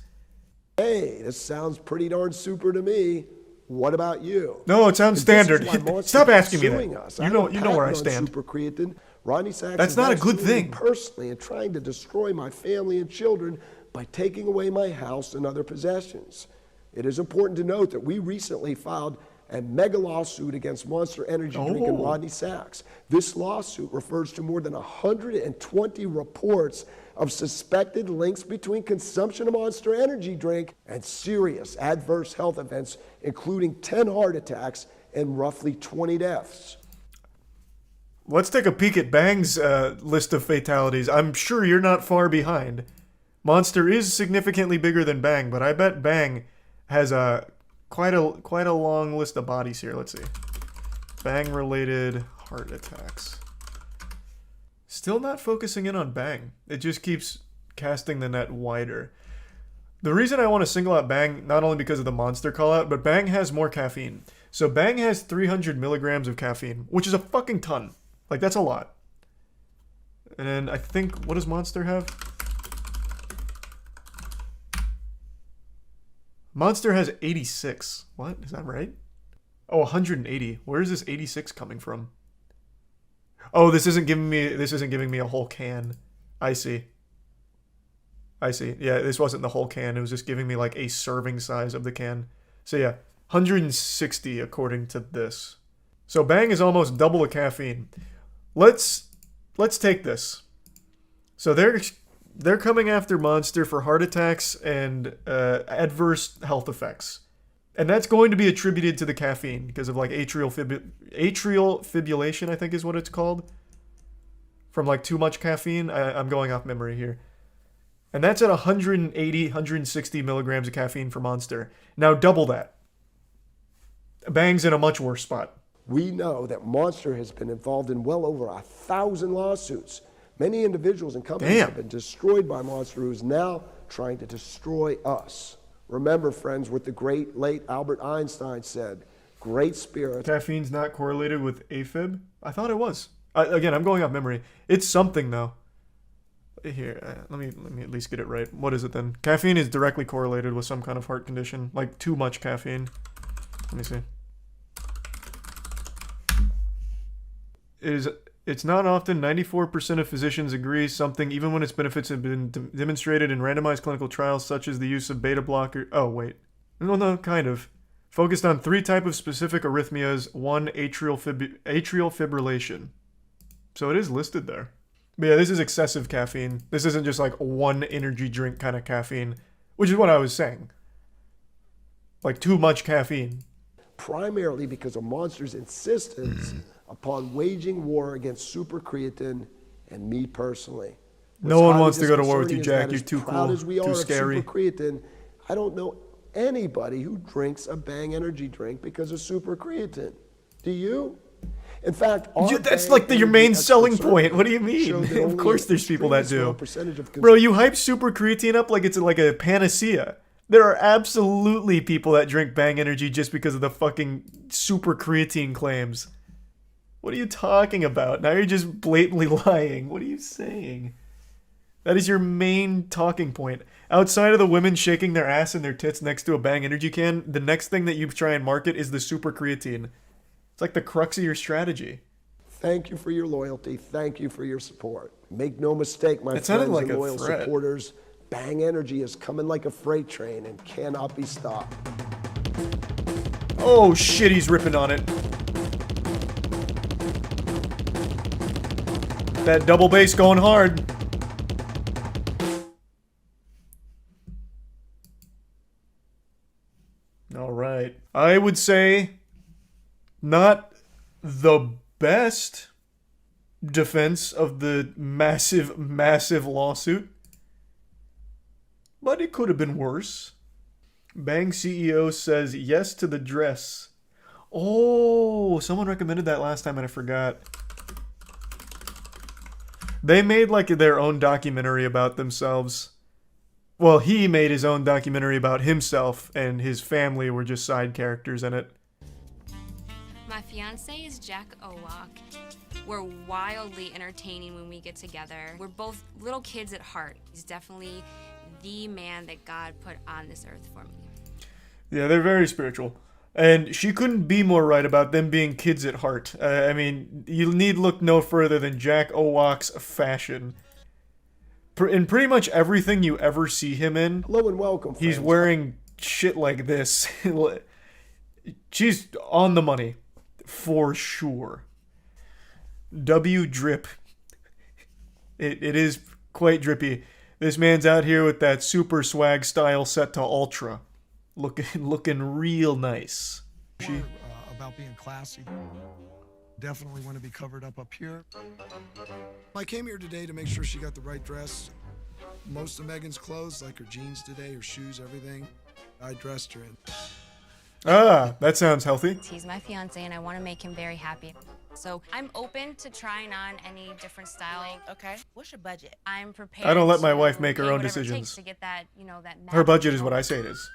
Hey, this sounds pretty darn super to me. What about you? No, it sounds standard. Stop asking me that. Us. You know where I stand. Supercreatine. Rodney Sachs That's not a good thing. Personally, and trying to destroy my family and children by taking away my house and other possessions. It is important to note that we recently filed a mega lawsuit against Monster Energy Drink and Rodney Sachs. This lawsuit refers to more than 120 reports of suspected links between consumption of Monster Energy Drink and serious adverse health events, including 10 heart attacks and roughly 20 deaths. Let's take a peek at Bang's list of fatalities. I'm sure you're not far behind. Monster is significantly bigger than Bang, but I bet Bang has quite a long list of bodies here. Let's see. Bang-related heart attacks. Still not focusing in on Bang. It just keeps casting the net wider. The reason I want to single out Bang, not only because of the Monster call-out, but Bang has more caffeine. So Bang has 300 milligrams of caffeine, which is a fucking ton. Like, that's a lot. And then I think, what does Monster have? Monster has 86. What? Is that right? Oh, 180. Where is this 86 coming from? Oh, this isn't giving me a whole can. I see. Yeah, this wasn't the whole can. It was just giving me like a serving size of the can. So yeah, 160 according to this. So Bang is almost double the caffeine. Let's take this. So they're coming after Monster for heart attacks and adverse health effects. And that's going to be attributed to the caffeine because of like atrial fibrillation, I think is what it's called. From like too much caffeine. I'm going off memory here. And that's at 180, 160 milligrams of caffeine for Monster. Now double that. Bang's in a much worse spot. We know that Monster has been involved in well over 1,000 lawsuits. Many individuals and companies have been destroyed by Monster, who is now trying to destroy us. Remember, friends, what the great late Albert Einstein said, great spirit. Caffeine's not correlated with AFib? I thought it was. Again, I'm going off memory. It's something, though. Here, let me at least get it right. What is it, then? Caffeine is directly correlated with some kind of heart condition, like too much caffeine. Let me see. It is It's not often 94% of physicians agree something, even when its benefits have been demonstrated in randomized clinical trials, such as the use of beta blocker. Oh, wait. No, kind of. Focused on 3 types of specific arrhythmias, 1 atrial fibrillation. So it is listed there. But yeah, this is excessive caffeine. This isn't just like one energy drink kind of caffeine, which is what I was saying. Like too much caffeine. Primarily because of Monster's insistence upon waging war against super creatine and me personally. No one wants to go to war with you, Jack. You're too cool, As we are too of scary. super creatine, I don't know anybody who drinks a Bang energy drink because of super creatine. Do you? In fact, that's like your main selling point. What do you mean? Of course there's people that do. Bro, you hype super creatine up like it's like a panacea. There are absolutely people that drink Bang energy just because of the fucking super creatine claims. What are you talking about? Now you're just blatantly lying. What are you saying? That is your main talking point. Outside of the women shaking their ass and their tits next to a Bang energy can, the next thing that you try and market is the super creatine. It's like the crux of your strategy. Thank you for your loyalty. Thank you for your support. Make no mistake, my friends and like loyal supporters, Bang energy is coming like a freight train and cannot be stopped. Oh shit, he's ripping on it. That double bass going hard. All right. I would say not the best defense of the massive, massive lawsuit, but it could have been worse. Bang CEO says yes to the dress. Oh, someone recommended that last time and I forgot. They made like their own documentary about themselves. Well, he made his own documentary about himself, and his family were just side characters in it. My fiance is Jack Owak. We're wildly entertaining when we get together. We're both little kids at heart. He's definitely the man that God put on this earth for me. Yeah, they're very spiritual. And she couldn't be more right about them being kids at heart. I mean, you need look no further than Jack Owak's fashion. In pretty much everything you ever see him in, hello and welcome, he's friends. wearing shit like this. She's on the money. For sure. W drip. It is quite drippy. This man's out here with that super swag style set to ultra. Looking real nice. About being classy. Definitely want to be covered up here. I came here today to make sure she got the right dress. Most of Megan's clothes, like her jeans today, her shoes, everything, I dressed her in. Ah, that sounds healthy. He's my fiance and I want to make him very happy. So I'm open to trying on any different style. Okay. What's your budget? I'm prepared. I don't let my to wife make her pay own whatever it decisions. takes to get that, that Her budget is what I say it is.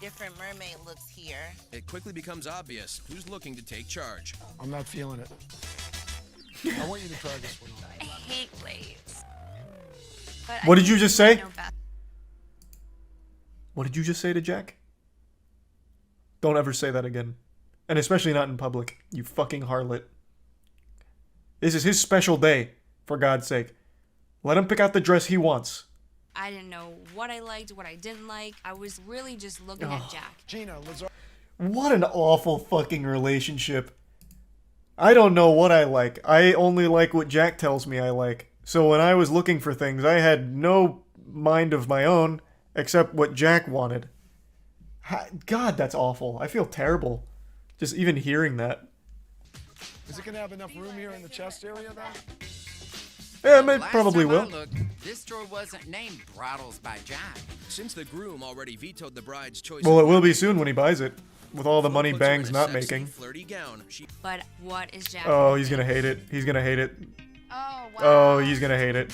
Different mermaid looks here. It quickly becomes obvious who's looking to take charge. I'm not feeling it. I want you to try this one on. I hate waves. What did you just say? What did you just say to Jack? Don't ever say that again. And especially not in public, you fucking harlot. This is his special day, for God's sake. Let him pick out the dress he wants. I didn't know what I liked, what I didn't like. I was really just looking at Jack. Gina, what an awful fucking relationship. I don't know what I like. I only like what Jack tells me I like. So when I was looking for things, I had no mind of my own except what Jack wanted. God, that's awful. I feel terrible. Just even hearing that. Is it going to have enough room here in the chest area, though? Yeah, it probably will. Looked, this store wasn't named Bridals by Jack. Since the groom already vetoed the bride's choice. Well, it will be soon when he buys it. With all the money Bang's not making. But what is Jack? Oh, he's gonna hate it. He's gonna hate it. Oh, wow. Oh, he's gonna hate it.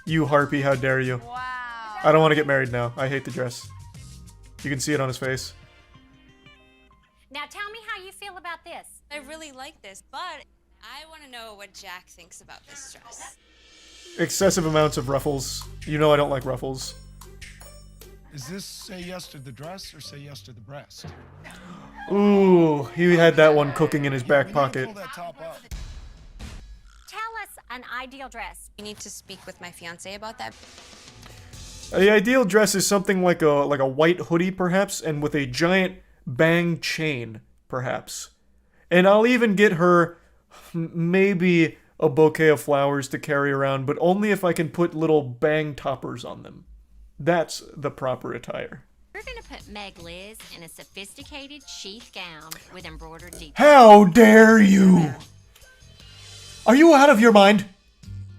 You harpy, how dare you. Wow. I don't want to get married now. I hate the dress. You can see it on his face. Now tell me how you feel about this. I really like this, but I want to know what Jack thinks about this dress. Excessive amounts of ruffles. You know I don't like ruffles. Is this say yes to the dress or say yes to the breast? Ooh, he had that one cooking in his back pocket. Pull that top up. an ideal dress? You need to speak with my fiance about that. The ideal dress is something like a white hoodie, perhaps, and with a giant bang chain, perhaps. And I'll even get her maybe a bouquet of flowers to carry around, but only if I can put little bang toppers on them. That's the proper attire. We're gonna put Meg Liz in a sophisticated sheath gown with embroidered details. How dare you! Are you out of your mind?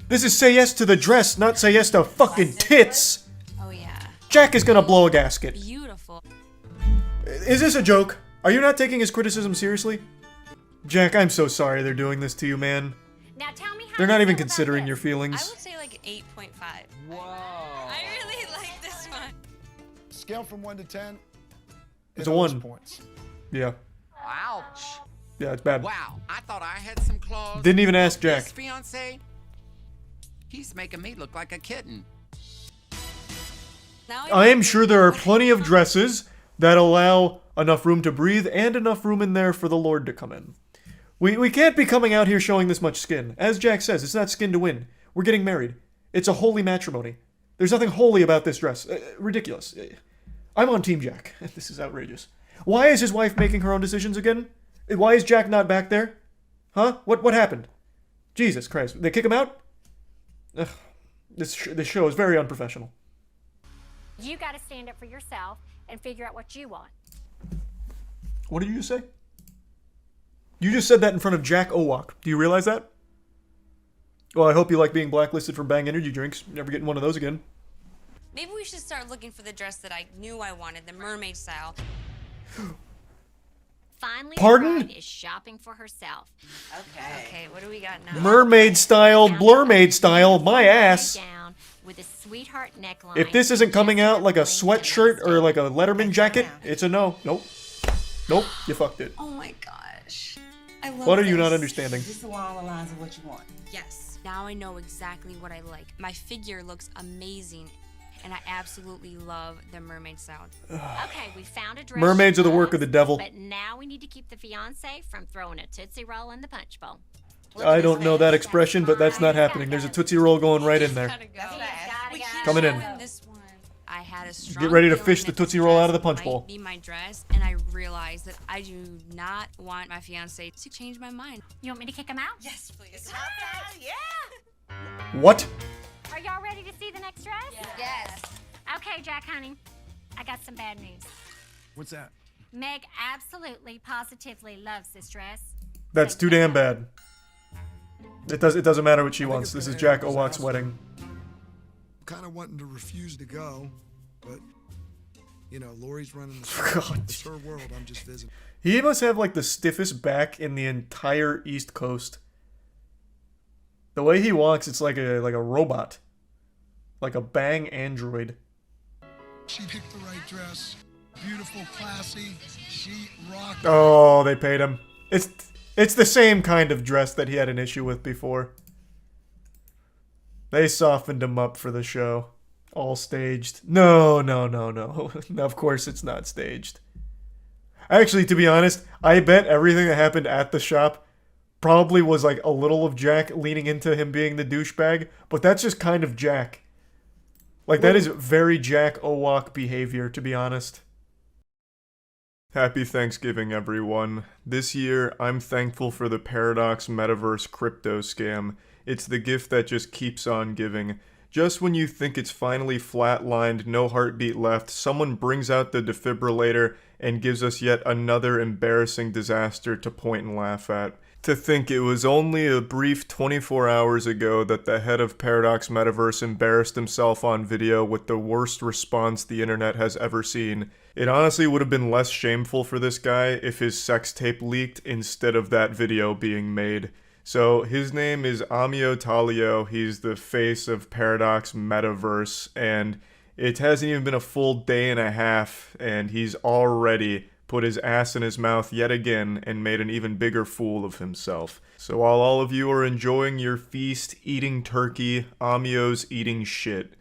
This is say yes to the dress, not say yes to fucking tits! Oh yeah. Jack is gonna blow a gasket. Beautiful. Is this a joke? Are you not taking his criticism seriously? Jack, I'm so sorry they're doing this to you, man. Now tell me how They're not you even feel about considering this. your feelings. I would say like 8.5. Wow. I really like this one. Scale from 1 to 10. It's a 1. Points. Yeah. Ouch. Yeah, it's bad. Wow, I thought I had some claws. Didn't even ask Jack. This fiance, he's making me look like a kitten. I am sure there are plenty of dresses that allow enough room to breathe and enough room in there for the Lord to come in. We can't be coming out here showing this much skin. As Jack says, it's not skin to win. We're getting married. It's a holy matrimony. There's nothing holy about this dress. Ridiculous. I'm on Team Jack. This is outrageous. Why is his wife making her own decisions again? Why is Jack not back there? Huh? What happened? Jesus Christ. They kick him out? Ugh. This show is very unprofessional. You gotta stand up for yourself and figure out what you want. What did you just say? You just said that in front of Jack Owak. Do you realize that? Well, I hope you like being blacklisted for Bang energy drinks. Never getting one of those again. Maybe we should start looking for the dress that I knew I wanted, the mermaid style. Finally, Pardon? the bride is shopping for herself. Okay, what do we got now? Mermaid style, blurmaid style, my ass. Gown with a sweetheart neckline. If this isn't coming out like a sweatshirt or like a Letterman jacket, it's a no. Nope. Nope, you fucked it. Oh my gosh. I love What are you this. not understanding? This is along the lines of what you want. Yes. Now I know exactly what I like. My figure looks amazing, and I absolutely love the mermaid style. Okay, we found a dress. Mermaids she are the work loves, of the devil. But now we need to keep the fiance from throwing a Tootsie Roll in the punch bowl. I don't know that expression, but that's not happening. There's a Tootsie Roll going right in there. Coming in. This one. I had a strong Get ready to feeling fish the that this Tootsie Roll out of the dress punch bowl. might be my dress, and I realized that I do not want my fiance to change my mind. You want me to kick him out? Yes, please. Yeah. What? Are y'all ready to see the next dress? Yes. Okay, Jack, honey. I got some bad news. What's that? Meg absolutely, positively loves this dress. That's too damn bad. It doesn't matter what she wants. This is Jack Owak's wedding. Kind of wanting to refuse to go, but you know, Lori's running the God. show. It's her world. I'm just visiting. He must have like the stiffest back in the entire East Coast. The way he walks, it's like a robot. Like a bang android. She picked the right dress. Beautiful, classy. She rocked. Oh, they paid him. It's the same kind of dress that he had an issue with before. They softened him up for the show. All staged. No. Of course it's not staged. Actually, to be honest, I bet everything that happened at the shop probably was like a little of Jack leaning into him being the douchebag, but that's just kind of Jack. Like, that is very Jack Owak behavior, to be honest. Happy Thanksgiving, everyone. This year, I'm thankful for the Paradox Metaverse crypto scam. It's the gift that just keeps on giving. Just when you think it's finally flatlined, no heartbeat left, someone brings out the defibrillator and gives us yet another embarrassing disaster to point and laugh at. To think it was only a brief 24 hours ago that the head of Paradox Metaverse embarrassed himself on video with the worst response the internet has ever seen. It honestly would have been less shameful for this guy if his sex tape leaked instead of that video being made. So his name is Amio Talio. He's the face of Paradox Metaverse, and it hasn't even been a full day and a half, and he's already put his ass in his mouth yet again and made an even bigger fool of himself. So while all of you are enjoying your feast, eating turkey, Amio's eating shit.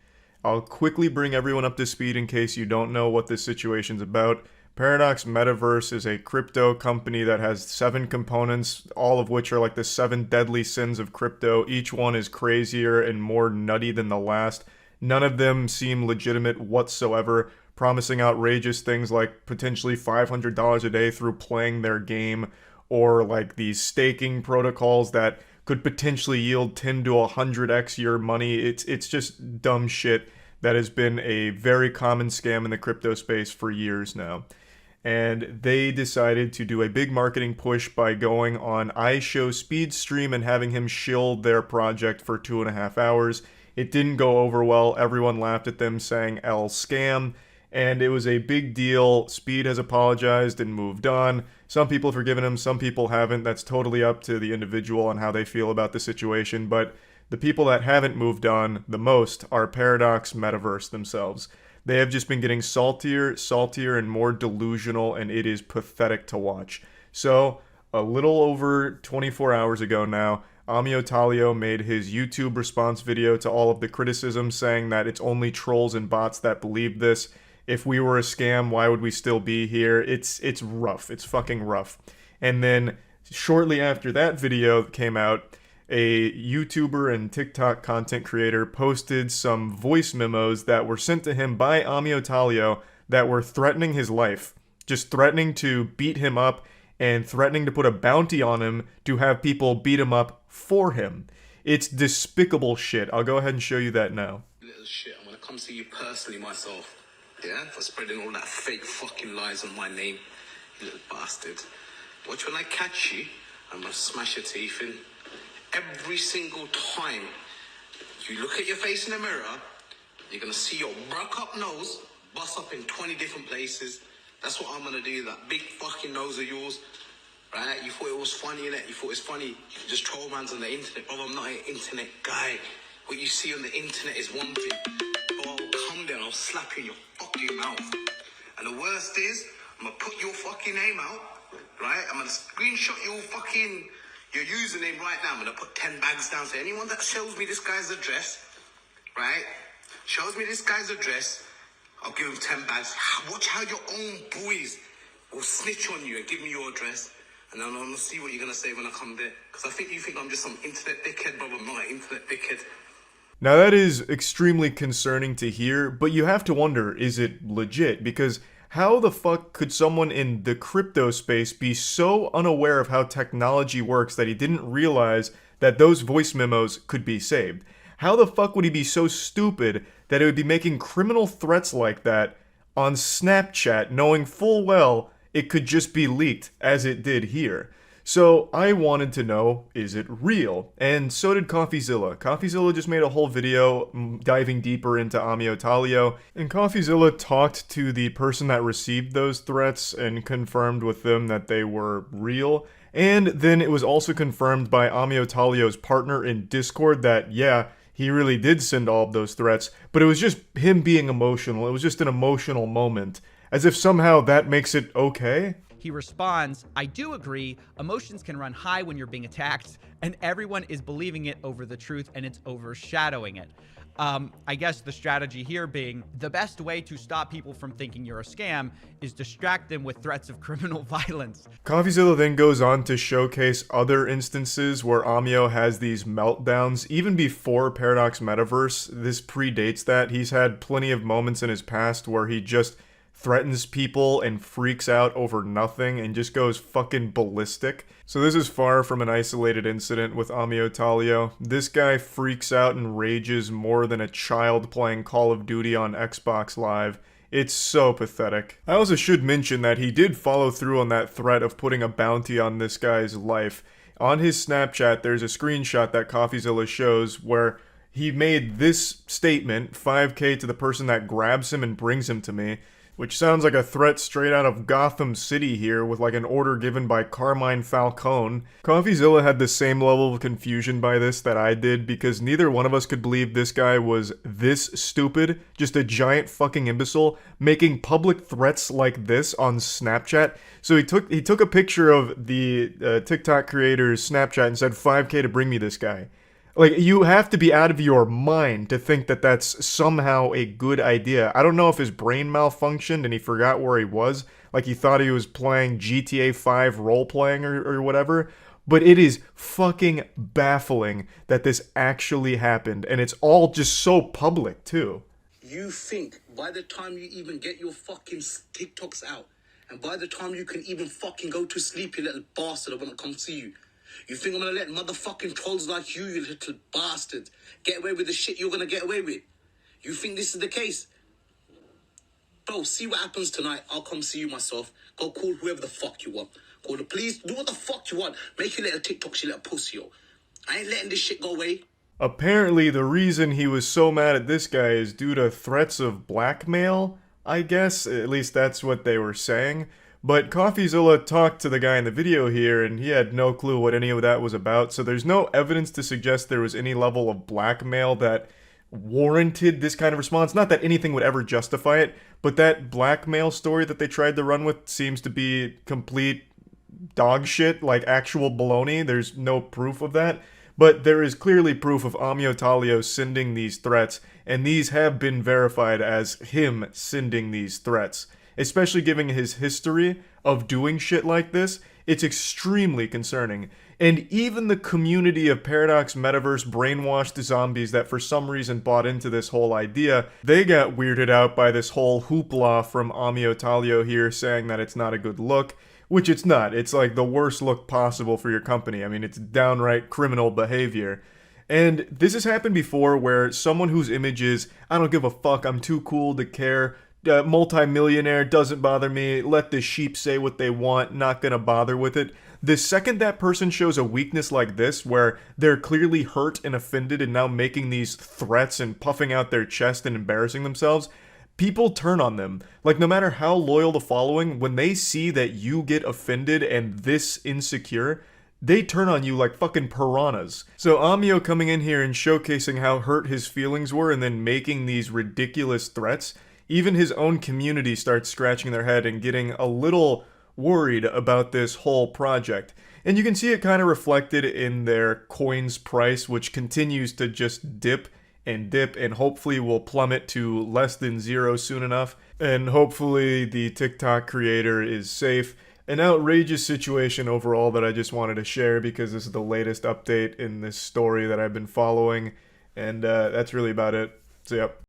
I'll quickly bring everyone up to speed in case you don't know what this situation's about. Paradox Metaverse is a crypto company that has 7 components, all of which are like the 7 deadly sins of crypto. Each one is crazier and more nutty than the last. None of them seem legitimate whatsoever, promising outrageous things like potentially $500 a day through playing their game, or like these staking protocols that could potentially yield 10 to 100x your money. It's just dumb shit that has been a very common scam in the crypto space for years now. And they decided to do a big marketing push by going on iShowSpeedstream and having him shill their project for 2.5 hours. It didn't go over well. Everyone laughed at them, saying L scam, and it was a big deal. Speed has apologized and moved on. Some people have forgiven him, some people haven't. That's totally up to the individual on how they feel about the situation, but the people that haven't moved on the most are Paradox Metaverse themselves. They have just been getting saltier, and more delusional, and it is pathetic to watch. So, a little over 24 hours ago now, Amio Talio made his YouTube response video to all of the criticism, saying that it's only trolls and bots that believe this. If we were a scam, why would we still be here? It's rough. It's fucking rough. And then, shortly after that video came out, a YouTuber and TikTok content creator posted some voice memos that were sent to him by Amio Talio that were threatening his life. Just threatening to beat him up and threatening to put a bounty on him to have people beat him up for him. It's despicable shit. I'll go ahead and show you that now. Little shit, I'm gonna come see you personally myself. Yeah? For spreading all that fake fucking lies on my name. You little bastard. Watch when I catch you, I'm gonna smash your teeth in. Every single time you look at your face in the mirror, you're gonna see your broke up nose bust up in 20 different places. That's what I'm gonna do, that big fucking nose of yours. Right? You thought it was funny, innit? You thought it's funny. You can just troll mans on the internet. Bro, I'm not an internet guy. What you see on the internet is one thing. Bro, I'll come there and I'll slap you in your fucking mouth. And the worst is, I'm gonna put your fucking name out, right? I'm gonna screenshot your username right now. I'm gonna put 10 bags down. So anyone that shows me this guy's address, right? Shows me this guy's address, I'll give him 10 bags. Watch how your own boys will snitch on you and give me your address. And then I'm gonna see what you're gonna say when I come there. Because I think you think I'm just some internet dickhead, but I'm not an internet dickhead. Now that is extremely concerning to hear, but you have to wonder, is it legit? Because how the fuck could someone in the crypto space be so unaware of how technology works that he didn't realize that those voice memos could be saved? How the fuck would he be so stupid that it would be making criminal threats like that on Snapchat, knowing full well it could just be leaked, as it did here? So I wanted to know, is it real? And so did CoffeeZilla. CoffeeZilla just made a whole video diving deeper into Amio Talio, and CoffeeZilla talked to the person that received those threats and confirmed with them that they were real. And then it was also confirmed by Amio Talio's partner in Discord that, yeah, he really did send all of those threats, but it was just him being emotional. It was just an emotional moment, as if somehow that makes it okay. He responds, I do agree, emotions can run high when you're being attacked, and everyone is believing it over the truth, and it's overshadowing it. I guess the strategy here being, the best way to stop people from thinking you're a scam is distract them with threats of criminal violence. CoffeeZilla then goes on to showcase other instances where Amio has these meltdowns, even before Paradox Metaverse. This predates that. He's had plenty of moments in his past where he just threatens people and freaks out over nothing and just goes fucking ballistic. So this is far from an isolated incident with Amio Talio. This guy freaks out and rages more than a child playing Call of Duty on Xbox Live. It's so pathetic. I also should mention that he did follow through on that threat of putting a bounty on this guy's life. On his Snapchat, there's a screenshot that CoffeeZilla shows where he made this statement, 5K to the person that grabs him and brings him to me, which sounds like a threat straight out of Gotham City here, with like an order given by Carmine Falcone. CoffeeZilla had the same level of confusion by this that I did, because neither one of us could believe this guy was this stupid, just a giant fucking imbecile, making public threats like this on Snapchat. So he took a picture of the TikTok creator's Snapchat and said 5K to bring me this guy. Like, you have to be out of your mind to think that that's somehow a good idea. I don't know if his brain malfunctioned and he forgot where he was. like he thought he was playing GTA 5 role-playing or whatever. But it is fucking baffling that this actually happened, and it's all just so public, too. You think by the time you even get your fucking TikToks out, and by the time you can even fucking go to sleep, you little bastard, I wanna come see you. You think I'm gonna let motherfucking trolls like you little bastard, get away with the shit you're gonna get away with? You think this is the case? Bro, see what happens tonight. I'll come see you myself. Go call whoever the fuck you want. Call the police. Do what the fuck you want. Make your little TikToks, you little pussy, yo. I ain't letting this shit go away. Apparently, the reason he was so mad at this guy is due to threats of blackmail, I guess. At least that's what they were saying. But CoffeeZilla talked to the guy in the video here, and he had no clue what any of that was about, so there's no evidence to suggest there was any level of blackmail that warranted this kind of response. Not that anything would ever justify it, but that blackmail story that they tried to run with seems to be complete dog shit, like actual baloney. There's no proof of that. But there is clearly proof of Amio Talio sending these threats, and these have been verified as him sending these threats. Especially given his history of doing shit like this, it's extremely concerning. And even the community of Paradox Metaverse brainwashed zombies that for some reason bought into this whole idea, they got weirded out by this whole hoopla from Amio Talio here saying that it's not a good look. Which it's not. It's like the worst look possible for your company. I mean, it's downright criminal behavior. And this has happened before where someone whose image is, I don't give a fuck, I'm too cool to care, multi-millionaire, doesn't bother me, let the sheep say what they want, not gonna bother with it. The second that person shows a weakness like this, where they're clearly hurt and offended and now making these threats and puffing out their chest and embarrassing themselves, people turn on them. Like, no matter how loyal the following, when they see that you get offended and this insecure, they turn on you like fucking piranhas. So Amio coming in here and showcasing how hurt his feelings were and then making these ridiculous threats, even his own community starts scratching their head and getting a little worried about this whole project. And you can see it kind of reflected in their coin's price, which continues to just dip and hopefully will plummet to less than zero soon enough. And hopefully the TikTok creator is safe. An outrageous situation overall that I just wanted to share because this is the latest update in this story that I've been following. And that's really about it. So yep.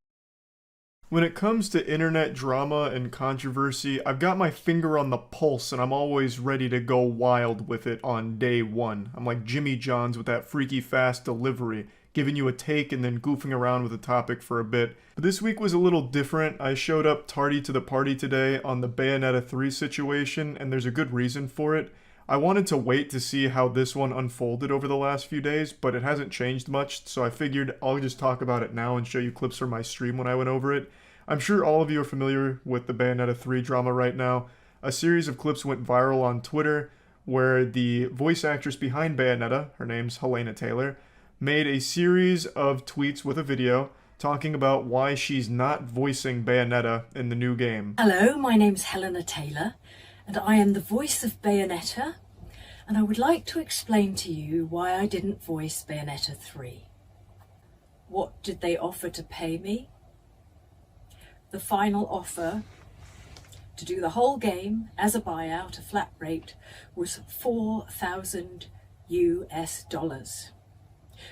When it comes to internet drama and controversy, I've got my finger on the pulse and I'm always ready to go wild with it on day one. I'm like Jimmy John's with that freaky fast delivery, giving you a take and then goofing around with a topic for a bit. But this week was a little different. I showed up tardy to the party today on the Bayonetta 3 situation, and there's a good reason for it. I wanted to wait to see how this one unfolded over the last few days, but it hasn't changed much, so I figured I'll just talk about it now and show you clips from my stream when I went over it. I'm sure all of you are familiar with the Bayonetta 3 drama right now. A series of clips went viral on Twitter where the voice actress behind Bayonetta, her name's Helena Taylor, made a series of tweets with a video talking about why she's not voicing Bayonetta in the new game. Hello, my name's Helena Taylor, and I am the voice of Bayonetta, and I would like to explain to you why I didn't voice Bayonetta 3. What did they offer to pay me? The final offer to do the whole game as a buyout, a flat rate, was $4,000 US.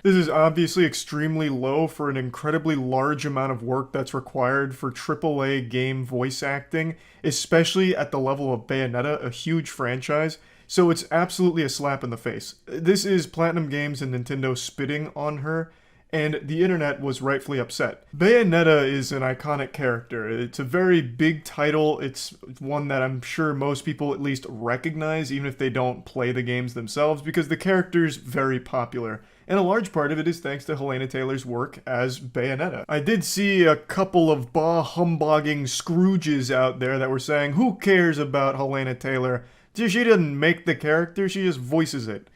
This is obviously extremely low for an incredibly large amount of work that's required for AAA game voice acting, especially at the level of Bayonetta, a huge franchise, so it's absolutely a slap in the face. This is Platinum Games and Nintendo spitting on her, and the internet was rightfully upset. Bayonetta is an iconic character. It's a very big title. It's one that I'm sure most people at least recognize, even if they don't play the games themselves, because the character's very popular. And a large part of it is thanks to Helena Taylor's work as Bayonetta. I did see a couple of bah-humbugging Scrooges out there that were saying, who cares about Helena Taylor? She doesn't make the character, she just voices it.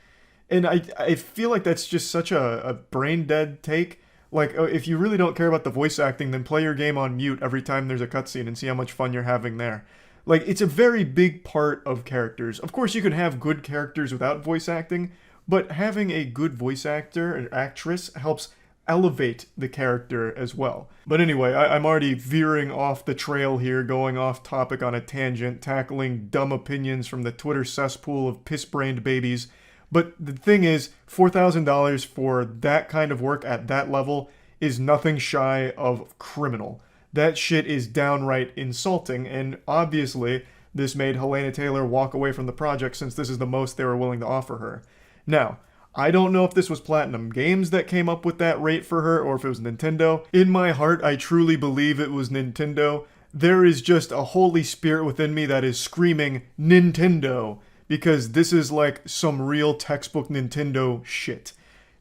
And I feel like that's just such a brain-dead take. Like, if you really don't care about the voice acting, then play your game on mute every time there's a cutscene and see how much fun you're having there. Like, it's a very big part of characters. Of course, you can have good characters without voice acting, but having a good voice actor or actress helps elevate the character as well. But anyway, I'm already veering off the trail here, going off topic on a tangent, tackling dumb opinions from the Twitter cesspool of piss-brained babies. But the thing is, $4,000 for that kind of work at that level is nothing shy of criminal. That shit is downright insulting, and obviously this made Helena Taylor walk away from the project since this is the most they were willing to offer her. Now, I don't know if this was Platinum Games that came up with that rate for her or if it was Nintendo. In my heart, I truly believe it was Nintendo. There is just a holy spirit within me that is screaming Nintendo, because this is like some real textbook Nintendo shit.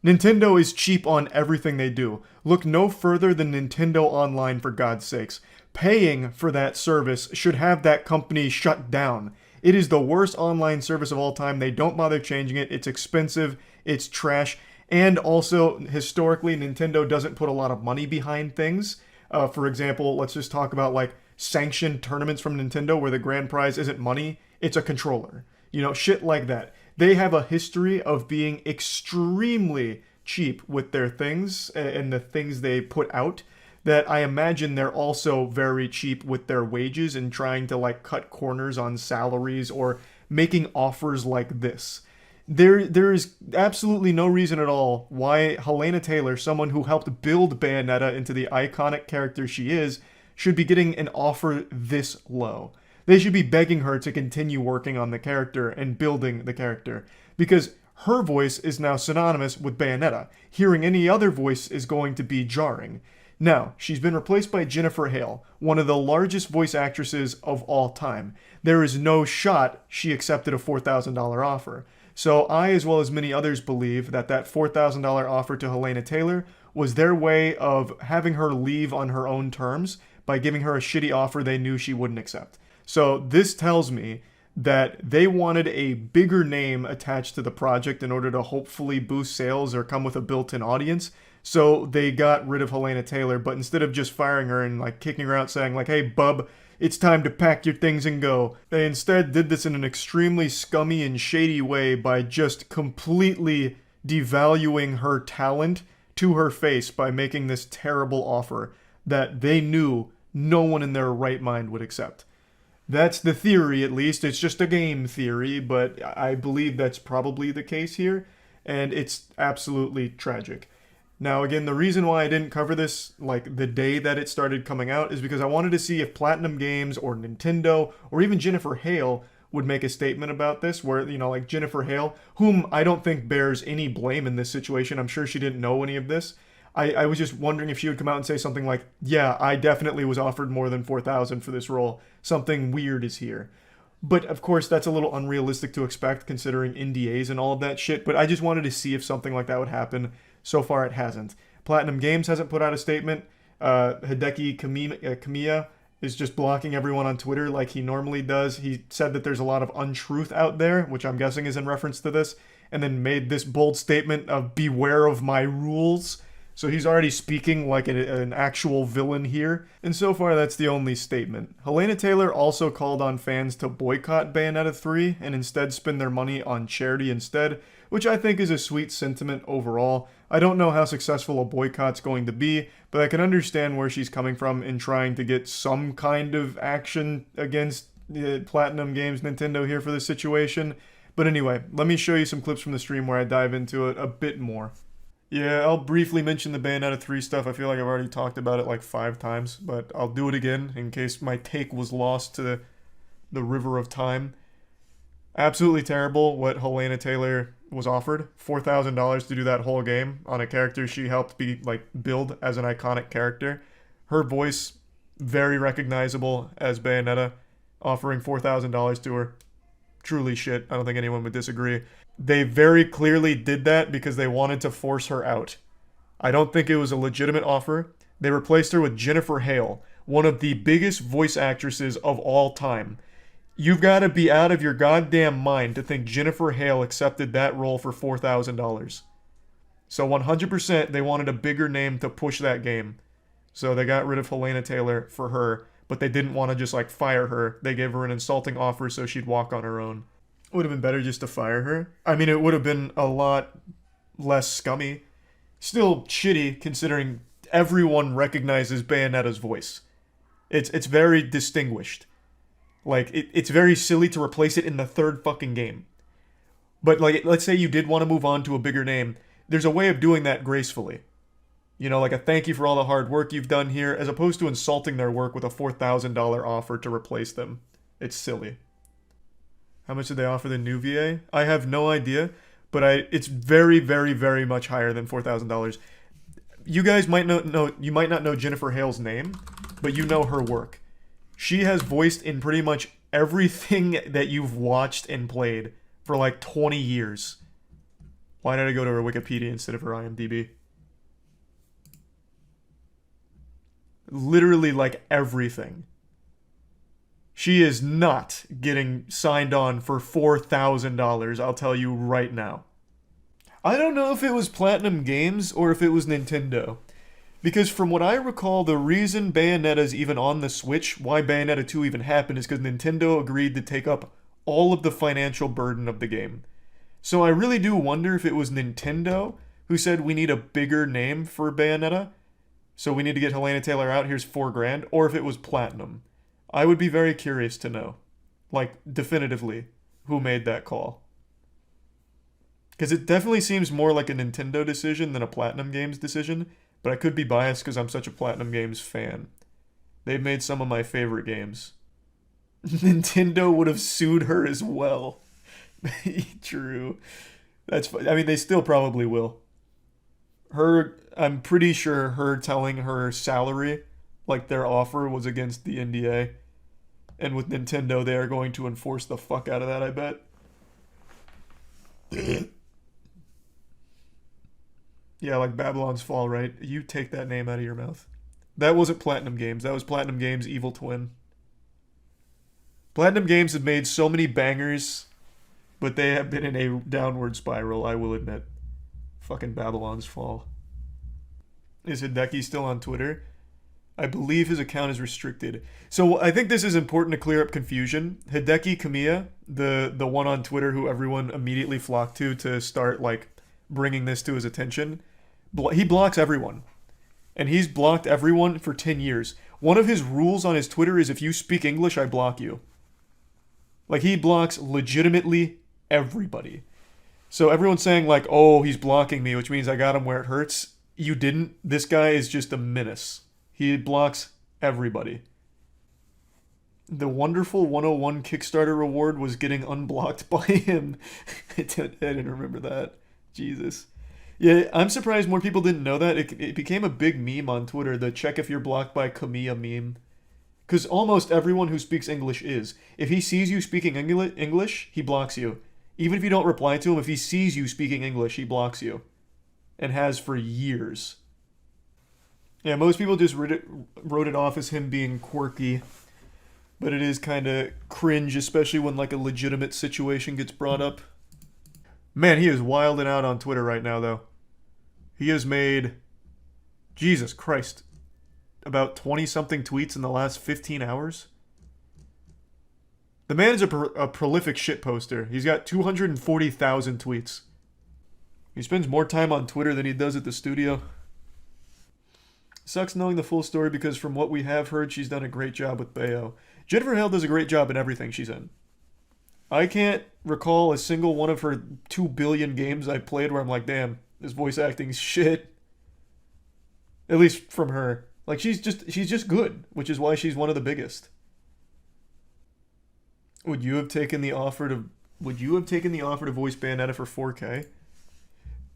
Nintendo is cheap on everything they do. Look no further than Nintendo Online, for God's sakes. Paying for that service should have that company shut down. It is the worst online service of all time. They don't bother changing it. It's expensive. It's trash. And also, historically, Nintendo doesn't put a lot of money behind things. For example, let's just talk about like sanctioned tournaments from Nintendo where the grand prize isn't money, it's a controller. You know, shit like that. They have a history of being extremely cheap with their things and the things they put out, that I imagine they're also very cheap with their wages and trying to like cut corners on salaries or making offers like this. There is absolutely no reason at all why Helena Taylor, someone who helped build Bayonetta into the iconic character she is, should be getting an offer this low. They should be begging her to continue working on the character and building the character, because her voice is now synonymous with Bayonetta. Hearing any other voice is going to be jarring. Now, she's been replaced by Jennifer Hale, one of the largest voice actresses of all time. There is no shot she accepted a $4,000 offer. So I, as well as many others, believe that that $4,000 offer to Helena Taylor was their way of having her leave on her own terms by giving her a shitty offer they knew she wouldn't accept. So this tells me that they wanted a bigger name attached to the project in order to hopefully boost sales or come with a built-in audience. So they got rid of Helena Taylor, but instead of just firing her and like kicking her out saying like, hey bub, it's time to pack your things and go, they instead did this in an extremely scummy and shady way by just completely devaluing her talent to her face by making this terrible offer that they knew no one in their right mind would accept. That's the theory, at least. It's just a game theory, but I believe that's probably the case here, and it's absolutely tragic. Now, again, the reason why I didn't cover this, like, the day that it started coming out is because I wanted to see if Platinum Games or Nintendo or even Jennifer Hale would make a statement about this, where, you know, like Jennifer Hale, whom I don't think bears any blame in this situation. I'm sure she didn't know any of this. I was just wondering if she would come out and say something like, yeah, I definitely was offered more than $4,000 for this role. Something weird is here. But of course, that's a little unrealistic to expect considering NDAs and all of that shit. But I just wanted to see if something like that would happen. So far, it hasn't. Platinum Games hasn't put out a statement. Hideki Kamiya is just blocking everyone on Twitter like he normally does. He said that there's a lot of untruth out there, which I'm guessing is in reference to this, and then made this bold statement of beware of my rules. So he's already speaking like an actual villain here. And so far, that's the only statement. Helena Taylor also called on fans to boycott Bayonetta 3 and instead spend their money on charity instead, which I think is a sweet sentiment overall. I don't know how successful a boycott's going to be, but I can understand where she's coming from in trying to get some kind of action against Platinum Games Nintendo here for this situation. But anyway, let me show you some clips from the stream where I dive into it a bit more. Yeah, I'll briefly mention the Bayonetta 3 stuff. I feel like I've already talked about it like 5 times, but I'll do it again in case my take was lost to the river of time. Absolutely terrible what Helena Taylor was offered. $4,000 to do that whole game on a character she helped build as an iconic character. Her voice, very recognizable as Bayonetta. Offering $4,000 to her, truly shit. I don't think anyone would disagree. They very clearly did that because they wanted to force her out. I don't think it was a legitimate offer. They replaced her with Jennifer Hale, one of the biggest voice actresses of all time. You've got to be out of your goddamn mind to think Jennifer Hale accepted that role for $4,000. So 100% they wanted a bigger name to push that game. So they got rid of Helena Taylor for her, but they didn't want to just like fire her. They gave her an insulting offer so she'd walk on her own. It would have been better just to fire her. I mean, it would have been a lot less scummy Still shitty considering everyone recognizes Bayonetta's voice. It's very distinguished. Like, it's very silly to replace it in the third fucking game. But, like, let's say you did want to move on to a bigger name. There's a way of doing that gracefully. You know, like a thank you for all the hard work you've done here, as opposed to insulting their work with a $4,000 offer to replace them. It's silly. How much did they offer the new VA? I have no idea, but it's very, very, very much higher than $4,000. You guys might not know Jennifer Hale's name, but you know her work. She has voiced in pretty much everything that you've watched and played for like 20 years. Why did I go to her Wikipedia instead of her IMDb? Literally like everything. She is not getting signed on for $4,000, I'll tell you right now. I don't know if it was Platinum Games or if it was Nintendo. Because from what I recall, the reason Bayonetta's even on the Switch, why Bayonetta 2 even happened, is because Nintendo agreed to take up all of the financial burden of the game. So I really do wonder if it was Nintendo who said we need a bigger name for Bayonetta, so we need to get Helena Taylor out, here's $4,000, or if it was Platinum. I would be very curious to know, like, definitively, who made that call. Because it definitely seems more like a Nintendo decision than a Platinum Games decision, but I could be biased because I'm such a Platinum Games fan. They've made some of my favorite games. Nintendo would have sued her as well. True. That's I mean, they still probably will. I'm pretty sure her telling her salary, like their offer, was against the NDA. And with Nintendo, they are going to enforce the fuck out of that, I bet. Yeah, like Babylon's Fall, right? You take that name out of your mouth. That wasn't Platinum Games. That was Platinum Games' evil twin. Platinum Games have made so many bangers, but they have been in a downward spiral, I will admit. Fucking Babylon's Fall. Is Hideki still on Twitter? I believe his account is restricted. So I think this is important to clear up confusion. Hideki Kamiya, the one on Twitter who everyone immediately flocked to start, like, bringing this to his attention, he blocks everyone. And he's blocked everyone for 10 years. One of his rules on his Twitter is if you speak English, I block you. Like, he blocks legitimately everybody. So everyone's saying, like, oh, he's blocking me, which means I got him where it hurts. You didn't. This guy is just a menace. He blocks everybody. The Wonderful 101 Kickstarter reward was getting unblocked by him. I didn't remember that. Jesus. Yeah, I'm surprised more people didn't know that. It became a big meme on Twitter, the check if you're blocked by Kamiya meme. Because almost everyone who speaks English is. If he sees you speaking English, he blocks you. Even if you don't reply to him, if he sees you speaking English, he blocks you. And has for years. Yeah, most people just wrote it off as him being quirky. But it is kind of cringe, especially when like a legitimate situation gets brought up. Man, he is wilding out on Twitter right now, though. He has made, Jesus Christ, about 20-something tweets in the last 15 hours. The man is a prolific shitposter. He's got 240,000 tweets. He spends more time on Twitter than he does at the studio. Sucks knowing the full story because from what we have heard, she's done a great job with Bayo. Jennifer Hale does a great job in everything she's in. I can't recall a single one of her 2 billion games I've played where I'm like, damn, this voice acting's shit. At least from her. Like, she's just good, which is why she's one of the biggest. Would you have taken the offer to voice Bayonetta for 4K?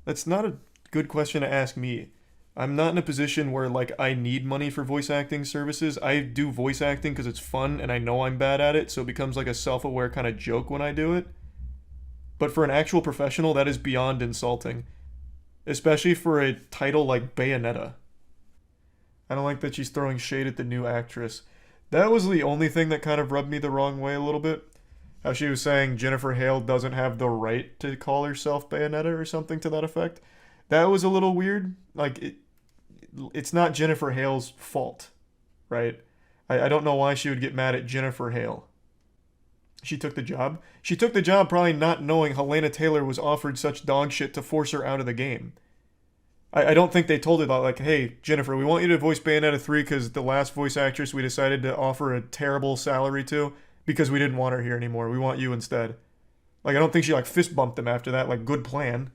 That's not a good question to ask me. I'm not in a position where, like, I need money for voice acting services. I do voice acting because it's fun and I know I'm bad at it, so it becomes like a self-aware kind of joke when I do it. But for an actual professional, that is beyond insulting. Especially for a title like Bayonetta. I don't like that she's throwing shade at the new actress. That was the only thing that kind of rubbed me the wrong way a little bit. How she was saying Jennifer Hale doesn't have the right to call herself Bayonetta or something to that effect. That was a little weird. Like, it's not Jennifer Hale's fault, right? I don't know why she would get mad at Jennifer Hale. She took the job. She took the job probably not knowing Helena Taylor was offered such dog shit to force her out of the game. I don't think they told her that, like, hey, Jennifer, we want you to voice Bayonetta 3 because the last voice actress we decided to offer a terrible salary to because we didn't want her here anymore. We want you instead. Like, I don't think she, like, fist bumped them after that. Like, good plan.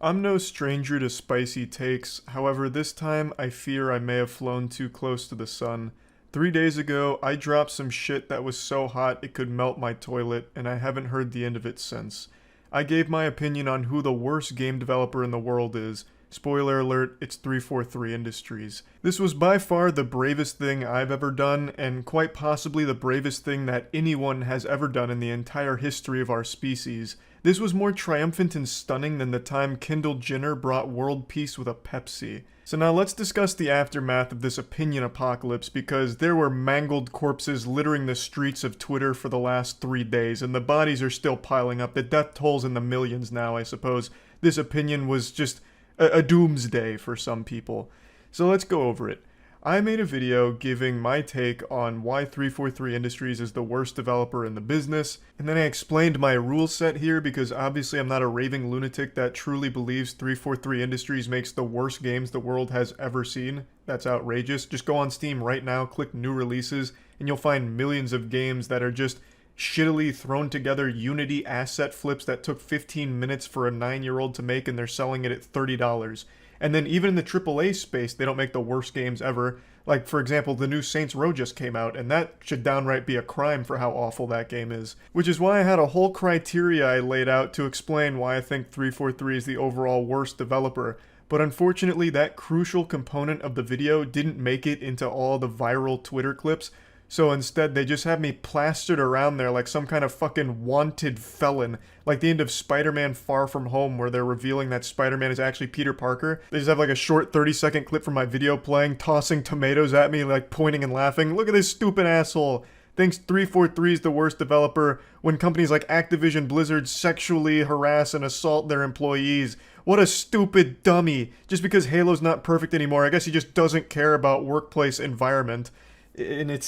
I'm no stranger to spicy takes. However, this time I fear I may have flown too close to the sun. 3 days ago, I dropped some shit that was so hot it could melt my toilet, and I haven't heard the end of it since. I gave my opinion on who the worst game developer in the world is. Spoiler alert, it's 343 Industries. This was by far the bravest thing I've ever done, and quite possibly the bravest thing that anyone has ever done in the entire history of our species. This was more triumphant and stunning than the time Kendall Jenner brought world peace with a Pepsi. So now let's discuss the aftermath of this opinion apocalypse, because there were mangled corpses littering the streets of Twitter for the last 3 days, and the bodies are still piling up. The death toll's in the millions now, I suppose. This opinion was just a doomsday for some people. So let's go over it. I made a video giving my take on why 343 Industries is the worst developer in the business, and then I explained my rule set here because obviously I'm not a raving lunatic that truly believes 343 Industries makes the worst games the world has ever seen. That's outrageous. Just go on Steam right now, click new releases, and you'll find millions of games that are just shittily thrown together Unity asset flips that took 15 minutes for a 9-year-old to make, and they're selling it at $30. And then even in the AAA space, they don't make the worst games ever. Like, for example, the new Saints Row just came out, and that should downright be a crime for how awful that game is. Which is why I had a whole criteria I laid out to explain why I think 343 is the overall worst developer. But unfortunately, that crucial component of the video didn't make it into all the viral Twitter clips, so instead they just have me plastered around there like some kind of fucking wanted felon. Like the end of Spider-Man Far From Home where they're revealing that Spider-Man is actually Peter Parker. They just have like a short 30-second clip from my video playing, tossing tomatoes at me, like pointing and laughing. Look at this stupid asshole. Thinks 343 is the worst developer when companies like Activision Blizzard sexually harass and assault their employees. What a stupid dummy. Just because Halo's not perfect anymore, I guess he just doesn't care about workplace environment. And it's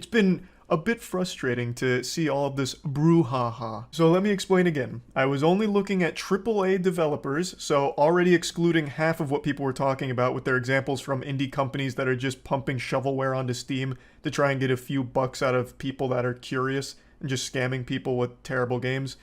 been a bit frustrating to see all of this brouhaha. So let me explain again. I was only looking at AAA developers, so already excluding half of what people were talking about with their examples from indie companies that are just pumping shovelware onto Steam to try and get a few bucks out of people that are curious and just scamming people with terrible games.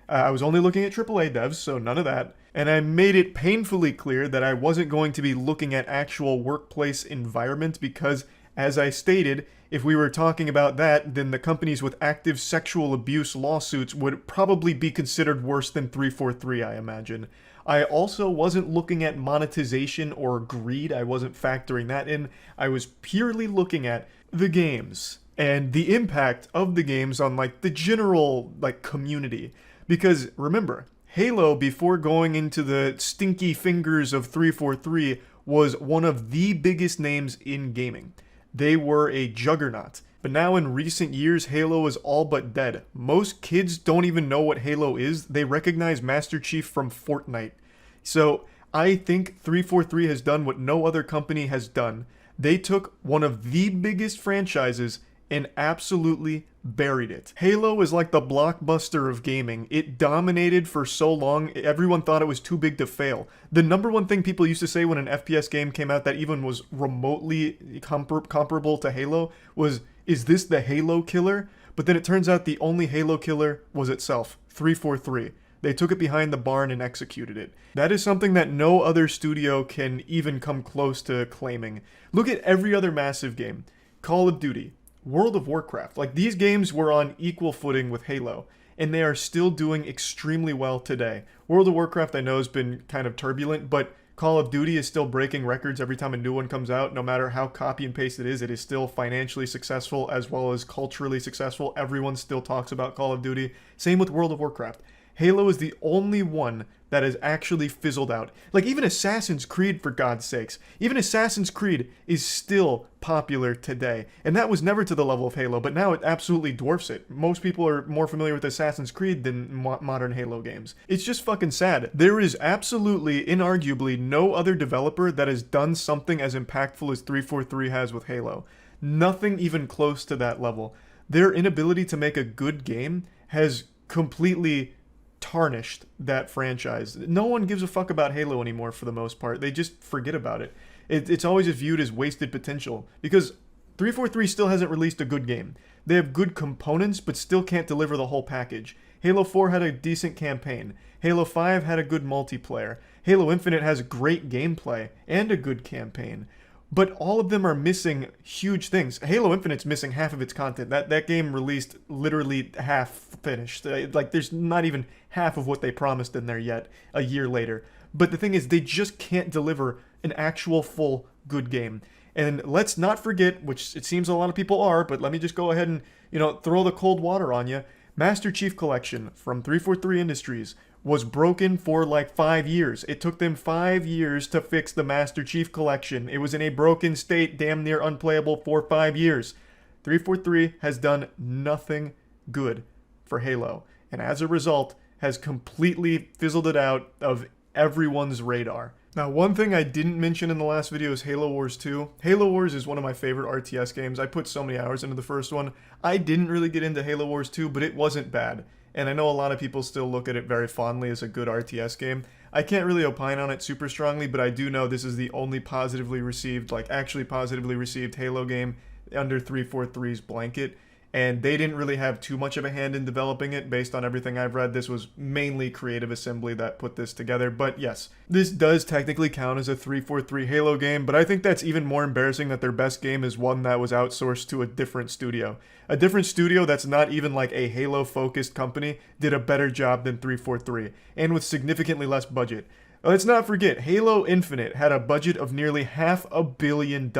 I was only looking at AAA devs, so none of that. And I made it painfully clear that I wasn't going to be looking at actual workplace environment because, as I stated, if we were talking about that, then the companies with active sexual abuse lawsuits would probably be considered worse than 343, I imagine. I also wasn't looking at monetization or greed. I wasn't factoring that in. I was purely looking at the games and the impact of the games on like the general like community. Because remember, Halo, before going into the stinky fingers of 343, was one of the biggest names in gaming. They were a juggernaut. But now in recent years, Halo is all but dead. Most kids don't even know what Halo is. They recognize Master Chief from Fortnite. So I think 343 has done what no other company has done. They took one of the biggest franchises and absolutely buried it. Halo is like the blockbuster of gaming. It dominated for so long, everyone thought it was too big to fail. The number one thing people used to say when an FPS game came out that even was remotely comparable to Halo was, is this the Halo killer? But then it turns out the only Halo killer was itself, 343. They took it behind the barn and executed it. That is something that no other studio can even come close to claiming. Look at every other massive game. Call of Duty, World of Warcraft. Like, these games were on equal footing with Halo, and they are still doing extremely well today. World of Warcraft I know has been kind of turbulent, but Call of Duty is still breaking records every time a new one comes out. No matter how copy and paste it is still financially successful as well as culturally successful. Everyone still talks about Call of Duty. Same with World of Warcraft. Halo is the only one that has actually fizzled out. Like, even Assassin's Creed, for God's sakes. Even Assassin's Creed is still popular today. And that was never to the level of Halo, but now it absolutely dwarfs it. Most people are more familiar with Assassin's Creed than modern Halo games. It's just fucking sad. There is absolutely, inarguably, no other developer that has done something as impactful as 343 has with Halo. Nothing even close to that level. Their inability to make a good game has completely tarnished that franchise. No one gives a fuck about Halo anymore for the most part. They just forget about it. It's always viewed as wasted potential because 343 still hasn't released a good game. They have good components, but still can't deliver the whole package. Halo 4 had a decent campaign. Halo 5 had a good multiplayer. Halo Infinite has great gameplay and a good campaign. But all of them are missing huge things. Halo Infinite's missing half of its content. That game released literally half finished. Like, there's not even half of what they promised in there yet, a year later. But the thing is, they just can't deliver an actual full good game. And let's not forget, which it seems a lot of people are, but let me just go ahead and, throw the cold water on you. Master Chief Collection from 343 Industries was broken for like 5 years. It took them 5 years to fix the Master Chief Collection. It was in a broken state, damn near unplayable for 5 years. 343 has done nothing good for Halo, and as a result, has completely fizzled it out of everyone's radar. Now, one thing I didn't mention in the last video is Halo Wars 2. Halo Wars is one of my favorite RTS games. I put so many hours into the first one. I didn't really get into Halo Wars 2, but it wasn't bad. And I know a lot of people still look at it very fondly as a good RTS game. I can't really opine on it super strongly, but I do know this is the only positively received, like actually positively received Halo game under 343's blanket. And they didn't really have too much of a hand in developing it. Based on everything I've read, this was mainly Creative Assembly that put this together. But yes, this does technically count as a 343 Halo game, but I think that's even more embarrassing that their best game is one that was outsourced to a different studio. A different studio that's not even like a Halo-focused company did a better job than 343, and with significantly less budget. Let's not forget, Halo Infinite had a budget of nearly $500 million.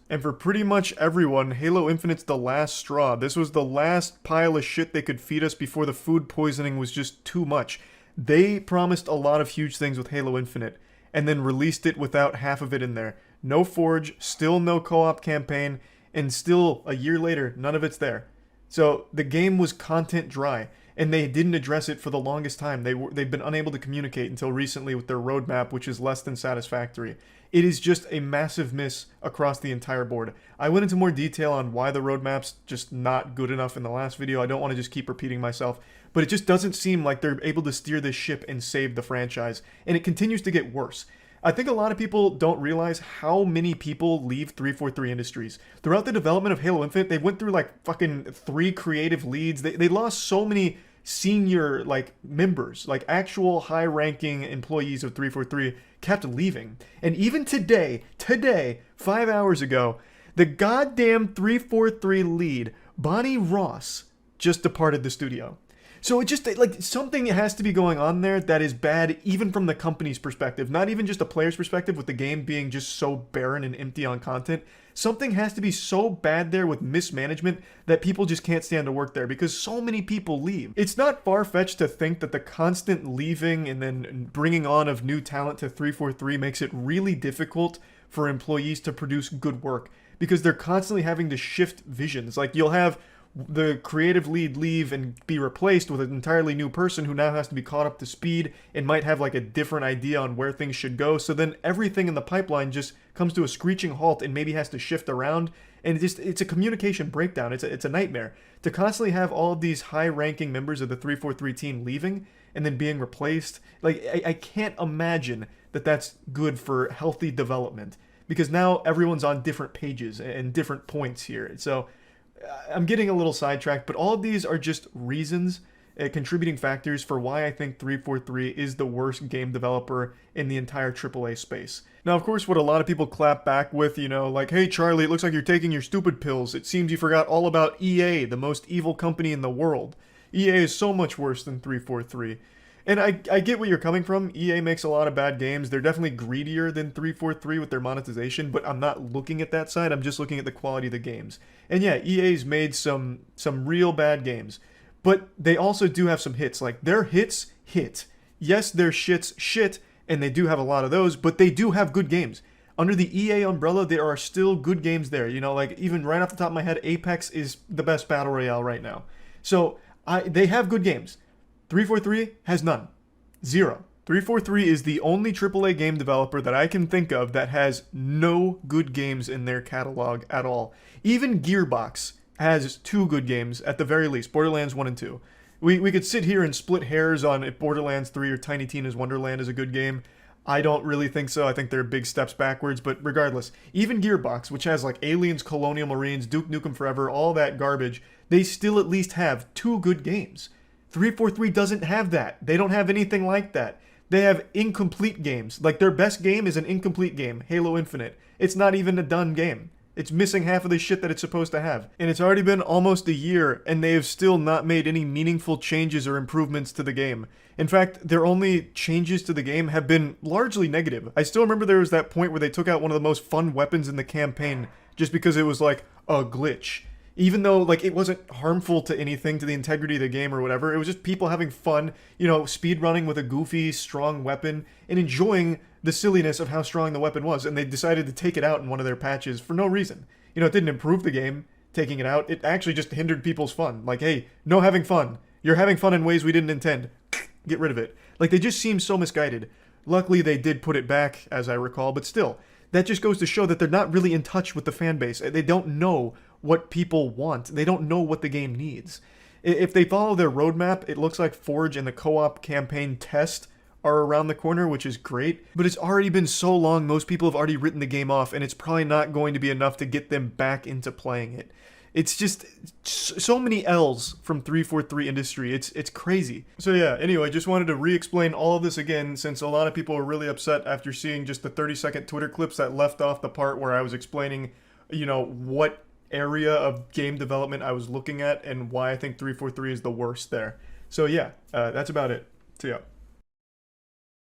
And for pretty much everyone, Halo Infinite's the last straw. This was the last pile of shit they could feed us before the food poisoning was just too much. They promised a lot of huge things with Halo Infinite, and then released it without half of it in there. No Forge, still no co-op campaign, and still, a year later, none of it's there. So the game was content dry. And they didn't address it for the longest time. They've been unable to communicate until recently with their roadmap, which is less than satisfactory. It is just a massive miss across the entire board. I went into more detail on why the roadmap's just not good enough in the last video. I don't want to just keep repeating myself, but it just doesn't seem like they're able to steer this ship and save the franchise, and it continues to get worse. I think a lot of people don't realize how many people leave 343 Industries. Throughout the development of Halo Infinite, they went through like fucking 3 creative leads. They lost so many senior like members, like actual high-ranking employees of 343 kept leaving. And even today, 5 hours ago, the goddamn 343 lead, Bonnie Ross, just departed the studio. So it just, like, something has to be going on there that is bad even from the company's perspective. Not even just a player's perspective with the game being just so barren and empty on content. Something has to be so bad there with mismanagement that people just can't stand to work there because so many people leave. It's not far-fetched to think that the constant leaving and then bringing on of new talent to 343 makes it really difficult for employees to produce good work because they're constantly having to shift visions. Like, you'll have the creative lead leave and be replaced with an entirely new person who now has to be caught up to speed and might have like a different idea on where things should go. So then everything in the pipeline just comes to a screeching halt and maybe has to shift around. And it's a communication breakdown. It's a nightmare to constantly have all of these high-ranking members of the 343 team leaving and then being replaced. Like, I can't imagine that that's good for healthy development because now everyone's on different pages and different points here. So I'm getting a little sidetracked, but all of these are just reasons, contributing factors for why I think 343 is the worst game developer in the entire AAA space. Now, of course, what a lot of people clap back with, like, hey, Charlie, it looks like you're taking your stupid pills. It seems you forgot all about EA, the most evil company in the world. EA is so much worse than 343. And I get where you're coming from. EA makes a lot of bad games. They're definitely greedier than 343 with their monetization, but I'm not looking at that side. I'm just looking at the quality of the games. And yeah, EA's made some real bad games, but they also do have some hits. Like, their hits hit. Yes, their shit's shit, and they do have a lot of those, but they do have good games. Under the EA umbrella, there are still good games there. Like, even right off the top of my head, Apex is the best battle royale right now. So they have good games. 343 has none. Zero. 343 is the only AAA game developer that I can think of that has no good games in their catalog at all. Even Gearbox has 2 good games at the very least, Borderlands 1 and 2. We could sit here and split hairs on if Borderlands 3 or Tiny Tina's Wonderland is a good game. I don't really think so. I think they're big steps backwards, but regardless, even Gearbox, which has like Aliens, Colonial Marines, Duke Nukem Forever, all that garbage, they still at least have 2 good games. 343 doesn't have that. They don't have anything like that. They have incomplete games. Like, their best game is an incomplete game, Halo Infinite. It's not even a done game. It's missing half of the shit that it's supposed to have. And it's already been almost a year, and they have still not made any meaningful changes or improvements to the game. In fact, their only changes to the game have been largely negative. I still remember there was that point where they took out one of the most fun weapons in the campaign just because it was like a glitch. Even though, like, it wasn't harmful to anything, to the integrity of the game or whatever. It was just people having fun, you know, speedrunning with a goofy, strong weapon and enjoying the silliness of how strong the weapon was. And they decided to take it out in one of their patches for no reason. You know, it didn't improve the game, taking it out. It actually just hindered people's fun. Like, hey, no having fun. You're having fun in ways we didn't intend. Get rid of it. Like, they just seem so misguided. Luckily, they did put it back, as I recall, but still, that just goes to show that they're not really in touch with the fan base. They don't know what people want. They don't know what the game needs. If they follow their roadmap, it looks like Forge and the co-op campaign test are around the corner, which is great, but it's already been so long, most people have already written the game off, and it's probably not going to be enough to get them back into playing it. It's just so many L's from 343 Industry. It's crazy. So yeah, anyway, just wanted to re-explain all of this again, since a lot of people were really upset after seeing just the 30-second Twitter clips that left off the part where I was explaining, you know, what area of game development I was looking at and why I think 343 is the worst there. So yeah, that's about it. So yeah.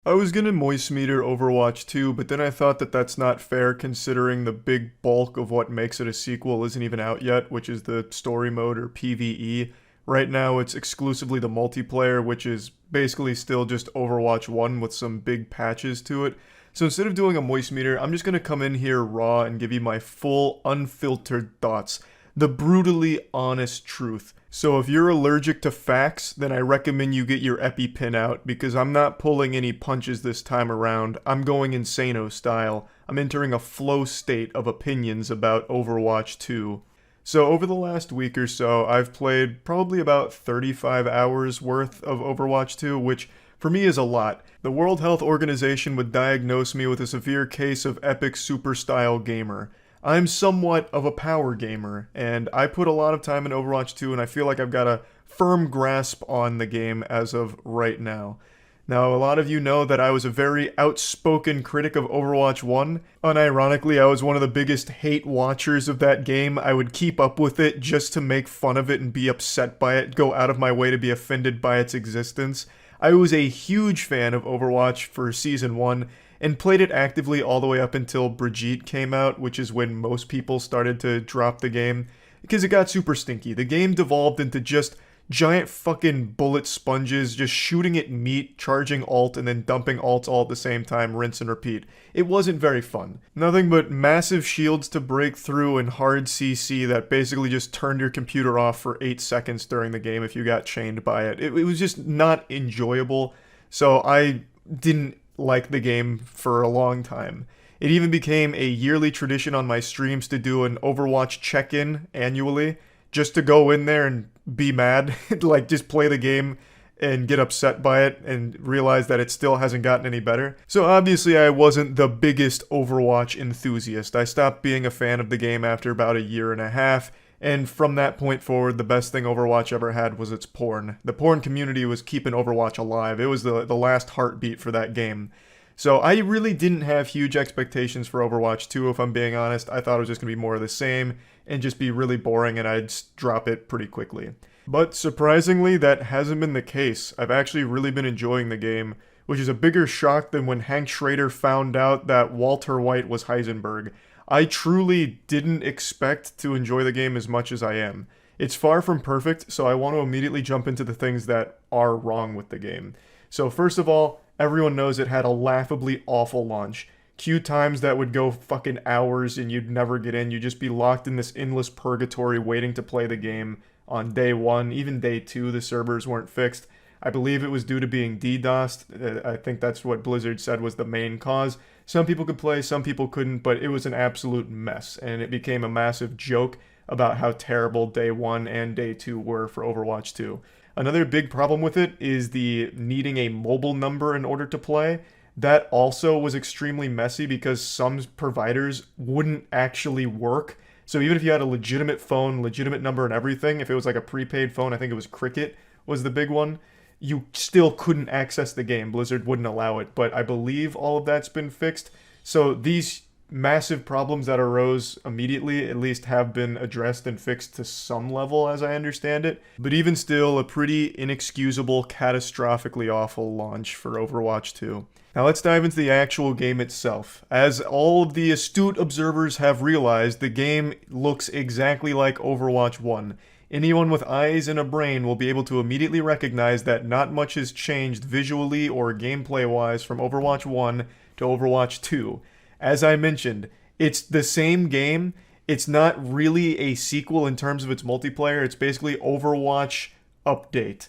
I was gonna moist meter Overwatch 2, but then I thought that that's not fair considering the big bulk of what makes it a sequel isn't even out yet, which is the story mode or PvE. Right now it's exclusively the multiplayer, which is basically still just Overwatch 1 with some big patches to it. So instead of doing a moist meter, I'm just gonna come in here raw and give you my full, unfiltered thoughts. The brutally honest truth. So if you're allergic to facts, then I recommend you get your EpiPen out, because I'm not pulling any punches this time around. I'm going Insano style. I'm entering a flow state of opinions about Overwatch 2. So over the last week or so, I've played probably about 35 hours worth of Overwatch 2, which for me is a lot. The World Health Organization would diagnose me with a severe case of epic super style gamer. I'm somewhat of a power gamer, and I put a lot of time in Overwatch 2, and I feel like I've got a firm grasp on the game as of right now. Now, a lot of you know that I was a very outspoken critic of Overwatch 1. Unironically, I was one of the biggest hate watchers of that game. I would keep up with it just to make fun of it and be upset by it, go out of my way to be offended by its existence. I was a huge fan of Overwatch for Season 1, and played it actively all the way up until Brigitte came out, which is when most people started to drop the game, because it got super stinky. The game devolved into just giant fucking bullet sponges, just shooting at meat, charging ult, and then dumping ults all at the same time, rinse and repeat. It wasn't very fun. Nothing but massive shields to break through and hard CC that basically just turned your computer off for 8 seconds during the game if you got chained by it. It was just not enjoyable, so I didn't like the game for a long time. It even became a yearly tradition on my streams to do an Overwatch check-in annually, just to go in there and be mad, like just play the game and get upset by it and realize that it still hasn't gotten any better. So obviously I wasn't the biggest Overwatch enthusiast. I stopped being a fan of the game after about a year and a half, and from that point forward, the best thing Overwatch ever had was its porn. The porn community was keeping Overwatch alive. It was the last heartbeat for that game. So I really didn't have huge expectations for Overwatch 2, if I'm being honest. I thought it was just going to be more of the same and just be really boring, and I'd drop it pretty quickly. But surprisingly, that hasn't been the case. I've actually really been enjoying the game, which is a bigger shock than when Hank Schrader found out that Walter White was Heisenberg. I truly didn't expect to enjoy the game as much as I am. It's far from perfect, so I want to immediately jump into the things that are wrong with the game. So first of all, everyone knows it had a laughably awful launch. Queue times that would go fucking hours and you'd never get in. You'd just be locked in this endless purgatory waiting to play the game on day 1. Even day 2, the servers weren't fixed. I believe it was due to being DDoSed. I think that's what Blizzard said was the main cause. Some people could play, some people couldn't, but it was an absolute mess, and it became a massive joke about how terrible day 1 and day 2 were for Overwatch 2. Another big problem with it is the needing a mobile number in order to play. That also was extremely messy because some providers wouldn't actually work. So even if you had a legitimate phone, legitimate number and everything, if it was like a prepaid phone, I think it was Cricket was the big one, you still couldn't access the game. Blizzard wouldn't allow it. But I believe all of that's been fixed. So these massive problems that arose immediately at least have been addressed and fixed to some level, as I understand it. But even still, a pretty inexcusable, catastrophically awful launch for Overwatch 2. Now let's dive into the actual game itself. As all of the astute observers have realized, the game looks exactly like Overwatch 1. Anyone with eyes and a brain will be able to immediately recognize that not much has changed visually or gameplay-wise from Overwatch 1 to Overwatch 2. As I mentioned, it's the same game. It's not really a sequel in terms of its multiplayer. It's basically Overwatch update.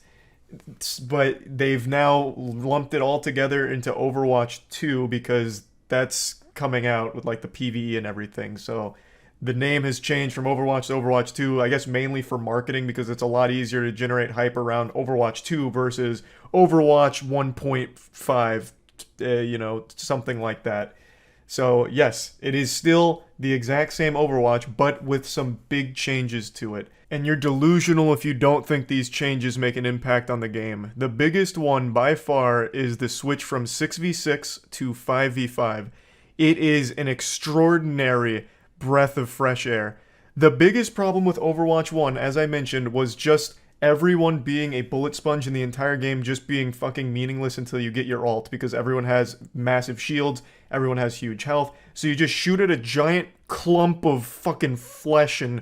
But they've now lumped it all together into Overwatch 2 because that's coming out with like the PvE and everything. So the name has changed from Overwatch to Overwatch 2, I guess mainly for marketing because it's a lot easier to generate hype around Overwatch 2 versus Overwatch 1.5, something like that. So yes, it is still the exact same Overwatch, but with some big changes to it. And you're delusional if you don't think these changes make an impact on the game. The biggest one by far is the switch from 6v6 to 5v5. It is an extraordinary breath of fresh air. The biggest problem with Overwatch 1, as I mentioned, was just everyone being a bullet sponge in the entire game, just being fucking meaningless until you get your ult, because everyone has massive shields, everyone has huge health, so you just shoot at a giant clump of fucking flesh and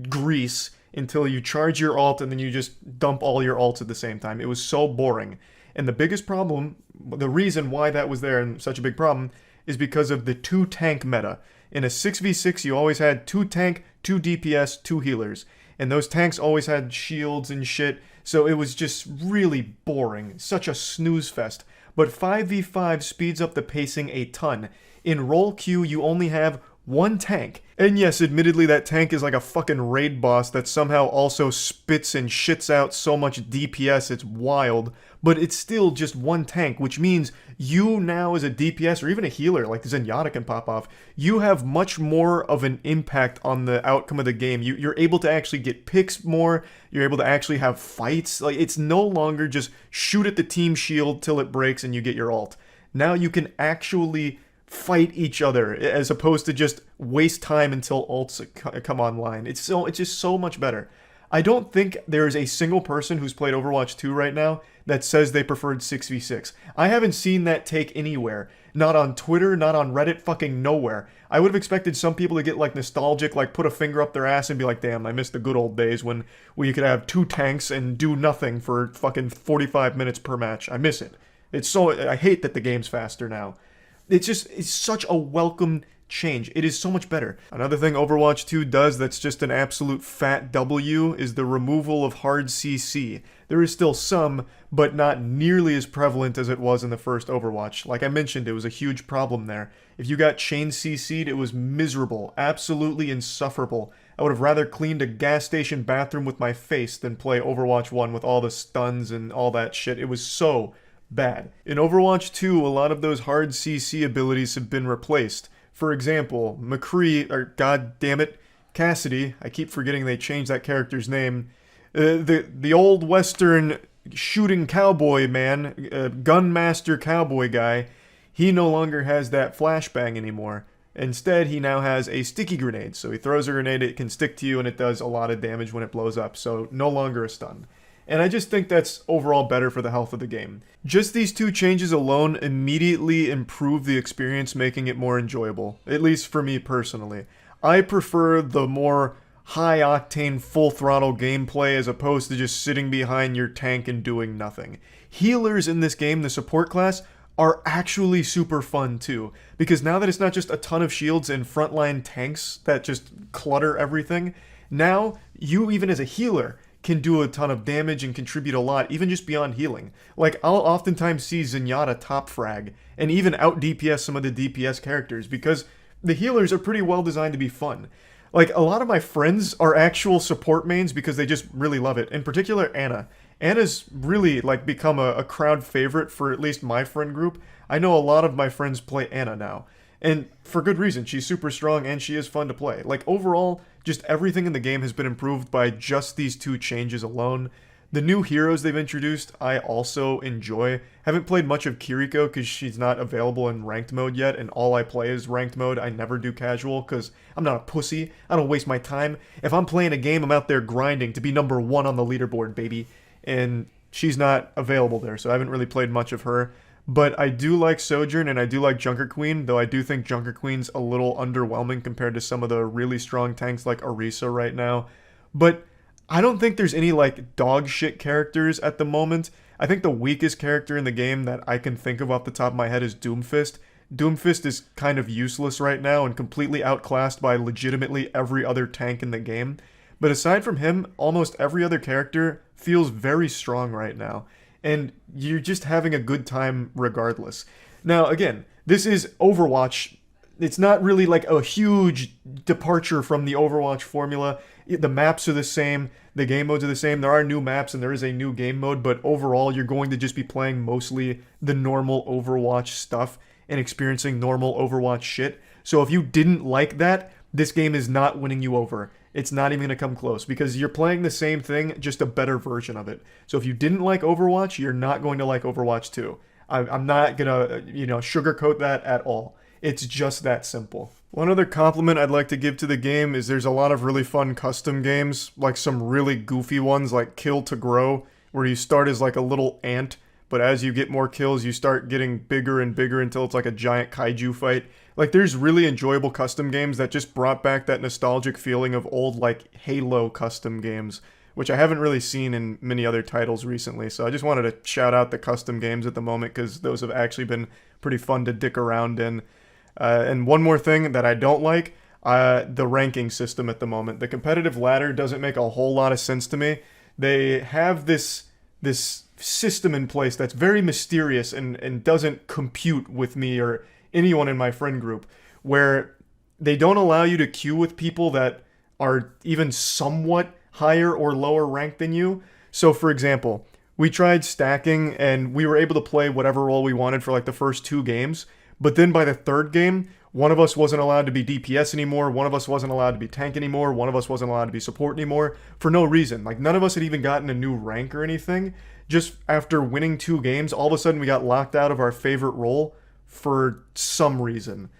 grease until you charge your ult, and then you just dump all your ults at the same time. It was so boring. And the biggest problem, the reason why that was there and such a big problem, is because of the 2 tank meta. In a 6v6, you always had 2 tank, 2 DPS, 2 healers. And those tanks always had shields and shit, so it was just really boring. Such a snooze fest. But 5v5 speeds up the pacing a ton. In role queue, you only have 1 tank. And yes, admittedly, that tank is like a fucking raid boss that somehow also spits and shits out so much DPS, it's wild. But it's still just 1 tank, which means you now as a DPS or even a healer, like Zenyatta can pop off, you have much more of an impact on the outcome of the game. You're able to actually get picks more, you're able to actually have fights. Like, it's no longer just shoot at the team shield till it breaks and you get your ult. Now you can actually fight each other as opposed to just waste time until ults come online. It's just so much better. I don't think there is a single person who's played Overwatch 2 right now that says they preferred 6v6. I haven't seen that take anywhere. Not on Twitter, not on Reddit, fucking nowhere. I would have expected some people to get like nostalgic, like put a finger up their ass and be like, damn, I miss the good old days when we could have 2 tanks and do nothing for fucking 45 minutes per match. I miss it. I hate that the game's faster now. It's such a welcome change. It is so much better. Another thing Overwatch 2 does that's just an absolute fat W is the removal of hard CC. There is still some, but not nearly as prevalent as it was in the first Overwatch. Like I mentioned, it was a huge problem there. If you got chain CC'd, it was miserable, absolutely insufferable. I would have rather cleaned a gas station bathroom with my face than play Overwatch 1 with all the stuns and all that shit. It was so bad. In Overwatch 2, a lot of those hard CC abilities have been replaced. For example, Cassidy, I keep forgetting they changed that character's name, the old western shooting cowboy man, gunmaster cowboy guy, he no longer has that flashbang anymore. Instead, he now has a sticky grenade. So he throws a grenade, it can stick to you, and it does a lot of damage when it blows up. So no longer a stun. And I just think that's overall better for the health of the game. Just these 2 changes alone immediately improve the experience, making it more enjoyable. At least for me personally. I prefer the more high-octane, full-throttle gameplay as opposed to just sitting behind your tank and doing nothing. Healers in this game, the support class, are actually super fun too. Because now that it's not just a ton of shields and frontline tanks that just clutter everything, now you, even as a healer, can do a ton of damage and contribute a lot, even just beyond healing. Like, I'll oftentimes see Zenyatta top frag, and even out DPS some of the DPS characters, because the healers are pretty well designed to be fun. Like, a lot of my friends are actual support mains because they just really love it. In particular, Anna. Anna's really like become a crowd favorite for at least my friend group. I know a lot of my friends play Anna now. And for good reason. She's super strong and she is fun to play. Like overall, just everything in the game has been improved by just these 2 changes alone. The new heroes they've introduced, I also enjoy. Haven't played much of Kiriko because she's not available in ranked mode yet, and all I play is ranked mode. I never do casual because I'm not a pussy. I don't waste my time. If I'm playing a game, I'm out there grinding to be number 1 on the leaderboard, baby. And she's not available there, so I haven't really played much of her. But I do like Sojourn and I do like Junker Queen, though I do think Junker Queen's a little underwhelming compared to some of the really strong tanks like Orisa right now. But I don't think there's any like dog shit characters at the moment. I think the weakest character in the game that I can think of off the top of my head is Doomfist. Doomfist is kind of useless right now and completely outclassed by legitimately every other tank in the game. But aside from him, almost every other character feels very strong right now. And you're just having a good time regardless. Now, again, this is Overwatch. It's not really like a huge departure from the Overwatch formula. The maps are the same, the game modes are the same, there are new maps and there is a new game mode, but overall you're going to just be playing mostly the normal Overwatch stuff and experiencing normal Overwatch shit. So if you didn't like that, this game is not winning you over. It's not even going to come close because you're playing the same thing, just a better version of it. So if you didn't like Overwatch, you're not going to like Overwatch 2. I'm not going to, sugarcoat that at all. It's just that simple. One other compliment I'd like to give to the game is there's a lot of really fun custom games, like some really goofy ones like Kill to Grow, where you start as like a little ant, but as you get more kills, you start getting bigger and bigger until it's like a giant kaiju fight. Like, there's really enjoyable custom games that just brought back that nostalgic feeling of old, like, Halo custom games, which I haven't really seen in many other titles recently. So I just wanted to shout out the custom games at the moment because those have actually been pretty fun to dick around in. And one more thing that I don't like, the ranking system at the moment. The competitive ladder doesn't make a whole lot of sense to me. They have this system in place that's very mysterious and doesn't compute with me or anyone in my friend group, where they don't allow you to queue with people that are even somewhat higher or lower ranked than you. So for example, we tried stacking and we were able to play whatever role we wanted for like the first 2 games, but then by the 3rd game, one of us wasn't allowed to be DPS anymore, one of us wasn't allowed to be tank anymore, one of us wasn't allowed to be support anymore, for no reason. Like, none of us had even gotten a new rank or anything. Just after winning 2 games, all of a sudden we got locked out of our favorite role for some reason.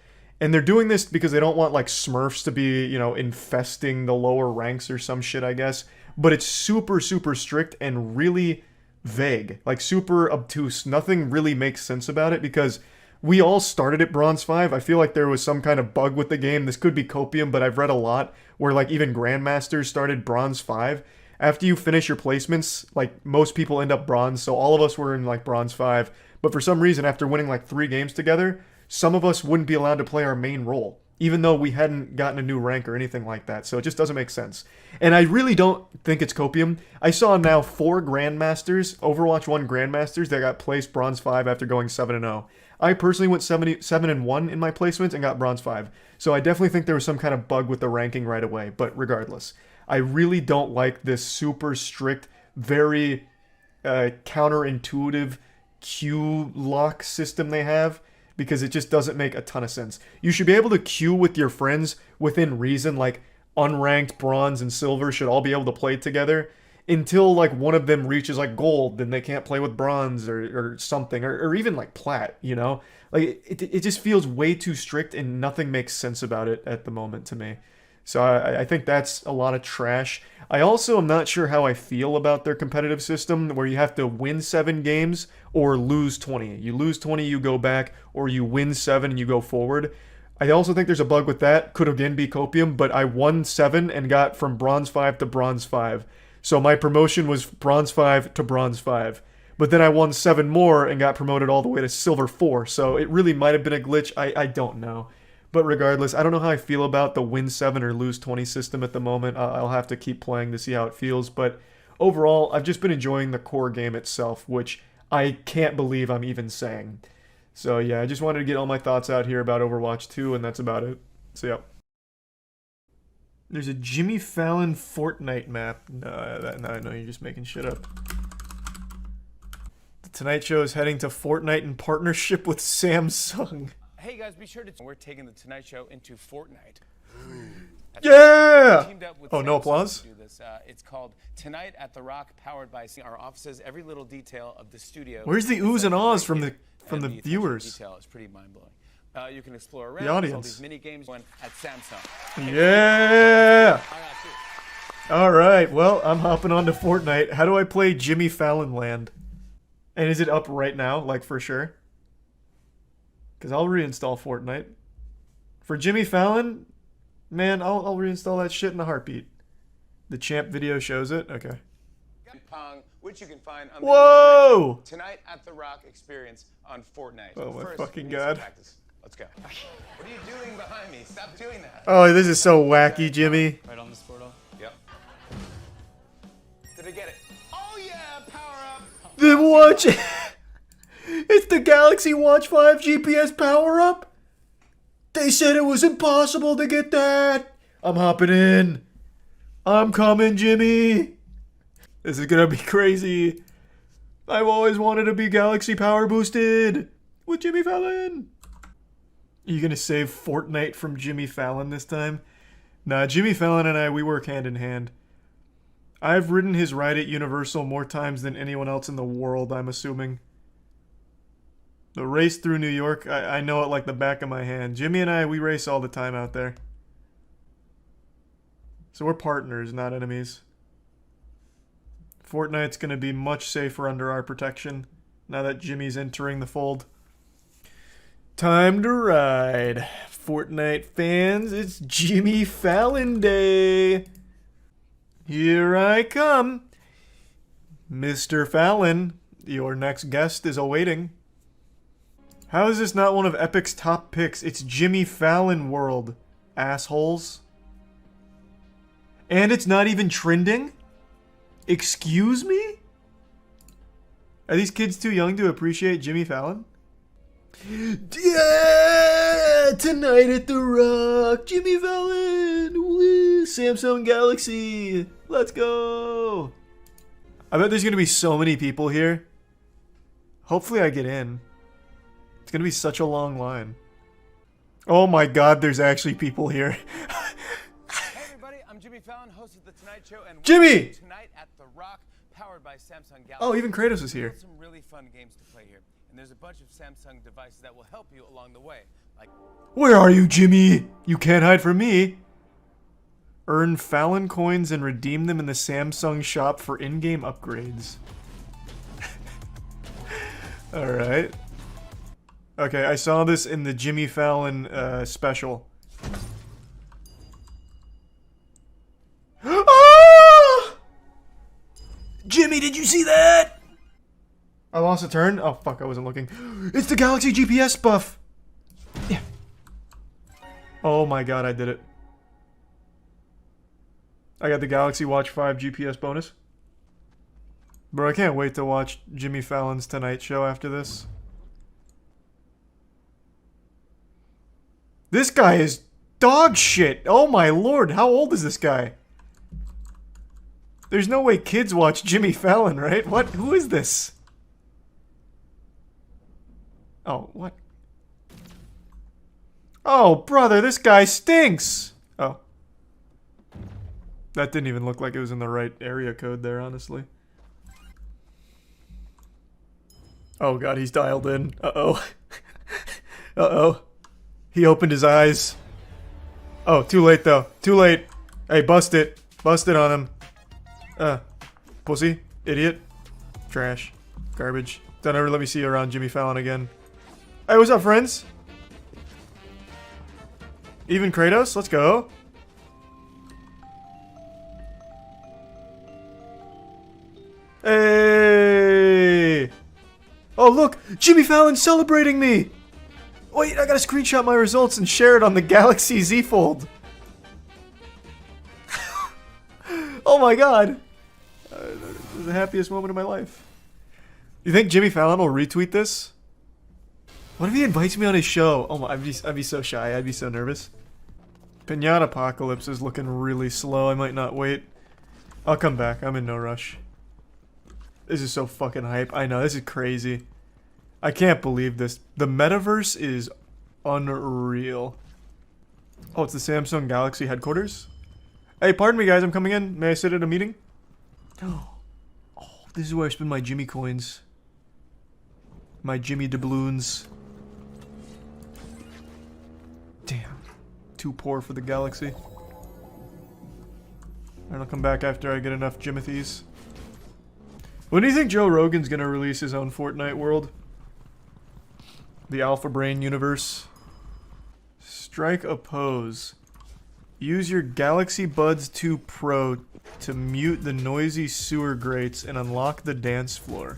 And they're doing this because they don't want like Smurfs to be, infesting the lower ranks or some shit, I guess. But it's super, super strict and really vague, like super obtuse. Nothing really makes sense about it because we all started at Bronze 5. I feel like there was some kind of bug with the game. This could be copium, but I've read a lot where like even Grandmasters started Bronze 5. After you finish your placements, like most people end up Bronze, so all of us were in like Bronze 5. But for some reason, after winning like 3 games together, some of us wouldn't be allowed to play our main role, even though we hadn't gotten a new rank or anything like that. So it just doesn't make sense. And I really don't think it's copium. I saw now 4 Grandmasters, Overwatch 1 Grandmasters, that got placed Bronze 5 after going 7-0. I personally went 7-1 in my placements and got Bronze 5. So I definitely think there was some kind of bug with the ranking right away. But regardless, I really don't like this super strict, very counterintuitive queue lock system they have, because it just doesn't make a ton of sense. You should be able to queue with your friends within reason, like unranked bronze and silver should all be able to play together until like one of them reaches like gold, then they can't play with bronze or something, or even like plat, like it just feels way too strict and nothing makes sense about it at the moment to me. So I think that's a lot of trash. I also am not sure how I feel about their competitive system where you have to win 7 games or lose 20. You lose 20, you go back, or you win 7 and you go forward. I also think there's a bug with that. Could again be copium, but I won 7 and got from Bronze 5 to Bronze 5. So my promotion was Bronze 5 to Bronze 5. But then I won 7 more and got promoted all the way to Silver 4. So it really might have been a glitch. I don't know. But regardless, I don't know how I feel about the win 7 or lose 20 system at the moment. I'll have to keep playing to see how it feels. But overall, I've just been enjoying the core game itself, which I can't believe I'm even saying. So yeah, I just wanted to get all my thoughts out here about Overwatch 2, and that's about it. So yeah. There's a Jimmy Fallon Fortnite map. No, you're just making shit up. Tonight Show is heading to Fortnite in partnership with Samsung. Hey guys, be sure to. We're taking the Tonight Show into Fortnite. Yeah! Teamed up with Oh, no Samsung applause? to do this. It's called Tonight at the Rock, powered by our offices. Every little detail of the studio. Where's the oohs and ahs from the viewers? Detail is pretty mind blowing. You can explore around. The There's audience. all these mini games at Samsung. Yeah! Alright, well, I'm hopping on to Fortnite. How do I play Jimmy Fallon Land? And is it up right now, like for sure? Because I'll reinstall Fortnite. For Jimmy Fallon, man, I'll reinstall that shit in a heartbeat. The champ video shows it? Okay. Pong, which you can find on Whoa! the Tonight at the Rock experience on Fortnite. Oh my First, fucking we need some god. practice. Let's go. What are you doing behind me? Stop doing that. Oh, this is so wacky, Jimmy. Right on this portal? Yep. Did I get it? Oh yeah, power up. The watch. It's the Galaxy Watch 5 GPS power-up? They said it was impossible to get that. I'm hopping in. I'm coming, Jimmy. This is gonna be crazy. I've always wanted to be Galaxy power boosted with Jimmy Fallon. Are you gonna save Fortnite from Jimmy Fallon this time? Nah, Jimmy Fallon and we work hand in hand. I've ridden his ride at Universal more times than anyone else in the world, I'm assuming. The race through New York, I know it like the back of my hand. Jimmy and we race all the time out there. So we're partners, not enemies. Fortnite's gonna be much safer under our protection now that Jimmy's entering the fold. Time to ride. Fortnite fans, it's Jimmy Fallon Day. Here I come. Mr. Fallon, your next guest is awaiting. How is this not one of Epic's top picks? It's Jimmy Fallon World, assholes. And it's not even trending? Excuse me? Are these kids too young to appreciate Jimmy Fallon? Yeah! Tonight at the Rock, Jimmy Fallon! Woo! Samsung Galaxy! Let's go! I bet there's gonna be so many people here. Hopefully I get in. It's gonna be such a long line. Oh my god, there's actually people here. Hey everybody, I'm Jimmy Fallon, host of The Tonight Show, and Jimmy! Tonight at the Rock, powered by Samsung Galaxy. Oh, even Kratos is here. There's some really fun games to play here, and there's a bunch of Samsung devices that will help you along the way. Like, Where are you, Jimmy? You can't hide from me. Earn Fallon coins and redeem them in the Samsung shop for in-game upgrades. Alright. Okay, I saw this in the Jimmy Fallon special. Ah! Jimmy, did you see that? I lost a turn? Oh fuck, I wasn't looking. It's the Galaxy GPS buff! Yeah. Oh my god, I did it. I got the Galaxy Watch 5 GPS bonus. Bro, I can't wait to watch Jimmy Fallon's Tonight Show after this. This guy is dog shit. Oh my lord, how old is this guy? There's no way kids watch Jimmy Fallon, right? What? Who is this? Oh, what? Oh, brother, this guy stinks! Oh. That didn't even look like it was in the right area code there, honestly. Oh god, he's dialed in. Uh-oh. Uh-oh. He opened his eyes. Oh, too late though. Too late. Hey, bust it. Bust it on him. Pussy. Idiot. Trash. Garbage. Don't ever let me see you around Jimmy Fallon again. Hey, what's up, friends? Even Kratos? Let's go. Hey! Oh, look! Jimmy Fallon's celebrating me! Wait, I gotta screenshot my results and share it on the Galaxy Z Fold. Oh my god! This is the happiest moment of my life. You think Jimmy Fallon will retweet this? What if he invites me on his show? Oh my, I'd be so shy. I'd be so nervous. Pinata Apocalypse is looking really slow. I might not wait. I'll come back. I'm in no rush. This is so fucking hype. I know, this is crazy. I can't believe this. The metaverse is unreal. Oh, it's the Samsung Galaxy headquarters? Hey, pardon me guys, I'm coming in. May I sit at a meeting? Oh, this is where I spend my Jimmy coins. My Jimmy doubloons. Damn. Too poor for the Galaxy. Alright, I'll come back after I get enough Jimothies. When do you think Joe Rogan's gonna release his own Fortnite world? The Alpha Brain universe? Strike a pose. Use your Galaxy Buds 2 Pro to mute the noisy sewer grates and unlock the dance floor.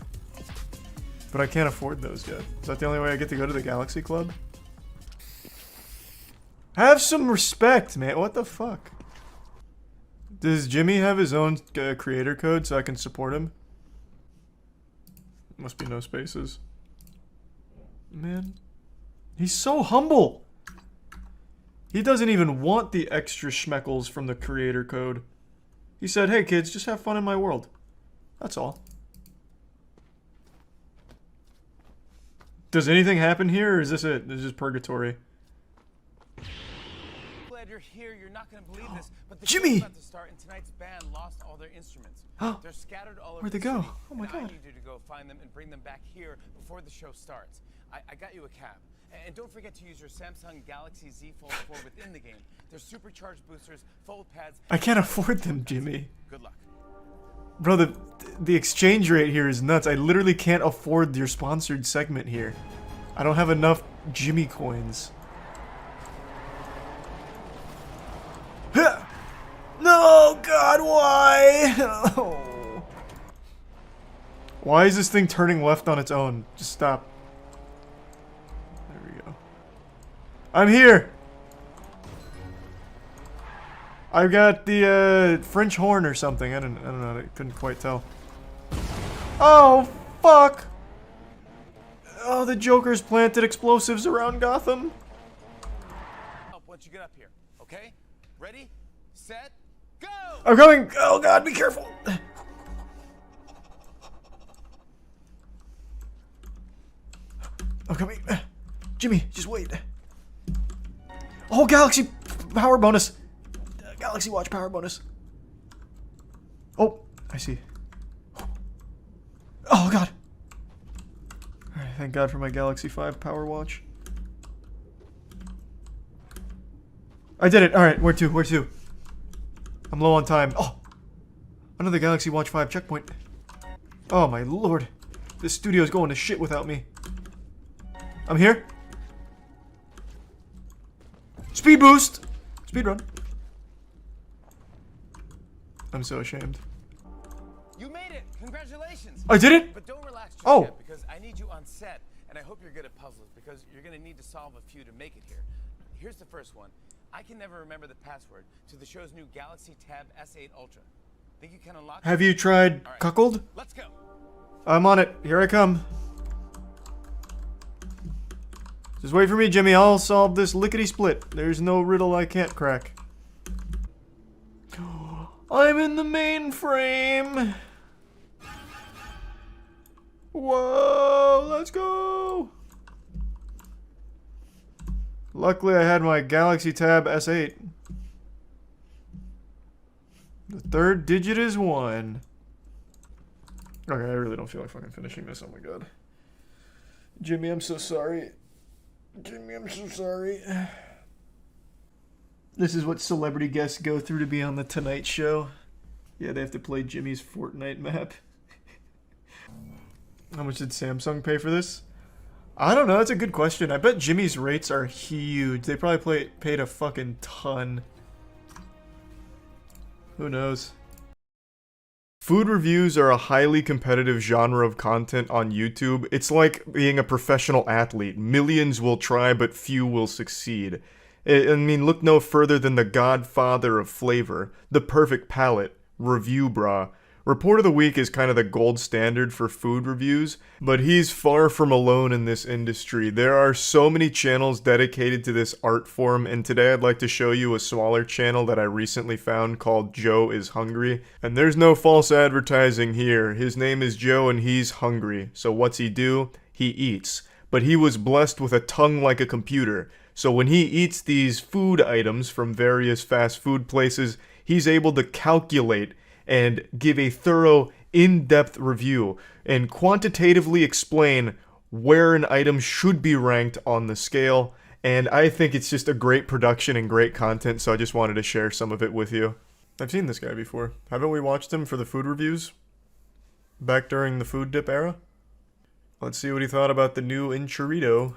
But I can't afford those yet. Is that the only way I get to go to the Galaxy Club? Have some respect, man. What the fuck? Does Jimmy have his own creator code so I can support him? Must be no spaces. Man. He's so humble! He doesn't even want the extra schmeckles from the creator code. He said, hey kids, just have fun in my world. That's all. Does anything happen here, or is this it? This is purgatory. Glad you're here. You're not going to believe this, but the Jimmy! show's about to start, and tonight's band lost all their instruments. They're scattered all over Where'd they the go? city, Oh my and I god. need you to go find them and bring them back here before the show starts. I got you a cab. And don't forget to use your Samsung Galaxy Z Fold 4 within the game. They're supercharged boosters, fold pads. I can't afford them, Jimmy. Good luck. Bro, the exchange rate here is nuts. I literally can't afford your sponsored segment here. I don't have enough Jimmy coins. No, God, why? Oh. Why is this thing turning left on its own? Just stop. There we go. I'm here! I've got the French horn or something. I don't know. I couldn't quite tell. Oh, fuck! Oh, the Joker's planted explosives around Gotham. Once you get up here, okay? Ready, set, go! I'm coming! Oh god, be careful! I'm coming. Jimmy, just wait. Oh, Galaxy power bonus. Galaxy Watch power bonus. Oh, I see. Oh god. Alright, thank god for my Galaxy 5 power watch. I did it. Alright, where to? Where to? I'm low on time. Oh! Another Galaxy Watch 5 checkpoint. Oh my lord. This studio's going to shit without me. I'm here. Speed boost! Speedrun. I'm so ashamed. You made it! Congratulations! I did it? But don't relax just Oh. yet, because I need you on set, and I hope you're good at puzzles, because you're gonna need to solve a few to make it here. Here's the first one. I can never remember the password to the show's new Galaxy Tab S8 Ultra. Think you can unlock it? Have you tried cuckold? Let's go. I'm on it. Here I come. Just wait for me, Jimmy. I'll solve this lickety-split. There's no riddle I can't crack. I'm in the mainframe. Whoa, let's go. Luckily, I had my Galaxy Tab S8. The third digit is 1. Okay, I really don't feel like fucking finishing this. Oh my god. Jimmy, I'm so sorry. Jimmy, I'm so sorry. This is what celebrity guests go through to be on the Tonight Show. Yeah, they have to play Jimmy's Fortnite map. How much did Samsung pay for this? I don't know, that's a good question. I bet Jimmy's rates are huge. They probably paid a fucking ton. Who knows? Food reviews are a highly competitive genre of content on YouTube. It's like being a professional athlete. Millions will try, but few will succeed. I mean, look no further than the godfather of flavor, the perfect palate, Review Brah. Report of the Week is kind of the gold standard for food reviews, but he's far from alone in this industry. There are so many channels dedicated to this art form, and today I'd like to show you a smaller channel that I recently found called Joe is Hungry. And there's no false advertising here. His name is Joe and he's hungry. So what's he do? He eats. But he was blessed with a tongue like a computer. So when he eats these food items from various fast food places, he's able to calculate and give a thorough, in-depth review and quantitatively explain where an item should be ranked on the scale. And I think it's just a great production and great content, so I just wanted to share some of it with you. I've seen this guy before. Haven't we watched him for the food reviews? Back during the food dip era? Let's see what he thought about the new Enchilito.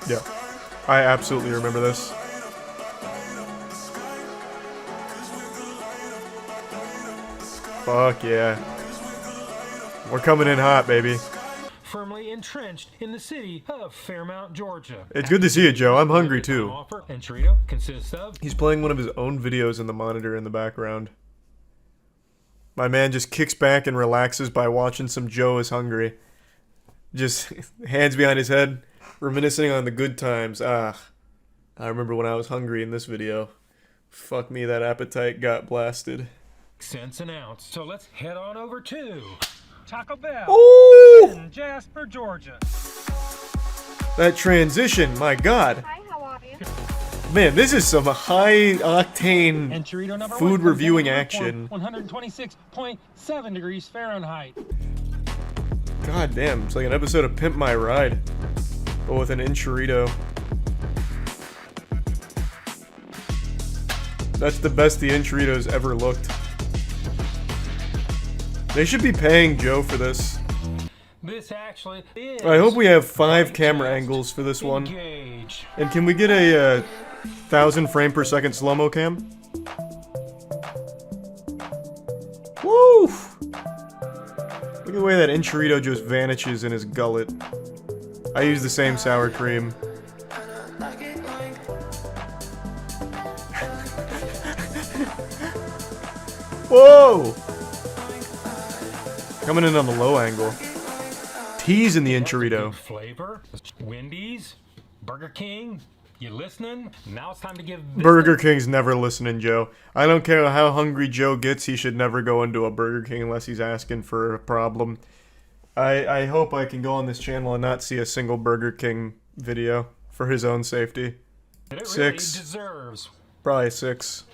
Yeah. I absolutely remember this. Fuck yeah. We're coming in hot, baby. Firmly entrenched in the city of Fairmount, Georgia. It's good to see you, Joe. I'm hungry too. Enchilito consists of... He's playing one of his own videos in the monitor in the background. My man just kicks back and relaxes by watching some Joe is Hungry. Just hands behind his head, reminiscing on the good times. I remember when I was hungry in this video. Fuck me, that appetite got blasted. Cents an ounce. So let's head on over to Taco Bell in Jasper, Georgia. That transition, my god. Hi, how are you? Man, this is some high-octane food reviewing action. 126.7 degrees Fahrenheit. God damn, it's like an episode of Pimp My Ride, but with an Enchilito. That's the best the Enchilito's ever looked. They should be paying Joe for this. This actually is... I hope we have 5 camera angles for this one. And can we get a 1,000 frame per second slow-mo cam? Woo! Look at the way that Enchilito just vanishes in his gullet. I use the same sour cream. Whoa! Coming in on the low angle. Tease in the Enchilito. Flavor, Wendy's, Burger King, you listening? Now it's time to give Burger King's never listening, Joe. I don't care how hungry Joe gets, he should never go into a Burger King unless he's asking for a problem. I hope I can go on this channel and not see a single Burger King video for his own safety. It 6. really deserves. Probably 6.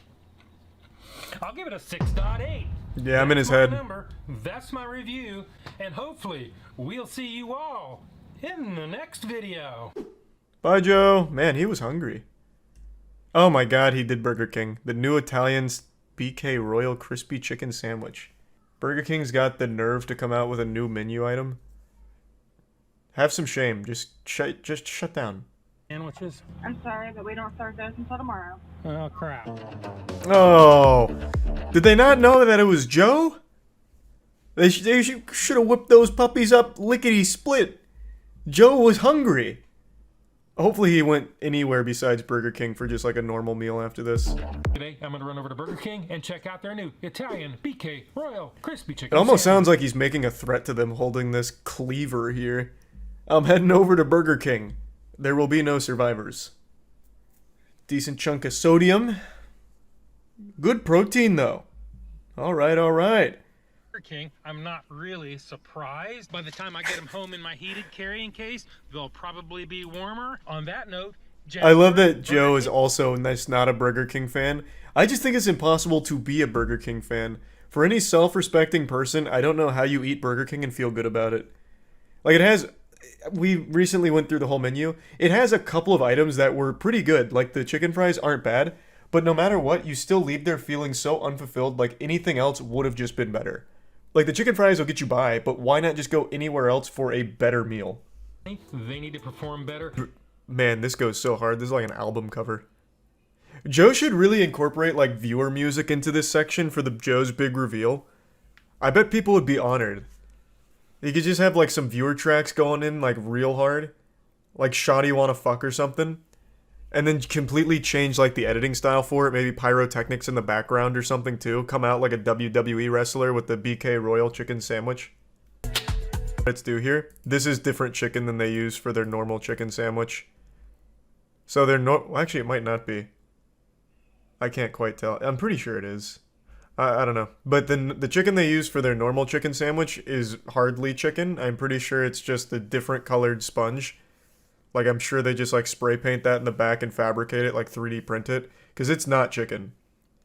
I'll give it a 6.8. Yeah, I'm in his head. Number, that's my review, and hopefully we'll see you all in the next video. Bye, Joe. Man, he was hungry. Oh my god, he did Burger King. The new Italian BK Royal Crispy Chicken Sandwich. Burger King's got the nerve to come out with a new menu item. Have some shame. Just shut down. Sandwiches? I'm sorry, but we don't serve those until tomorrow. Oh, crap. Oh. Did they not know that it was Joe? They should have whipped those puppies up lickety-split. Joe was hungry. Hopefully he went anywhere besides Burger King for just like a normal meal after this. Today, I'm going to run over to Burger King and check out their new Italian BK Royal Crispy Chicken. It almost sounds like he's making a threat to them holding this cleaver here. I'm heading over to Burger King. There will be no survivors. Decent chunk of sodium. Good protein, though. Alright, alright. Burger King, I'm not really surprised. By the time I get them home in my heated carrying case, they'll probably be warmer. On that note, I love that Joe is also not a Burger King fan. I just think it's impossible to be a Burger King fan. For any self-respecting person, I don't know how you eat Burger King and feel good about it. Like, it has... We recently went through the whole menu. It has a couple of items that were pretty good. Like, the chicken fries aren't bad. But no matter what, you still leave there feeling so unfulfilled, like anything else would have just been better. Like, the chicken fries will get you by, but why not just go anywhere else for a better meal? They need to perform better. Man, this goes so hard. This is like an album cover. Joe should really incorporate, like, viewer music into this section for the Joe's big reveal. I bet people would be honored. You could just have, like, some viewer tracks going in, like, real hard. Like, Shoddy Wanna Fuck or something. and then completely change like the editing style for it. Maybe pyrotechnics in the background or something too. Come out like a WWE wrestler with the BK Royal chicken sandwich. Let's do here. This is different chicken than they use for their normal chicken sandwich. So they're actually, it might not be. I can't quite tell. I'm pretty sure it is. I don't know. But then the chicken they use for their normal chicken sandwich is hardly chicken. I'm pretty sure it's just a different colored sponge. Like, I'm sure they just, like, spray paint that in the back and fabricate it, like 3D print it. Because it's not chicken.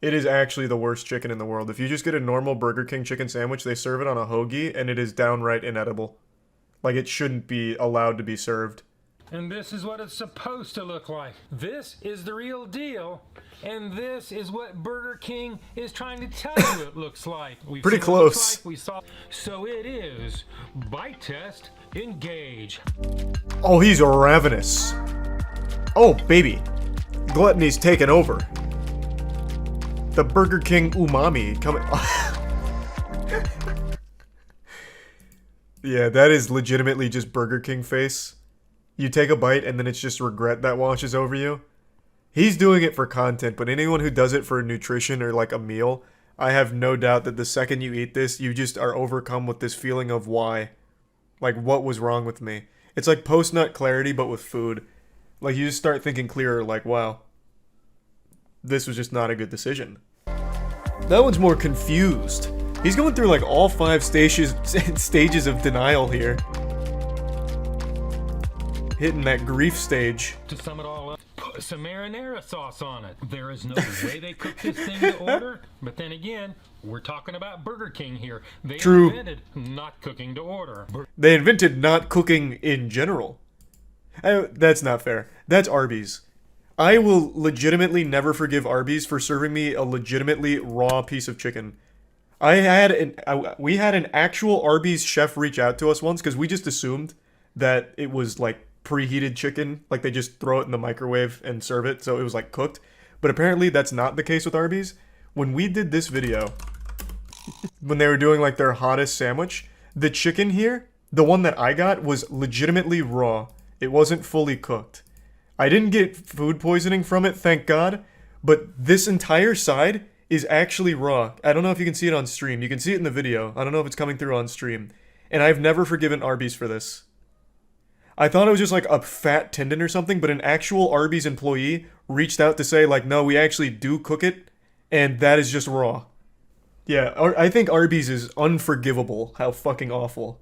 It is actually the worst chicken in the world. If you just get a normal Burger King chicken sandwich, they serve it on a hoagie, and it is downright inedible. Like, it shouldn't be allowed to be served. And this is what it's supposed to look like. This is the real deal. And this is what Burger King is trying to tell you it looks like. Pretty close. We saw. So it is. Bite test. Engage. Oh, he's ravenous. Oh, baby. Gluttony's taken over. The Burger King umami coming. Yeah, that is legitimately just Burger King face. You take a bite and then it's just regret that washes over you. He's doing it for content, but anyone who does it for nutrition or like a meal, I have no doubt that the second you eat this, you just are overcome with this feeling of why. Like, what was wrong with me? It's like post-nut clarity, but with food. Like, you just start thinking clearer, like, wow, this was just not a good decision. That one's more confused. He's going through, like, all 5 stages of denial here. Hitting that grief stage. To sum it all up, put some marinara sauce on it. There is no way they cook this thing to order. But then again, we're talking about Burger King here. They True. invented not cooking to order. They invented not cooking in general. That's not fair. That's Arby's. I will legitimately never forgive Arby's for serving me a legitimately raw piece of chicken. We had an actual Arby's chef reach out to us once because we just assumed that it was like preheated chicken, like they just throw it in the microwave and serve it, so it was like cooked. But apparently that's not the case with Arby's. When we did this video, when they were doing like their hottest sandwich, the chicken here, the one that I got, was legitimately raw. It wasn't fully cooked. I didn't get food poisoning from it, thank God, but this entire side is actually raw. I don't know if you can see it on stream. You can see it in the video. I don't know if it's coming through on stream. And I've never forgiven Arby's for this. I thought it was just like a fat tendon or something, but an actual Arby's employee reached out to say like, no, we actually do cook it, and that is just raw. Yeah, I think Arby's is unforgivable. How fucking awful.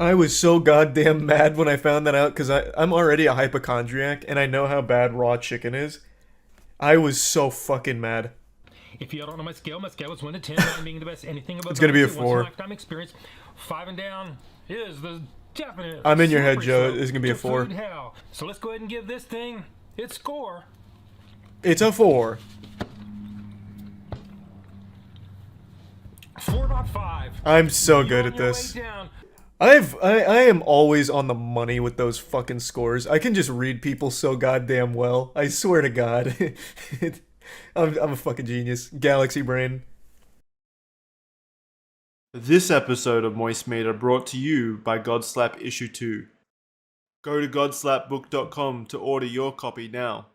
I was so goddamn mad when I found that out because I'm already a hypochondriac and I know how bad raw chicken is. I was so fucking mad. If you don't know my scale is 1 to 10, 9 being the best. Anything above It's gonna be a 1 is 4. lifetime experience. 5 and down is the definite. I'm in your head, slippery Joe. slope It's gonna be a to 4. food hell. So let's go ahead and give this thing its score. It's a 4. 4.5. I'm so good at this. I am always on the money with those fucking scores. I can just read people so goddamn well. I swear to God. I'm a fucking genius. Galaxy brain. This episode of Moist Meter brought to you by Godslap Issue 2. Go to godslapbook.com to order your copy now.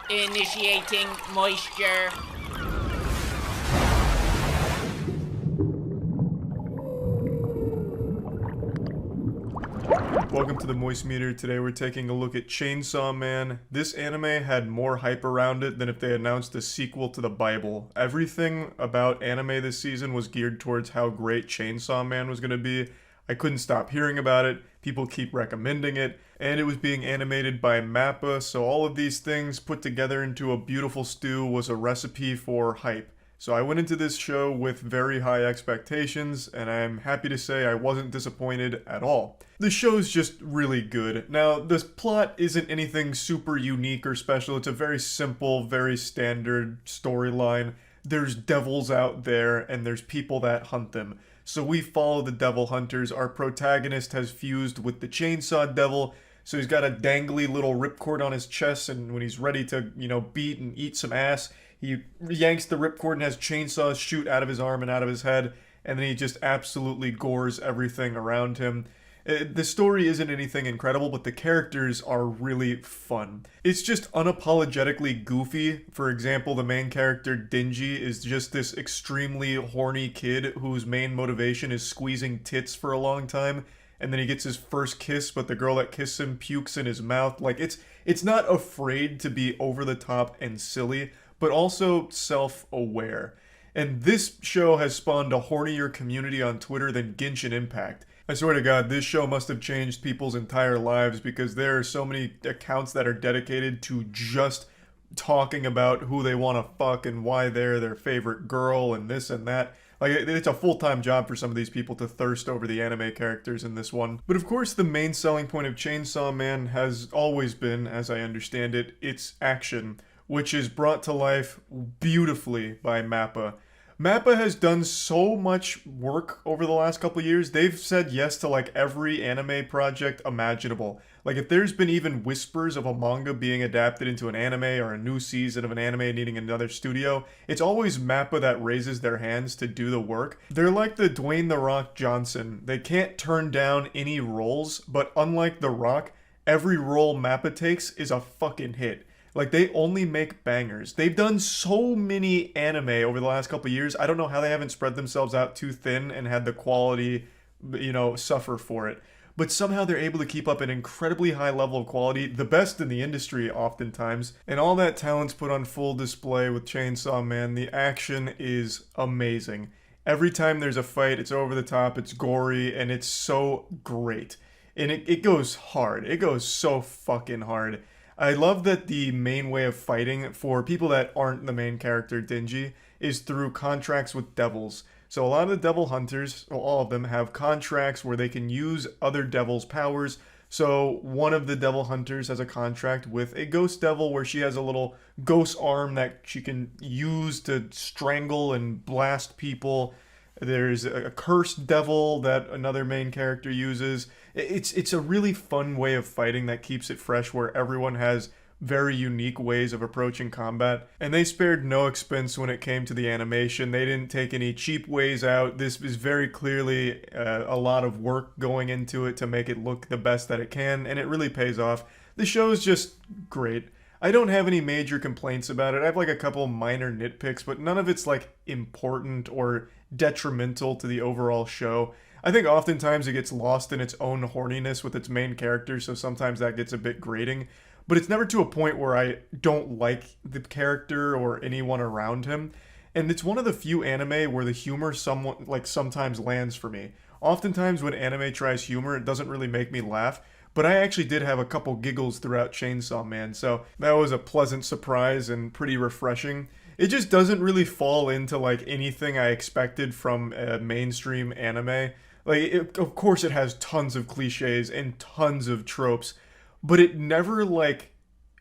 Initiating moisture. Welcome to the Moist Meter. Today we're taking a look at Chainsaw Man. This anime had more hype around it than if they announced a sequel to the Bible. Everything about anime this season was geared towards how great Chainsaw Man was going to be. I couldn't stop hearing about it. People keep recommending it. And it was being animated by MAPPA, so all of these things put together into a beautiful stew was a recipe for hype. So I went into this show with very high expectations, and I'm happy to say I wasn't disappointed at all. The show's just really good. Now, this plot isn't anything super unique or special. It's a very simple, very standard storyline. There's devils out there, and there's people that hunt them. So we follow the devil hunters. Our protagonist has fused with the chainsaw devil, so he's got a dangly little ripcord on his chest, and when he's ready to, beat and eat some ass, he yanks the ripcord and has chainsaws shoot out of his arm and out of his head, and then he just absolutely gores everything around him. The story isn't anything incredible, but the characters are really fun. It's just unapologetically goofy. For example, the main character, Dingy, is just this extremely horny kid whose main motivation is squeezing tits for a long time, and then he gets his first kiss, but the girl that kisses him pukes in his mouth. Like, it's not afraid to be over the top and silly, but also self-aware. And this show has spawned a hornier community on Twitter than Genshin Impact. I swear to God, this show must have changed people's entire lives, because there are so many accounts that are dedicated to just talking about who they want to fuck and why they're their favorite girl and this and that. Like, it's a full-time job for some of these people to thirst over the anime characters in this one. But of course, the main selling point of Chainsaw Man has always been, as I understand it, its action, which is brought to life beautifully by Mappa. Mappa has done so much work over the last couple years. They've said yes to like every anime project imaginable. Like, if there's been even whispers of a manga being adapted into an anime or a new season of an anime needing another studio, it's always Mappa that raises their hands to do the work. They're like the Dwayne "The Rock" Johnson. They can't turn down any roles, but unlike The Rock, every role Mappa takes is a fucking hit. Like, they only make bangers. They've done so many anime over the last couple years. I don't know how they haven't spread themselves out too thin and had the quality, suffer for it. But somehow they're able to keep up an incredibly high level of quality, the best in the industry oftentimes. And all that talent's put on full display with Chainsaw Man. The action is amazing. Every time there's a fight, it's over the top, it's gory, and it's so great. And it goes hard. It goes so fucking hard. I love that the main way of fighting for people that aren't the main character, Dingy, is through contracts with devils. So a lot of the devil hunters, well, all of them, have contracts where they can use other devils' powers. So one of the devil hunters has a contract with a ghost devil where she has a little ghost arm that she can use to strangle and blast people. There's a cursed devil that another main character uses. It's a really fun way of fighting that keeps it fresh, where everyone has very unique ways of approaching combat. And they spared no expense when it came to the animation. They didn't take any cheap ways out. This is very clearly a lot of work going into it to make it look the best that it can, and it really pays off. The show's just great. I don't have any major complaints about it. I have like a couple minor nitpicks, but none of it's like important or detrimental to the overall show. I think oftentimes it gets lost in its own horniness with its main character, so sometimes that gets a bit grating. But it's never to a point where I don't like the character or anyone around him. And it's one of the few anime where the humor sometimes lands for me. Oftentimes when anime tries humor, it doesn't really make me laugh. But I actually did have a couple giggles throughout Chainsaw Man, so that was a pleasant surprise and pretty refreshing. It just doesn't really fall into like anything I expected from a mainstream anime. Of course it has tons of cliches and tons of tropes, but it never like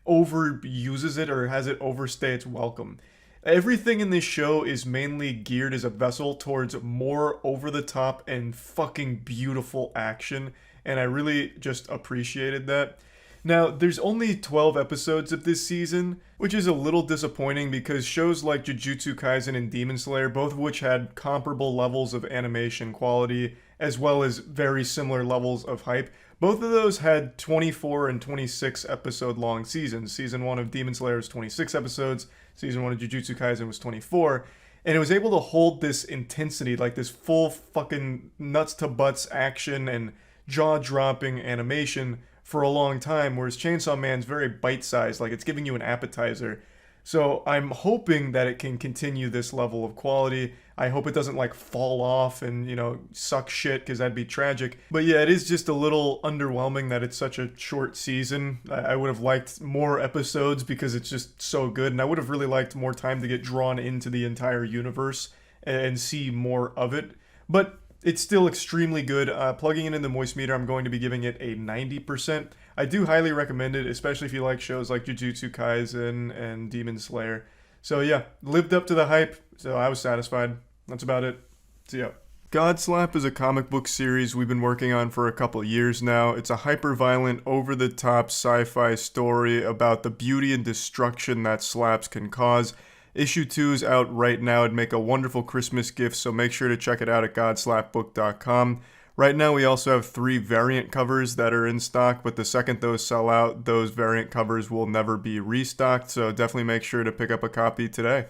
overuses it or has it overstay its welcome. Everything in this show is mainly geared as a vessel towards more over-the-top and fucking beautiful action, and I really just appreciated that. Now, there's only 12 episodes of this season, which is a little disappointing because shows like Jujutsu Kaisen and Demon Slayer, both of which had comparable levels of animation quality, as well as very similar levels of hype, both of those had 24 and 26 episode long seasons. Season 1 of Demon Slayer was 26 episodes, Season 1 of Jujutsu Kaisen was 24, and it was able to hold this intensity, like this full fucking nuts to butts action and jaw-dropping animation for a long time, whereas Chainsaw Man's very bite-sized, like it's giving you an appetizer. So I'm hoping that it can continue this level of quality. I hope it doesn't like fall off and, suck shit, because that'd be tragic. But yeah, it is just a little underwhelming that it's such a short season. I would have liked more episodes because it's just so good, and I would have really liked more time to get drawn into the entire universe and see more of it. But it's still extremely good. Plugging it in the moist meter, I'm going to be giving it a 90%. I do highly recommend it, especially if you like shows like Jujutsu Kaisen and Demon Slayer. So yeah, lived up to the hype, so I was satisfied. That's about it. See ya. Godslap is a comic book series we've been working on for a couple years now. It's a hyper-violent, over-the-top sci-fi story about the beauty and destruction that slaps can cause. Issue 2 is out right now. It'd make a wonderful Christmas gift, so make sure to check it out at godslapbook.com. Right now we also have 3 variant covers that are in stock, but the second those sell out, those variant covers will never be restocked, so definitely make sure to pick up a copy today.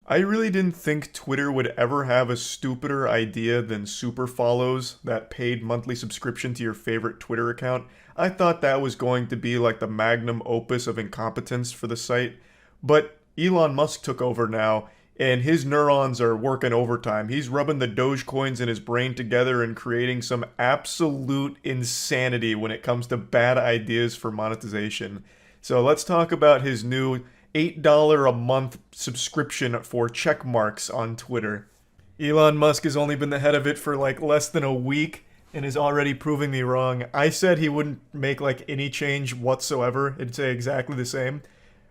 I really didn't think Twitter would ever have a stupider idea than super follows, that paid monthly subscription to your favorite Twitter account. I thought that was going to be like the magnum opus of incompetence for the site, but Elon Musk took over now, and his neurons are working overtime. He's rubbing the Dogecoins in his brain together and creating some absolute insanity when it comes to bad ideas for monetization. So let's talk about his new $8 a month subscription for check marks on Twitter. Elon Musk has only been the head of it for like less than a week and is already proving me wrong. I said he wouldn't make like any change whatsoever. It'd say exactly the same.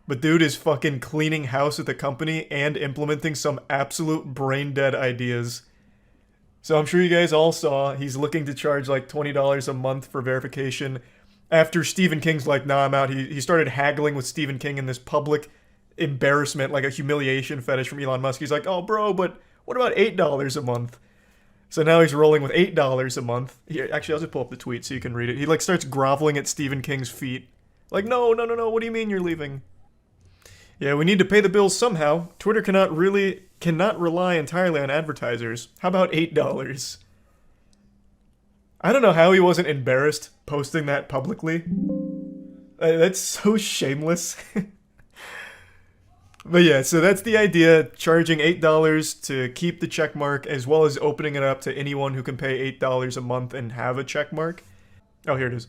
But dude is fucking cleaning house at the company and implementing some absolute brain dead ideas. So I'm sure you guys all saw he's looking to charge like $20 a month for verification. After Stephen King's like, nah, I'm out, he started haggling with Stephen King in this public embarrassment, like a humiliation fetish from Elon Musk. He's like, oh, bro, but what about $8 a month? So now he's rolling with $8 a month. Here, actually, I'll just pull up the tweet so you can read it. He like starts groveling at Stephen King's feet. Like, no, what do you mean you're leaving? Yeah, we need to pay the bills somehow. Twitter cannot rely entirely on advertisers. How about $8? I don't know how he wasn't embarrassed posting that publicly. That's so shameless. But yeah, so that's the idea, charging $8 to keep the check mark, as well as opening it up to anyone who can pay $8 a month and have a check mark. Oh, here it is.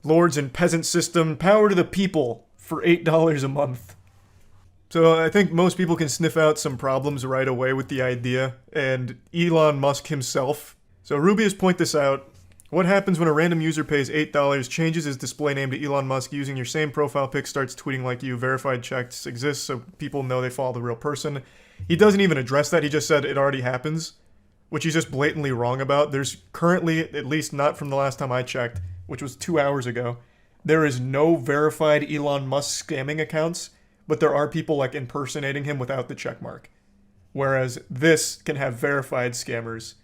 Lords and peasant system, power to the people for $8 a month. So I think most people can sniff out some problems right away with the idea, and Elon Musk himself. So Rubius point this out. What happens when a random user pays $8, changes his display name to Elon Musk using your same profile pic, starts tweeting like you, verified checks exist so people know they follow the real person. He doesn't even address that, he just said it already happens, which he's just blatantly wrong about. There's currently, at least not from the last time I checked, which was 2 hours ago, there is no verified Elon Musk scamming accounts, but there are people like impersonating him without the checkmark. Whereas this can have verified scammers.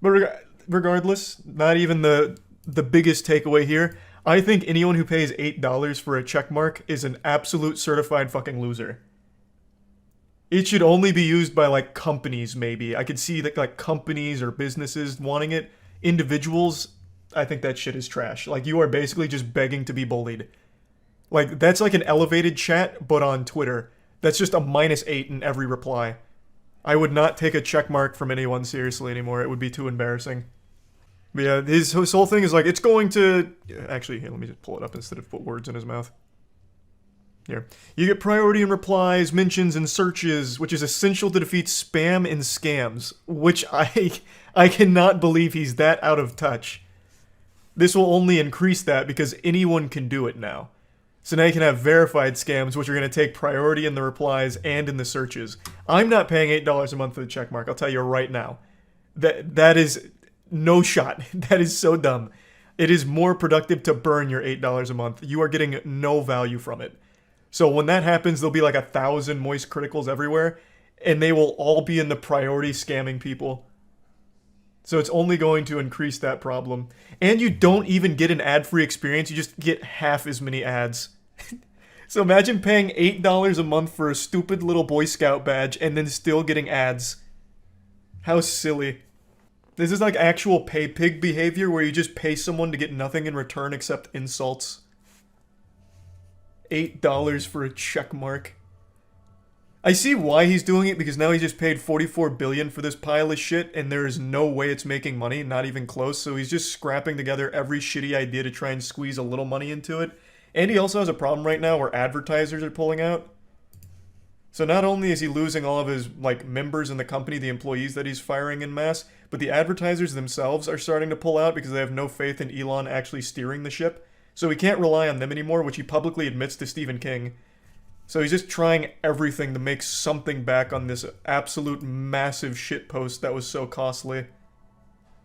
But regardless, not even the biggest takeaway here. I think anyone who pays $8 for a checkmark is an absolute certified fucking loser. It should only be used by like companies, maybe. I could see that like companies or businesses wanting it. Individuals, I think that shit is trash. Like, you are basically just begging to be bullied. Like, that's like an elevated chat, but on Twitter. That's just a -8 in every reply. I would not take a checkmark from anyone seriously anymore. It would be too embarrassing. But yeah, his whole thing is like, it's going to... Actually, here, let me just pull it up instead of put words in his mouth. Here. You get priority in replies, mentions, and searches, which is essential to defeat spam and scams. Which I cannot believe he's that out of touch. This will only increase that because anyone can do it now. So now you can have verified scams, which are going to take priority in the replies and in the searches. I'm not paying $8 a month for the checkmark, I'll tell you right now. That is no shot. That is so dumb. It is more productive to burn your $8 a month. You are getting no value from it. So when that happens, there'll be like 1,000 moist criticals everywhere, and they will all be in the priority scamming people. So it's only going to increase that problem. And you don't even get an ad-free experience, you just get half as many ads. So imagine paying $8 a month for a stupid little Boy Scout badge and then still getting ads. How silly. This is like actual pay pig behavior where you just pay someone to get nothing in return except insults. $8 for a check mark. I see why he's doing it, because now he just paid $44 billion for this pile of shit, and there is no way it's making money, not even close, so he's just scrapping together every shitty idea to try and squeeze a little money into it. And he also has a problem right now where advertisers are pulling out. So not only is he losing all of his like members in the company, the employees that he's firing en masse, but the advertisers themselves are starting to pull out because they have no faith in Elon actually steering the ship. So he can't rely on them anymore, which he publicly admits to Stephen King. So he's just trying everything to make something back on this absolute massive shitpost that was so costly.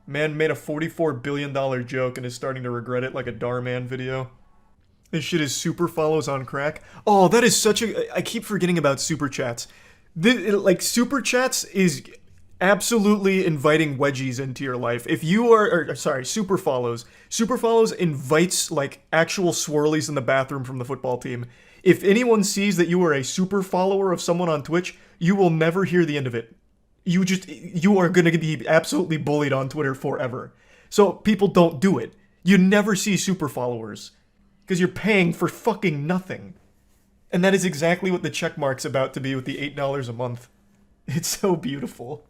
Man made a $44 billion joke and is starting to regret it like a Darman video. This shit is super follows on crack. Oh, that is such a... I keep forgetting about super chats. Like, super chats is absolutely inviting wedgies into your life. If you are, super follows. Super follows invites like actual swirlies in the bathroom from the football team. If anyone sees that you are a super follower of someone on Twitch, you will never hear the end of it. You are going to be absolutely bullied on Twitter forever. So people don't do it. You never see super followers because you're paying for fucking nothing. And that is exactly what the checkmark's about to be with the $8 a month. It's so beautiful.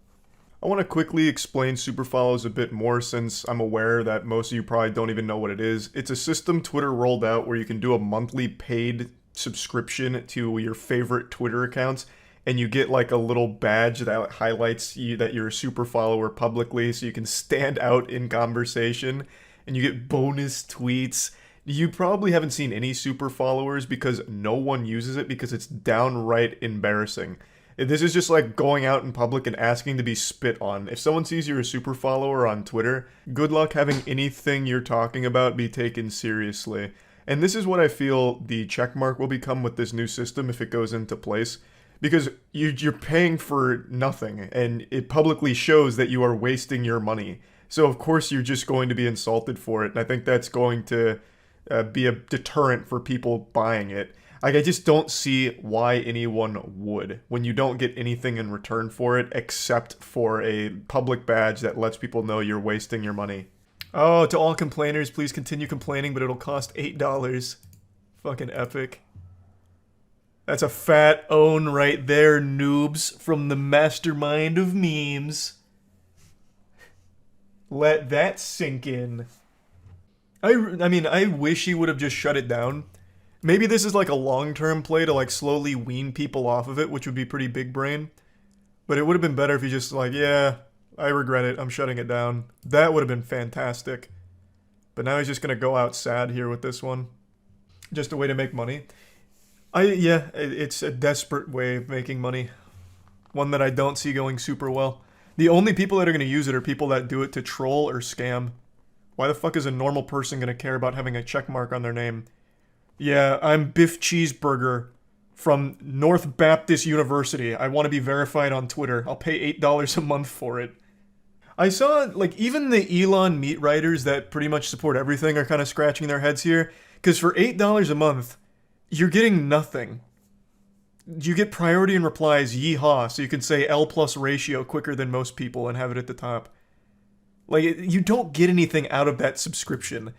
I want to quickly explain super follows a bit more since I'm aware that most of you probably don't even know what it is. It's a system Twitter rolled out where you can do a monthly paid subscription to your favorite Twitter accounts, and you get like a little badge that highlights you that you're a super follower publicly, so you can stand out in conversation, and you get bonus tweets. You probably haven't seen any super followers because no one uses it because it's downright embarrassing. This is just like going out in public and asking to be spit on. If someone sees you're a super follower on Twitter, good luck having anything you're talking about be taken seriously. And this is what I feel the checkmark will become with this new system if it goes into place. Because you're paying for nothing, and it publicly shows that you are wasting your money. So of course you're just going to be insulted for it, and I think that's going to be a deterrent for people buying it. Like, I just don't see why anyone would when you don't get anything in return for it except for a public badge that lets people know you're wasting your money. Oh, to all complainers, please continue complaining, but it'll cost $8. Fucking epic. That's a fat own right there, noobs, from the mastermind of memes. Let that sink in. I mean, I wish he would have just shut it down. Maybe this is like a long-term play to like slowly wean people off of it, which would be pretty big brain. But it would have been better if he just like, yeah, I regret it, I'm shutting it down. That would have been fantastic. But now he's just gonna go out sad here with this one. Just a way to make money. Yeah, it's a desperate way of making money. One that I don't see going super well. The only people that are gonna use it are people that do it to troll or scam. Why the fuck is a normal person gonna care about having a check mark on their name? Yeah, I'm Biff Cheeseburger from North Baptist University. I want to be verified on Twitter. I'll pay $8 a month for it. I saw, like, even the Elon meat writers that pretty much support everything are kind of scratching their heads here. Because for $8 a month, you're getting nothing. You get priority in replies, yeehaw, so you can say L+ ratio quicker than most people and have it at the top. Like, you don't get anything out of that subscription.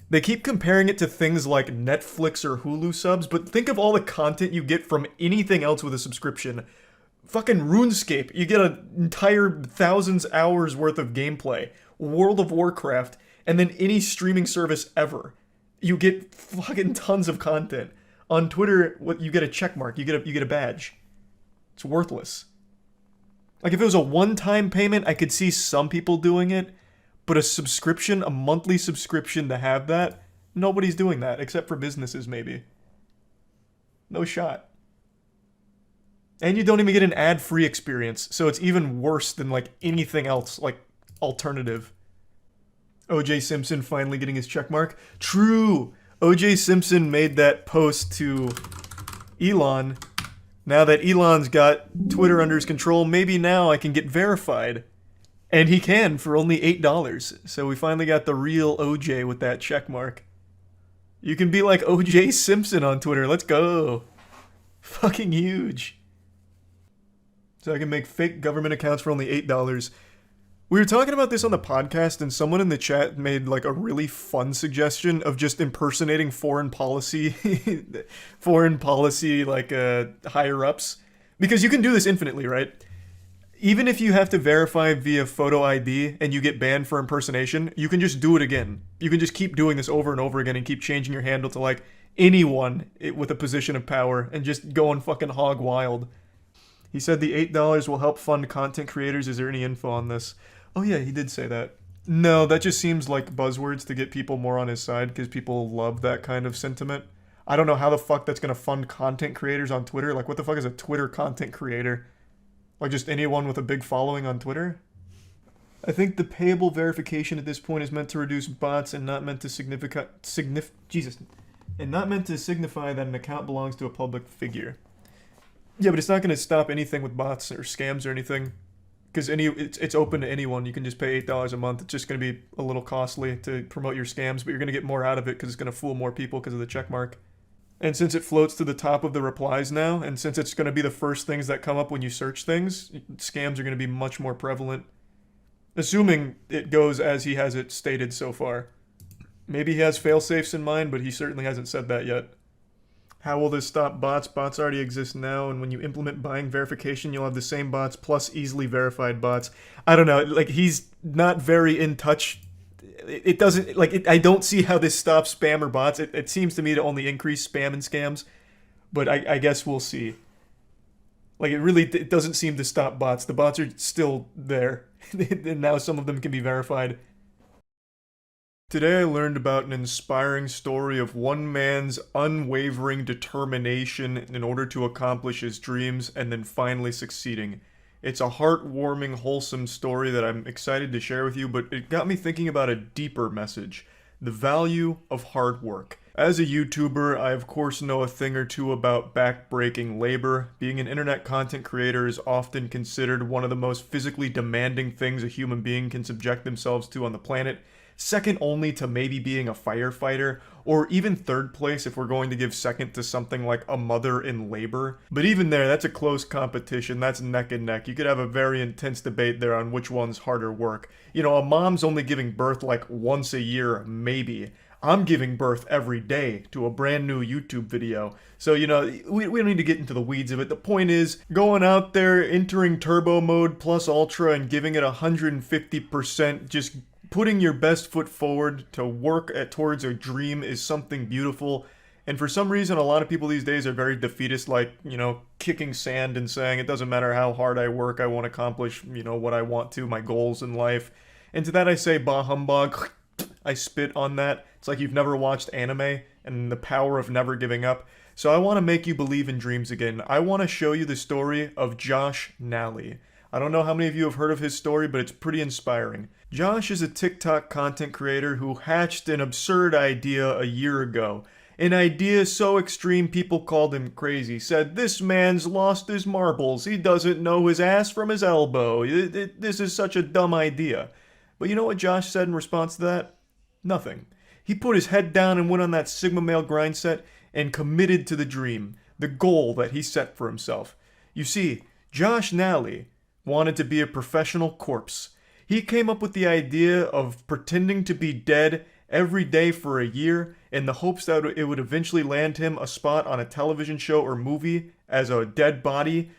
They keep comparing it to things like Netflix or Hulu subs, but think of all the content you get from anything else with a subscription. Fucking RuneScape, you get an entire thousands hours worth of gameplay. World of Warcraft, and then any streaming service ever. You get fucking tons of content. On Twitter, you get a check mark, you get a badge. It's worthless. Like, if it was a one-time payment, I could see some people doing it. But a subscription, a monthly subscription to have that, nobody's doing that, except for businesses, maybe. No shot. And you don't even get an ad-free experience, so it's even worse than, like, anything else, like, alternative. O.J. Simpson finally getting his checkmark. True! O.J. Simpson made that post to Elon. Now that Elon's got Twitter under his control, maybe now I can get verified. And he can for only $8. So we finally got the real OJ with that check mark. You can be like OJ Simpson on Twitter. Let's go. Fucking huge. So I can make fake government accounts for only $8. We were talking about this on the podcast, and someone in the chat made like a really fun suggestion of just impersonating foreign policy like higher ups. Because you can do this infinitely, right? Even if you have to verify via photo ID and you get banned for impersonation, you can just do it again. You can just keep doing this over and over again and keep changing your handle to like anyone with a position of power and just going fucking hog wild. He said the $8 will help fund content creators. Is there any info on this? Oh yeah, he did say that. No, that just seems like buzzwords to get people more on his side because people love that kind of sentiment. I don't know how the fuck that's going to fund content creators on Twitter. Like, what the fuck is a Twitter content creator? Like, just anyone with a big following on Twitter? I think the payable verification at this point is meant to reduce bots and not meant to signify that an account belongs to a public figure. Yeah, but it's not going to stop anything with bots or scams or anything. because it's open to anyone. You can just pay $8 a month. It's just going to be a little costly to promote your scams, but you're going to get more out of it because it's going to fool more people because of the check mark. And since it floats to the top of the replies now, and since it's going to be the first things that come up when you search things, scams are going to be much more prevalent. Assuming it goes as he has it stated so far. Maybe he has fail-safes in mind, but he certainly hasn't said that yet. How will this stop bots? Bots already exist now, and when you implement buying verification, you'll have the same bots plus easily verified bots. I don't know, like, he's not very in touch. It doesn't, like, I don't see how this stops spam or bots. It seems to me to only increase spam and scams, but I guess we'll see. Like, it doesn't seem to stop bots. The bots are still there, and now some of them can be verified. Today I learned about an inspiring story of one man's unwavering determination in order to accomplish his dreams and then finally succeeding. It's a heartwarming, wholesome story that I'm excited to share with you, but it got me thinking about a deeper message: the value of hard work. As a YouTuber, I of course know a thing or two about back-breaking labor. Being an internet content creator is often considered one of the most physically demanding things a human being can subject themselves to on the planet. Second only to maybe being a firefighter, or even third place if we're going to give second to something like a mother in labor. But even there, that's a close competition, that's neck and neck. You could have a very intense debate there on which one's harder work. You know, a mom's only giving birth like once a year, maybe. I'm giving birth every day to a brand new YouTube video. So, you know, we don't need to get into the weeds of it. The point is, going out there, entering turbo mode plus ultra and giving it 150%, just putting your best foot forward to work towards a dream is something beautiful. And for some reason, a lot of people these days are very defeatist, like, you know, kicking sand and saying, it doesn't matter how hard I work, I won't accomplish, you know, what I want to, my goals in life. And to that I say, bah humbug. I spit on that. It's like you've never watched anime and the power of never giving up. So I want to make you believe in dreams again. I want to show you the story of Josh Nally. I don't know how many of you have heard of his story, but it's pretty inspiring. Josh is a TikTok content creator who hatched an absurd idea a year ago. An idea so extreme people called him crazy. Said, this man's lost his marbles. He doesn't know his ass from his elbow. This is such a dumb idea. But you know what Josh said in response to that? Nothing. He put his head down and went on that Sigma male grind set and committed to the dream, the goal that he set for himself. You see, Josh Nally wanted to be a professional corpse. He came up with the idea of pretending to be dead every day for a year in the hopes that it would eventually land him a spot on a television show or movie as a dead body.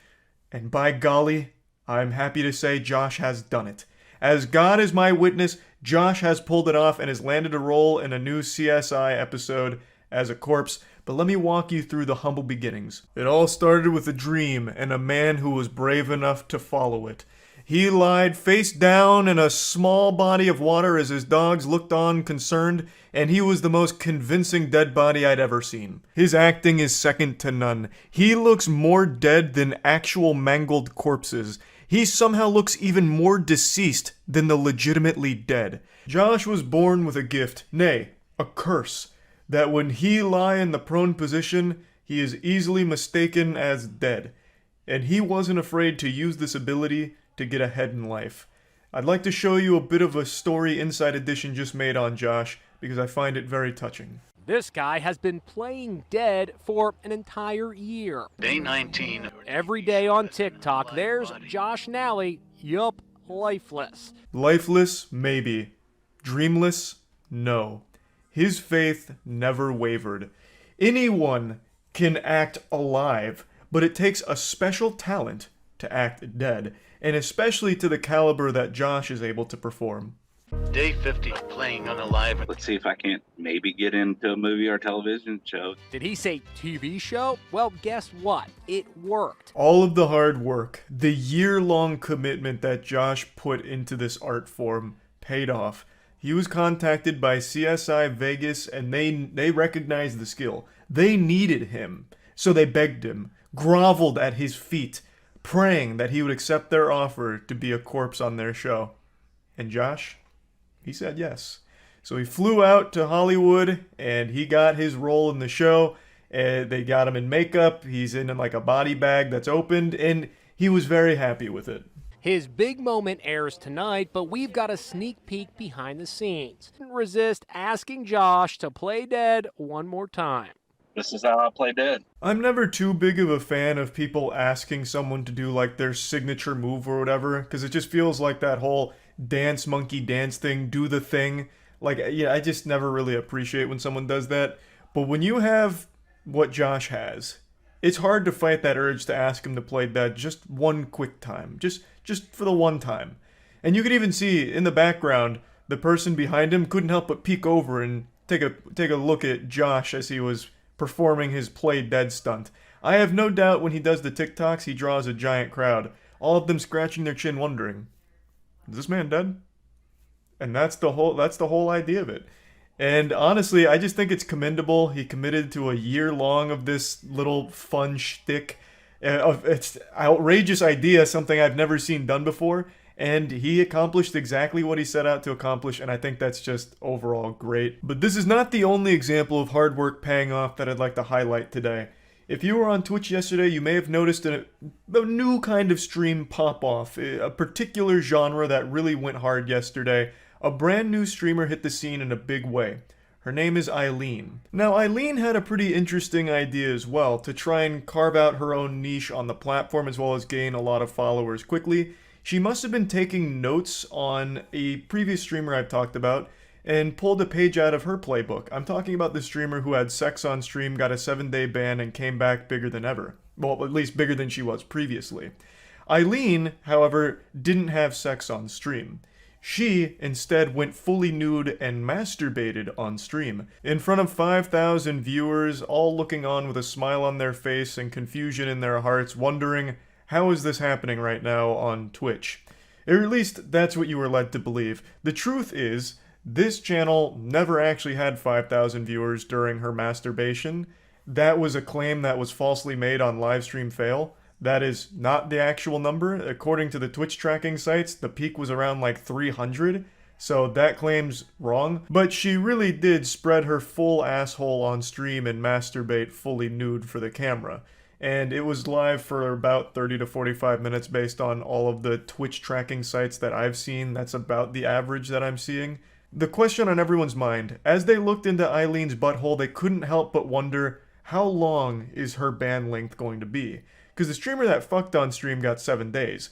And by golly, I'm happy to say Josh has done it. As God is my witness, Josh has pulled it off and has landed a role in a new CSI episode as a corpse. But let me walk you through the humble beginnings. It all started with a dream and a man who was brave enough to follow it. He lied face down in a small body of water as his dogs looked on concerned, and he was the most convincing dead body I'd ever seen. His acting is second to none. He looks more dead than actual mangled corpses. He somehow looks even more deceased than the legitimately dead. Josh was born with a gift, nay, a curse, that when he lie in the prone position, he is easily mistaken as dead. And he wasn't afraid to use this ability to get ahead in life. I'd like to show you a bit of a story Inside Edition just made on Josh, because I find it very touching. This guy has been playing dead for an entire year. Day 19. Every day on TikTok, there's Josh Nally, yup, lifeless. Lifeless, maybe. Dreamless, no. His faith never wavered. Anyone can act alive, but it takes a special talent to act dead, and especially to the caliber that Josh is able to perform. Day 50, playing unalive. Let's see if I can't maybe get into a movie or television show. Did he say TV show? Well, guess what? It worked. All of the hard work, the year-long commitment that Josh put into this art form paid off. He was contacted by CSI Vegas, and they recognized the skill. They needed him, so they begged him, groveled at his feet, praying that he would accept their offer to be a corpse on their show. And Josh, he said yes. So he flew out to Hollywood, and he got his role in the show. They got him in makeup. He's in like a body bag that's opened, and he was very happy with it. His big moment airs tonight, but we've got a sneak peek behind the scenes. Couldn't resist asking Josh to play dead one more time. This is how I play dead. I'm never too big of a fan of people asking someone to do like their signature move or whatever, because it just feels like that whole dance monkey dance thing, do the thing. Like, yeah, I just never really appreciate when someone does that. But when you have what Josh has, it's hard to fight that urge to ask him to play dead just one quick time. Just for the one time. And you could even see in the background, the person behind him couldn't help but peek over and take a look at Josh as he was performing his play dead stunt. I have no doubt when he does the TikToks, he draws a giant crowd, all of them scratching their chin wondering, is this man dead? And that's the whole idea of it. And honestly, I just think it's commendable. He committed to a year long of this little fun shtick. It's outrageous idea, something I've never seen done before, and he accomplished exactly what he set out to accomplish, and I think that's just overall great. But this is not the only example of hard work paying off that I'd like to highlight today. If you were on Twitch yesterday, you may have noticed a new kind of stream pop off, a particular genre that really went hard yesterday. A brand new streamer hit the scene in a big way. Her name is Eileen. Now, Eileen had a pretty interesting idea as well, to try and carve out her own niche on the platform as well as gain a lot of followers quickly. She must have been taking notes on a previous streamer I've talked about and pulled a page out of her playbook. I'm talking about the streamer who had sex on stream, got a 7-day ban, and came back bigger than ever. Well, at least bigger than she was previously. Eileen, however, didn't have sex on stream. She instead went fully nude and masturbated on stream, in front of 5,000 viewers, all looking on with a smile on their face and confusion in their hearts, wondering, how is this happening right now on Twitch? Or at least, that's what you were led to believe. The truth is, this channel never actually had 5,000 viewers during her masturbation. That was a claim that was falsely made on Livestream Fail. That is not the actual number. According to the Twitch tracking sites, the peak was around like 300, so that claim's wrong. But she really did spread her full asshole on stream and masturbate fully nude for the camera. And it was live for about 30 to 45 minutes based on all of the Twitch tracking sites that I've seen. That's about the average that I'm seeing. The question on everyone's mind, as they looked into Eileen's butthole, they couldn't help but wonder, how long is her ban length going to be? Because the streamer that fucked on stream got 7 days.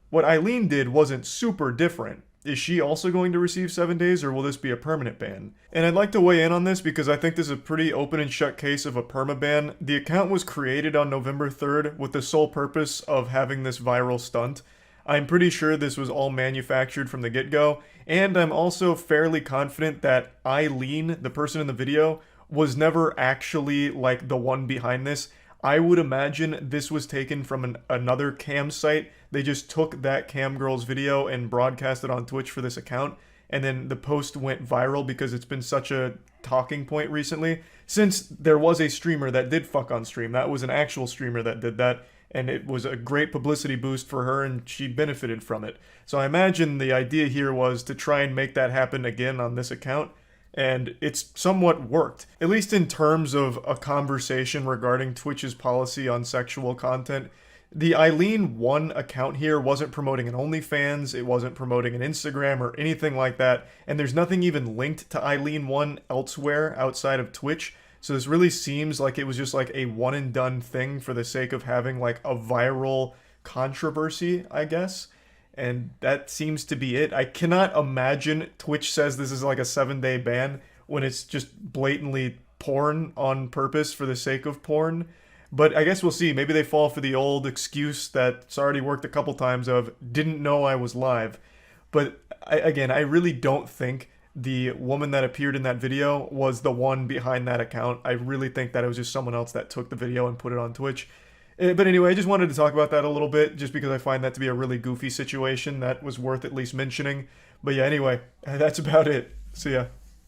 What Eileen did wasn't super different. Is she also going to receive 7 days, or will this be a permanent ban? And I'd like to weigh in on this because I think this is a pretty open and shut case of a permaban. The account was created on November 3rd with the sole purpose of having this viral stunt. I'm pretty sure this was all manufactured from the get-go, and I'm also fairly confident that Eileen, the person in the video, was never actually like the one behind this. I would imagine this was taken from another cam site. They just took that cam girl's video and broadcast it on Twitch for this account, and then the post went viral because it's been such a talking point recently. Since there was a streamer that did fuck on stream, that was an actual streamer that did that, and it was a great publicity boost for her, and she benefited from it. So I imagine the idea here was to try and make that happen again on this account, and it's somewhat worked, at least in terms of a conversation regarding Twitch's policy on sexual content. The Eileen 1 account here wasn't promoting an OnlyFans, it wasn't promoting an Instagram or anything like that, and there's nothing even linked to Eileen 1 elsewhere outside of Twitch, so this really seems like it was just like a one and done thing for the sake of having like a viral controversy, I guess. And that seems to be it. I cannot imagine Twitch says this is like a 7-day ban when it's just blatantly porn on purpose for the sake of porn. But I guess we'll see. Maybe they fall for the old excuse that's already worked a couple times of, didn't know I was live. But again, I really don't think the woman that appeared in that video was the one behind that account. I really think that it was just someone else that took the video and put it on Twitch. But anyway, I just wanted to talk about that a little bit, just because I find that to be a really goofy situation that was worth at least mentioning. But yeah, anyway, that's about it. See ya.